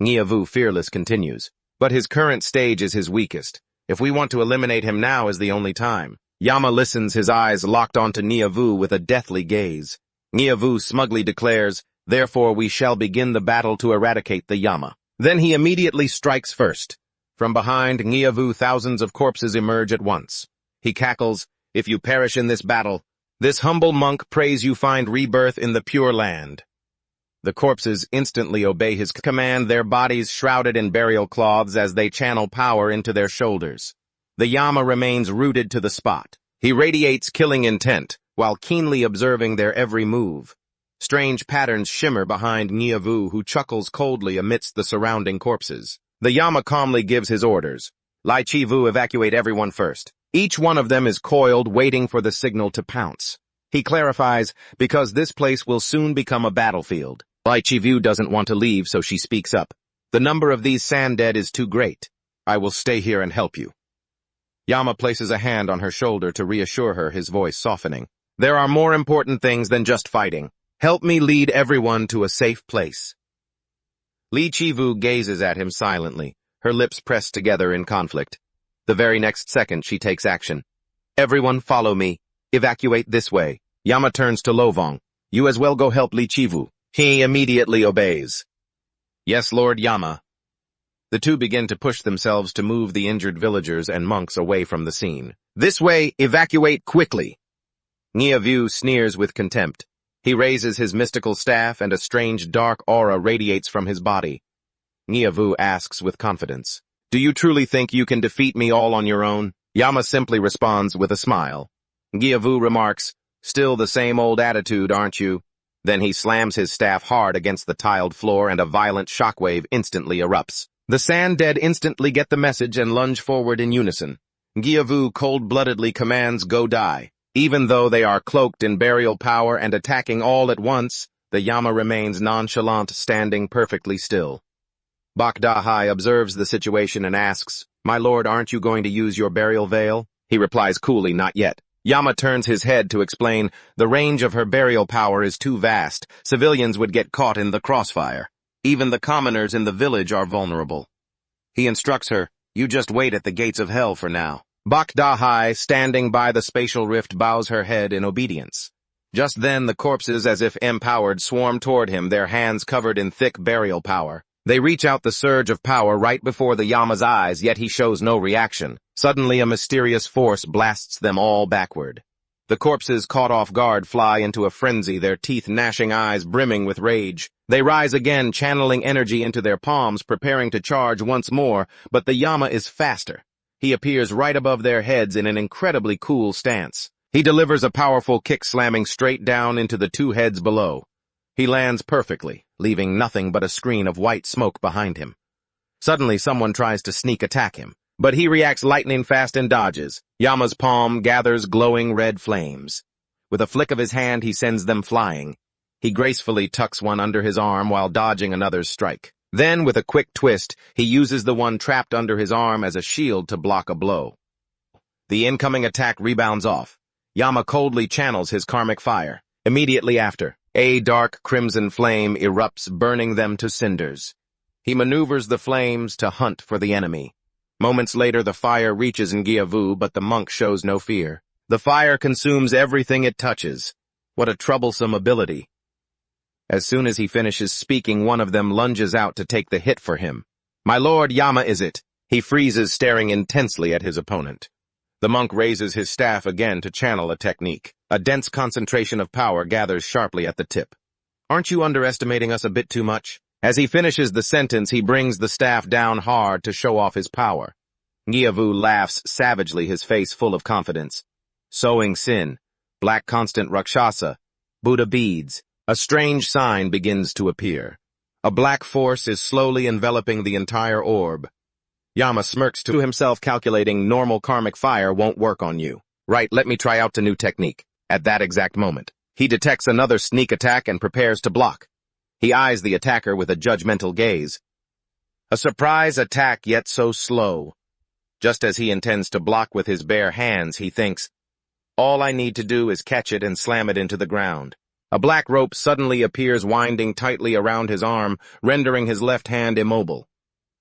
Yahello, fearless, continues. "But his current stage is his weakest. If we want to eliminate him, now is the only time." Yama listens, his eyes locked onto Yahello with a deathly gaze. Yahello smugly declares, "Therefore we shall begin the battle to eradicate the Yama." Then he immediately strikes first. From behind Yahello, thousands of corpses emerge at once. He cackles, "If you perish in this battle, this humble monk prays you find rebirth in the Pure Land." The corpses instantly obey his command, their bodies shrouded in burial cloths as they channel power into their shoulders. The Yama remains rooted to the spot. He radiates killing intent, while keenly observing their every move. Strange patterns shimmer behind Yahello, who chuckles coldly amidst the surrounding corpses. The Yama calmly gives his orders. "Lai Chi Vu, evacuate everyone first." Each one of them is coiled, waiting for the signal to pounce. He clarifies, because this place will soon become a battlefield. Lai Chivu doesn't want to leave, so she speaks up. The number of these sand dead is too great. I will stay here and help you. Yama places a hand on her shoulder to reassure her, his voice softening. There are more important things than just fighting. Help me lead everyone to a safe place. Li Chivu gazes at him silently, her lips pressed together in conflict. The very next second, she takes action. Everyone follow me. Evacuate this way. Yama turns to Lovong. You as well go help Li Chivu. He immediately obeys. Yes, Lord Yama. The two begin to push themselves to move the injured villagers and monks away from the scene. This way, evacuate quickly. Ngiavu sneers with contempt. He raises his mystical staff and a strange dark aura radiates from his body. Ngiavu asks with confidence, do you truly think you can defeat me all on your own? Yama simply responds with a smile. Ngiavu remarks, still the same old attitude, aren't you? Then he slams his staff hard against the tiled floor and a violent shockwave instantly erupts. The sand dead instantly get the message and lunge forward in unison. Ngiavu cold-bloodedly commands go die. Even though they are cloaked in burial power and attacking all at once, the Yama remains nonchalant, standing perfectly still. Bakdahai observes the situation and asks, my lord, aren't you going to use your burial veil? He replies coolly, not yet. Yama turns his head to explain, the range of her burial power is too vast. Civilians would get caught in the crossfire. Even the commoners in the village are vulnerable. He instructs her, you just wait at the gates of hell for now. Bakdahai, standing by the spatial rift, bows her head in obedience. Just then the corpses, as if empowered, swarm toward him, their hands covered in thick burial power. They reach out the surge of power right before the Yama's eyes, yet he shows no reaction. Suddenly a mysterious force blasts them all backward. The corpses, caught off guard, fly into a frenzy, their teeth gnashing, eyes brimming with rage. They rise again, channeling energy into their palms, preparing to charge once more, but the Yama is faster. He appears right above their heads in an incredibly cool stance. He delivers a powerful kick, slamming straight down into the two heads below. He lands perfectly, leaving nothing but a screen of white smoke behind him. Suddenly someone tries to sneak attack him, but he reacts lightning fast and dodges. Yama's palm gathers glowing red flames. With a flick of his hand, he sends them flying. He gracefully tucks one under his arm while dodging another's strike. Then, with a quick twist, he uses the one trapped under his arm as a shield to block a blow. The incoming attack rebounds off. Yama coldly channels his karmic fire. Immediately after, a dark crimson flame erupts, burning them to cinders. He maneuvers the flames to hunt for the enemy. Moments later, the fire reaches Ngiavu, but the monk shows no fear. The fire consumes everything it touches. What a troublesome ability. As soon as he finishes speaking, one of them lunges out to take the hit for him. My lord, Yama is it? He freezes, staring intensely at his opponent. The monk raises his staff again to channel a technique. A dense concentration of power gathers sharply at the tip. Aren't you underestimating us a bit too much? As he finishes the sentence, he brings the staff down hard to show off his power. Ngiavu laughs savagely, his face full of confidence. Sowing sin, black constant Rakshasa, Buddha beads. A strange sign begins to appear. A black force is slowly enveloping the entire orb. Yama smirks to himself, calculating normal karmic fire won't work on you. Right, let me try out the new technique. At that exact moment, he detects another sneak attack and prepares to block. He eyes the attacker with a judgmental gaze. A surprise attack, yet so slow. Just as he intends to block with his bare hands, he thinks, all I need to do is catch it and slam it into the ground. A black rope suddenly appears, winding tightly around his arm, rendering his left hand immobile.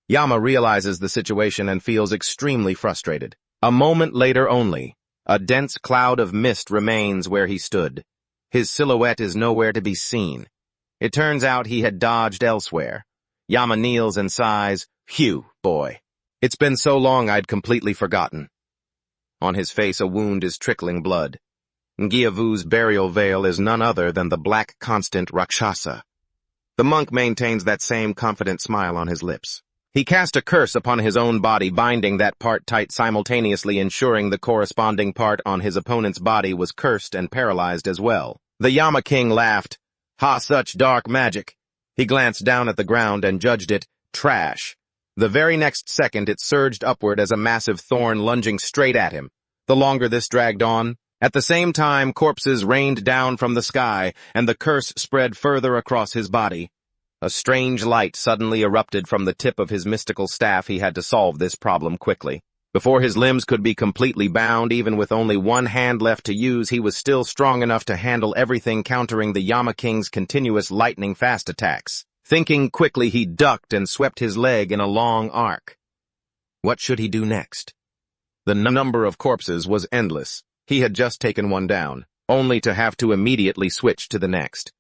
Yama realizes the situation and feels extremely frustrated. A moment later only, a dense cloud of mist remains where he stood. His silhouette is nowhere to be seen. It turns out he had dodged elsewhere. Yama kneels and sighs, phew, boy. It's been so long I'd completely forgotten. On his face a wound is trickling blood. Ngiavu's burial veil is none other than the black constant Rakshasa. The monk maintains that same confident smile on his lips. He cast a curse upon his own body, binding that part tight, simultaneously ensuring the corresponding part on his opponent's body was cursed and paralyzed as well. The Yama King laughed. Ha, such dark magic. He glanced down at the ground and judged it trash. The very next second it surged upward as a massive thorn lunging straight at him. The longer this dragged on, At the same time, corpses rained down from the sky, and the curse spread further across his body. A strange light suddenly erupted from the tip of his mystical staff. He had to solve this problem quickly. Before his limbs could be completely bound, even with only one hand left to use, he was still strong enough to handle everything, countering the Yama King's continuous lightning-fast attacks. Thinking quickly, he ducked and swept his leg in a long arc. What should he do next? The number of corpses was endless. He had just taken one down, only to have to immediately switch to the next.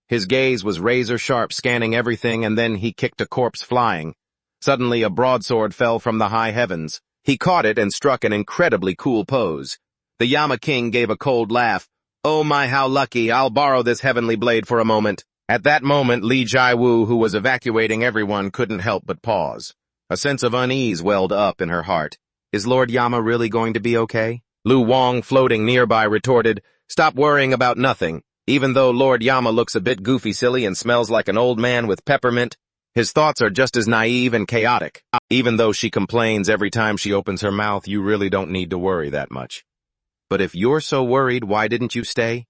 His gaze was razor-sharp, scanning everything, and then he kicked a corpse flying. Suddenly, a broadsword fell from the high heavens. He caught it and struck an incredibly cool pose. The Yama King gave a cold laugh. "Oh my, how lucky! I'll borrow this heavenly blade for a moment." At that moment, Li Jaiwu, who was evacuating everyone, couldn't help but pause. A sense of unease welled up in her heart. Is Lord Yama really going to be okay? Lu Wang, floating nearby, retorted, "Stop worrying about nothing. Even though Lord Yama looks a bit goofy silly and smells like an old man with peppermint, his thoughts are just as naive and chaotic. Even though she complains every time she opens her mouth, you really don't need to worry that much. But if you're so worried, why didn't you stay?"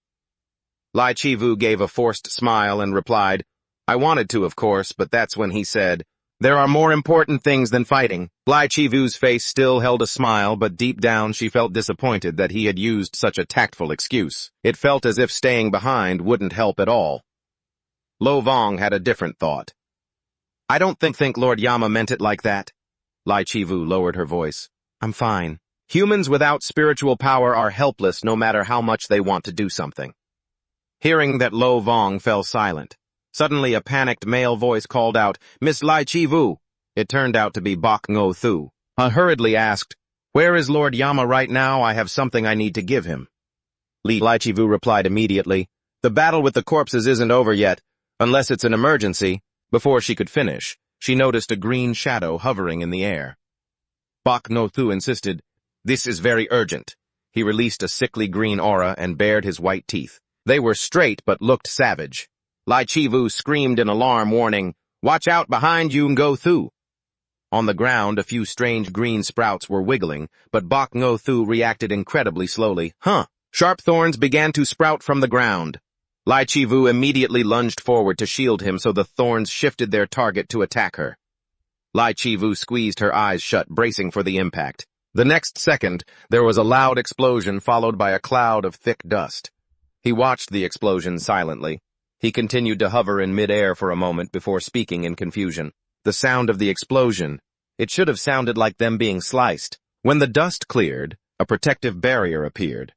Lai Chivu gave a forced smile and replied, "I wanted to, of course, but that's when he said, 'There are more important things than fighting.'" Lai Chivu's face still held a smile, but deep down she felt disappointed that he had used such a tactful excuse. It felt as if staying behind wouldn't help at all. Lo Vong had a different thought. "I don't think Lord Yama meant it like that." Lai Chivu lowered her voice. "I'm fine. Humans without spiritual power are helpless no matter how much they want to do something." Hearing that, Lo Vong fell silent. Suddenly, a panicked male voice called out, "Miss Lai Chivu." It turned out to be Bok Ngo Thu. Hurriedly asked, "Where is Lord Yama right now? I have something I need to give him." Lai Chivu replied immediately, "The battle with the corpses isn't over yet, unless it's an emergency." Before she could finish, she noticed a green shadow hovering in the air. Bok Ngo Thu insisted, "This is very urgent." He released a sickly green aura and bared his white teeth. They were straight but looked savage. Lai Chivu screamed in alarm, warning, "Watch out behind you, Ngo Thu." On the ground, a few strange green sprouts were wiggling, but Bok Ngo Thu reacted incredibly slowly. Sharp thorns began to sprout from the ground. Lai Chivu immediately lunged forward to shield him so the thorns shifted their target to attack her. Lai Chivu squeezed her eyes shut, bracing for the impact. The next second, there was a loud explosion followed by a cloud of thick dust. He watched the explosion silently. He continued to hover in midair for a moment before speaking in confusion. The sound of the explosion, it should have sounded like them being sliced. When the dust cleared, a protective barrier appeared.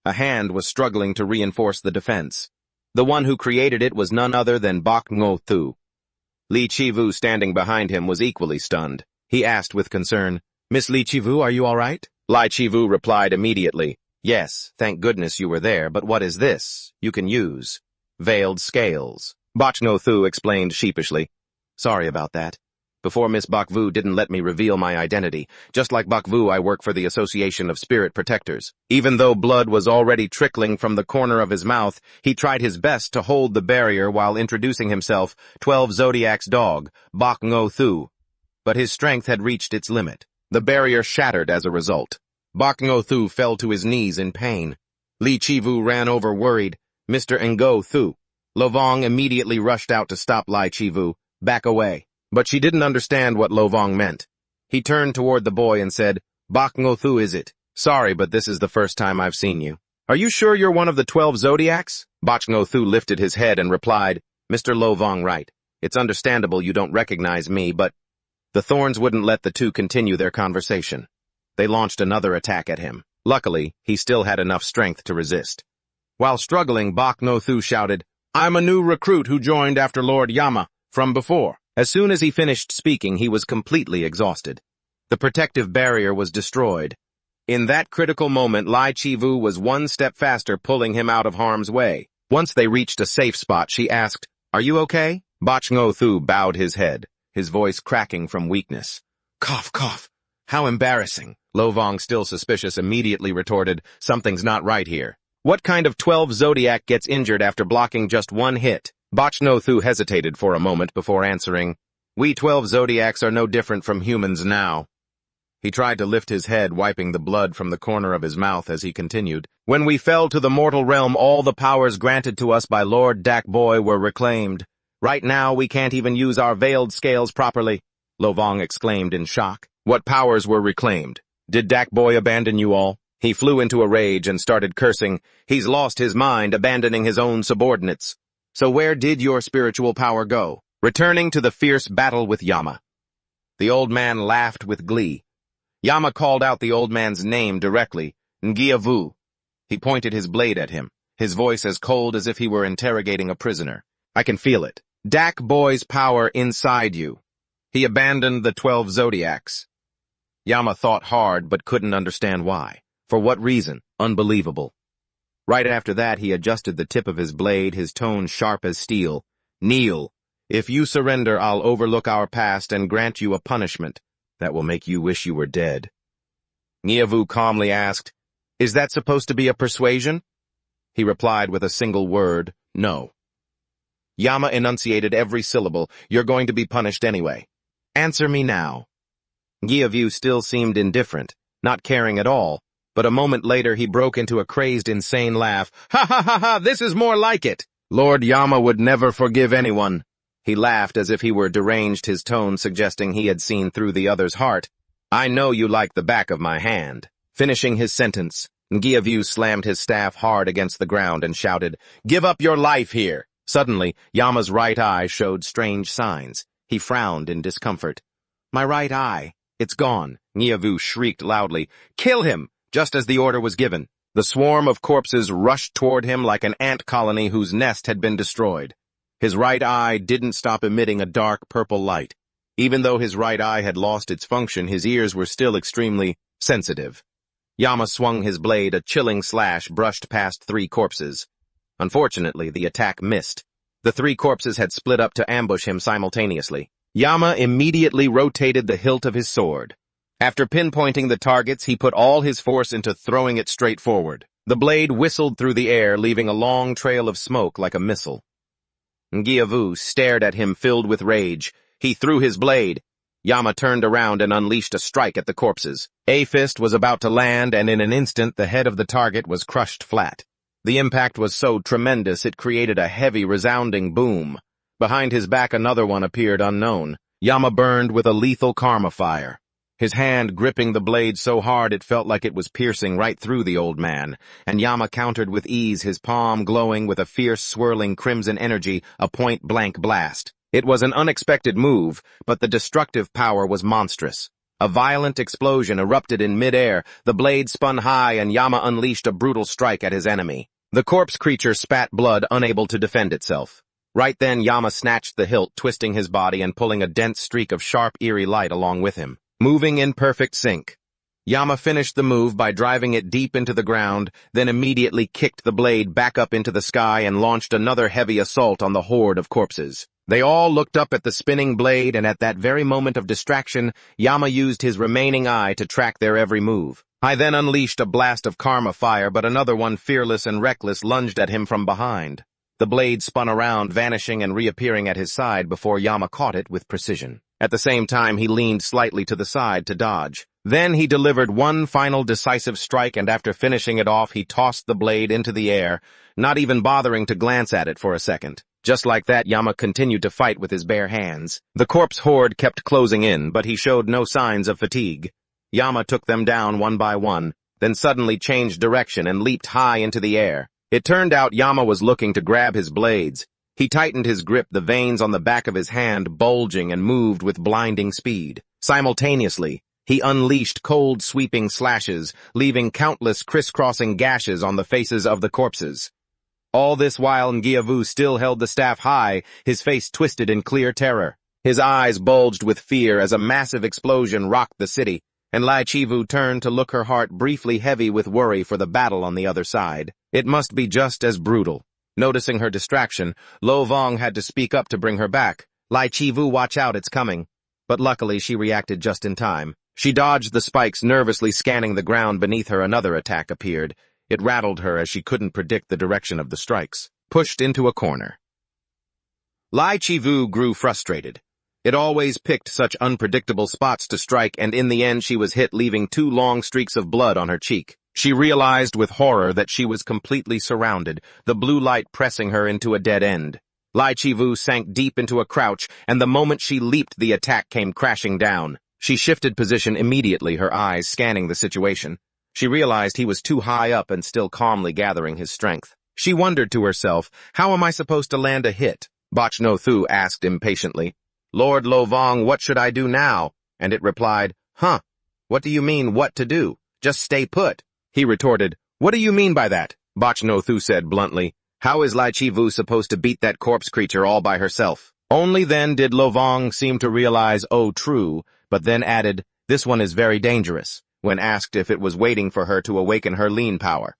A hand was struggling to reinforce the defense. The one who created it was none other than Bok Ngo Thu. Li Chivu, standing behind him, was equally stunned. He asked with concern, "Miss Li Chivu, are you all right?" Lai Chivu replied immediately, "Yes, thank goodness you were there, but what is this? You can use veiled scales." Bok Ngo Thu explained sheepishly, "Sorry about that. Before Miss Bok Vu didn't let me reveal my identity. Just like Bok Vu, I work for the Association of Spirit Protectors." Even though blood was already trickling from the corner of his mouth, he tried his best to hold the barrier while introducing himself, 12 Zodiac's dog, Bok Ngo Thu. But his strength had reached its limit. The barrier shattered as a result. Bok Ngo Thu fell to his knees in pain. Li Chivu ran over worried, "Mr. Ngo Thu." Lo Vong immediately rushed out to stop Lai Chivu. "Back away." But she didn't understand what Lo Vong meant. He turned toward the boy and said, "Bok Ngo Thu, is it? Sorry, but this is the first time I've seen you. Are you sure you're one of the 12 Zodiacs?" Bok Ngo Thu lifted his head and replied, "Mr. Lo Vong, right. It's understandable you don't recognize me, but..." The thorns wouldn't let the two continue their conversation. They launched another attack at him. Luckily, he still had enough strength to resist. While struggling, Bok Ngo Thu shouted, "I'm a new recruit who joined after Lord Yama, from before." As soon as he finished speaking, he was completely exhausted. The protective barrier was destroyed. In that critical moment, Lai Chivu was one step faster, pulling him out of harm's way. Once they reached a safe spot, she asked, "Are you okay?" Bok Ngo Thu bowed his head, his voice cracking from weakness. "Cough, cough. How embarrassing." Lo Vong, still suspicious, immediately retorted, "Something's not right here. What kind of 12 Zodiac gets injured after blocking just one hit?" Bok Ngo Thu hesitated for a moment before answering, "We 12 Zodiacs are no different from humans now." He tried to lift his head, wiping the blood from the corner of his mouth as he continued. When we fell to the mortal realm, all the powers granted to us by Lord Dak Boy were reclaimed. Right now, we can't even use our veiled scales properly, Lo Vong exclaimed in shock. What powers were reclaimed? Did Dak Boy abandon you all? He flew into a rage and started cursing. He's lost his mind, abandoning his own subordinates. So where did your spiritual power go? Returning to the fierce battle with Yama. The old man laughed with glee. Yama called out the old man's name directly, Ngiavu. He pointed his blade at him, his voice as cold as if he were interrogating a prisoner. I can feel it. Dak Boy's power inside you. He abandoned the 12 zodiacs. Yama thought hard but couldn't understand why. For what reason? Unbelievable. Right after that, he adjusted the tip of his blade, his tone sharp as steel. Kneel. If you surrender, I'll overlook our past and grant you a punishment that will make you wish you were dead. Ngiavu calmly asked, Is that supposed to be a persuasion? He replied with a single word, No. Yama enunciated every syllable. You're going to be punished anyway. Answer me now. Ngiavu still seemed indifferent, not caring at all, but a moment later he broke into a crazed, insane laugh. Ha ha ha ha, this is more like it. Lord Yama would never forgive anyone. He laughed as if he were deranged, his tone suggesting he had seen through the other's heart. I know you like the back of my hand. Finishing his sentence, Ngiavu slammed his staff hard against the ground and shouted, Give up your life here. Suddenly, Yama's right eye showed strange signs. He frowned in discomfort. My right eye. It's gone. Ngiavu shrieked loudly. Kill him! Just as the order was given. The swarm of corpses rushed toward him like an ant colony whose nest had been destroyed. His right eye didn't stop emitting a dark purple light. Even though his right eye had lost its function, his ears were still extremely sensitive. Yama swung his blade, a chilling slash brushed past 3 corpses. Unfortunately, the attack missed. The 3 corpses had split up to ambush him simultaneously. Yama immediately rotated the hilt of his sword. After pinpointing the targets, he put all his force into throwing it straight forward. The blade whistled through the air, leaving a long trail of smoke like a missile. Ngiavu stared at him, filled with rage. He threw his blade. Yama turned around and unleashed a strike at the corpses. A fist was about to land, and in an instant the head of the target was crushed flat. The impact was so tremendous it created a heavy, resounding boom. Behind his back another one appeared unknown. Yama burned with a lethal karma fire. His hand gripping the blade so hard it felt like it was piercing right through the old man, and Yama countered with ease, his palm glowing with a fierce, swirling crimson energy, a point-blank blast. It was an unexpected move, but the destructive power was monstrous. A violent explosion erupted in midair, the blade spun high, and Yama unleashed a brutal strike at his enemy. The corpse creature spat blood, unable to defend itself. Right then, Yama snatched the hilt, twisting his body and pulling a dense streak of sharp, eerie light along with him. Moving in perfect sync. Yama finished the move by driving it deep into the ground, then immediately kicked the blade back up into the sky and launched another heavy assault on the horde of corpses. They all looked up at the spinning blade, and at that very moment of distraction, Yama used his remaining eye to track their every move. I then unleashed a blast of karma fire, but another one, fearless and reckless, lunged at him from behind. The blade spun around, vanishing and reappearing at his side before Yama caught it with precision. At the same time, he leaned slightly to the side to dodge. Then he delivered one final decisive strike, and after finishing it off, he tossed the blade into the air, not even bothering to glance at it for a second. Just like that, Yama continued to fight with his bare hands. The corpse horde kept closing in, but he showed no signs of fatigue. Yama took them down one by one, then suddenly changed direction and leaped high into the air. It turned out Yama was looking to grab his blades. He tightened his grip, the veins on the back of his hand bulging, and moved with blinding speed. Simultaneously, he unleashed cold, sweeping slashes, leaving countless crisscrossing gashes on the faces of the corpses. All this while Ngiavu still held the staff high, his face twisted in clear terror. His eyes bulged with fear as a massive explosion rocked the city, and Lai Chivu turned to look, her heart briefly heavy with worry for the battle on the other side. It must be just as brutal. Noticing her distraction, Lo Vong had to speak up to bring her back. Lai Chivu, watch out, it's coming. But luckily she reacted just in time. She dodged the spikes, nervously scanning the ground beneath her. Another attack appeared. It rattled her as she couldn't predict the direction of the strikes. Pushed into a corner. Lai Chivu grew frustrated. It always picked such unpredictable spots to strike, and in the end she was hit, leaving 2 long streaks of blood on her cheek. She realized with horror that she was completely surrounded, the blue light pressing her into a dead end. Lai Chivu sank deep into a crouch, and the moment she leaped, the attack came crashing down. She shifted position immediately, her eyes scanning the situation. She realized he was too high up and still calmly gathering his strength. She wondered to herself, how am I supposed to land a hit? Bach No Thu asked impatiently. Lord Lo Vong, what should I do now? And it replied, what do you mean, what to do? Just stay put. He retorted, what do you mean by that? Bach No Thu said bluntly, how is Lai Chivu supposed to beat that corpse creature all by herself? Only then did Lo Vong seem to realize, oh true, but then added, this one is very dangerous, when asked if it was waiting for her to awaken her lean power.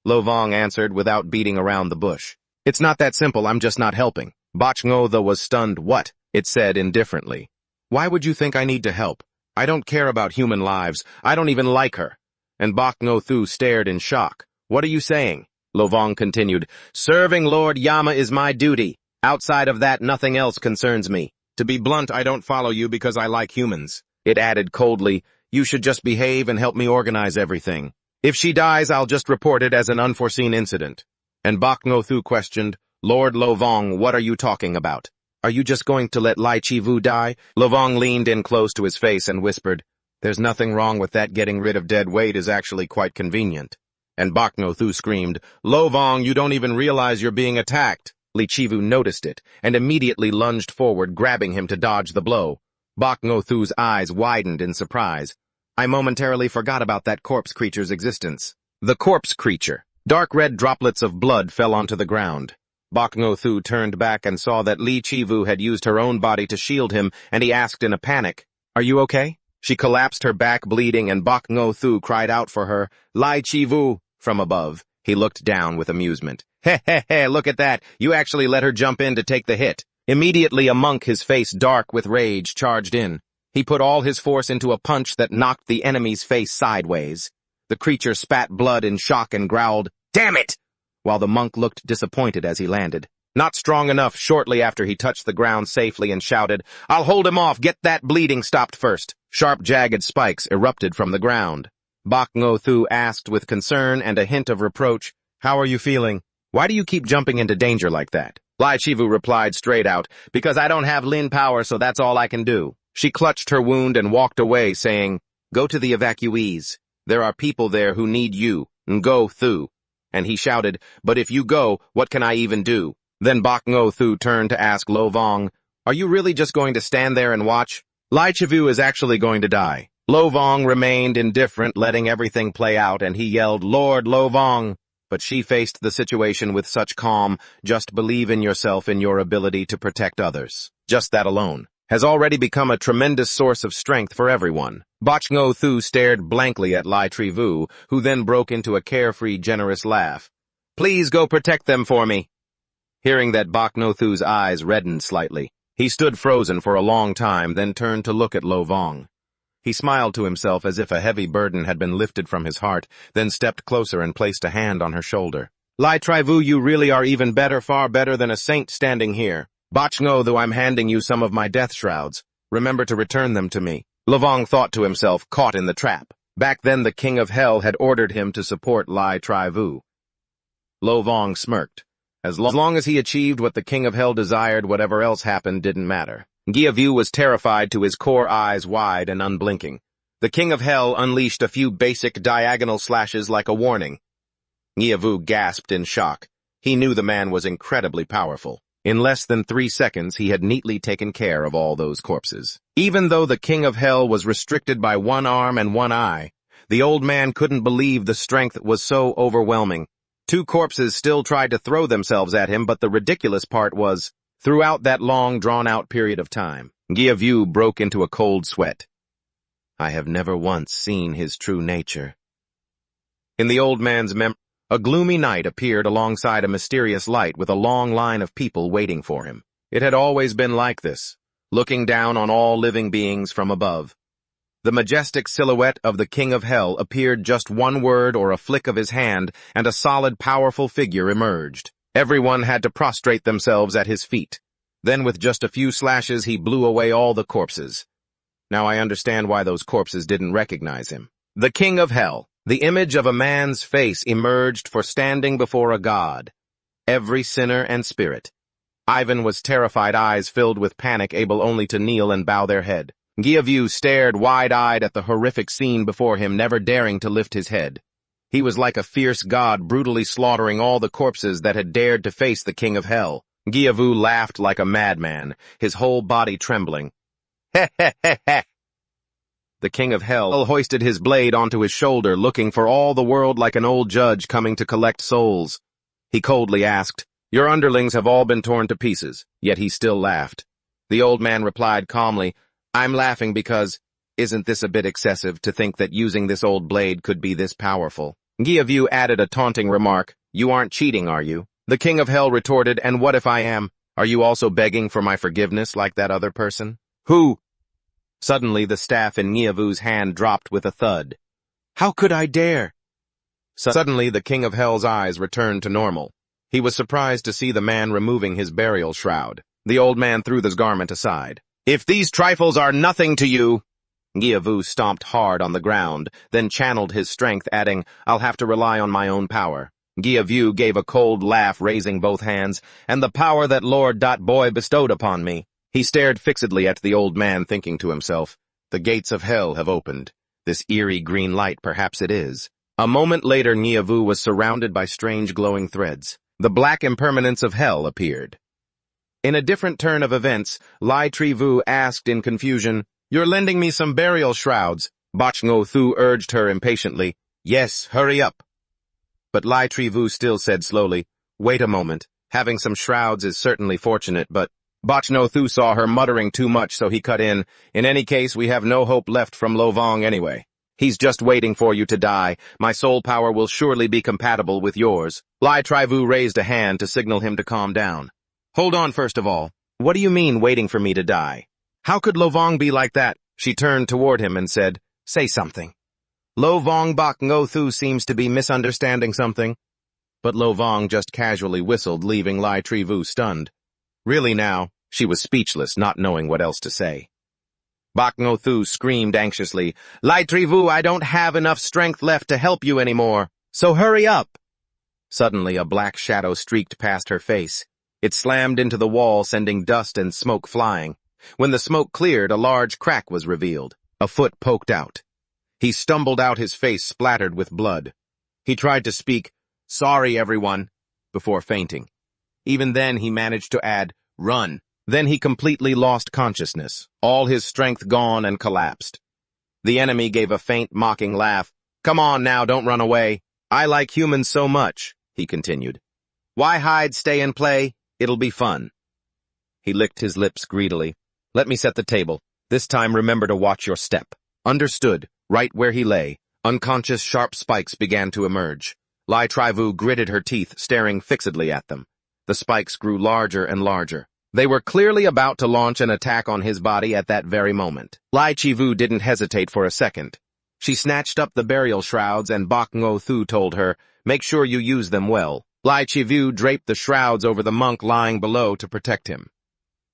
Lo Vong answered without beating around the bush. It's not that simple, I'm just not helping. Bach No Thu was stunned. What? It said indifferently. Why would you think I need to help? I don't care about human lives. I don't even like her. And Bach No Thu stared in shock. What are you saying? Lo Vong continued. Serving Lord Yama is my duty. Outside of that, nothing else concerns me. To be blunt, I don't follow you because I like humans. It added coldly, you should just behave and help me organize everything. If she dies, I'll just report it as an unforeseen incident. And Bach No Thu questioned, Lord Lo Vong, what are you talking about? Are you just going to let Lai Chivu die? Lo Vong leaned in close to his face and whispered, there's nothing wrong with that. Getting rid of dead weight is actually quite convenient. And Bach No Thu screamed, Lo Vong, you don't even realize you're being attacked. Lai Chivu noticed it and immediately lunged forward, grabbing him to dodge the blow. Bach No Thu's eyes widened in surprise. I momentarily forgot about that corpse creature's existence. The corpse creature. Dark red droplets of blood fell onto the ground. Bach No Thu turned back and saw that Lai Chivu had used her own body to shield him, and he asked in a panic, are you okay? She collapsed, her back bleeding, and Bach No Thu cried out for her, Lai Chivu, from above. He looked down with amusement. He, look at that. You actually let her jump in to take the hit. Immediately a monk, his face dark with rage, charged in. He put all his force into a punch that knocked the enemy's face sideways. The creature spat blood in shock and growled, damn it! While the monk looked disappointed as he landed. Not strong enough. Shortly after he touched the ground safely and shouted, I'll hold him off, get that bleeding stopped first. Sharp, jagged spikes erupted from the ground. Bach No Thu asked with concern and a hint of reproach, how are you feeling? Why do you keep jumping into danger like that? Lai Chivu replied straight out, because I don't have Lin power, so that's all I can do. She clutched her wound and walked away, saying, go to the evacuees. There are people there who need you. Go, Thu. And he shouted, but if you go, what can I even do? Then Bach No Thu turned to ask Lo Vong, are you really just going to stand there and watch? Lai Chivu is actually going to die. Lo Vong remained indifferent, letting everything play out, and he yelled, Lord Lo Vong. But she faced the situation with such calm. Just believe in yourself, in your ability to protect others. Just that alone has already become a tremendous source of strength for everyone. Bach No Thu stared blankly at Lai Chivu, who then broke into a carefree, generous laugh. Please go protect them for me. Hearing that, Bach No Thu's eyes reddened slightly. He stood frozen for a long time, then turned to look at Lo Vong. He smiled to himself as if a heavy burden had been lifted from his heart, then stepped closer and placed a hand on her shoulder. Lai Chivu, you really are even better, far better than a saint standing here. Bach No Thu, I'm handing you some of my death shrouds. Remember to return them to me. Lo Vong thought to himself, caught in the trap. Back then the king of hell had ordered him to support Lai Chivu. Lo Vong smirked. As long as he achieved what the king of hell desired, whatever else happened didn't matter. Giavu was terrified to his core, eyes wide and unblinking. The king of hell unleashed a few basic diagonal slashes like a warning. Giavu gasped in shock. He knew the man was incredibly powerful. In less than 3 seconds, he had neatly taken care of all those corpses. Even though the king of hell was restricted by one arm and one eye, the old man couldn't believe the strength was so overwhelming. 2 corpses still tried to throw themselves at him, but the ridiculous part was, throughout that long, drawn-out period of time, Giavu broke into a cold sweat. I have never once seen his true nature. In the old man's memory, a gloomy night appeared alongside a mysterious light with a long line of people waiting for him. It had always been like this, looking down on all living beings from above. The majestic silhouette of the king of hell appeared, just one word or a flick of his hand, and a solid, powerful figure emerged. Everyone had to prostrate themselves at his feet. Then with just a few slashes, he blew away all the corpses. Now I understand why those corpses didn't recognize him. The King of Hell. The image of a man's face emerged for standing before a god. Every sinner and spirit. Ivan was terrified, eyes filled with panic, able only to kneel and bow their head. Giavu stared wide-eyed at the horrific scene before him, never daring to lift his head. He was like a fierce god, brutally slaughtering all the corpses that had dared to face the King of Hell. Giavu laughed like a madman, his whole body trembling. Heh heh heh heh. The King of Hell hoisted his blade onto his shoulder, looking for all the world like an old judge coming to collect souls. He coldly asked, "Your underlings have all been torn to pieces," yet he still laughed. The old man replied calmly, "I'm laughing because, isn't this a bit excessive to think that using this old blade could be this powerful?" Giavu added a taunting remark, "You aren't cheating, are you?" The King of Hell retorted, "And what if I am? Are you also begging for my forgiveness like that other person?" "Who?" Suddenly the staff in Giavu's hand dropped with a thud. "How could I dare?" Suddenly the King of Hell's eyes returned to normal. He was surprised to see the man removing his burial shroud. The old man threw this garment aside. "If these trifles are nothing to you—" Giavu stomped hard on the ground, then channeled his strength, adding, "I'll have to rely on my own power." Giavu gave a cold laugh, raising both hands, "And the power that Lord Boy bestowed upon me." He stared fixedly at the old man, thinking to himself, "The gates of hell have opened. This eerie green light, perhaps it is." A moment later, Giavu was surrounded by strange glowing threads. The black impermanence of hell appeared. In a different turn of events, Lai Trivu asked in confusion, "You're lending me some burial shrouds." Bachno Thu urged her impatiently, "Yes, hurry up." But Lai Trivu still said slowly, "Wait a moment. Having some shrouds is certainly fortunate, but—" Bachno Thu saw her muttering too much, so he cut in, "In any case, we have no hope left from Lo Vong anyway. He's just waiting for you to die. My soul power will surely be compatible with yours." Lai Trivu raised a hand to signal him to calm down. "Hold on, first of all. What do you mean, waiting for me to die? How could Lo Vong be like that?" She turned toward him and said, "Say something." Lo Vong Bak Ngo Thu seems to be misunderstanding something. But Lo Vong just casually whistled, leaving Lai Trivu stunned. Really now, she was speechless, not knowing what else to say. Bak Ngo Thu screamed anxiously, "Lai Trivu, I don't have enough strength left to help you anymore, so hurry up." Suddenly, a black shadow streaked past her face. It slammed into the wall, sending dust and smoke flying. When the smoke cleared, a large crack was revealed. A foot poked out. He stumbled out, his face splattered with blood. He tried to speak, "Sorry, everyone," before fainting. Even then, he managed to add, "Run." Then he completely lost consciousness, all his strength gone, and collapsed. The enemy gave a faint, mocking laugh. "Come on now, don't run away. I like humans so much," he continued. "Why hide, stay and play? It'll be fun." He licked his lips greedily. "Let me set the table. This time remember to watch your step." Understood. Right where he lay, unconscious sharp spikes began to emerge. Lai Trivu gritted her teeth, staring fixedly at them. The spikes grew larger and larger. They were clearly about to launch an attack on his body at that very moment. Lai Chivu didn't hesitate for a second. She snatched up the burial shrouds, and Bak Ngo Thu told her, "Make sure you use them well." Lai Chivu draped the shrouds over the monk lying below to protect him.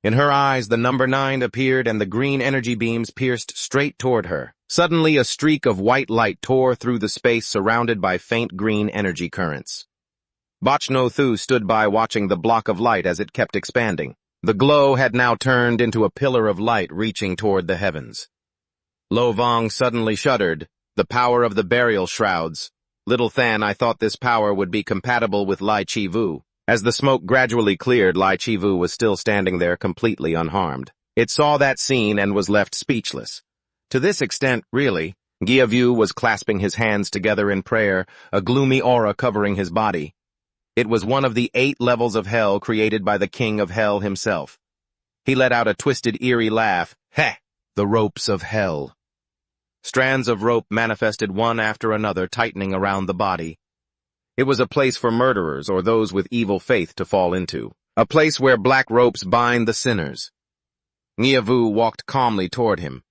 In her eyes, the number 9 appeared, and the green energy beams pierced straight toward her. Suddenly, a streak of white light tore through the space surrounded by faint green energy currents. Bachno Thu stood by, watching the block of light as it kept expanding. The glow had now turned into a pillar of light reaching toward the heavens. Lo Vong suddenly shuddered. The power of the burial shrouds. Little Than, I thought this power would be compatible with Lai Chivu. As the smoke gradually cleared, Lai Chivu was still standing there completely unharmed. It saw that scene and was left speechless. To this extent, really, Giavu was clasping his hands together in prayer, a gloomy aura covering his body. It was one of the 8 levels of hell created by the King of Hell himself. He let out a twisted, eerie laugh. Heh! The ropes of hell. Strands of rope manifested one after another, tightening around the body. It was a place for murderers or those with evil faith to fall into. A place where black ropes bind the sinners. Giavu walked calmly toward him.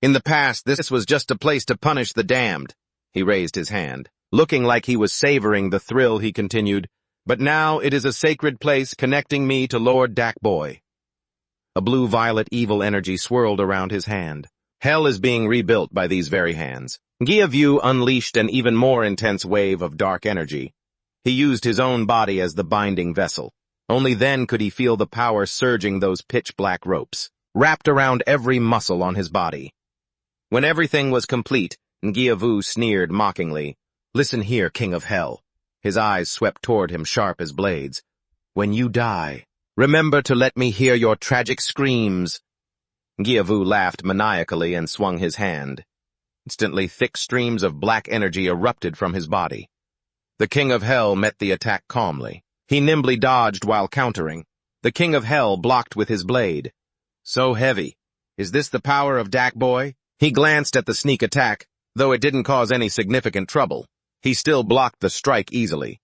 In the past, this was just a place to punish the damned. He raised his hand. Looking like he was savoring the thrill, he continued, "But now it is a sacred place connecting me to Lord Boy. A blue-violet evil energy swirled around his hand. Hell is being rebuilt by these very hands. Yahello unleashed an even more intense wave of dark energy. He used his own body as the binding vessel. Only then could he feel the power surging those pitch-black ropes, wrapped around every muscle on his body. When everything was complete, Yahello sneered mockingly. "Listen here, King of Hell." His eyes swept toward him sharp as blades. "When you die, remember to let me hear your tragic screams." Yahello laughed maniacally and swung his hand. Instantly, thick streams of black energy erupted from his body. The King of Hell met the attack calmly. He nimbly dodged while countering. The King of Hell blocked with his blade. "So heavy. Is this the power of Dak Boy?" He glanced at the sneak attack. Though it didn't cause any significant trouble, he still blocked the strike easily.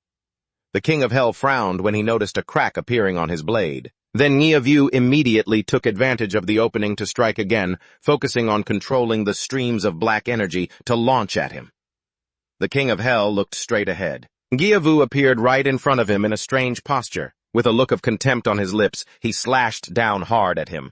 The King of Hell frowned when he noticed a crack appearing on his blade. Then Yahello immediately took advantage of the opening to strike again, focusing on controlling the streams of black energy to launch at him. The King of Hell looked straight ahead. Yahello appeared right in front of him in a strange posture. With a look of contempt on his lips, he slashed down hard at him.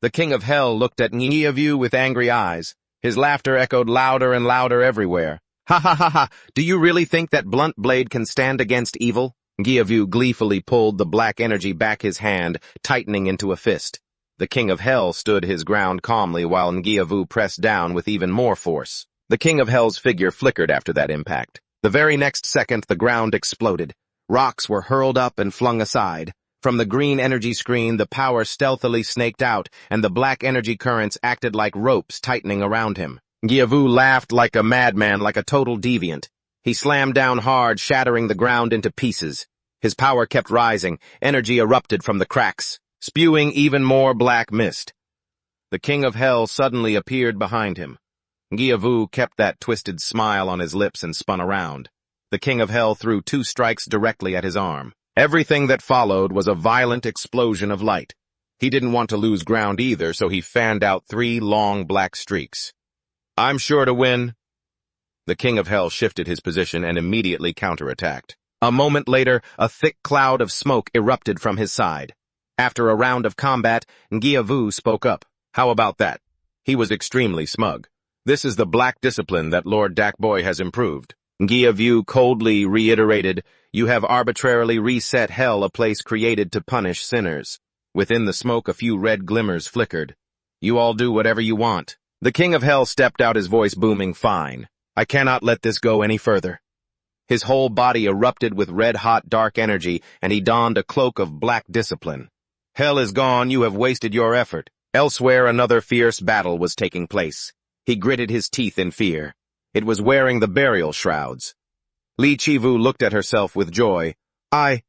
The King of Hell looked at Yahello with angry eyes. His laughter echoed louder and louder everywhere. "Ha ha ha ha! Do you really think that blunt blade can stand against evil?" Yahello gleefully pulled the black energy back his hand, tightening into a fist. The King of Hell stood his ground calmly while Yahello pressed down with even more force. The King of Hell's figure flickered after that impact. The very next second, the ground exploded. Rocks were hurled up and flung aside. From the green energy screen, the power stealthily snaked out, and the black energy currents acted like ropes tightening around him. Yahello laughed like a madman, like a total deviant. He slammed down hard, shattering the ground into pieces. His power kept rising. Energy erupted from the cracks, spewing even more black mist. The King of Hell suddenly appeared behind him. Yahello kept that twisted smile on his lips and spun around. The King of Hell threw 2 strikes directly at his arm. Everything that followed was a violent explosion of light. He didn't want to lose ground either, so he fanned out 3 long black streaks. "I'm sure to win." The King of Hell shifted his position and immediately counterattacked. A moment later, a thick cloud of smoke erupted from his side. After a round of combat, Yahello spoke up. "How about that?" He was extremely smug. "This is the black discipline that Lord Dakboy has improved." Yahello coldly reiterated, "You have arbitrarily reset hell, a place created to punish sinners." Within the smoke, a few red glimmers flickered. "You all do whatever you want." The King of Hell stepped out, his voice booming, "Fine. I cannot let this go any further." His whole body erupted with red-hot dark energy, and he donned a cloak of black discipline. "Hell is gone, you have wasted your effort." Elsewhere, another fierce battle was taking place. He gritted his teeth in fear. It was wearing the burial shrouds. Li Chivu looked at herself with joy. I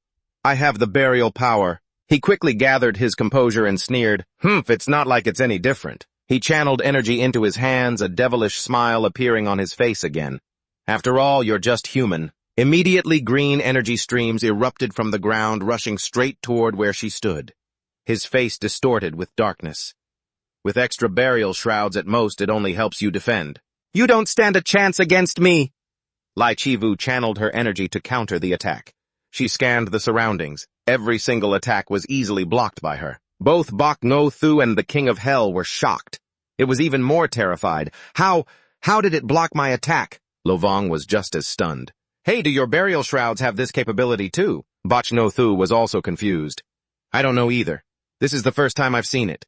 have the burial power." He quickly gathered his composure and sneered, It's not like it's any different." He channeled energy into his hands, a devilish smile appearing on his face again. "After all, you're just human." Immediately, green energy streams erupted from the ground, rushing straight toward where she stood. His face distorted with darkness. "With extra burial shrouds at most, it only helps you defend." "You don't stand a chance against me!" Li Chivu channeled her energy to counter the attack. She scanned the surroundings. Every single attack was easily blocked by her. Both Bok No Thu and the King of Hell were shocked. It was even more terrified. How did it block my attack?" Lovong was just as stunned. "Hey, do your burial shrouds have this capability too?" Bok No Thu was also confused. "I don't know either. This is the first time I've seen it."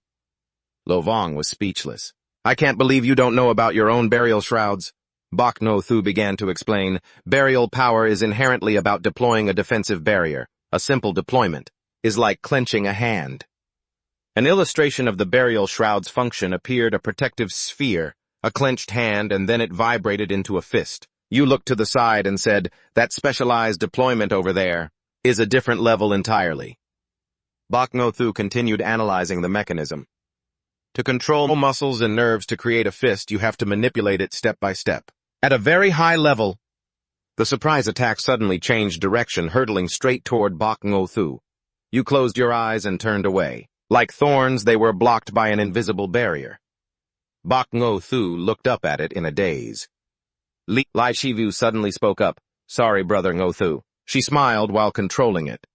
Lovong was speechless. "I can't believe you don't know about your own burial shrouds." Bok No Thu began to explain. "Burial power is inherently about deploying a defensive barrier. A simple deployment is like clenching a hand." An illustration of the burial shroud's function appeared: a protective sphere, a clenched hand, and then it vibrated into a fist. You looked to the side and said, "That specialized deployment over there is a different level entirely." Bok No Thu continued analyzing the mechanism. To control muscles and nerves to create a fist, you have to manipulate it step by step. At a very high level, the surprise attack suddenly changed direction, hurtling straight toward Bok No Thu. You closed your eyes and turned away. Like thorns, they were blocked by an invisible barrier. Bok No Thu looked up at it in a daze. Li Chivu suddenly spoke up. "Sorry, brother No Thu." She smiled while controlling it.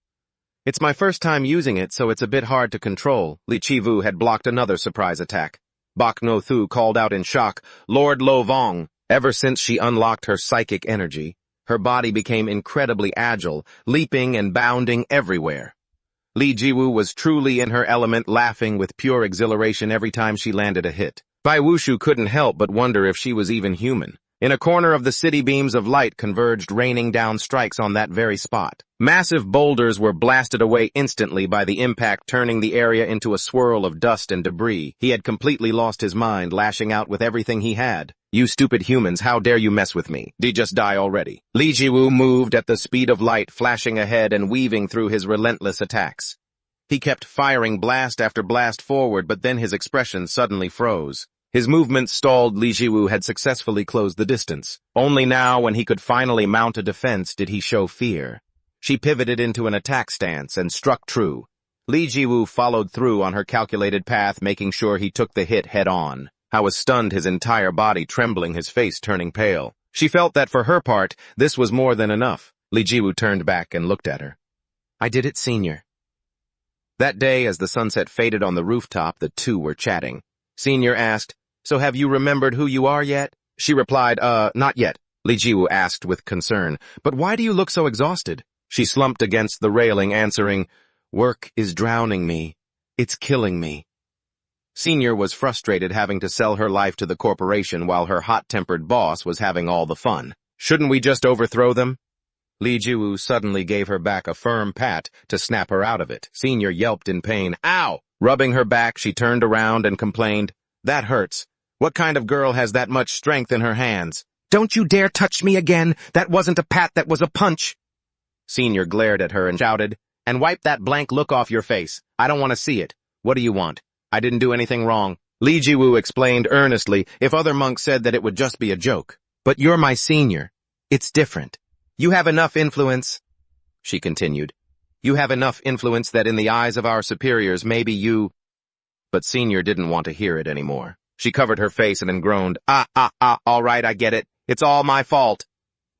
It's my first time using it, so it's a bit hard to control. Li Chivu had blocked another surprise attack. Bak No Thu called out in shock, Lord Lo Vong. Ever since she unlocked her psychic energy, her body became incredibly agile, leaping and bounding everywhere. Li Jiwu was truly in her element, laughing with pure exhilaration every time she landed a hit. Bai Wushu couldn't help but wonder if she was even human. In a corner of the city, beams of light converged, raining down strikes on that very spot. Massive boulders were blasted away instantly by the impact, turning the area into a swirl of dust and debris. He had completely lost his mind, lashing out with everything he had. You stupid humans, how dare you mess with me? Did just die already? Li Jiwu moved at the speed of light, flashing ahead and weaving through his relentless attacks. He kept firing blast after blast forward, but then his expression suddenly froze. His movements stalled. Li Jiwu had successfully closed the distance. Only now, when he could finally mount a defense, did he show fear. She pivoted into an attack stance and struck true. Li Jiwu followed through on her calculated path, making sure he took the hit head-on. How was stunned, his entire body trembling, his face turning pale. She felt that for her part, this was more than enough. Li Jiwu turned back and looked at her. I did it, Senior. That day, as the sunset faded on the rooftop, the two were chatting. Senior asked, So have you remembered who you are yet? She replied, not yet. Li Jiwu asked with concern, But why do you look so exhausted? She slumped against the railing, answering, Work is drowning me. It's killing me. Senior was frustrated, having to sell her life to the corporation while her hot-tempered boss was having all the fun. Shouldn't we just overthrow them? Li Jiwu suddenly gave her back a firm pat to snap her out of it. Senior yelped in pain. Ow! Rubbing her back, she turned around and complained, That hurts. What kind of girl has that much strength in her hands? Don't you dare touch me again! That wasn't a pat, that was a punch! Senior glared at her and shouted, And wipe that blank look off your face. I don't want to see it. What do you want? I didn't do anything wrong. Li Jiwu explained earnestly, If other monks said that it would just be a joke. But you're my senior. It's different. You have enough influence, she continued. You have enough influence that in the eyes of our superiors, maybe you... But Senior didn't want to hear it anymore. She covered her face and then groaned, all right, I get it. It's all my fault.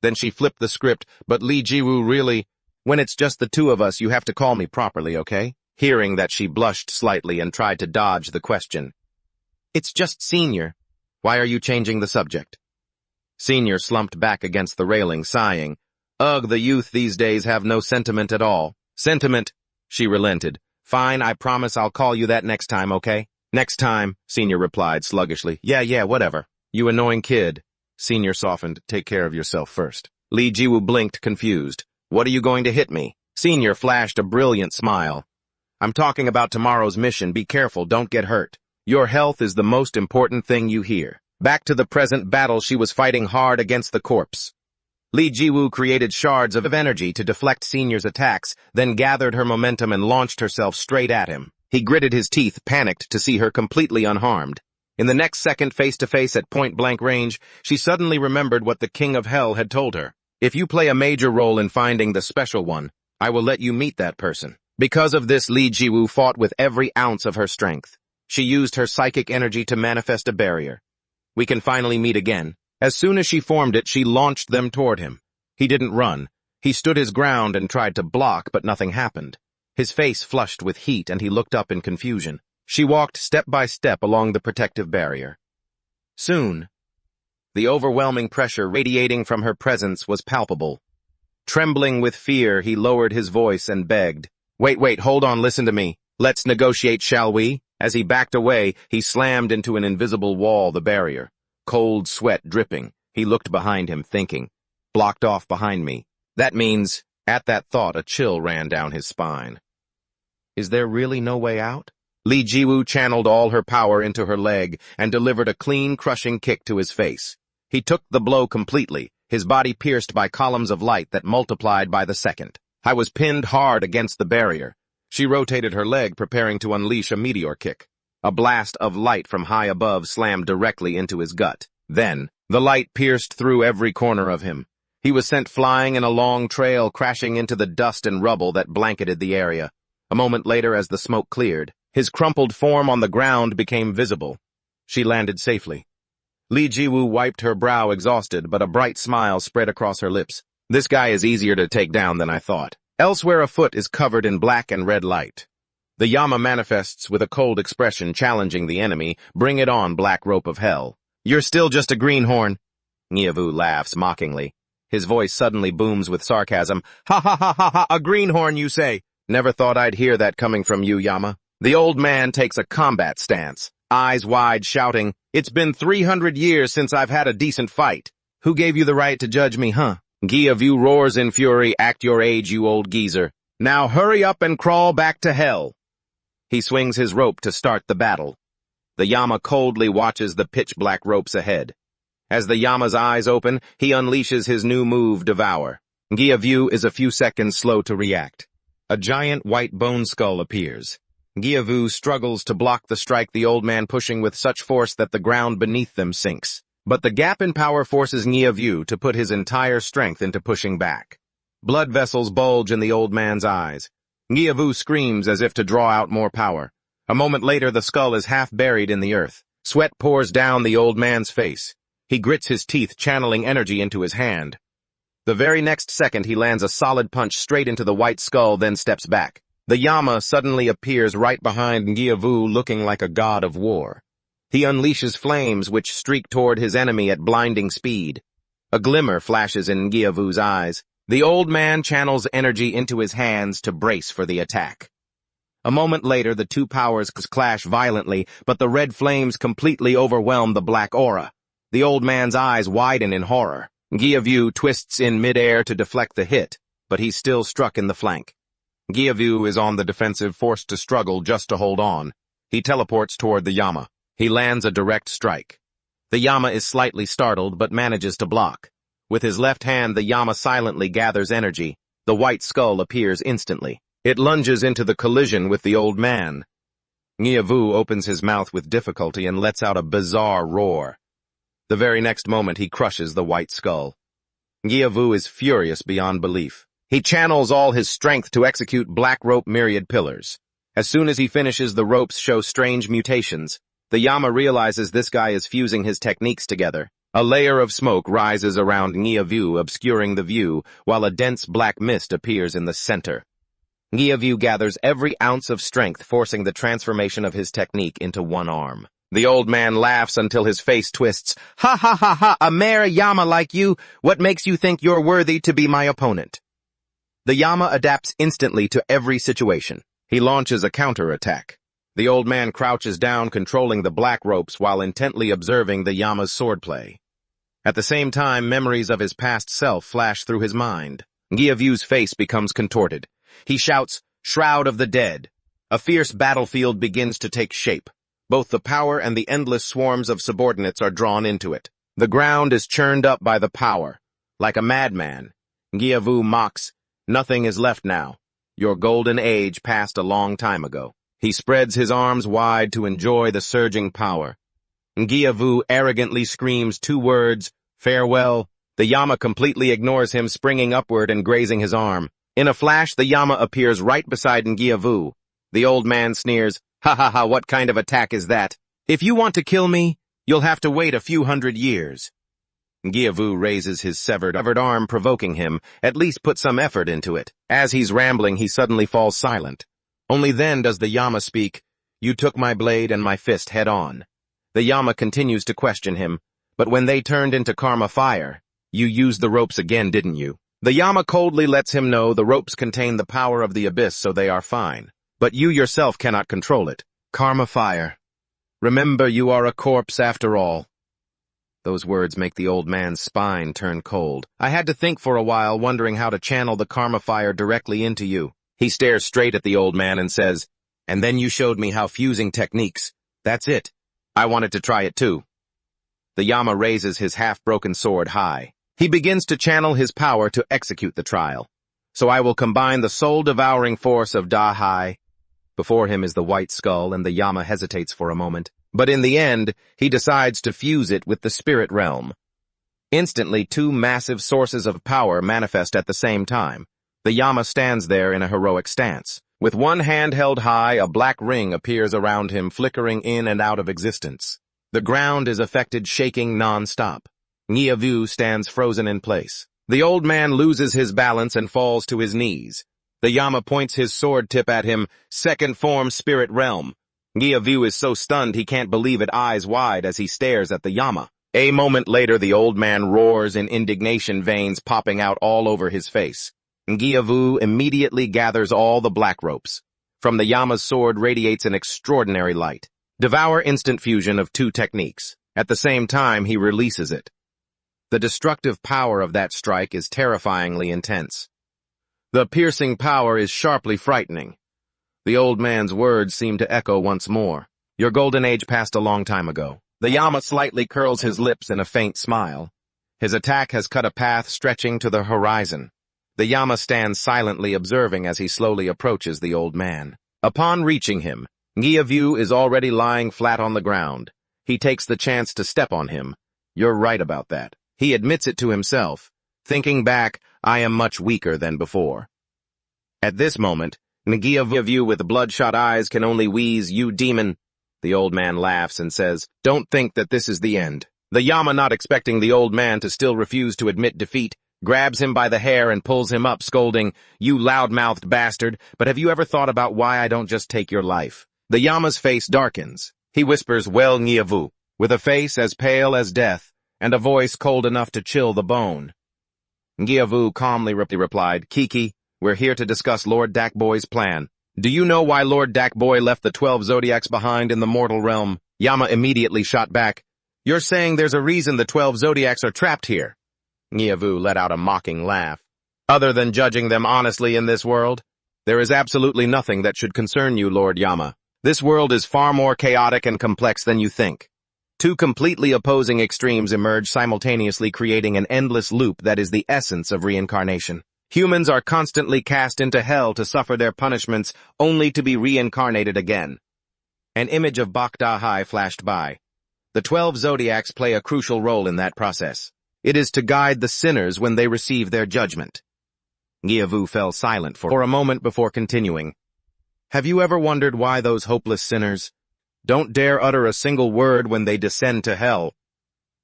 Then she flipped the script, but Li Jiwu really... When it's just the two of us, you have to call me properly, okay? Hearing that, she blushed slightly and tried to dodge the question. It's just Senior. Why are you changing the subject? Senior slumped back against the railing, sighing. Ugh, the youth these days have no sentiment at all. Sentiment, she relented. Fine, I promise I'll call you that next time, okay? Next time, Senior replied sluggishly. Yeah, whatever. You annoying kid. Senior softened. Take care of yourself first. Li Jiwu blinked, confused. What are you going to hit me? Senior flashed a brilliant smile. I'm talking about tomorrow's mission. Be careful, don't get hurt. Your health is the most important thing you hear. Back to the present battle, she was fighting hard against the corpse. Li Jiwu created shards of energy to deflect Senior's attacks, then gathered her momentum and launched herself straight at him. He gritted his teeth, panicked to see her completely unharmed. In the next second, face-to-face at point-blank range, she suddenly remembered what the King of Hell had told her. If you play a major role in finding the special one, I will let you meet that person. Because of this, Li Jiwu fought with every ounce of her strength. She used her psychic energy to manifest a barrier. We can finally meet again. As soon as she formed it, she launched them toward him. He didn't run. He stood his ground and tried to block, but nothing happened. His face flushed with heat, and he looked up in confusion. She walked step by step along the protective barrier. Soon, the overwhelming pressure radiating from her presence was palpable. Trembling with fear, he lowered his voice and begged, Wait, hold on, listen to me. Let's negotiate, shall we? As he backed away, he slammed into an invisible wall, the barrier. Cold sweat dripping, he looked behind him, thinking, Blocked off behind me. That means, at that thought, a chill ran down his spine. Is there really no way out? Li Jiwu channeled all her power into her leg and delivered a clean, crushing kick to his face. He took the blow completely, his body pierced by columns of light that multiplied by the second. I was pinned hard against the barrier. She rotated her leg, preparing to unleash a meteor kick. A blast of light from high above slammed directly into his gut. Then, the light pierced through every corner of him. He was sent flying in a long trail, crashing into the dust and rubble that blanketed the area. A moment later, as the smoke cleared, his crumpled form on the ground became visible. She landed safely. Li Jiwu wiped her brow, exhausted, but a bright smile spread across her lips. This guy is easier to take down than I thought. Elsewhere a foot is covered in black and red light. The Yama manifests with a cold expression challenging the enemy. Bring it on, black rope of hell. You're still just a greenhorn. Ngiavu laughs mockingly. His voice suddenly booms with sarcasm. Ha ha ha ha ha, a greenhorn you say? Never thought I'd hear that coming from you, Yama. The old man takes a combat stance, eyes wide, shouting, It's been 300 years since I've had a decent fight. Who gave you the right to judge me, huh? Ngiavu roars in fury, act your age, you old geezer. Now hurry up and crawl back to hell. He swings his rope to start the battle. The Yama coldly watches the pitch-black ropes ahead. As the Yama's eyes open, he unleashes his new move, Devour. Ngiavu is a few seconds slow to react. A giant white bone skull appears. Ngiavu struggles to block the strike, the old man pushing with such force that the ground beneath them sinks. But the gap in power forces Ngiavu to put his entire strength into pushing back. Blood vessels bulge in the old man's eyes. Ngiavu screams as if to draw out more power. A moment later, the skull is half buried in the earth. Sweat pours down the old man's face. He grits his teeth, channeling energy into his hand. The very next second, he lands a solid punch straight into the white skull, then steps back. The Yama suddenly appears right behind Ngiavu, looking like a god of war. He unleashes flames which streak toward his enemy at blinding speed. A glimmer flashes in Ngiavu's eyes. The old man channels energy into his hands to brace for the attack. A moment later, the two powers clash violently, but the red flames completely overwhelm the black aura. The old man's eyes widen in horror. Ngiavu twists in midair to deflect the hit, but he's still struck in the flank. Ngiavu is on the defensive, forced to struggle just to hold on. He teleports toward the Yama. He lands a direct strike. The Yama is slightly startled, but manages to block. With his left hand, the Yama silently gathers energy. The white skull appears instantly. It lunges into the collision with the old man. Ngiavu opens his mouth with difficulty and lets out a bizarre roar. The very next moment, he crushes the white skull. Ngiavu is furious beyond belief. He channels all his strength to execute black rope myriad pillars. As soon as he finishes, the ropes show strange mutations. The Yama realizes this guy is fusing his techniques together. A layer of smoke rises around Ngiavu, obscuring the view, while a dense black mist appears in the center. Ngiavu gathers every ounce of strength, forcing the transformation of his technique into one arm. The old man laughs until his face twists. Ha ha ha ha, a mere Yama like you, what makes you think you're worthy to be my opponent? The Yama adapts instantly to every situation. He launches a counterattack. The old man crouches down, controlling the black ropes while intently observing the Yama's swordplay. At the same time, memories of his past self flash through his mind. Ngiavu's face becomes contorted. He shouts, Shroud of the Dead. A fierce battlefield begins to take shape. Both the power and the endless swarms of subordinates are drawn into it. The ground is churned up by the power. Like a madman, Ngiavu mocks, Nothing is left now. Your golden age passed a long time ago. He spreads his arms wide to enjoy the surging power. Ngiavu arrogantly screams two words, Farewell. The Yama completely ignores him, springing upward and grazing his arm. In a flash, the Yama appears right beside Ngiavu. The old man sneers, Ha ha ha, what kind of attack is that? If you want to kill me, you'll have to wait a few hundred years. Ngiavu raises his severed arm, provoking him. At least put some effort into it. As he's rambling, he suddenly falls silent. Only then does the Yama speak, You took my blade and my fist head on. The Yama continues to question him, but when they turned into karma fire, you used the ropes again, didn't you? The Yama coldly lets him know the ropes contain the power of the abyss, so they are fine. But you yourself cannot control it. Karma fire. Remember, you are a corpse after all. Those words make the old man's spine turn cold. I had to think for a while, wondering how to channel the karma fire directly into you. He stares straight at the old man and says, And then you showed me how fusing techniques. That's it. I wanted to try it too. The Yama raises his half-broken sword high. He begins to channel his power to execute the trial. So I will combine the soul-devouring force of Dahai. Before him is the white skull, and the Yama hesitates for a moment. But in the end, he decides to fuse it with the spirit realm. Instantly, two massive sources of power manifest at the same time. The Yama stands there in a heroic stance. With one hand held high, a black ring appears around him, flickering in and out of existence. The ground is affected, shaking non-stop. Ngiavu stands frozen in place. The old man loses his balance and falls to his knees. The Yama points his sword tip at him, second form spirit realm. Ngiavu is so stunned he can't believe it, eyes wide as he stares at the Yama. A moment later, the old man roars in indignation, veins popping out all over his face. Ngiavu immediately gathers all the black ropes. From the Yama's sword radiates an extraordinary light. Devour instant fusion of two techniques. At the same time, he releases it. The destructive power of that strike is terrifyingly intense. The piercing power is sharply frightening. The old man's words seem to echo once more. Your golden age passed a long time ago. The Yama slightly curls his lips in a faint smile. His attack has cut a path stretching to the horizon. The Yama stands silently observing as he slowly approaches the old man. Upon reaching him, Ngiavu is already lying flat on the ground. He takes the chance to step on him. You're right about that. He admits it to himself. Thinking back, I am much weaker than before. At this moment, Ngiavu with bloodshot eyes can only wheeze, you demon. The old man laughs and says, don't think that this is the end. The Yama, not expecting the old man to still refuse to admit defeat, grabs him by the hair and pulls him up, scolding, you loud-mouthed bastard, but have you ever thought about why I don't just take your life? The Yama's face darkens. He whispers, well, Ngiavu, with a face as pale as death, and a voice cold enough to chill the bone. Ngiavu calmly replied, Kiki, we're here to discuss Lord Dakboy's plan. Do you know why Lord Dakboy left the 12 zodiacs behind in the mortal realm? Yama immediately shot back. You're saying there's a reason the 12 zodiacs are trapped here? Ngiavu let out a mocking laugh. Other than judging them honestly in this world, there is absolutely nothing that should concern you, Lord Yama. This world is far more chaotic and complex than you think. Two completely opposing extremes emerge simultaneously, creating an endless loop that is the essence of reincarnation. Humans are constantly cast into hell to suffer their punishments, only to be reincarnated again. An image of Bakdahai flashed by. The 12 zodiacs play a crucial role in that process. It is to guide the sinners when they receive their judgment. Ngiavu fell silent for a moment before continuing. Have you ever wondered why those hopeless sinners don't dare utter a single word when they descend to hell?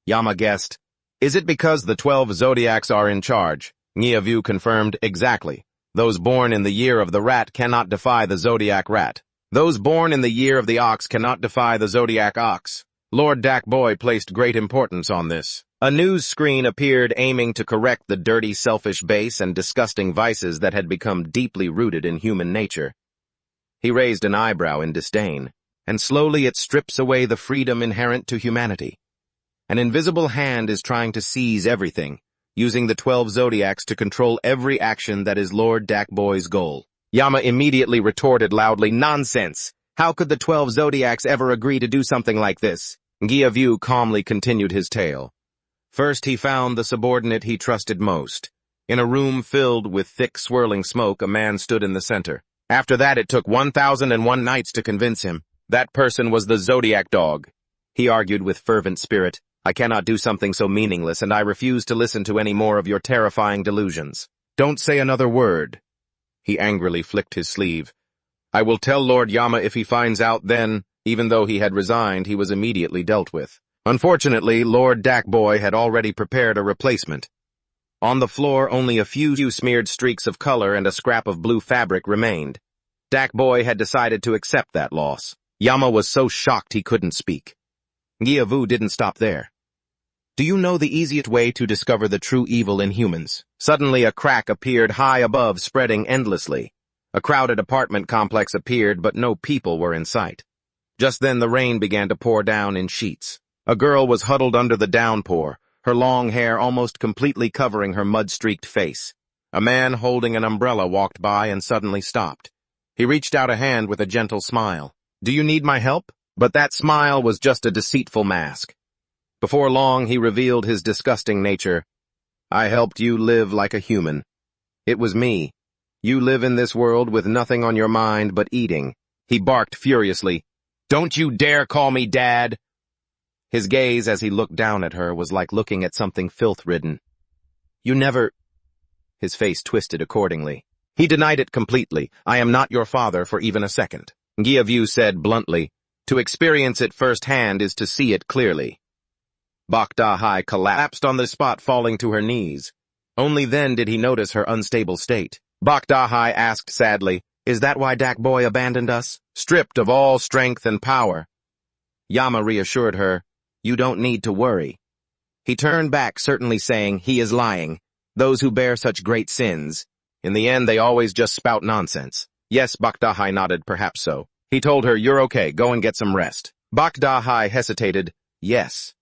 Yama guessed. Is it because the 12 zodiacs are in charge? Ngiavu confirmed, exactly. Those born in the year of the rat cannot defy the zodiac rat. Those born in the year of the ox cannot defy the zodiac ox. Lord Dakboy placed great importance on this. A news screen appeared, aiming to correct the dirty, selfish, base and disgusting vices that had become deeply rooted in human nature. He raised an eyebrow in disdain, and slowly it strips away the freedom inherent to humanity. An invisible hand is trying to seize everything, using the 12 zodiacs to control every action that is Lord Dakboy's goal. Yama immediately retorted loudly, nonsense! How could the 12 zodiacs ever agree to do something like this? Ngiavu calmly continued his tale. First he found the subordinate he trusted most. In a room filled with thick swirling smoke, a man stood in the center. After that it took 1001 nights to convince him. That person was the Zodiac Dog. He argued with fervent spirit, I cannot do something so meaningless, and I refuse to listen to any more of your terrifying delusions. Don't say another word. He angrily flicked his sleeve. I will tell Lord Yama if he finds out. Then, even though he had resigned, he was immediately dealt with. Unfortunately, Lord Dakboy had already prepared a replacement. On the floor, only a few smeared streaks of color and a scrap of blue fabric remained. Dakboy had decided to accept that loss. Yama was so shocked he couldn't speak. Ngiavu didn't stop there. Do you know the easiest way to discover the true evil in humans? Suddenly a crack appeared high above, spreading endlessly. A crowded apartment complex appeared, but no people were in sight. Just then the rain began to pour down in sheets. A girl was huddled under the downpour, her long hair almost completely covering her mud-streaked face. A man holding an umbrella walked by and suddenly stopped. He reached out a hand with a gentle smile. Do you need my help? But that smile was just a deceitful mask. Before long, he revealed his disgusting nature. I helped you live like a human. It was me. You live in this world with nothing on your mind but eating. He barked furiously. Don't you dare call me Dad! His gaze as he looked down at her was like looking at something filth-ridden. You never... His face twisted accordingly. He denied it completely. I am not your father for even a second. Ngiavu said bluntly, to experience it firsthand is to see it clearly. Bakdahai collapsed on the spot, falling to her knees. Only then did he notice her unstable state. Bakdahai asked sadly, "Is that why Dak Boy abandoned us? Stripped of all strength and power?" Yama reassured her, "You don't need to worry." He turned back, certainly saying, "He is lying. Those who bear such great sins. In the end, they always just spout nonsense." Yes, Bakdahai nodded, perhaps so. He told her, "You're okay, go and get some rest." Bakdahai hesitated, "Yes."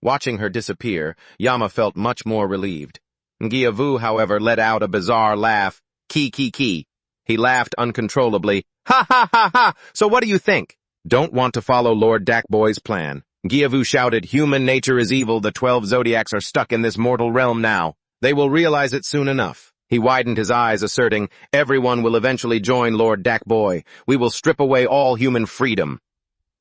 Watching her disappear, Yama felt much more relieved. Ngiavu, however, let out a bizarre laugh. Ki. He laughed uncontrollably. "Ha ha ha ha! So what do you think?" "Don't want to follow Lord Dakboy's plan." Ngiavu shouted, "Human nature is evil. The 12 zodiacs are stuck in this mortal realm now. They will realize it soon enough." He widened his eyes, asserting, "Everyone will eventually join Lord Dakboy. We will strip away all human freedom."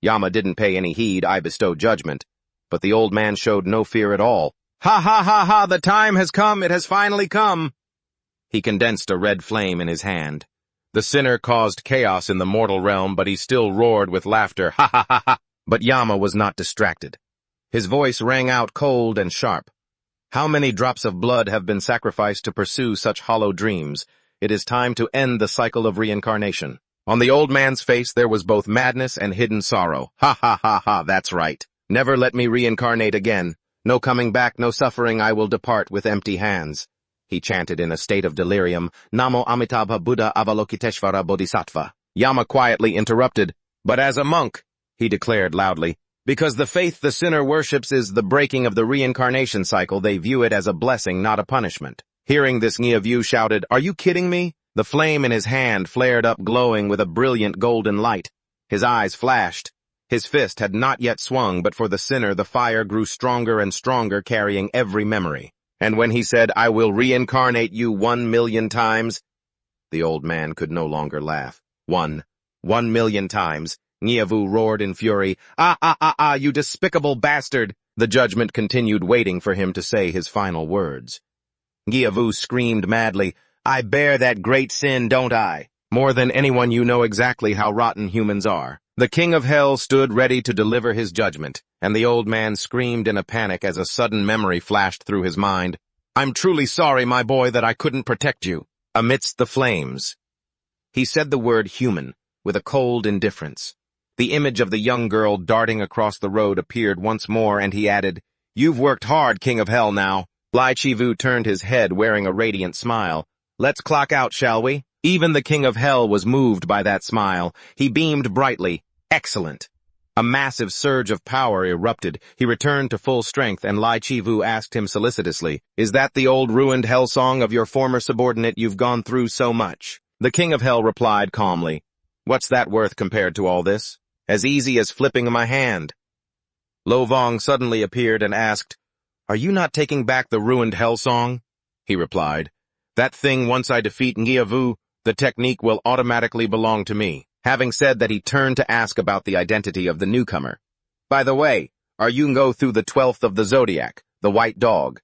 Yama didn't pay any heed. I bestowed judgment. But the old man showed no fear at all. "Ha ha ha ha! The time has come! It has finally come!" He condensed a red flame in his hand. The sinner caused chaos in the mortal realm, but he still roared with laughter. Ha ha ha ha! But Yama was not distracted. His voice rang out cold and sharp. "How many drops of blood have been sacrificed to pursue such hollow dreams? It is time to end the cycle of reincarnation." On the old man's face there was both madness and hidden sorrow. "Ha ha ha ha, that's right. Never let me reincarnate again. No coming back, no suffering, I will depart with empty hands." He chanted in a state of delirium, "Namo Amitabha Buddha Avalokiteshvara Bodhisattva." Yama quietly interrupted, "But as a monk," he declared loudly, "because the faith the sinner worships is the breaking of the reincarnation cycle, they view it as a blessing, not a punishment." Hearing this, Ngiavu shouted, "Are you kidding me?" The flame in his hand flared up, glowing with a brilliant golden light. His eyes flashed. His fist had not yet swung, but for the sinner the fire grew stronger and stronger, carrying every memory. And when he said, "I will reincarnate you 1,000,000 times," the old man could no longer laugh. 1,000,000 times. Ngiavu roared in fury, Ah, you despicable bastard!" The judgment continued, waiting for him to say his final words. Ngiavu screamed madly, "I bear that great sin, don't I? More than anyone you know exactly how rotten humans are." The king of hell stood ready to deliver his judgment, and the old man screamed in a panic as a sudden memory flashed through his mind. "I'm truly sorry, my boy, that I couldn't protect you." Amidst the flames, he said the word human with a cold indifference. The image of the young girl darting across the road appeared once more, and he added, "You've worked hard, king of hell, now." Lai Chivu turned his head, wearing a radiant smile. "Let's clock out, shall we?" Even the king of hell was moved by that smile. He beamed brightly. "Excellent." A massive surge of power erupted. He returned to full strength, and Lai Chivu asked him solicitously, "Is that the old ruined hell song of your former subordinate you've gone through so much?" The king of hell replied calmly, "What's that worth compared to all this? As easy as flipping my hand." Lo Vong suddenly appeared and asked, "Are you not taking back the ruined hell song?" He replied, "That thing, once I defeat Ngiavu, the technique will automatically belong to me." Having said that, he turned to ask about the identity of the newcomer. "By the way, are you Ngothu the 12th of the zodiac, the white dog?"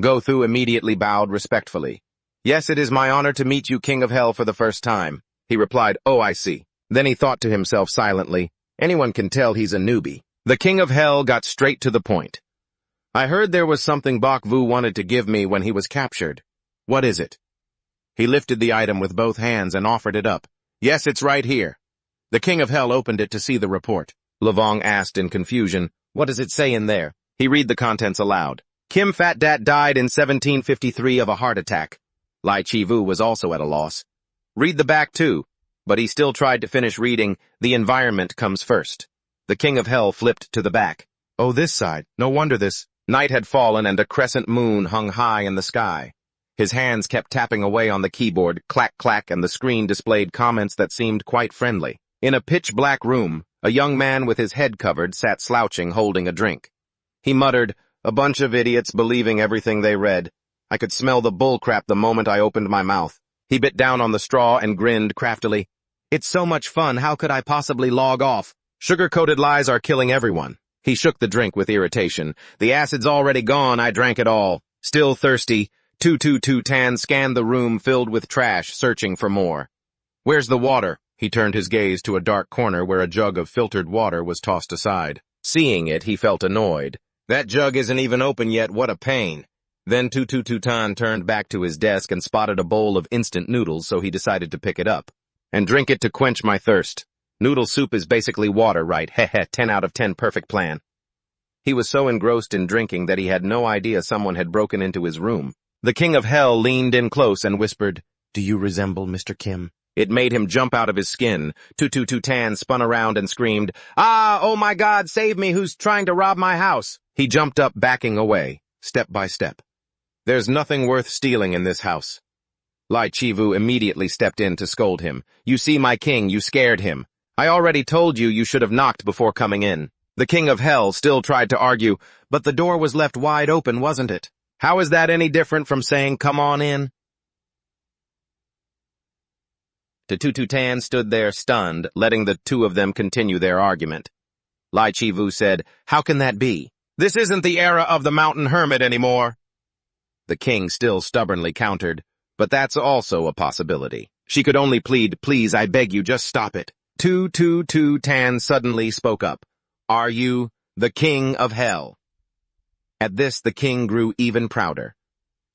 Ngothu immediately bowed respectfully. "Yes, it is my honor to meet you, king of hell, for the first time." He replied, "Oh, I see." Then he thought to himself silently, "Anyone can tell he's a newbie." The king of hell got straight to the point. "I heard there was something Bakvu wanted to give me when he was captured. What is it?" He lifted the item with both hands and offered it up. "Yes, it's right here." The king of hell opened it to see the report. Lavong asked in confusion, "What does it say in there?" He read the contents aloud. "Kim Fat Dat died in 1753 of a heart attack." Lai Chivu was also at a loss. "Read the back too." But he still tried to finish reading. "The environment comes first." The king of hell flipped to the back. "Oh, this side. No wonder this." Night had fallen and a crescent moon hung high in the sky. His hands kept tapping away on the keyboard, clack, clack, and the screen displayed comments that seemed quite friendly. In a pitch-black room, a young man with his head covered sat slouching, holding a drink. He muttered, "A bunch of idiots believing everything they read. I could smell the bullcrap the moment I opened my mouth." He bit down on the straw and grinned craftily. "It's so much fun, how could I possibly log off? Sugar-coated lies are killing everyone." He shook the drink with irritation. "The acid's already gone, I drank it all." Still thirsty, 222 Tan scanned the room filled with trash, searching for more. "Where's the water?" He turned his gaze to a dark corner where a jug of filtered water was tossed aside. Seeing it, he felt annoyed. "That jug isn't even open yet, what a pain." Then Tutututan turned back to his desk and spotted a bowl of instant noodles, so he decided to pick it up. And drink it to quench my thirst. Noodle soup is basically water, right? Heh, 10 out of 10, perfect plan. He was so engrossed in drinking that he had no idea someone had broken into his room. The King of Hell leaned in close and whispered, "Do you resemble Mr. Kim?" It made him jump out of his skin. Tutututan spun around and screamed, "Ah, oh my God, save me, who's trying to rob my house?" He jumped up, backing away, step by step. "There's nothing worth stealing in this house." Lai Chivu immediately stepped in to scold him. "You see, my king, you scared him. I already told you should have knocked before coming in." The King of Hell still tried to argue, "But the door was left wide open, wasn't it? How is that any different from saying, 'Come on in'?" Tutututan stood there stunned, letting the two of them continue their argument. Lai Chivu said, "How can that be? This isn't the era of the mountain hermit anymore." The king still stubbornly countered, "But that's also a possibility." She could only plead, "Please, I beg you, just stop it." Tutututan suddenly spoke up, "Are you the King of Hell?" At this, the king grew even prouder.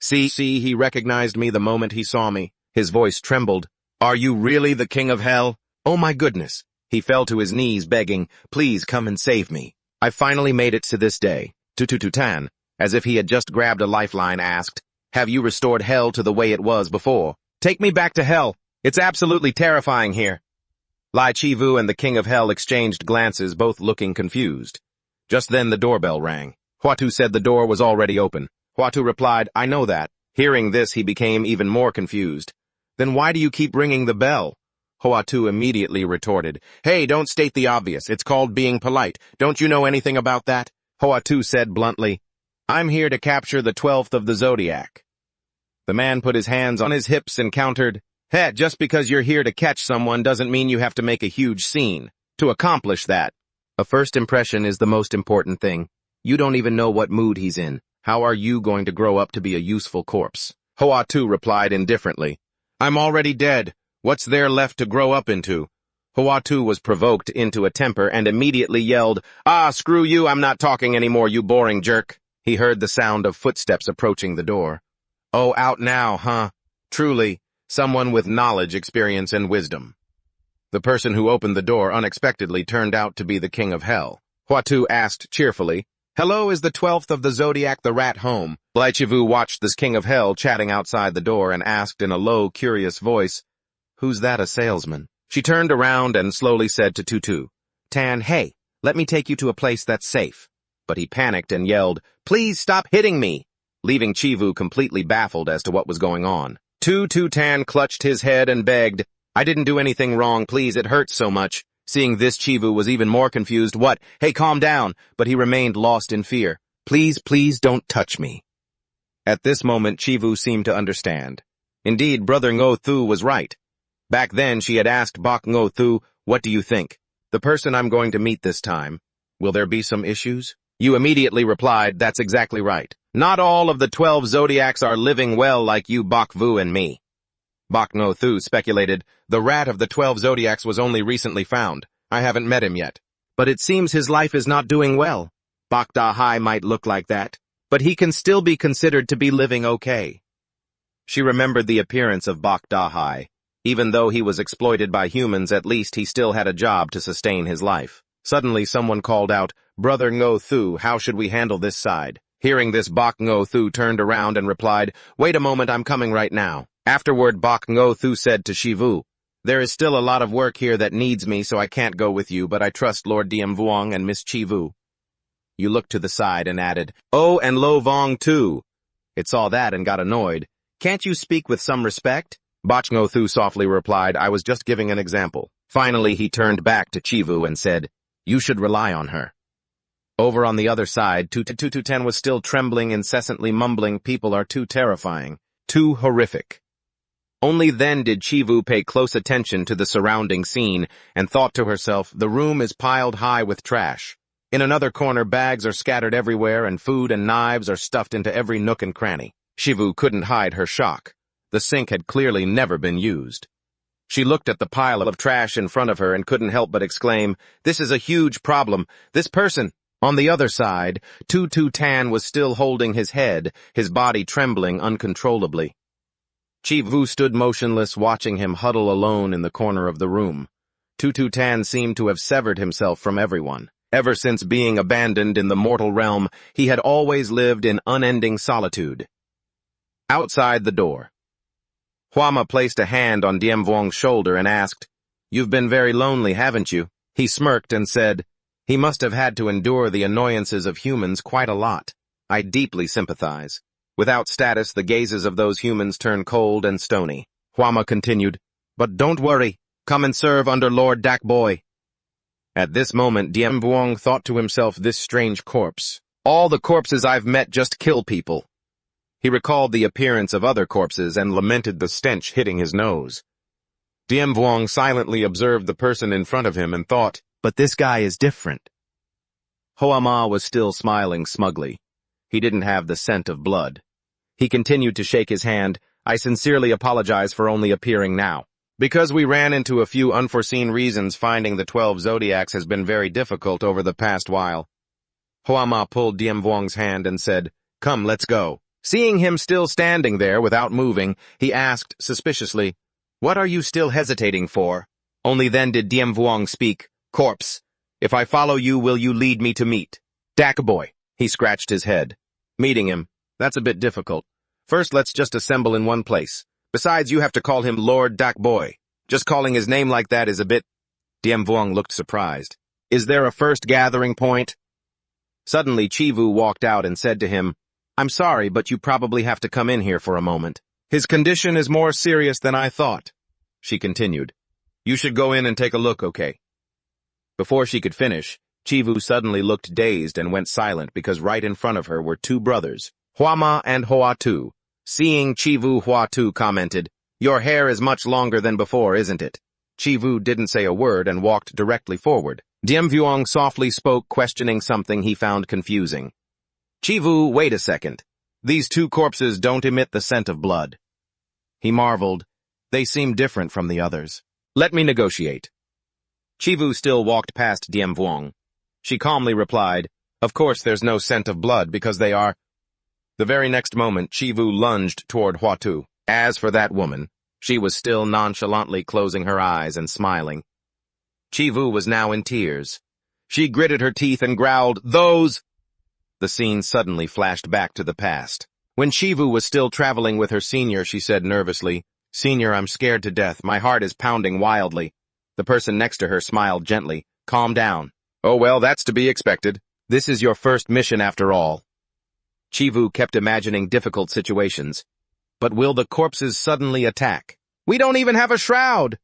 See, he recognized me the moment he saw me. His voice trembled. "Are you really the King of Hell? Oh my goodness." He fell to his knees begging, "Please come and save me. I finally made it to this day." Tutututan, as if he had just grabbed a lifeline, asked, "Have you restored hell to the way it was before?" "Take me back to hell. It's absolutely terrifying here." Lai Chivu and the King of Hell exchanged glances, both looking confused. Just then the doorbell rang. Huatu said the door was already open. Huatu replied, "I know that." Hearing this, he became even more confused. "Then why do you keep ringing the bell?" Huatu immediately retorted, "Hey, don't state the obvious. It's called being polite. Don't you know anything about that?" Huatu said bluntly, "I'm here to capture the 12th of the zodiac." The man put his hands on his hips and countered, "Hey, just because you're here to catch someone doesn't mean you have to make a huge scene. To accomplish that, a first impression is the most important thing. You don't even know what mood he's in. How are you going to grow up to be a useful corpse?" Huatu replied indifferently, "I'm already dead. What's there left to grow up into?" Huatu was provoked into a temper and immediately yelled, "Ah, screw you, I'm not talking anymore, you boring jerk." He heard the sound of footsteps approaching the door. "Oh, out now, huh? Truly, someone with knowledge, experience, and wisdom." The person who opened the door unexpectedly turned out to be the King of Hell. Huatu asked cheerfully, "Hello, is the 12th of the zodiac the rat home?" Lai Chivu watched this King of Hell chatting outside the door and asked in a low, curious voice, "Who's that, a salesman?" She turned around and slowly said to Tutu, "Tan, hey, let me take you to a place that's safe." But he panicked and yelled, "Please stop hitting me," leaving Chivu completely baffled as to what was going on. Tututan clutched his head and begged, "I didn't do anything wrong, please, it hurts so much." Seeing this, Chivu was even more confused. "What? Hey, calm down," but he remained lost in fear. "Please, please don't touch me." At this moment, Chivu seemed to understand. Indeed, Brother Ngo Thu was right. Back then, she had asked Bok Ngo Thu, "What do you think? The person I'm going to meet this time, will there be some issues?" You immediately replied, "That's exactly right. Not all of the 12 zodiacs are living well like you, Bok Vu, and me." Bok Ngo Thu speculated, "The rat of the 12 zodiacs was only recently found. I haven't met him yet. But it seems his life is not doing well. Bok Da Hai might look like that, but he can still be considered to be living okay." She remembered the appearance of Bok Da Hai. Even though he was exploited by humans, at least he still had a job to sustain his life. Suddenly someone called out, "Brother Ngo Thu, how should we handle this side?" Hearing this, Bok Ngo Thu turned around and replied, "Wait a moment, I'm coming right now." Afterward, Bok Ngo Thu said to Shivu, "There is still a lot of work here that needs me, so I can't go with you, but I trust Lord Diem Vuong and Miss Chivu." You looked to the side and added, "Oh, and Lo Vong too." It saw that and got annoyed. "Can't you speak with some respect?" Bok Ngo Thu softly replied, "I was just giving an example." Finally, he turned back to Chivu and said, "You should rely on her." Over on the other side, Tutututan was still trembling, incessantly mumbling, "People are too terrifying, too horrific." Only then did Chivu pay close attention to the surrounding scene and thought to herself, "The room is piled high with trash. In another corner, bags are scattered everywhere and food and knives are stuffed into every nook and cranny." Chivu couldn't hide her shock. The sink had clearly never been used. She looked at the pile of trash in front of her and couldn't help but exclaim, "This is a huge problem. This person..." On the other side, Tutu Tan was still holding his head, his body trembling uncontrollably. Chivu stood motionless, watching him huddle alone in the corner of the room. Tutu Tan seemed to have severed himself from everyone. Ever since being abandoned in the mortal realm, he had always lived in unending solitude. Outside the door, Huama placed a hand on Diem Vuong's shoulder and asked, "You've been very lonely, haven't you?" He smirked and said, "He must have had to endure the annoyances of humans quite a lot. I deeply sympathize." Without status, the gazes of those humans turn cold and stony. Huama continued, "But don't worry. Come and serve under Lord Dak Boy." At this moment, Diem Vuong thought to himself, this strange corpse. All the corpses I've met just kill people. He recalled the appearance of other corpses and lamented the stench hitting his nose. Diem Vuong silently observed the person in front of him and thought, but this guy is different. Hoama was still smiling smugly. He didn't have the scent of blood. He continued to shake his hand. "I sincerely apologize for only appearing now. Because we ran into a few unforeseen reasons, finding the 12 zodiacs has been very difficult over the past while." Hoama pulled Diem Vuong's hand and said, "Come, let's go." Seeing him still standing there without moving, he asked suspiciously, "What are you still hesitating for?" Only then did Diem Vuong speak. "Corpse, if I follow you, will you lead me to meet Dak Boy?" He scratched his head. "Meeting him? That's a bit difficult. First, let's just assemble in one place. Besides, you have to call him Lord Dak Boy. Just calling his name like that is a bit—" Diem Vuong looked surprised. "Is there a first gathering point?" Suddenly, Chivu walked out and said to him, "I'm sorry, but you probably have to come in here for a moment. His condition is more serious than I thought." She continued, "You should go in and take a look, okay?" Before she could finish, Chivu suddenly looked dazed and went silent because right in front of her were two brothers, Huama and Hoatu. Seeing Chivu, Huatu commented, "Your hair is much longer than before, isn't it?" Chivu didn't say a word and walked directly forward. Diem Vuong softly spoke, questioning something he found confusing. "Chivu, wait a second. These two corpses don't emit the scent of blood." He marveled. They seem different from the others. "Let me negotiate." Chivu still walked past Diem Vuong. She calmly replied, "Of course there's no scent of blood because they are—" The very next moment, Chivu lunged toward Huatu. As for that woman, she was still nonchalantly closing her eyes and smiling. Chivu was now in tears. She gritted her teeth and growled, "Those—" The scene suddenly flashed back to the past. When Chivu was still traveling with her senior, she said nervously, "Senior, I'm scared to death. My heart is pounding wildly." The person next to her smiled gently. "Calm down." "Oh well, that's to be expected. This is your first mission after all." Chivu kept imagining difficult situations. But will the corpses suddenly attack? "We don't even have a shroud!"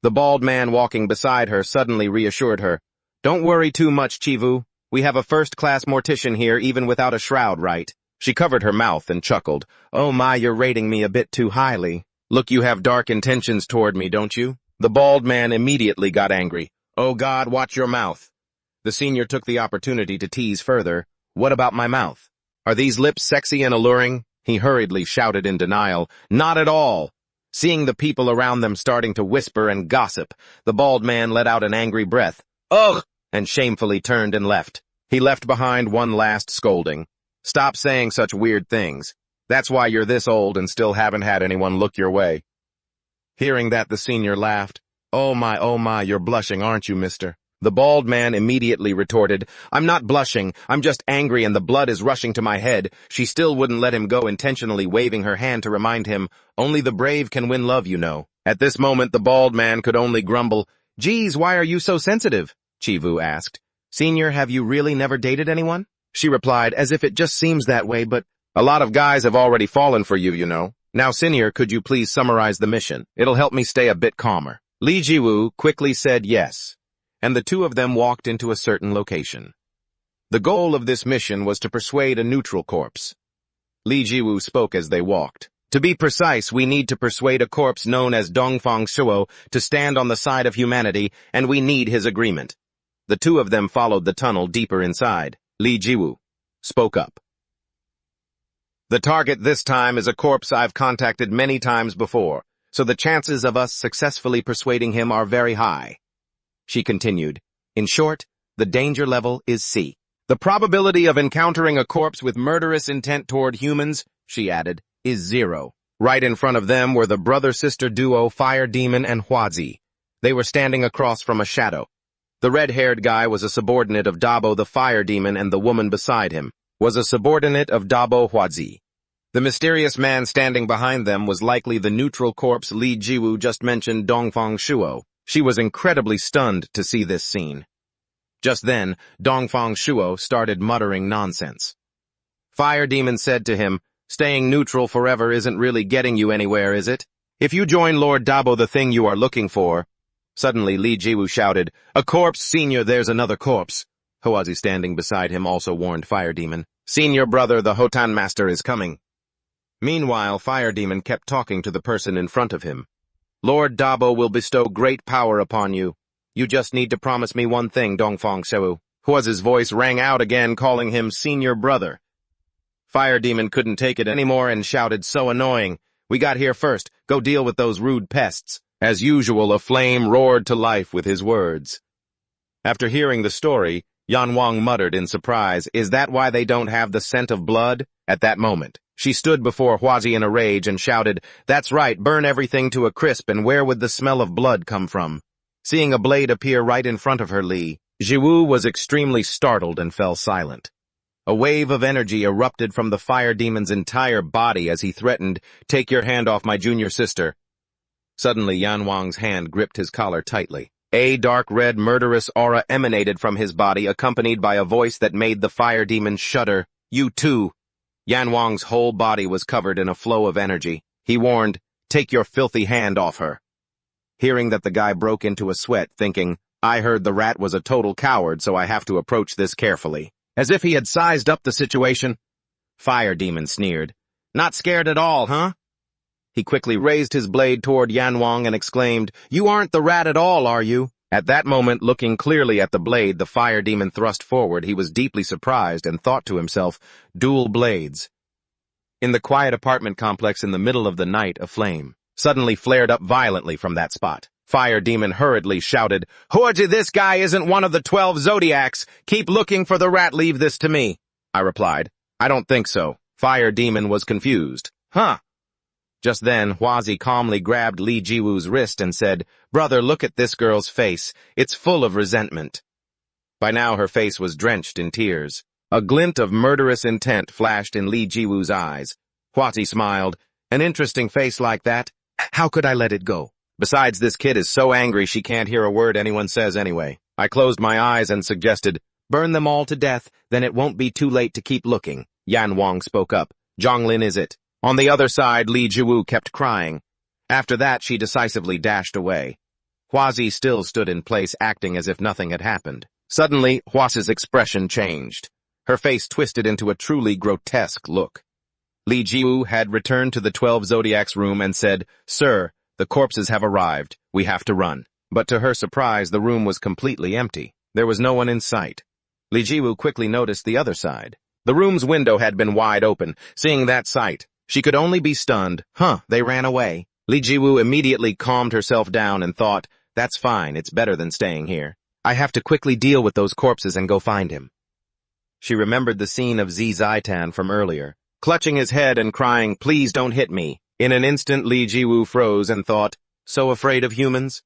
The bald man walking beside her suddenly reassured her. "Don't worry too much, Chivu. We have a first-class mortician here even without a shroud, right?" She covered her mouth and chuckled. "Oh my, you're rating me a bit too highly. Look, you have dark intentions toward me, don't you?" The bald man immediately got angry. "Oh God, watch your mouth." The senior took the opportunity to tease further. "What about my mouth? Are these lips sexy and alluring?" He hurriedly shouted in denial. "Not at all." Seeing the people around them starting to whisper and gossip, the bald man let out an angry breath. "Ugh!" and shamefully turned and left. He left behind one last scolding. "Stop saying such weird things. That's why you're this old and still haven't had anyone look your way." Hearing that, the senior laughed. Oh my, you're blushing, aren't you, mister?" The bald man immediately retorted, "I'm not blushing, I'm just angry and the blood is rushing to my head." She still wouldn't let him go, intentionally waving her hand to remind him, "Only the brave can win love, you know." At this moment, the bald man could only grumble. "Geez, why are you so sensitive?" Chivu asked. "Senior, have you really never dated anyone?" She replied, "As if it just seems that way, but a lot of guys have already fallen for you, you know. Now, senior, could you please summarize the mission? It'll help me stay a bit calmer." Li Jiwu quickly said yes, and the two of them walked into a certain location. The goal of this mission was to persuade a neutral corpse. Li Jiwu spoke as they walked. "To be precise, we need to persuade a corpse known as Dongfang Shuo to stand on the side of humanity, and we need his agreement." The two of them followed the tunnel deeper inside. Li Jiwu spoke up. "The target this time is a corpse I've contacted many times before, so the chances of us successfully persuading him are very high." She continued, "In short, the danger level is C." The probability of encountering a corpse with murderous intent toward humans, she added, is 0. Right in front of them were the brother-sister duo Fire Demon and Huazi. They were standing across from a shadow. The red-haired guy was a subordinate of Dabo the Fire Demon, and the woman beside him was a subordinate of Dabo Huazi. The mysterious man standing behind them was likely the neutral corpse Li Jiwu just mentioned, Dongfang Shuo. She was incredibly stunned to see this scene. Just then, Dongfang Shuo started muttering nonsense. Fire Demon said to him, "Staying neutral forever isn't really getting you anywhere, is it? If you join Lord Dabo, the thing you are looking for." Suddenly, Li Jiwu shouted, "A corpse, senior, there's another corpse." Huazi standing beside him also warned Fire Demon, "Senior brother, the Hotan Master is coming." Meanwhile, Fire Demon kept talking to the person in front of him. "Lord Dabo will bestow great power upon you. You just need to promise me one thing, Dongfang Shuo." Huazi's voice rang out again, calling him senior brother. Fire Demon couldn't take it anymore and shouted, "So annoying. We got here first. Go deal with those rude pests." As usual, a flame roared to life with his words. After hearing the story, Yan Wang muttered in surprise, "Is that why they don't have the scent of blood?" At that moment, she stood before Huazi in a rage and shouted, "That's right, burn everything to a crisp, and where would the smell of blood come from?" Seeing a blade appear right in front of her, Li Jiwu was extremely startled and fell silent. A wave of energy erupted from the Fire Demon's entire body as he threatened, "Take your hand off my junior sister." Suddenly, Yan Wang's hand gripped his collar tightly. A dark red murderous aura emanated from his body, accompanied by a voice that made the Fire Demon shudder. "You too." Yan Wang's whole body was covered in a flow of energy. He warned, "Take your filthy hand off her." Hearing that, the guy broke into a sweat, thinking, "I heard the rat was a total coward, so I have to approach this carefully." As if he had sized up the situation. Fire Demon sneered, "Not scared at all, huh?" He quickly raised his blade toward Yan Wang and exclaimed, "You aren't the rat at all, are you?" At that moment, looking clearly at the blade the Fire Demon thrust forward, he was deeply surprised and thought to himself, "Dual blades." In the quiet apartment complex in the middle of the night, a flame suddenly flared up violently from that spot. Fire Demon hurriedly shouted, "Huazi, this guy isn't one of the 12 zodiacs. Keep looking for the rat, leave this to me." I replied, "I don't think so." Fire Demon was confused. "Huh." Just then, Huazi calmly grabbed Li Jiwu's wrist and said, "Brother, look at this girl's face. It's full of resentment." By now, her face was drenched in tears. A glint of murderous intent flashed in Li Jiwu's eyes. Huazi smiled. "An interesting face like that. How could I let it go? Besides, this kid is so angry she can't hear a word anyone says anyway." I closed my eyes and suggested, "Burn them all to death, then it won't be too late to keep looking." Yan Wang spoke up, "Zhonglin, is it?" On the other side, Li Jiwu kept crying. After that, she decisively dashed away. Huazi still stood in place, acting as if nothing had happened. Suddenly, Huazi's expression changed. Her face twisted into a truly grotesque look. Li Jiwu had returned to the 12 Zodiacs room and said, "Sir, the corpses have arrived. We have to run." But to her surprise, the room was completely empty. There was no one in sight. Li Jiwu quickly noticed the other side. The room's window had been wide open. Seeing that sight, she could only be stunned. They ran away. Li Jiwu immediately calmed herself down and thought, "That's fine, it's better than staying here. I have to quickly deal with those corpses and go find him." She remembered the scene of Zi Zaitan from earlier, clutching his head and crying, "Please don't hit me." In an instant, Li Jiwu froze and thought, "So afraid of humans?"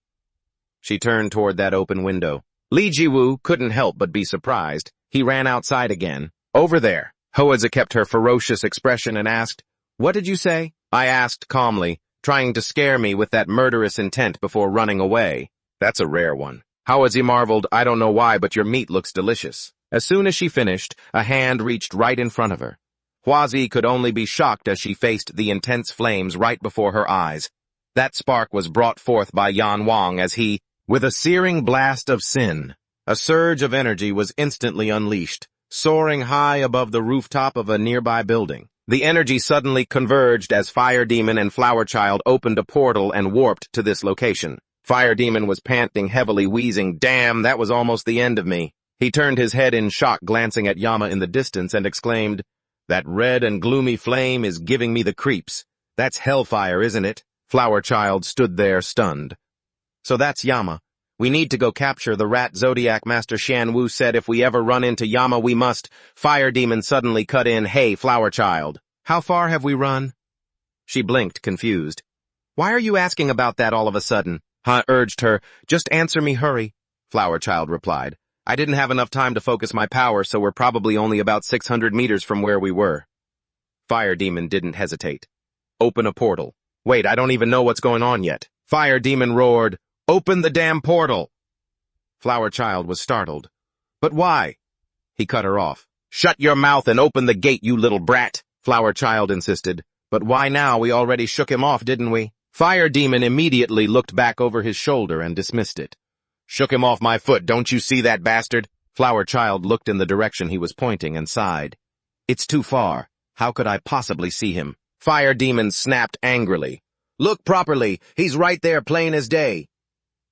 She turned toward that open window. Li Jiwu couldn't help but be surprised. He ran outside again. "Over there." Huazi kept her ferocious expression and asked, "What did you say?" I asked calmly, trying to scare me with that murderous intent before running away. "That's a rare one." Huazi marveled, "I don't know why, but your meat looks delicious." As soon as she finished, a hand reached right in front of her. Huazi could only be shocked as she faced the intense flames right before her eyes. That spark was brought forth by Yan Wang as he, with a searing blast of sin, a surge of energy was instantly unleashed, soaring high above the rooftop of a nearby building. The energy suddenly converged as Fire Demon and Flower Child opened a portal and warped to this location. Fire Demon was panting heavily, wheezing, "Damn, that was almost the end of me." He turned his head in shock, glancing at Yama in the distance, and exclaimed, "That red and gloomy flame is giving me the creeps. That's hellfire, isn't it?" Flower Child stood there stunned. "So that's Yama. We need to go capture the rat Zodiac. Master Shan Wu said if we ever run into Yama we must. Fire Demon suddenly cut in, hey, Flower Child. How far have we run? She blinked, confused. Why are you asking about that all of a sudden? I urged her. Just answer me, hurry. Flower Child replied. I didn't have enough time to focus my power, so we're probably only about 600 meters from where we were. Fire Demon didn't hesitate. Open a portal. Wait, I don't even know what's going on yet. Fire Demon roared. Open the damn portal! Flower Child was startled. But why? He cut her off. Shut your mouth and open the gate, you little brat, Flower Child insisted. But why now? We already shook him off, didn't we? Fire Demon immediately looked back over his shoulder and dismissed it. Shook him off my foot, don't you see that bastard? Flower Child looked in the direction he was pointing and sighed. It's too far. How could I possibly see him? Fire Demon snapped angrily. Look properly, he's right there plain as day.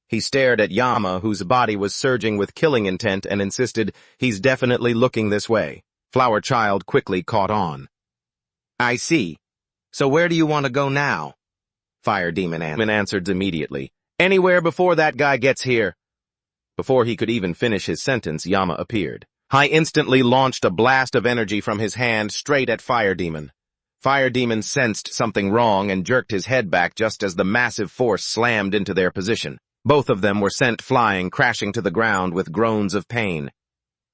He stared at Yama, whose body was surging with killing intent, and insisted, he's definitely looking this way. Flower Child quickly caught on. I see. So where do you want to go now? Fire Demon answered immediately. Anywhere before that guy gets here. Before he could even finish his sentence, Yama appeared. I instantly launched a blast of energy from his hand straight at Fire Demon. Fire Demon sensed something wrong and jerked his head back just as the massive force slammed into their position. Both of them were sent flying, crashing to the ground with groans of pain.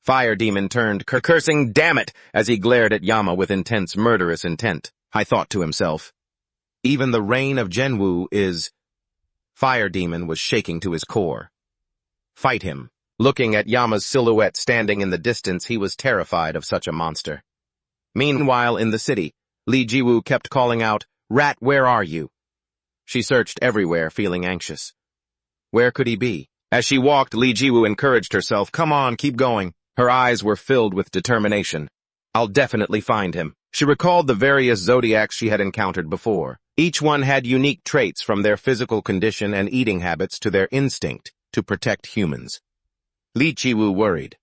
Fire Demon turned, cursing, damn it, as he glared at Yama with intense, murderous intent. I thought to himself, even the reign of Zhenwu is... Fire Demon was shaking to his core. Fight him. Looking at Yama's silhouette standing in the distance, he was terrified of such a monster. Meanwhile, in the city, Li Jiwu kept calling out, Rat, where are you? She searched everywhere, feeling anxious. Where could he be? As she walked, Li Jiwu encouraged herself, come on, keep going. Her eyes were filled with determination. I'll definitely find him. She recalled the various zodiacs she had encountered before. Each one had unique traits from their physical condition and eating habits to their instinct to protect humans. Li Jiwu worried.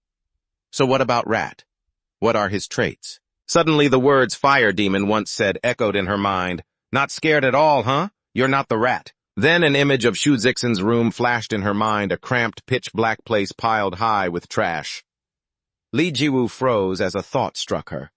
So what about Rat? What are his traits? Suddenly the words Fire Demon once said echoed in her mind. Not scared at all, huh? You're not the rat. Then an image of Shu Zixin's room flashed in her mind, a cramped, pitch-black place piled high with trash. Li Jiwu froze as a thought struck her.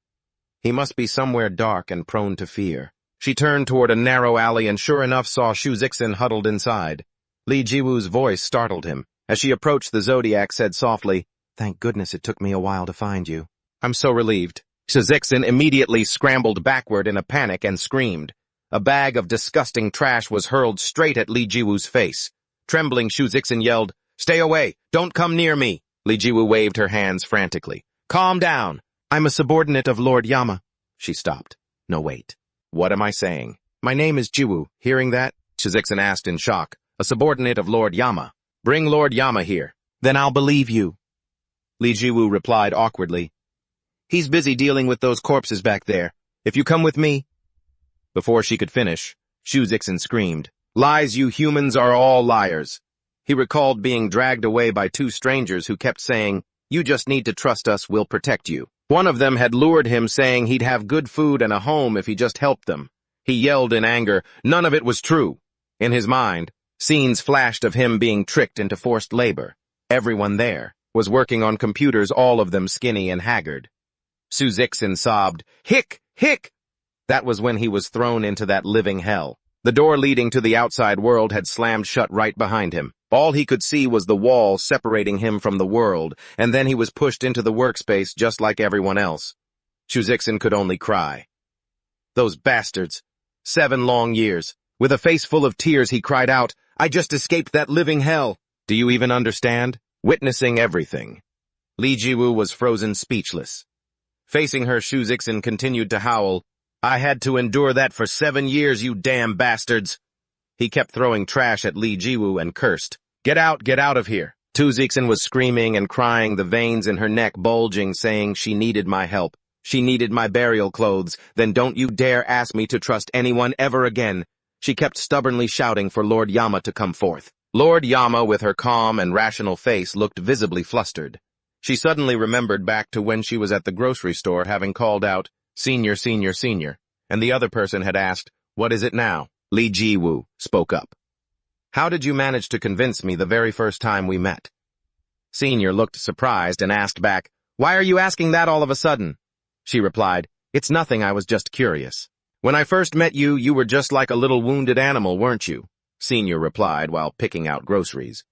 He must be somewhere dark and prone to fear. She turned toward a narrow alley and sure enough saw Shu Zixin huddled inside. Li Jiwu's voice startled him. As she approached, the Zodiac said softly, Thank goodness it took me a while to find you. I'm so relieved. Shu Zixin immediately scrambled backward in a panic and screamed. A bag of disgusting trash was hurled straight at Li Jiwu's face. Trembling, Shu Zixin yelled, Stay away! Don't come near me! Li Jiwu waved her hands frantically. Calm down! I'm a subordinate of Lord Yama. She stopped. No, wait. What am I saying? My name is Jiwu. Hearing that? Shu Zixin asked in shock. A subordinate of Lord Yama. Bring Lord Yama here. Then I'll believe you. Li Jiwu replied awkwardly. He's busy dealing with those corpses back there. If you come with me... Before she could finish, Shu Zixin screamed, Lies, you humans are all liars. He recalled being dragged away by two strangers who kept saying, You just need to trust us, we'll protect you. One of them had lured him saying he'd have good food and a home if he just helped them. He yelled in anger, none of it was true. In his mind, scenes flashed of him being tricked into forced labor. Everyone there was working on computers, all of them skinny and haggard. Shu Zixin sobbed, Hick! Hick! That was when he was thrown into that living hell. The door leading to the outside world had slammed shut right behind him. All he could see was the wall separating him from the world, and then he was pushed into the workspace just like everyone else. Shu Zixin could only cry. Those bastards. 7 long years. With a face full of tears, he cried out, I just escaped that living hell. Do you even understand? Witnessing everything. Li Jiwu was frozen speechless. Facing her, Shu Zixin continued to howl, I had to endure that for 7 years, you damn bastards. He kept throwing trash at Li Jiwu and cursed. Get out of here. Shu Zixin was screaming and crying, the veins in her neck bulging, saying she needed my help. She needed my burial clothes. Then don't you dare ask me to trust anyone ever again. She kept stubbornly shouting for Lord Yama to come forth. Lord Yama, with her calm and rational face, looked visibly flustered. She suddenly remembered back to when she was at the grocery store having called out, Senior, senior, senior, and the other person had asked, What is it now? Li Jiwu spoke up. How did you manage to convince me the very first time we met? Senior looked surprised and asked back, Why are you asking that all of a sudden? She replied, It's nothing, I was just curious. When I first met you, you were just like a little wounded animal, weren't you? Senior replied while picking out groceries.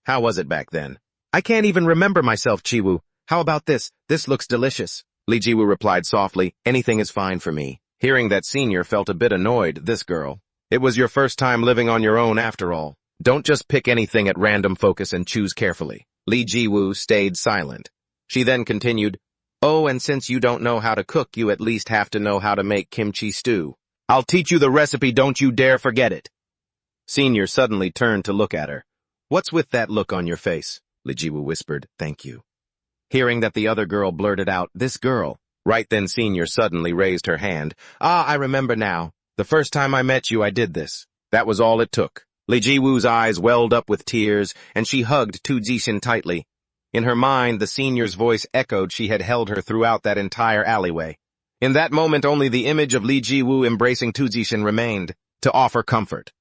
How was it back then? I can't even remember myself, Chiwoo. How about this? This looks delicious. Lee Jiwoo replied softly, Anything is fine for me. Hearing that Senior felt a bit annoyed, this girl. It was your first time living on your own after all. Don't just pick anything at random focus and choose carefully. Lee Jiwoo stayed silent. She then continued, Oh, and since you don't know how to cook, you at least have to know how to make kimchi stew. I'll teach you the recipe, don't you dare forget it. Senior suddenly turned to look at her. What's with that look on your face? Lee Jiwoo whispered, Thank you. Hearing that the other girl blurted out, This girl. Right then Senior suddenly raised her hand. I remember now. The first time I met you, I did this. That was all it took. Lee Jiwoo's eyes welled up with tears, and she hugged Tu Jishin tightly. In her mind, the Senior's voice echoed she had held her throughout that entire alleyway. In that moment, only the image of Lee Jiwoo embracing Tu Jishin remained, to offer comfort.